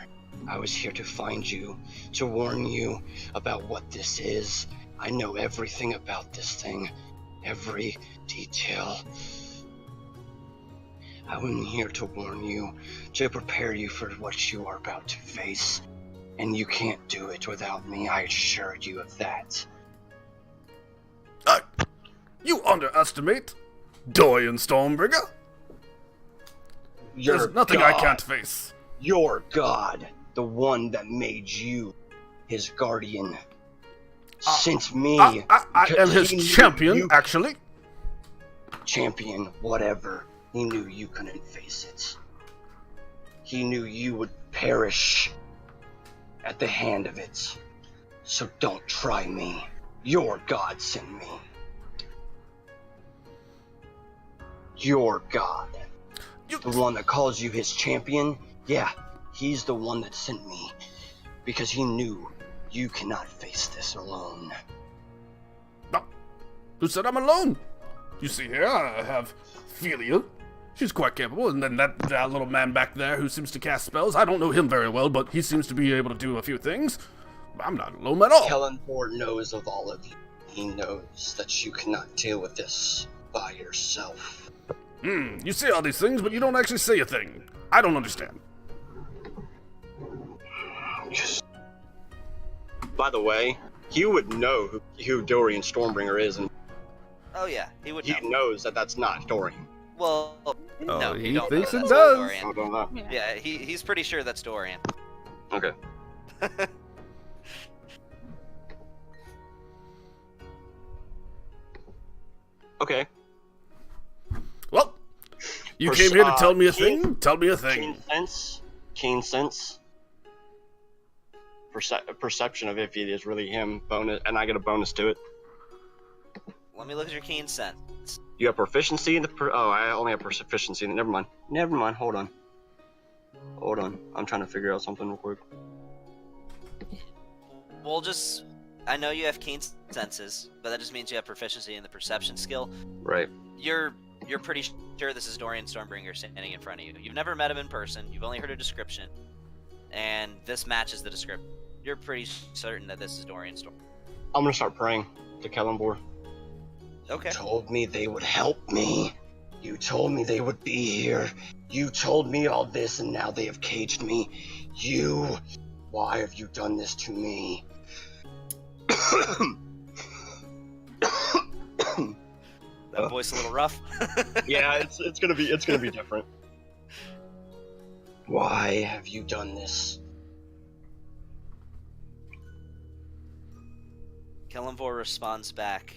I was here to find you, to warn you about what this is. I know everything about this thing, every detail. I'm here to warn you, to prepare you for what you are about to face. And you can't do it without me, I assure you of that. You underestimate Dorian Stonebringer? Your There's nothing God, I can't face. Your God, the one that made you his guardian, sent me. I am because his he knew champion, you- actually. Champion, whatever. He knew you couldn't face it. He knew you would perish at the hand of it. So don't try me. Your God sent me. Your God. The one that calls you his champion? Yeah, he's the one that sent me. Because he knew you cannot face this alone. Who said I'm alone? You see here, I have Philia. She's quite capable, and then that little man back there who seems to cast spells. I don't know him very well, but he seems to be able to do a few things. I'm not alone at all. Kellenford knows of all of you. He knows that you cannot deal with this by yourself. You say all these things, but you don't actually say a thing. I don't understand. Just... By the way, he would know who Dorian Stormbringer is, and Oh yeah, he would he know. knows that that's not Dorian. Well, no, he you don't thinks know it that's does. Dorian. I don't know. Yeah, he's pretty sure that's Dorian. Okay. Okay. Well, you came here to tell me a keen- thing? Tell me a thing. Keen sense. Perception of if it is really him. Bonus, and I get a bonus to it. Let me look at your keen sense. You have proficiency in the. I only have proficiency. Never mind. Never mind. Hold on. I'm trying to figure out something real quick. We'll just. I know you have keen senses, but that just means you have proficiency in the perception skill. Right. You're pretty sure this is Dorian Stormbringer standing in front of you. You've never met him in person. You've only heard a description, and this matches the description. You're pretty certain that this is Dorian Storm. I'm gonna start praying to Kellenbor. Okay. You told me they would help me. You told me they would be here. You told me all this, and now they have caged me. Why have you done this to me? That voice a little rough. Yeah, it's gonna be different. Why have you done this? Kellenvor responds back.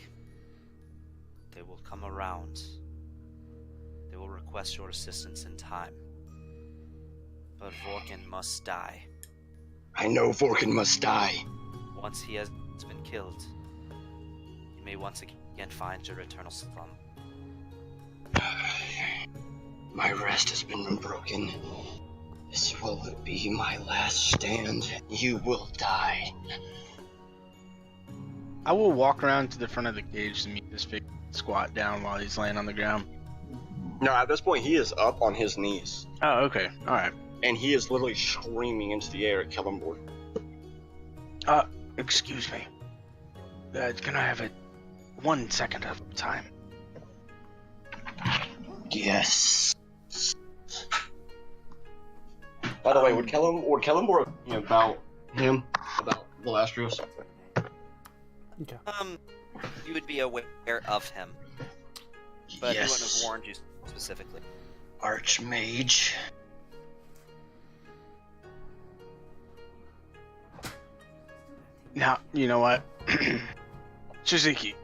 They will come around. They will request your assistance in time. But Vorkin must die. I know Vorkin must die. Once he has been killed, you may once again find your eternal slumber. My rest has been broken. This will be my last stand. You will die. I will walk around to the front of the cage to meet this figure, squat down while he's laying on the ground. No, at this point, he is up on his knees. Oh, okay. Alright. And he is literally screaming into the air at Kellenborg. Excuse me. Can I have 1 second of time? Yes. By the way, would Kellenborg about him? About Valastrios? Okay. You would be aware of him, but he wouldn't have warned you specifically. Archmage. Now, you know what? Shizuki,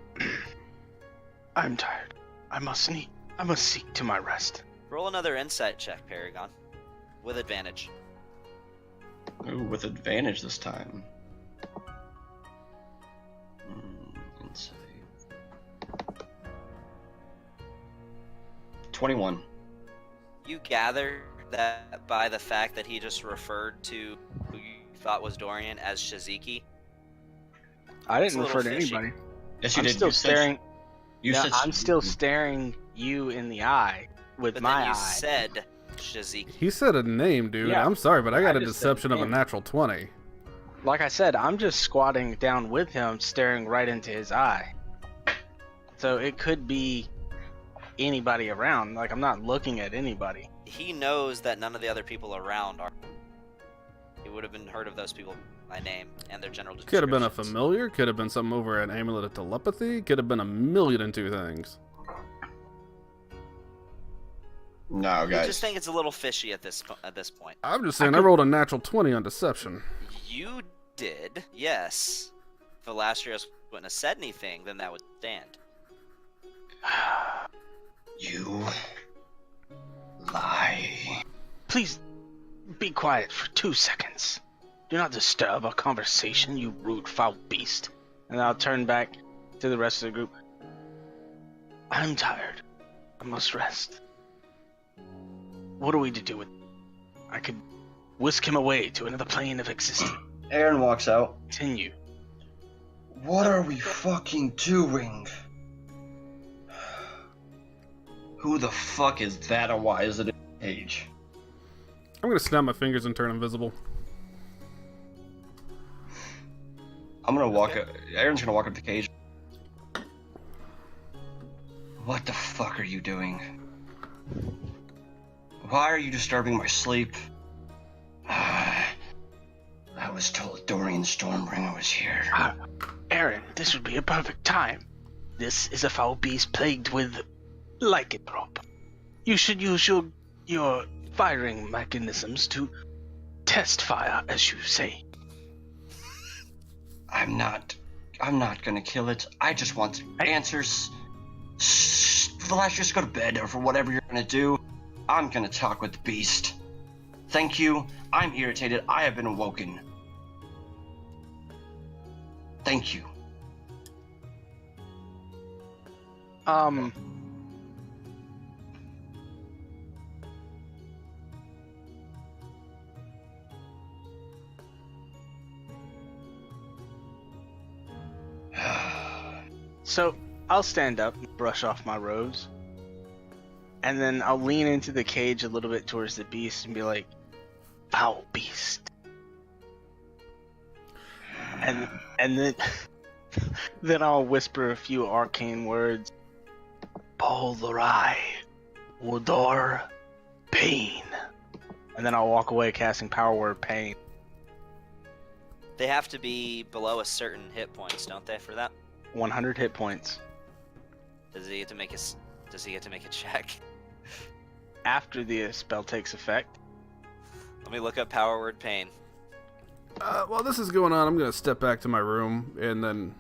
I'm tired. I must seek to my rest. Roll another insight check, Paragon, with advantage. Ooh, with advantage this time. Insight. 21. You gather that by the fact that he just referred to who you thought was Dorian as Shizuki. I It's didn't a little refer to fishy. anybody. Yes, you I'm did. still You said- staring. You No, said I'm still staring you in the eye with But my then you eye. said Shizuki. He said a name, dude. Yeah. I'm sorry, but I got I a just said deception of a name. natural 20. Like I said, I'm just squatting down with him, staring right into his eye. So it could be anybody around. Like, I'm not looking at anybody. He knows that none of the other people around are. He would have been heard of those people by name and their general Could have been a descriptions. familiar, could have been something over an amulet of telepathy, could have been a million and two things. No, I guys. just think it's a little fishy at this point. I'm just saying, I rolled a natural 20 on deception. You did, yes. If Valastrios wouldn't have said anything, then that would stand. You lie. Please be quiet for 2 seconds. Do not disturb our conversation, you rude foul beast. And I'll turn back to the rest of the group. I'm tired. I must rest. What are we to do with him? I could whisk him away to another plane of existence. Aaron walks out. Continue. What are we fucking doing? Who the fuck is that, and why is it in the cage? I'm gonna snap my fingers and turn invisible. I'm gonna walk up. Aaron's gonna walk up the cage. What the fuck are you doing? Why are you disturbing my sleep? I was told Dorian Stormbringer was here. Aaron, this would be a perfect time. This is a foul beast plagued with lycanthrope. You should use your firing mechanisms to test fire, as you say. I'm not gonna kill it. I just want answers. Let's just go to bed, or for whatever you're gonna do. I'm gonna talk with the beast. Thank you. I'm irritated. I have been awoken. Thank you. So I'll stand up, brush off my robes, and then I'll lean into the cage a little bit towards the beast and be like, "Foul beast," and then then I'll whisper a few arcane words. Polarai, Wodor, Pain, and then I'll walk away casting Power Word Pain. They have to be below a certain hit points, don't they, for that? 100 hit points. Does he get to make a check? After the spell takes effect. Let me look up Power Word Pain. While this is going on, I'm gonna step back to my room and then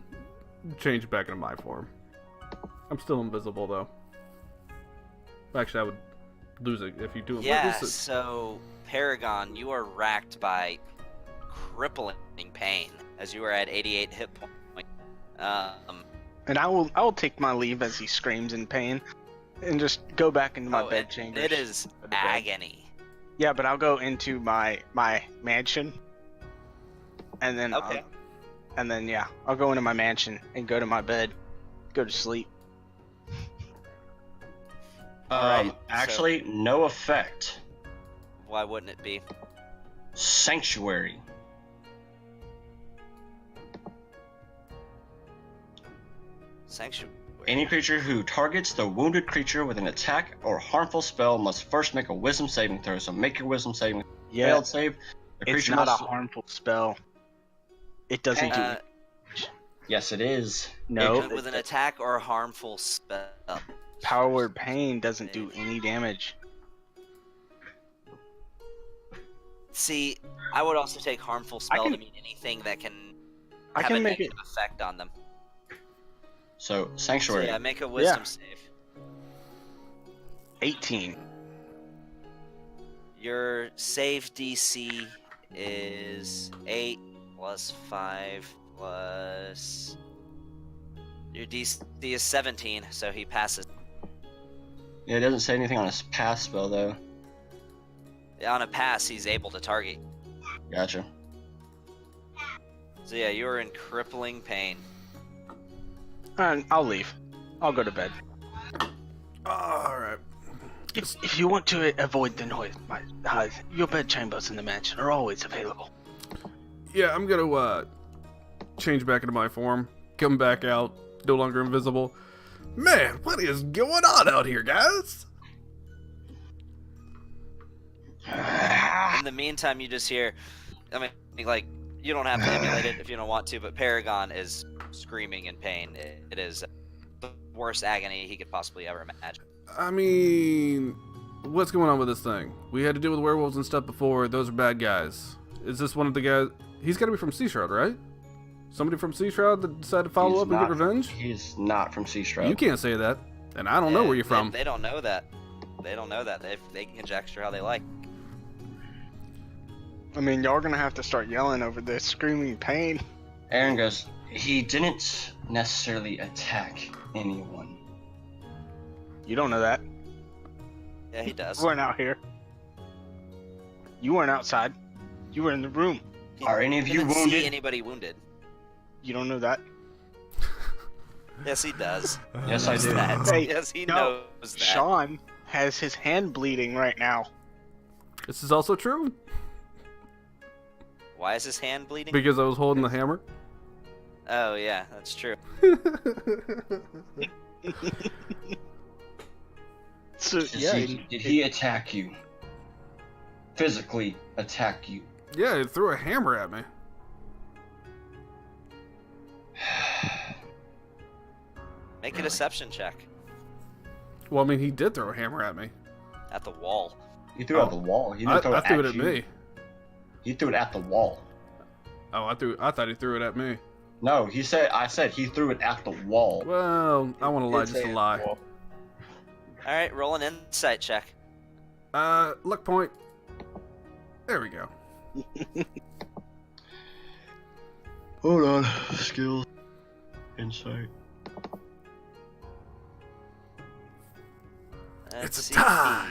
change back into my form. I'm still invisible, though. Actually, I would lose it if you do it. Yeah, so Paragon, you are racked by crippling pain as you are at 88 hit points. And I will take my leave as he screams in pain and just go back into my bed chamber. It is agony. Yeah, but I'll go into my mansion, and then Okay. I'll go into my mansion and go to my bed, go to sleep. Alright, Actually, no effect. Why wouldn't it be? Sanctuary. Sanctuary. Any creature who targets the wounded creature with an attack or harmful spell must first make a wisdom saving throw. So make your wisdom saving. Yeah, Failed save. The it's creature not must... a harmful spell. It doesn't do. Yes, it is. No, with an attack or a harmful spell. Power Word Pain doesn't do any damage. See, I would also take harmful spell can- to mean anything that can I have can a make negative effect on them. So, So sanctuary. yeah, make a wisdom save. 18. Your save DC is 8 plus 5 plus... Your DC is 17, so he passes. Yeah, it doesn't say anything on his pass spell, though. On a pass, he's able to target. Gotcha. So yeah, you are in crippling pain. I'll leave. I'll go to bed. Alright. If you want to avoid the noise, your bed chambers in the mansion are always available. Yeah, I'm gonna change back into my form, come back out, no longer invisible. Man, what is going on out here, guys? In the meantime, you just hear, I mean, like, you don't have to emulate it if you don't want to, but Paragon is screaming in pain. It is the worst agony he could possibly ever imagine. I mean, what's going on with this thing? We had to deal with werewolves and stuff before. Those are bad guys. Is this one of the guys? He's got to be from Sea Shroud, right? Somebody from Sea Shroud that decided to follow He's up and get not- revenge? He's not from Sea Shroud. You can't say that. And I don't know where you're from. They don't know that. They don't know that. They can conjecture how they like. I mean, y'all are gonna have to start yelling over this screaming pain. Aaron goes, he didn't necessarily attack anyone. You don't know that. Yeah, he does. You weren't out here. You weren't outside. You were in the room. He Are any of you didn't wounded? see anybody wounded. You don't know that. Yes, he does. Yes, I do. That. Hey, Yes, he no, knows that. Sean has his hand bleeding right now. This is also true Why is his hand bleeding? because I was holding the hammer. Oh yeah, that's true. So Did he attack you? Physically attack you? Yeah, he threw a hammer at me. Make a Really? deception check Well, I mean, he did throw a hammer at me. at the wall. He threw it at the wall. He didn't I throw it threw at it at you. me. He threw it at the wall. Oh, I thought he threw it at me. No, I said he threw it at the wall. Well, I want to lie just to lie. All right, roll an insight check. Luck point. There we go. Hold on. Skills. Insight. Let's It's a see. tie.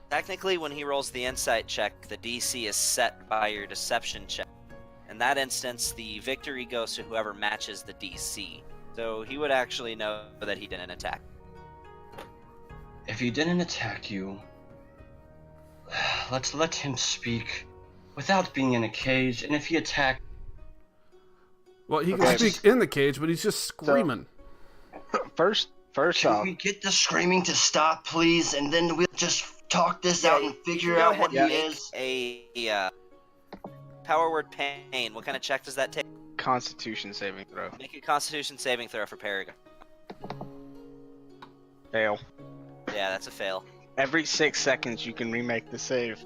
Technically, when he rolls the insight check, the DC is set by your deception check. In that instance, the victory goes to whoever matches the DC. So he would actually know that he didn't attack. If he didn't attack you, let's let him speak without being in a cage. And if he attacked, Well, he can Okay. speak in the cage, but he's just screaming. First can off, we get the screaming to stop, please? And then we'll just talk this out and figure Go out ahead what he and make is. a power word pain. What kind of check does that take? Constitution saving throw. Make a Constitution saving throw for Paragon. Fail. Yeah, that's a fail. Every 6 seconds you can remake the save.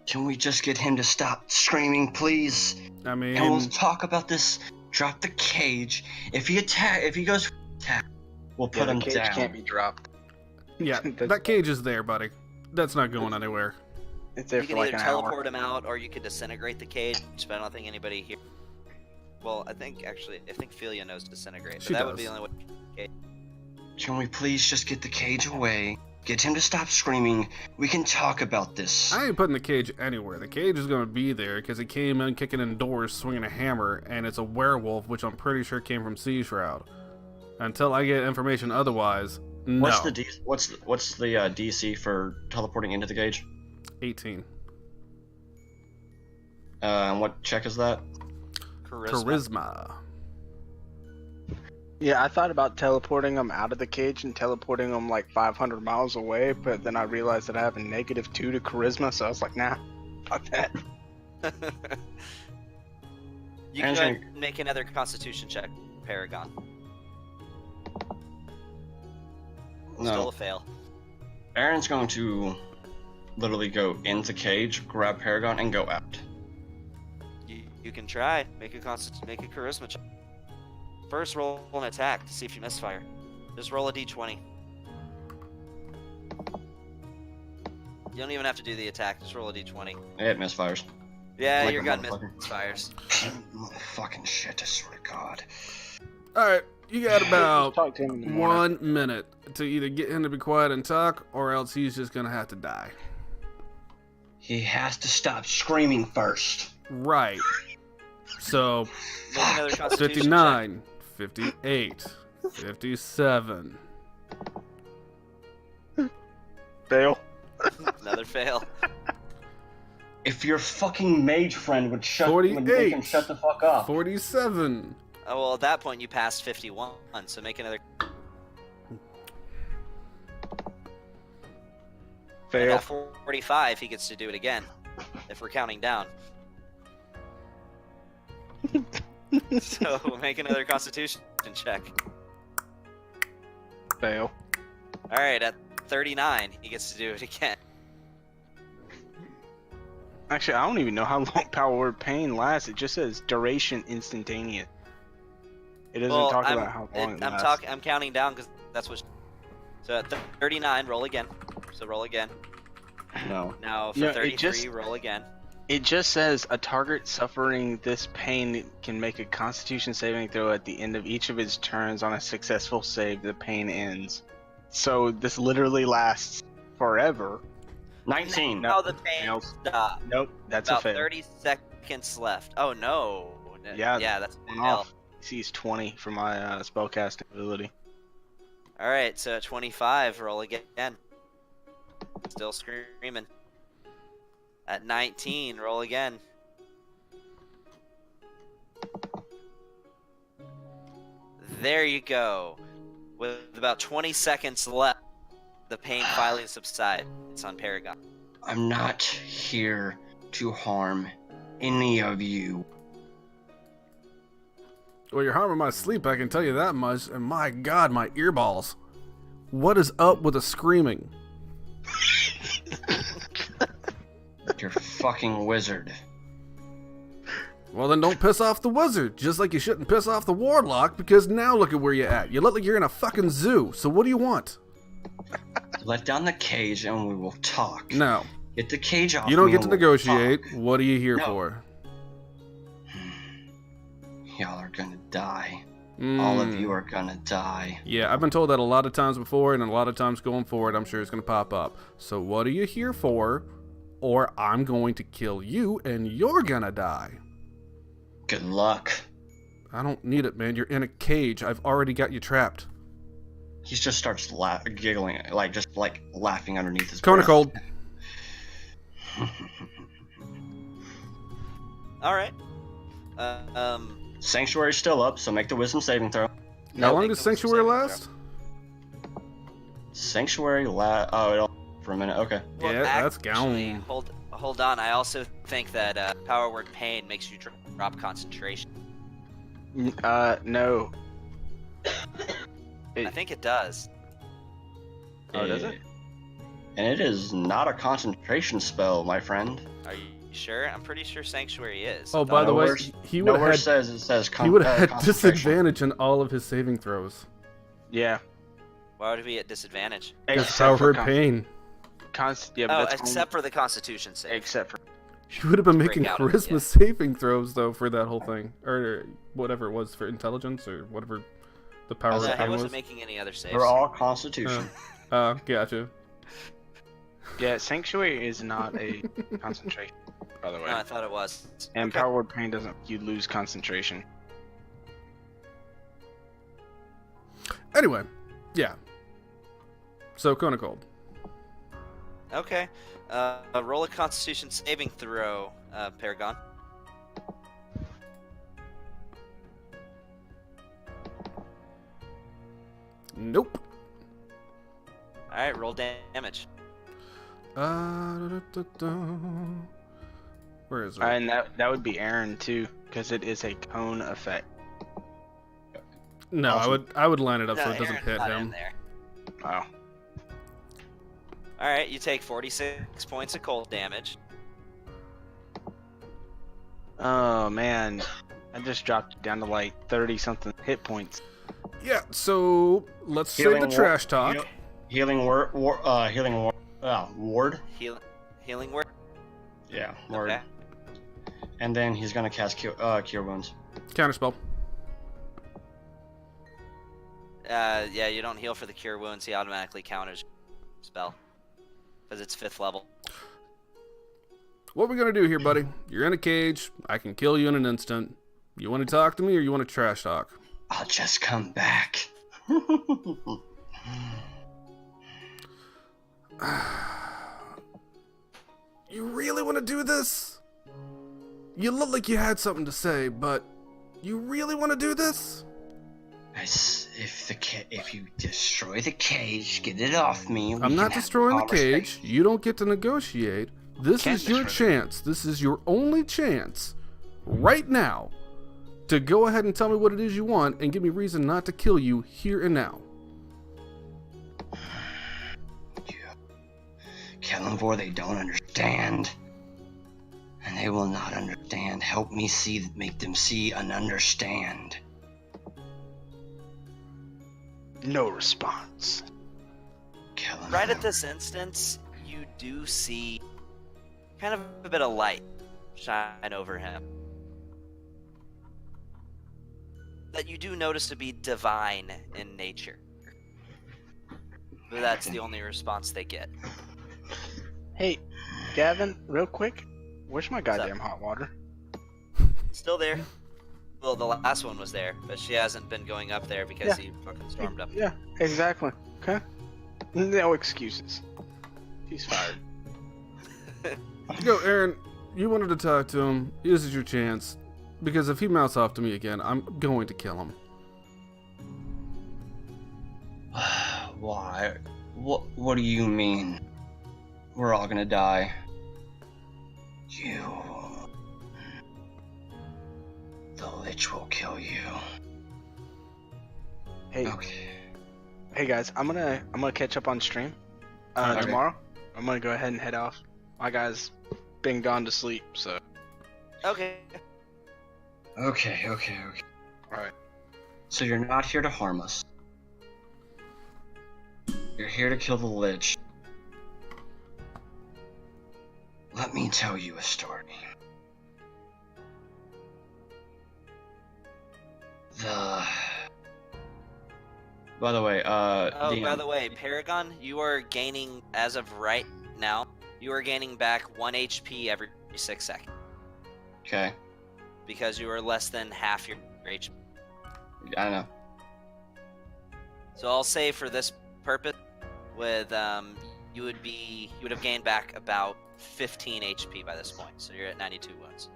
Can we just get him to stop screaming, please? I mean, And we'll talk about this. Drop the cage. If he goes for attack, we'll put the him cage down. can't be dropped. yeah, that cage is there, buddy. That's not going anywhere. It's there You for can like either an teleport hour. him out, or you could disintegrate the cage, but I don't think anybody here... Well, I think Philia knows disintegrate, but She that would be does. the only way... Can we please just get the cage away? Get him to stop screaming. We can talk about this. I ain't putting the cage anywhere. The cage is going to be there because he came in kicking in doors, swinging a hammer, and it's a werewolf, which I'm pretty sure came from Sea Shroud. Until I get information otherwise, no. What's the DC for teleporting into the cage? 18. And what check is that? Charisma. Yeah, I thought about teleporting him out of the cage and teleporting him like 500 miles away, but then I realized that I have a -2 to charisma, so I was like, nah, fuck that. You can go ahead and make another Constitution check, Paragon. Still a fail. Aaron's going to literally go into cage, grab Paragon, and go out. You can try. Make a charisma check. First, roll an attack to see if you misfire. Just roll a d20. You don't even have to do the attack. Just roll a d20. It misfires. Yeah, Like your a gun motherfucker. misfires. Motherfucking shit, I swear to God. Alright, you got about Talk to him in the morning. 1 minute to either get him to be quiet and talk, or else he's just going to have to die. He has to stop screaming first. Right. So, Make another Constitution 59, 58, 57. Fail. check. Another fail. If your fucking mage friend would make 48. him shut the fuck up. 47. Oh, well, at that point, you passed 51, so make another... And Fail. at 45, he gets to do it again, if we're counting down. So, make another Constitution check. Fail. Alright, at 39, he gets to do it again. Actually, I don't even know how long Power Word Pain lasts. It just says duration instantaneous. It doesn't talk about how long it lasts. I'm counting down because that's what... So at 39, roll again. So roll again. No. Now for No, it 33, just- roll again. It just says a target suffering this pain can make a Constitution saving throw at the end of each of its turns. On a successful save, the pain ends. So this literally lasts forever. 19. Now the pain Nope. stops. Nope, that's About a fail. 30 seconds left. Oh no. Yeah, Yeah, that's a One fail. off. Sees 20 for my spellcasting ability. Alright, so at 25, roll again. Still screaming. At 19, roll again. There you go. With about 20 seconds left, the pain finally subsides. It's on Paragon. I'm not here to harm any of you. Well, you're harming my sleep, I can tell you that much. And my God, my earballs. What is up with the screaming? You're a fucking wizard. Well, then don't piss off the wizard, just like you shouldn't piss off the warlock, because now look at where you're at. You look like you're in a fucking zoo, so what do you want? Let down the cage and we will talk. No. Get the cage off. You don't me get to and we'll negotiate. talk. What are you here No. for? Y'all are gonna die. Mm. All of you are gonna die. Yeah, I've been told that a lot of times before, and a lot of times going forward, I'm sure it's going to pop up. So what are you here for? Or I'm going to kill you, and you're going to die. Good luck. I don't need it, man. You're in a cage. I've already got you trapped. He just starts giggling, like laughing underneath his Kona breath. cold. Alright. Sanctuary's still up, so make the wisdom saving throw. How long make does the wisdom Sanctuary saving last? Sanctuary it'll for a minute. Okay. Well, Yeah, that's actually, gone. Hold on. I also think that Power Word Pain makes you drop concentration. No. I think it does. Oh, does it? And it is not a concentration spell, my friend. Are you sure? I'm pretty sure Sanctuary is. Oh, by the way, he would Nowhere have had, says it says he would have had concentration. disadvantage in all of his saving throws. Yeah. Why would it be at disadvantage? Because Except Power for Word Pain. Yeah, but Oh, that's except for the Constitution save. except for He would have been making Break out of it, charisma yeah. saving throws, though, for that whole thing. Or whatever it was for intelligence, or whatever The power No, he pen wasn't was. making any other saves. They're all Constitution. Gotcha. Yeah, Sanctuary is not a concentration, by the way. No, I thought it was. And Okay. Power Word Pain doesn't. You lose concentration. Anyway, yeah. So Kona Cold. Okay. Roll a Constitution saving throw, Paragon. Nope. All right, roll damage. Where is it? And that would be Aaron too, because it is a cone effect. No, Awesome. I would line it up so No, it doesn't Aaron's hit not in him. there. Wow. All right, you take 46 points of cold damage. Oh man, I just dropped it down to like 30 something hit points. Yeah, so let's save the trash talk. Healing ward. Ward. Healing word. Yeah, ward. Okay. And then he's gonna cast Cure Wounds. Counterspell. Yeah, you don't heal for the cure wounds. He automatically counters spell because it's 5th level. What we gonna do here, buddy? You're in a cage. I can kill you in an instant. You want to talk to me or you want to trash talk? I'll just come back. You really want to do this? You look like you had something to say, but you really want to do this? If you destroy the cage, get it off me. I'm not destroying the cage. You don't get to negotiate. This Can't is your destroy the chance. This is your only chance right now to go ahead and tell me what it is you want and give me reason not to kill you here and now. Kill them for they don't understand. And they will not understand. Help me make them see and understand. No response. Kill them. Right at this instance, you do see kind of a bit of light shine over him that you do notice to be divine in nature. But that's the only response they get. Hey, Gavin, real quick, where's my up? goddamn hot water? Still there. Well, the last one was there, but she hasn't been going up there because he fucking stormed up. Yeah, exactly. Okay. No excuses. He's fired. Go, Aaron. You wanted to talk to him. This is your chance. Because if he mouths off to me again, I'm going to kill him. Why? What do you mean? We're all gonna die. The Lich will kill you. Hey, Okay. hey guys, I'm gonna catch up on stream Okay. tomorrow. I'm gonna go ahead and head off. My guy's been gone to sleep, so. Okay. Okay. Alright. So you're not here to harm us. You're here to kill the Lich. Let me tell you a story. By the way, By the way, Paragon, you are gaining, as of right now, you are gaining back 1 HP every 6 seconds. Okay, Because you are less than half your HP. I know. So I'll say for this purpose, with you would have gained back about 15 HP by this point. So you're at 92 wounds.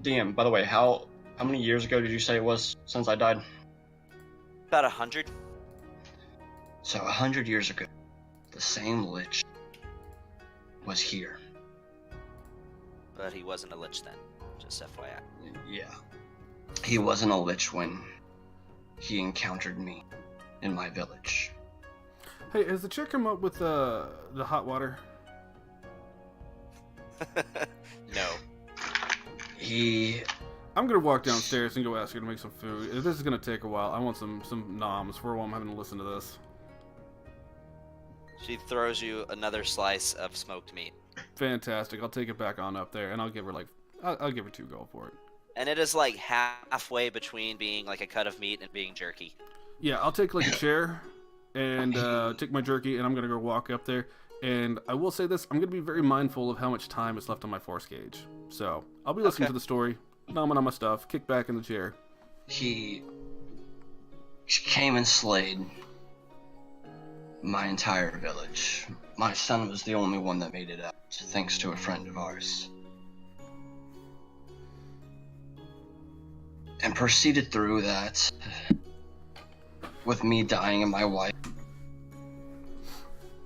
DM. By the way, how many years ago did you say it was since I died? About 100. So 100 years ago, the same Lich was here. But he wasn't a lich then. Just FYI. Yeah. He wasn't a Lich when he encountered me in my village. Hey, has the chick come up with the hot water? No. I'm gonna walk downstairs and go ask her to make some food. This is gonna take a while. I want some noms for while I'm having to listen to this. She throws you another slice of smoked meat. Fantastic. I'll take it back on up there, and I'll give her I'll give her 2 gold for it. And it is like halfway between being like a cut of meat and being jerky. Yeah, I'll take like a chair and take my jerky, and I'm gonna go walk up there. And I will say this: I'm gonna be very mindful of how much time is left on my force gauge. So I'll be listening Okay. to the story, nomming on my stuff, kick back in the chair. He came and slayed my entire village. My son was the only one that made it out, thanks to a friend of ours. And proceeded through that with me dying and my wife.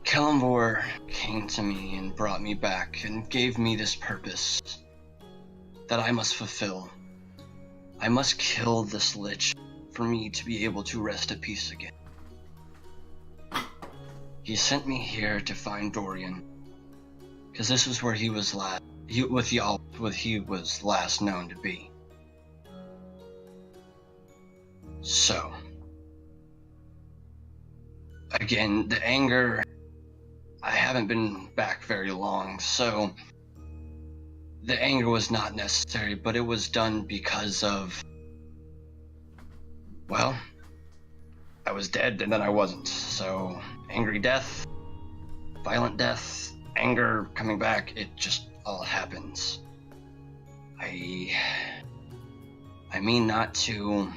Kellenvor came to me and brought me back and gave me this purpose that I must fulfill. I must kill this lich for me to be able to rest at peace again. He sent me here to find Dorian, because this was where he was last. He was last known to be. So, again, the anger. I haven't been back very long, so the anger was not necessary, but it was done because of, well, I was dead and then I wasn't. So, angry death, violent death, anger coming back, it just all happens. I mean not to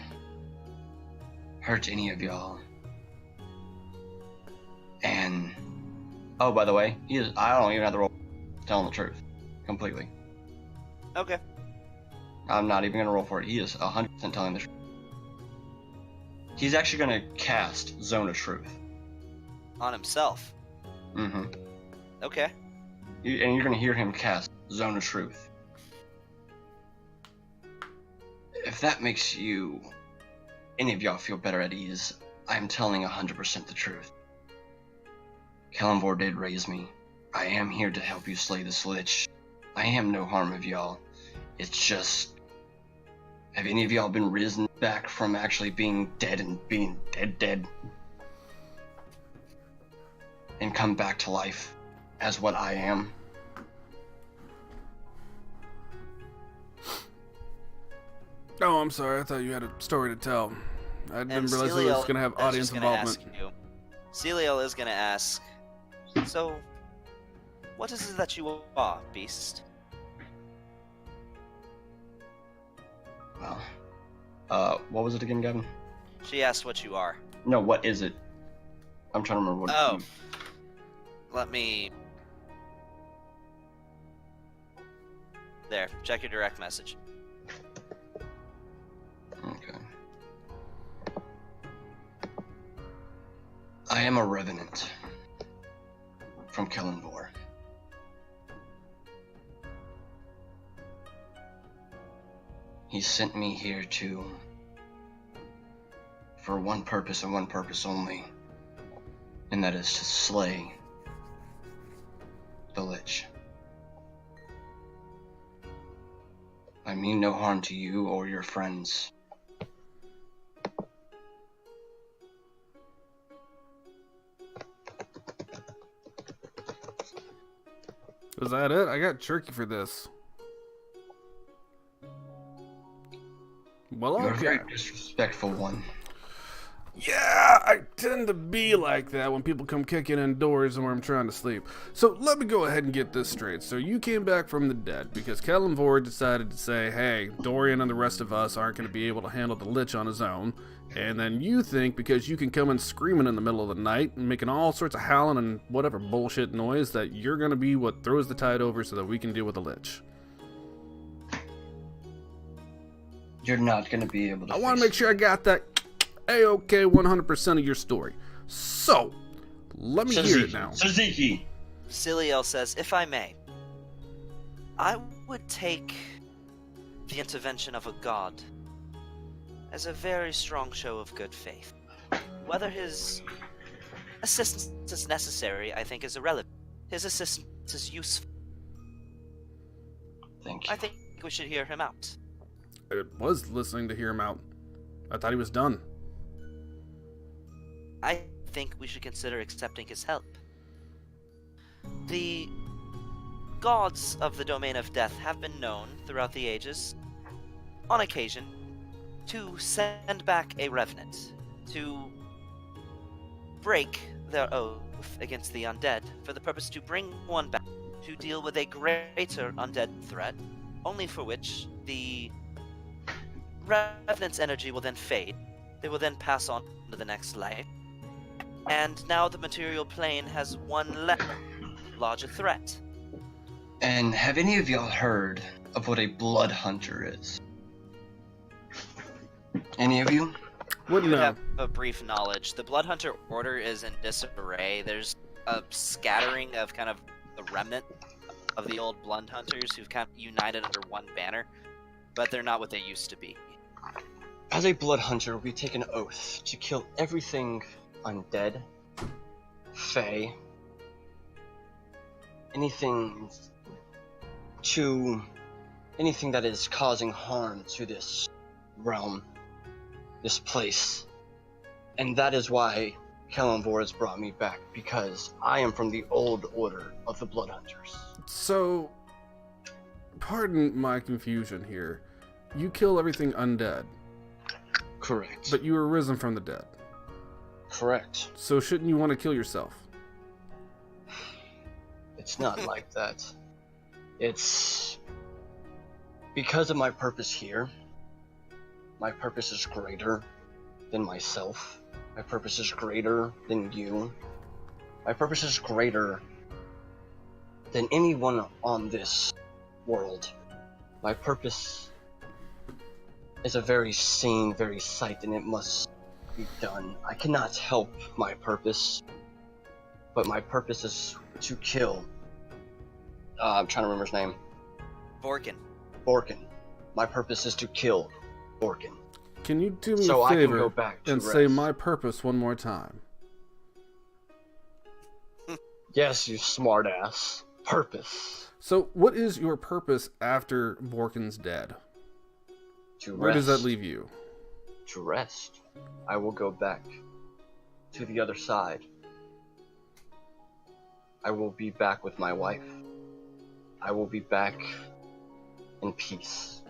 hurt any of y'all. And, oh, by the way, I don't even have to roll telling the truth. Completely. Okay. I'm not even gonna roll for it. He is 100% telling the truth. He's actually gonna cast Zone of Truth. On himself. Mm-hmm. Okay. And you're gonna hear him cast Zone of Truth. If that makes any of y'all feel better at ease, I'm telling 100% the truth. Kellenvor did raise me. I am here to help you slay this lich. I am no harm of y'all. It's just, have any of y'all been risen back from actually being dead and being dead? And come back to life as what I am? Oh, I'm sorry. I thought you had a story to tell. I didn't And realize it was going to have is audience just gonna involvement. ask you- Celiel is going to ask, so, what is it that you are, beast? Well, what was it again, Gavin? She asked what you are. No, what is it? I'm trying to remember what Oh. Let me... There, check your direct message. Okay. I am a revenant from Kellenvor. He sent me here for one purpose and one purpose only, and that is to slay the Lich. I mean no harm to you or your friends. Is that it? I got jerky for this. Well, You're a okay. very disrespectful one. Yeah, I tend to be like that when people come kicking in doors and where I'm trying to sleep. So let me go ahead and get this straight. So you came back from the dead because Kellenvor decided to say, hey, Dorian and the rest of us aren't going to be able to handle the Lich on his own. And then you think because you can come in screaming in the middle of the night and making all sorts of howling and whatever bullshit noise that you're going to be what throws the tide over so that we can deal with the Lich. You're not going to be able to I want face to make sure I got that A-OK 100% of your story. So, let me hear it now. Suzuki! Celiel says, if I may, I would take the intervention of a god as a very strong show of good faith. Whether his assistance is necessary, I think, is irrelevant. His assistance is useful. Thank you. I think we should hear him out. I was listening to hear him out. I thought he was done. I think we should consider accepting his help. The gods of the domain of death have been known throughout the ages, on occasion, to send back a revenant to break their oath against the undead for the purpose to bring one back to deal with a greater undead threat, only for which the Revenant's energy will then fade. They will then pass on to the next life. And now the material plane has one less larger threat. And have any of y'all heard of what a blood hunter is? Any of you? Wouldn't You know. have a brief knowledge. The Blood Hunter Order is in disarray. There's a scattering of kind of the remnant of the old Blood Hunters who've kind of united under one banner, but they're not what they used to be. As a blood hunter, we take an oath to kill everything undead, fey, anything that is causing harm to this realm, this place. And that is why Kalimvor has brought me back, because I am from the old order of the Blood Hunters. So, pardon my confusion here. You kill everything undead, Correct. but you were risen from the dead. Correct. So shouldn't you want to kill yourself? It's not like that. It's because of my purpose here. My purpose is greater than myself. My purpose is greater than you. My purpose is greater than anyone on this world. My purpose is a very seen, very sight, and it must be done. I cannot help my purpose, but my purpose is to kill. I'm trying to remember his name. Vorkin. Borkin. My purpose is to kill Borkin. Can you do me So a I can favor go back to and say rest. my purpose one more time? Yes, you smartass. Purpose. So, what is your purpose after Borkin's dead? To Where rest. does that leave you? To rest. I will go back to the other side. I will be back with my wife. I will be back in peace.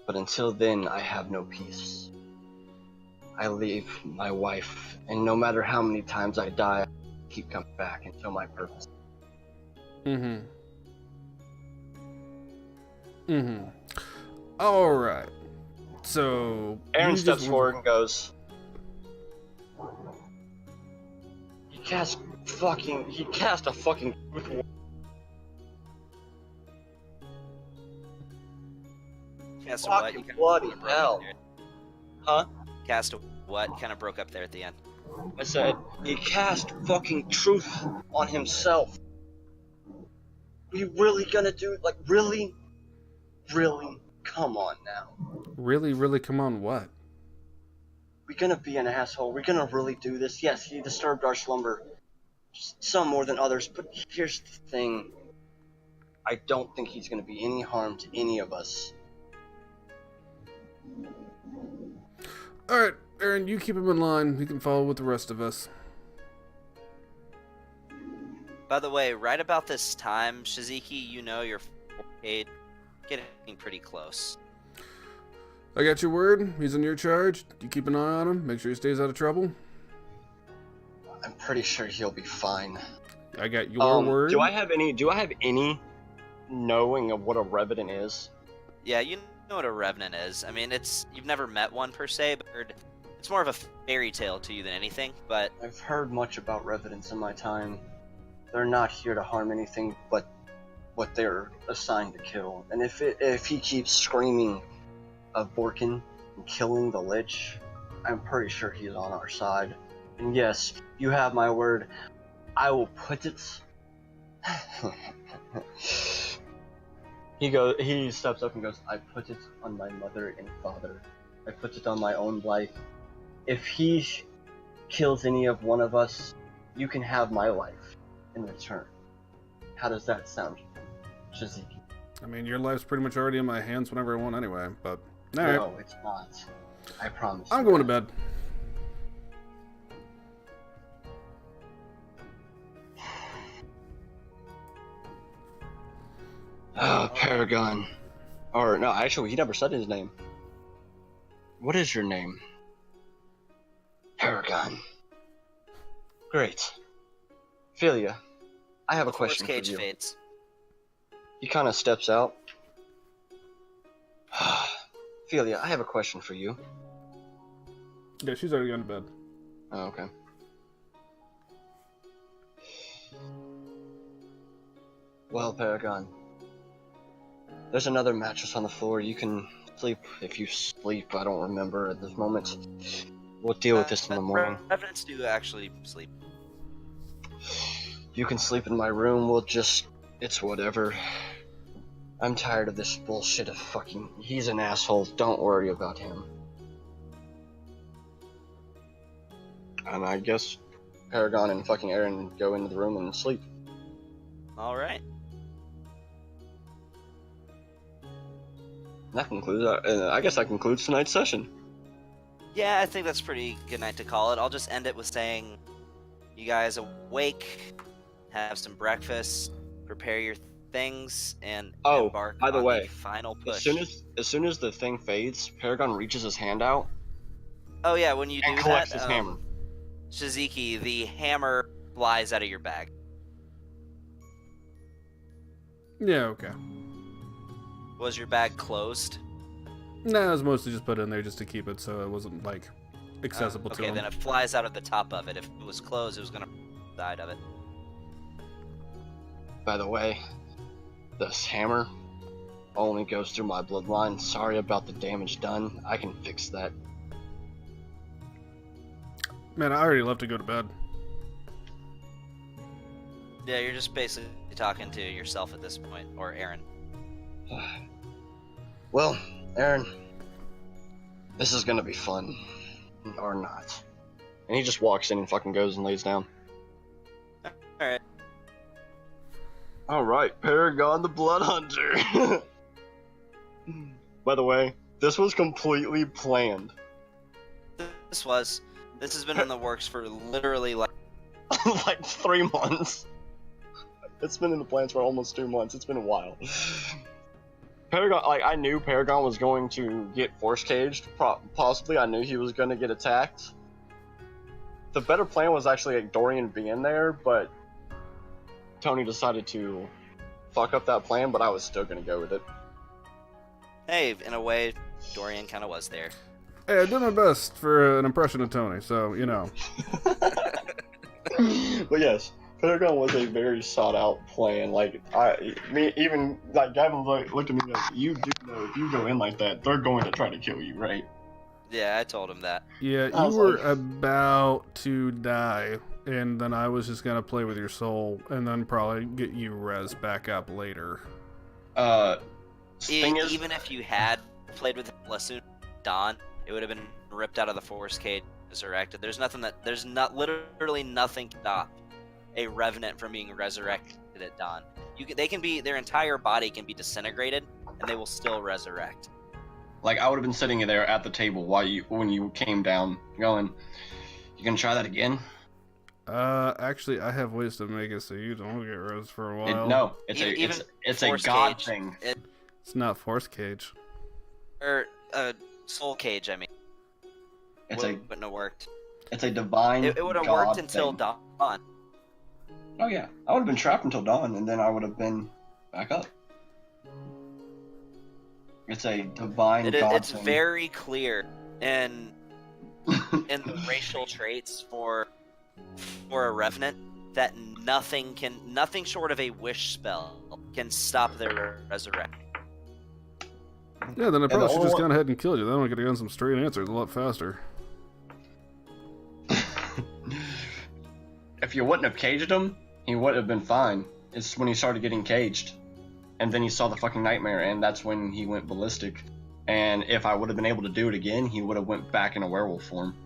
But until then, I have no peace. I leave my wife, and no matter how many times I die, I keep coming back until my purpose. Mm-hmm. Mm-hmm. Alright. So... Aaron you steps just- forward and goes, He cast a fucking Cast a what? fucking You kinda bloody broke up hell. there. Huh? Cast a what? You kind of broke up there at the end. I said, he cast fucking truth on himself. We really gonna do, like, really? Really? Come on now. Really, really, come on, what? We gonna be an asshole? We gonna really do this? Yes, he disturbed our slumber. Some more than others, but here's the thing. I don't think he's gonna be any harm to any of us. Alright, Aaron, you keep him in line. He can follow with the rest of us. By the way, right about this time, Shiziki, you know your forecade getting pretty close. I got your word. He's in your charge. You keep an eye on him. Make sure he stays out of trouble. I'm pretty sure he'll be fine. I got your word. Do I have any knowing of what a revenant is? Yeah, you know what a revenant is. I mean, you've never met one per se, but it's more of a fairy tale to you than anything. But I've heard much about revenants in my time. They're not here to harm anything but what they're assigned to kill. And if he keeps screaming of Borkin and killing the Lich, I'm pretty sure he's on our side. And yes, you have my word. I will put it. He steps up and goes, I put it on my mother and father. I put it on my own life. If he kills any of one of us, you can have my life in return. How does that sound, Shiziki? I mean, your life's pretty much already in my hands whenever I want anyway, but... Alright, No, it's not. I promise. I'm going to bed. Oh, Paragon. Or, no, actually, he never said his name. What is your name? Paragon. Great. Philia, I have a Before his question for cage you. fades. He kind of steps out. Philia, I have a question for you. Yeah, she's already gone to bed. Oh, okay. Well, Paragon, there's another mattress on the floor. You can sleep if you sleep. I don't remember at this moment. We'll deal with this in the morning. Revenants do actually sleep. You can sleep in my room. We'll just... It's whatever. I'm tired of this bullshit of fucking... He's an asshole. Don't worry about him. And I guess Paragon and fucking Aaron go into the room and sleep. All right. That concludes... I guess that concludes tonight's session. Yeah, I think that's pretty good night to call it. I'll just end it with saying, you guys awake, have some breakfast, prepare your things, and embark by the on way, the final push. As soon as the thing fades, Paragon reaches his hand out Oh yeah, when you and do collects that, his hammer. Shiziki, the hammer flies out of your bag. Yeah, okay. Was your bag closed? No, it was mostly just put in there just to keep it so it wasn't, like, accessible to Okay, him. then it flies out of the top of it. If it was closed, it was gonna side of it. By the way, this hammer only goes through my bloodline. Sorry about the damage done. I can fix that. Man, I already left to go to bed. Yeah, you're just basically talking to yourself at this point, or Aaron. Well, Aaron, this is gonna be fun. Or not. And he just walks in and fucking goes and lays down. Alright. Alright, Paragon the Blood Hunter. By the way, this was completely planned. This has been in the works for literally like Like 3 months. It's been in the plans for almost 2 months. It's been a while. Paragon, like, I knew Paragon was going to get force caged. Possibly, I knew he was going to get attacked. The better plan was actually like Dorian being there, but Tony decided to fuck up that plan. But I was still going to go with it. hey, in a way, Dorian kind of was there. Hey, I did my best for an impression of Tony, so, you know. But yes, Paragon was a very sought out plan. Like, even Gavin looked at me like, you do know if you go in like that, they're going to try to kill you, right? Yeah, I told him that. Yeah, I you was were like- about to die, and then I was just gonna play with your soul, and then probably get you res back up later. Thing is, Even if you had played with Lasoon Dawn, it would have been ripped out of the force cage, resurrected. There's literally nothing to stop a revenant from being resurrected at dawn. Their entire body can be disintegrated, and they will still resurrect. like, I would have been sitting there at the table when you came down, going, "You gonna try that again?" Actually, I have ways to make it so you don't get res for a while. No, it's Even a force god cage, thing. It's not force cage. Or soul cage. I mean, wouldn't have worked. It's a divine. It would have god worked until thing. dawn. Oh yeah, I would have been trapped until dawn, and then I would have been back up. It's a divine god It's thing. very clear in the racial traits for a revenant that nothing short of a wish spell can stop their resurrection. Yeah, then I probably the should only just one- gone ahead and killed you. Then I could have gotten some straight answers a lot faster. If you wouldn't have caged him, he would have been fine. It's when he started getting caged. And then he saw the fucking nightmare, and that's when he went ballistic. And if I would have been able to do it again, he would have went back in a werewolf form.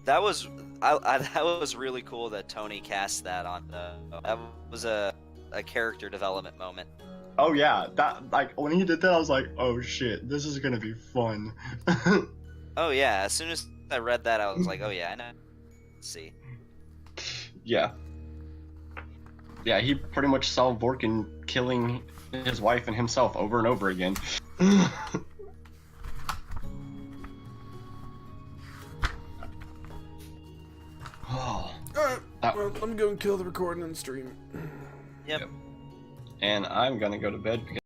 That was that was really cool that Tony cast that on. That was a character development moment. Oh yeah, that, like, when he did that, I was like, oh shit, this is gonna be fun. Oh yeah, as soon as I read that, I was like, oh yeah, I know. Let's see. Yeah. Yeah, he pretty much saw Vorkin killing his wife and himself over and over again. Well, I'm going to kill the recording and stream. Yep. And I'm gonna go to bed because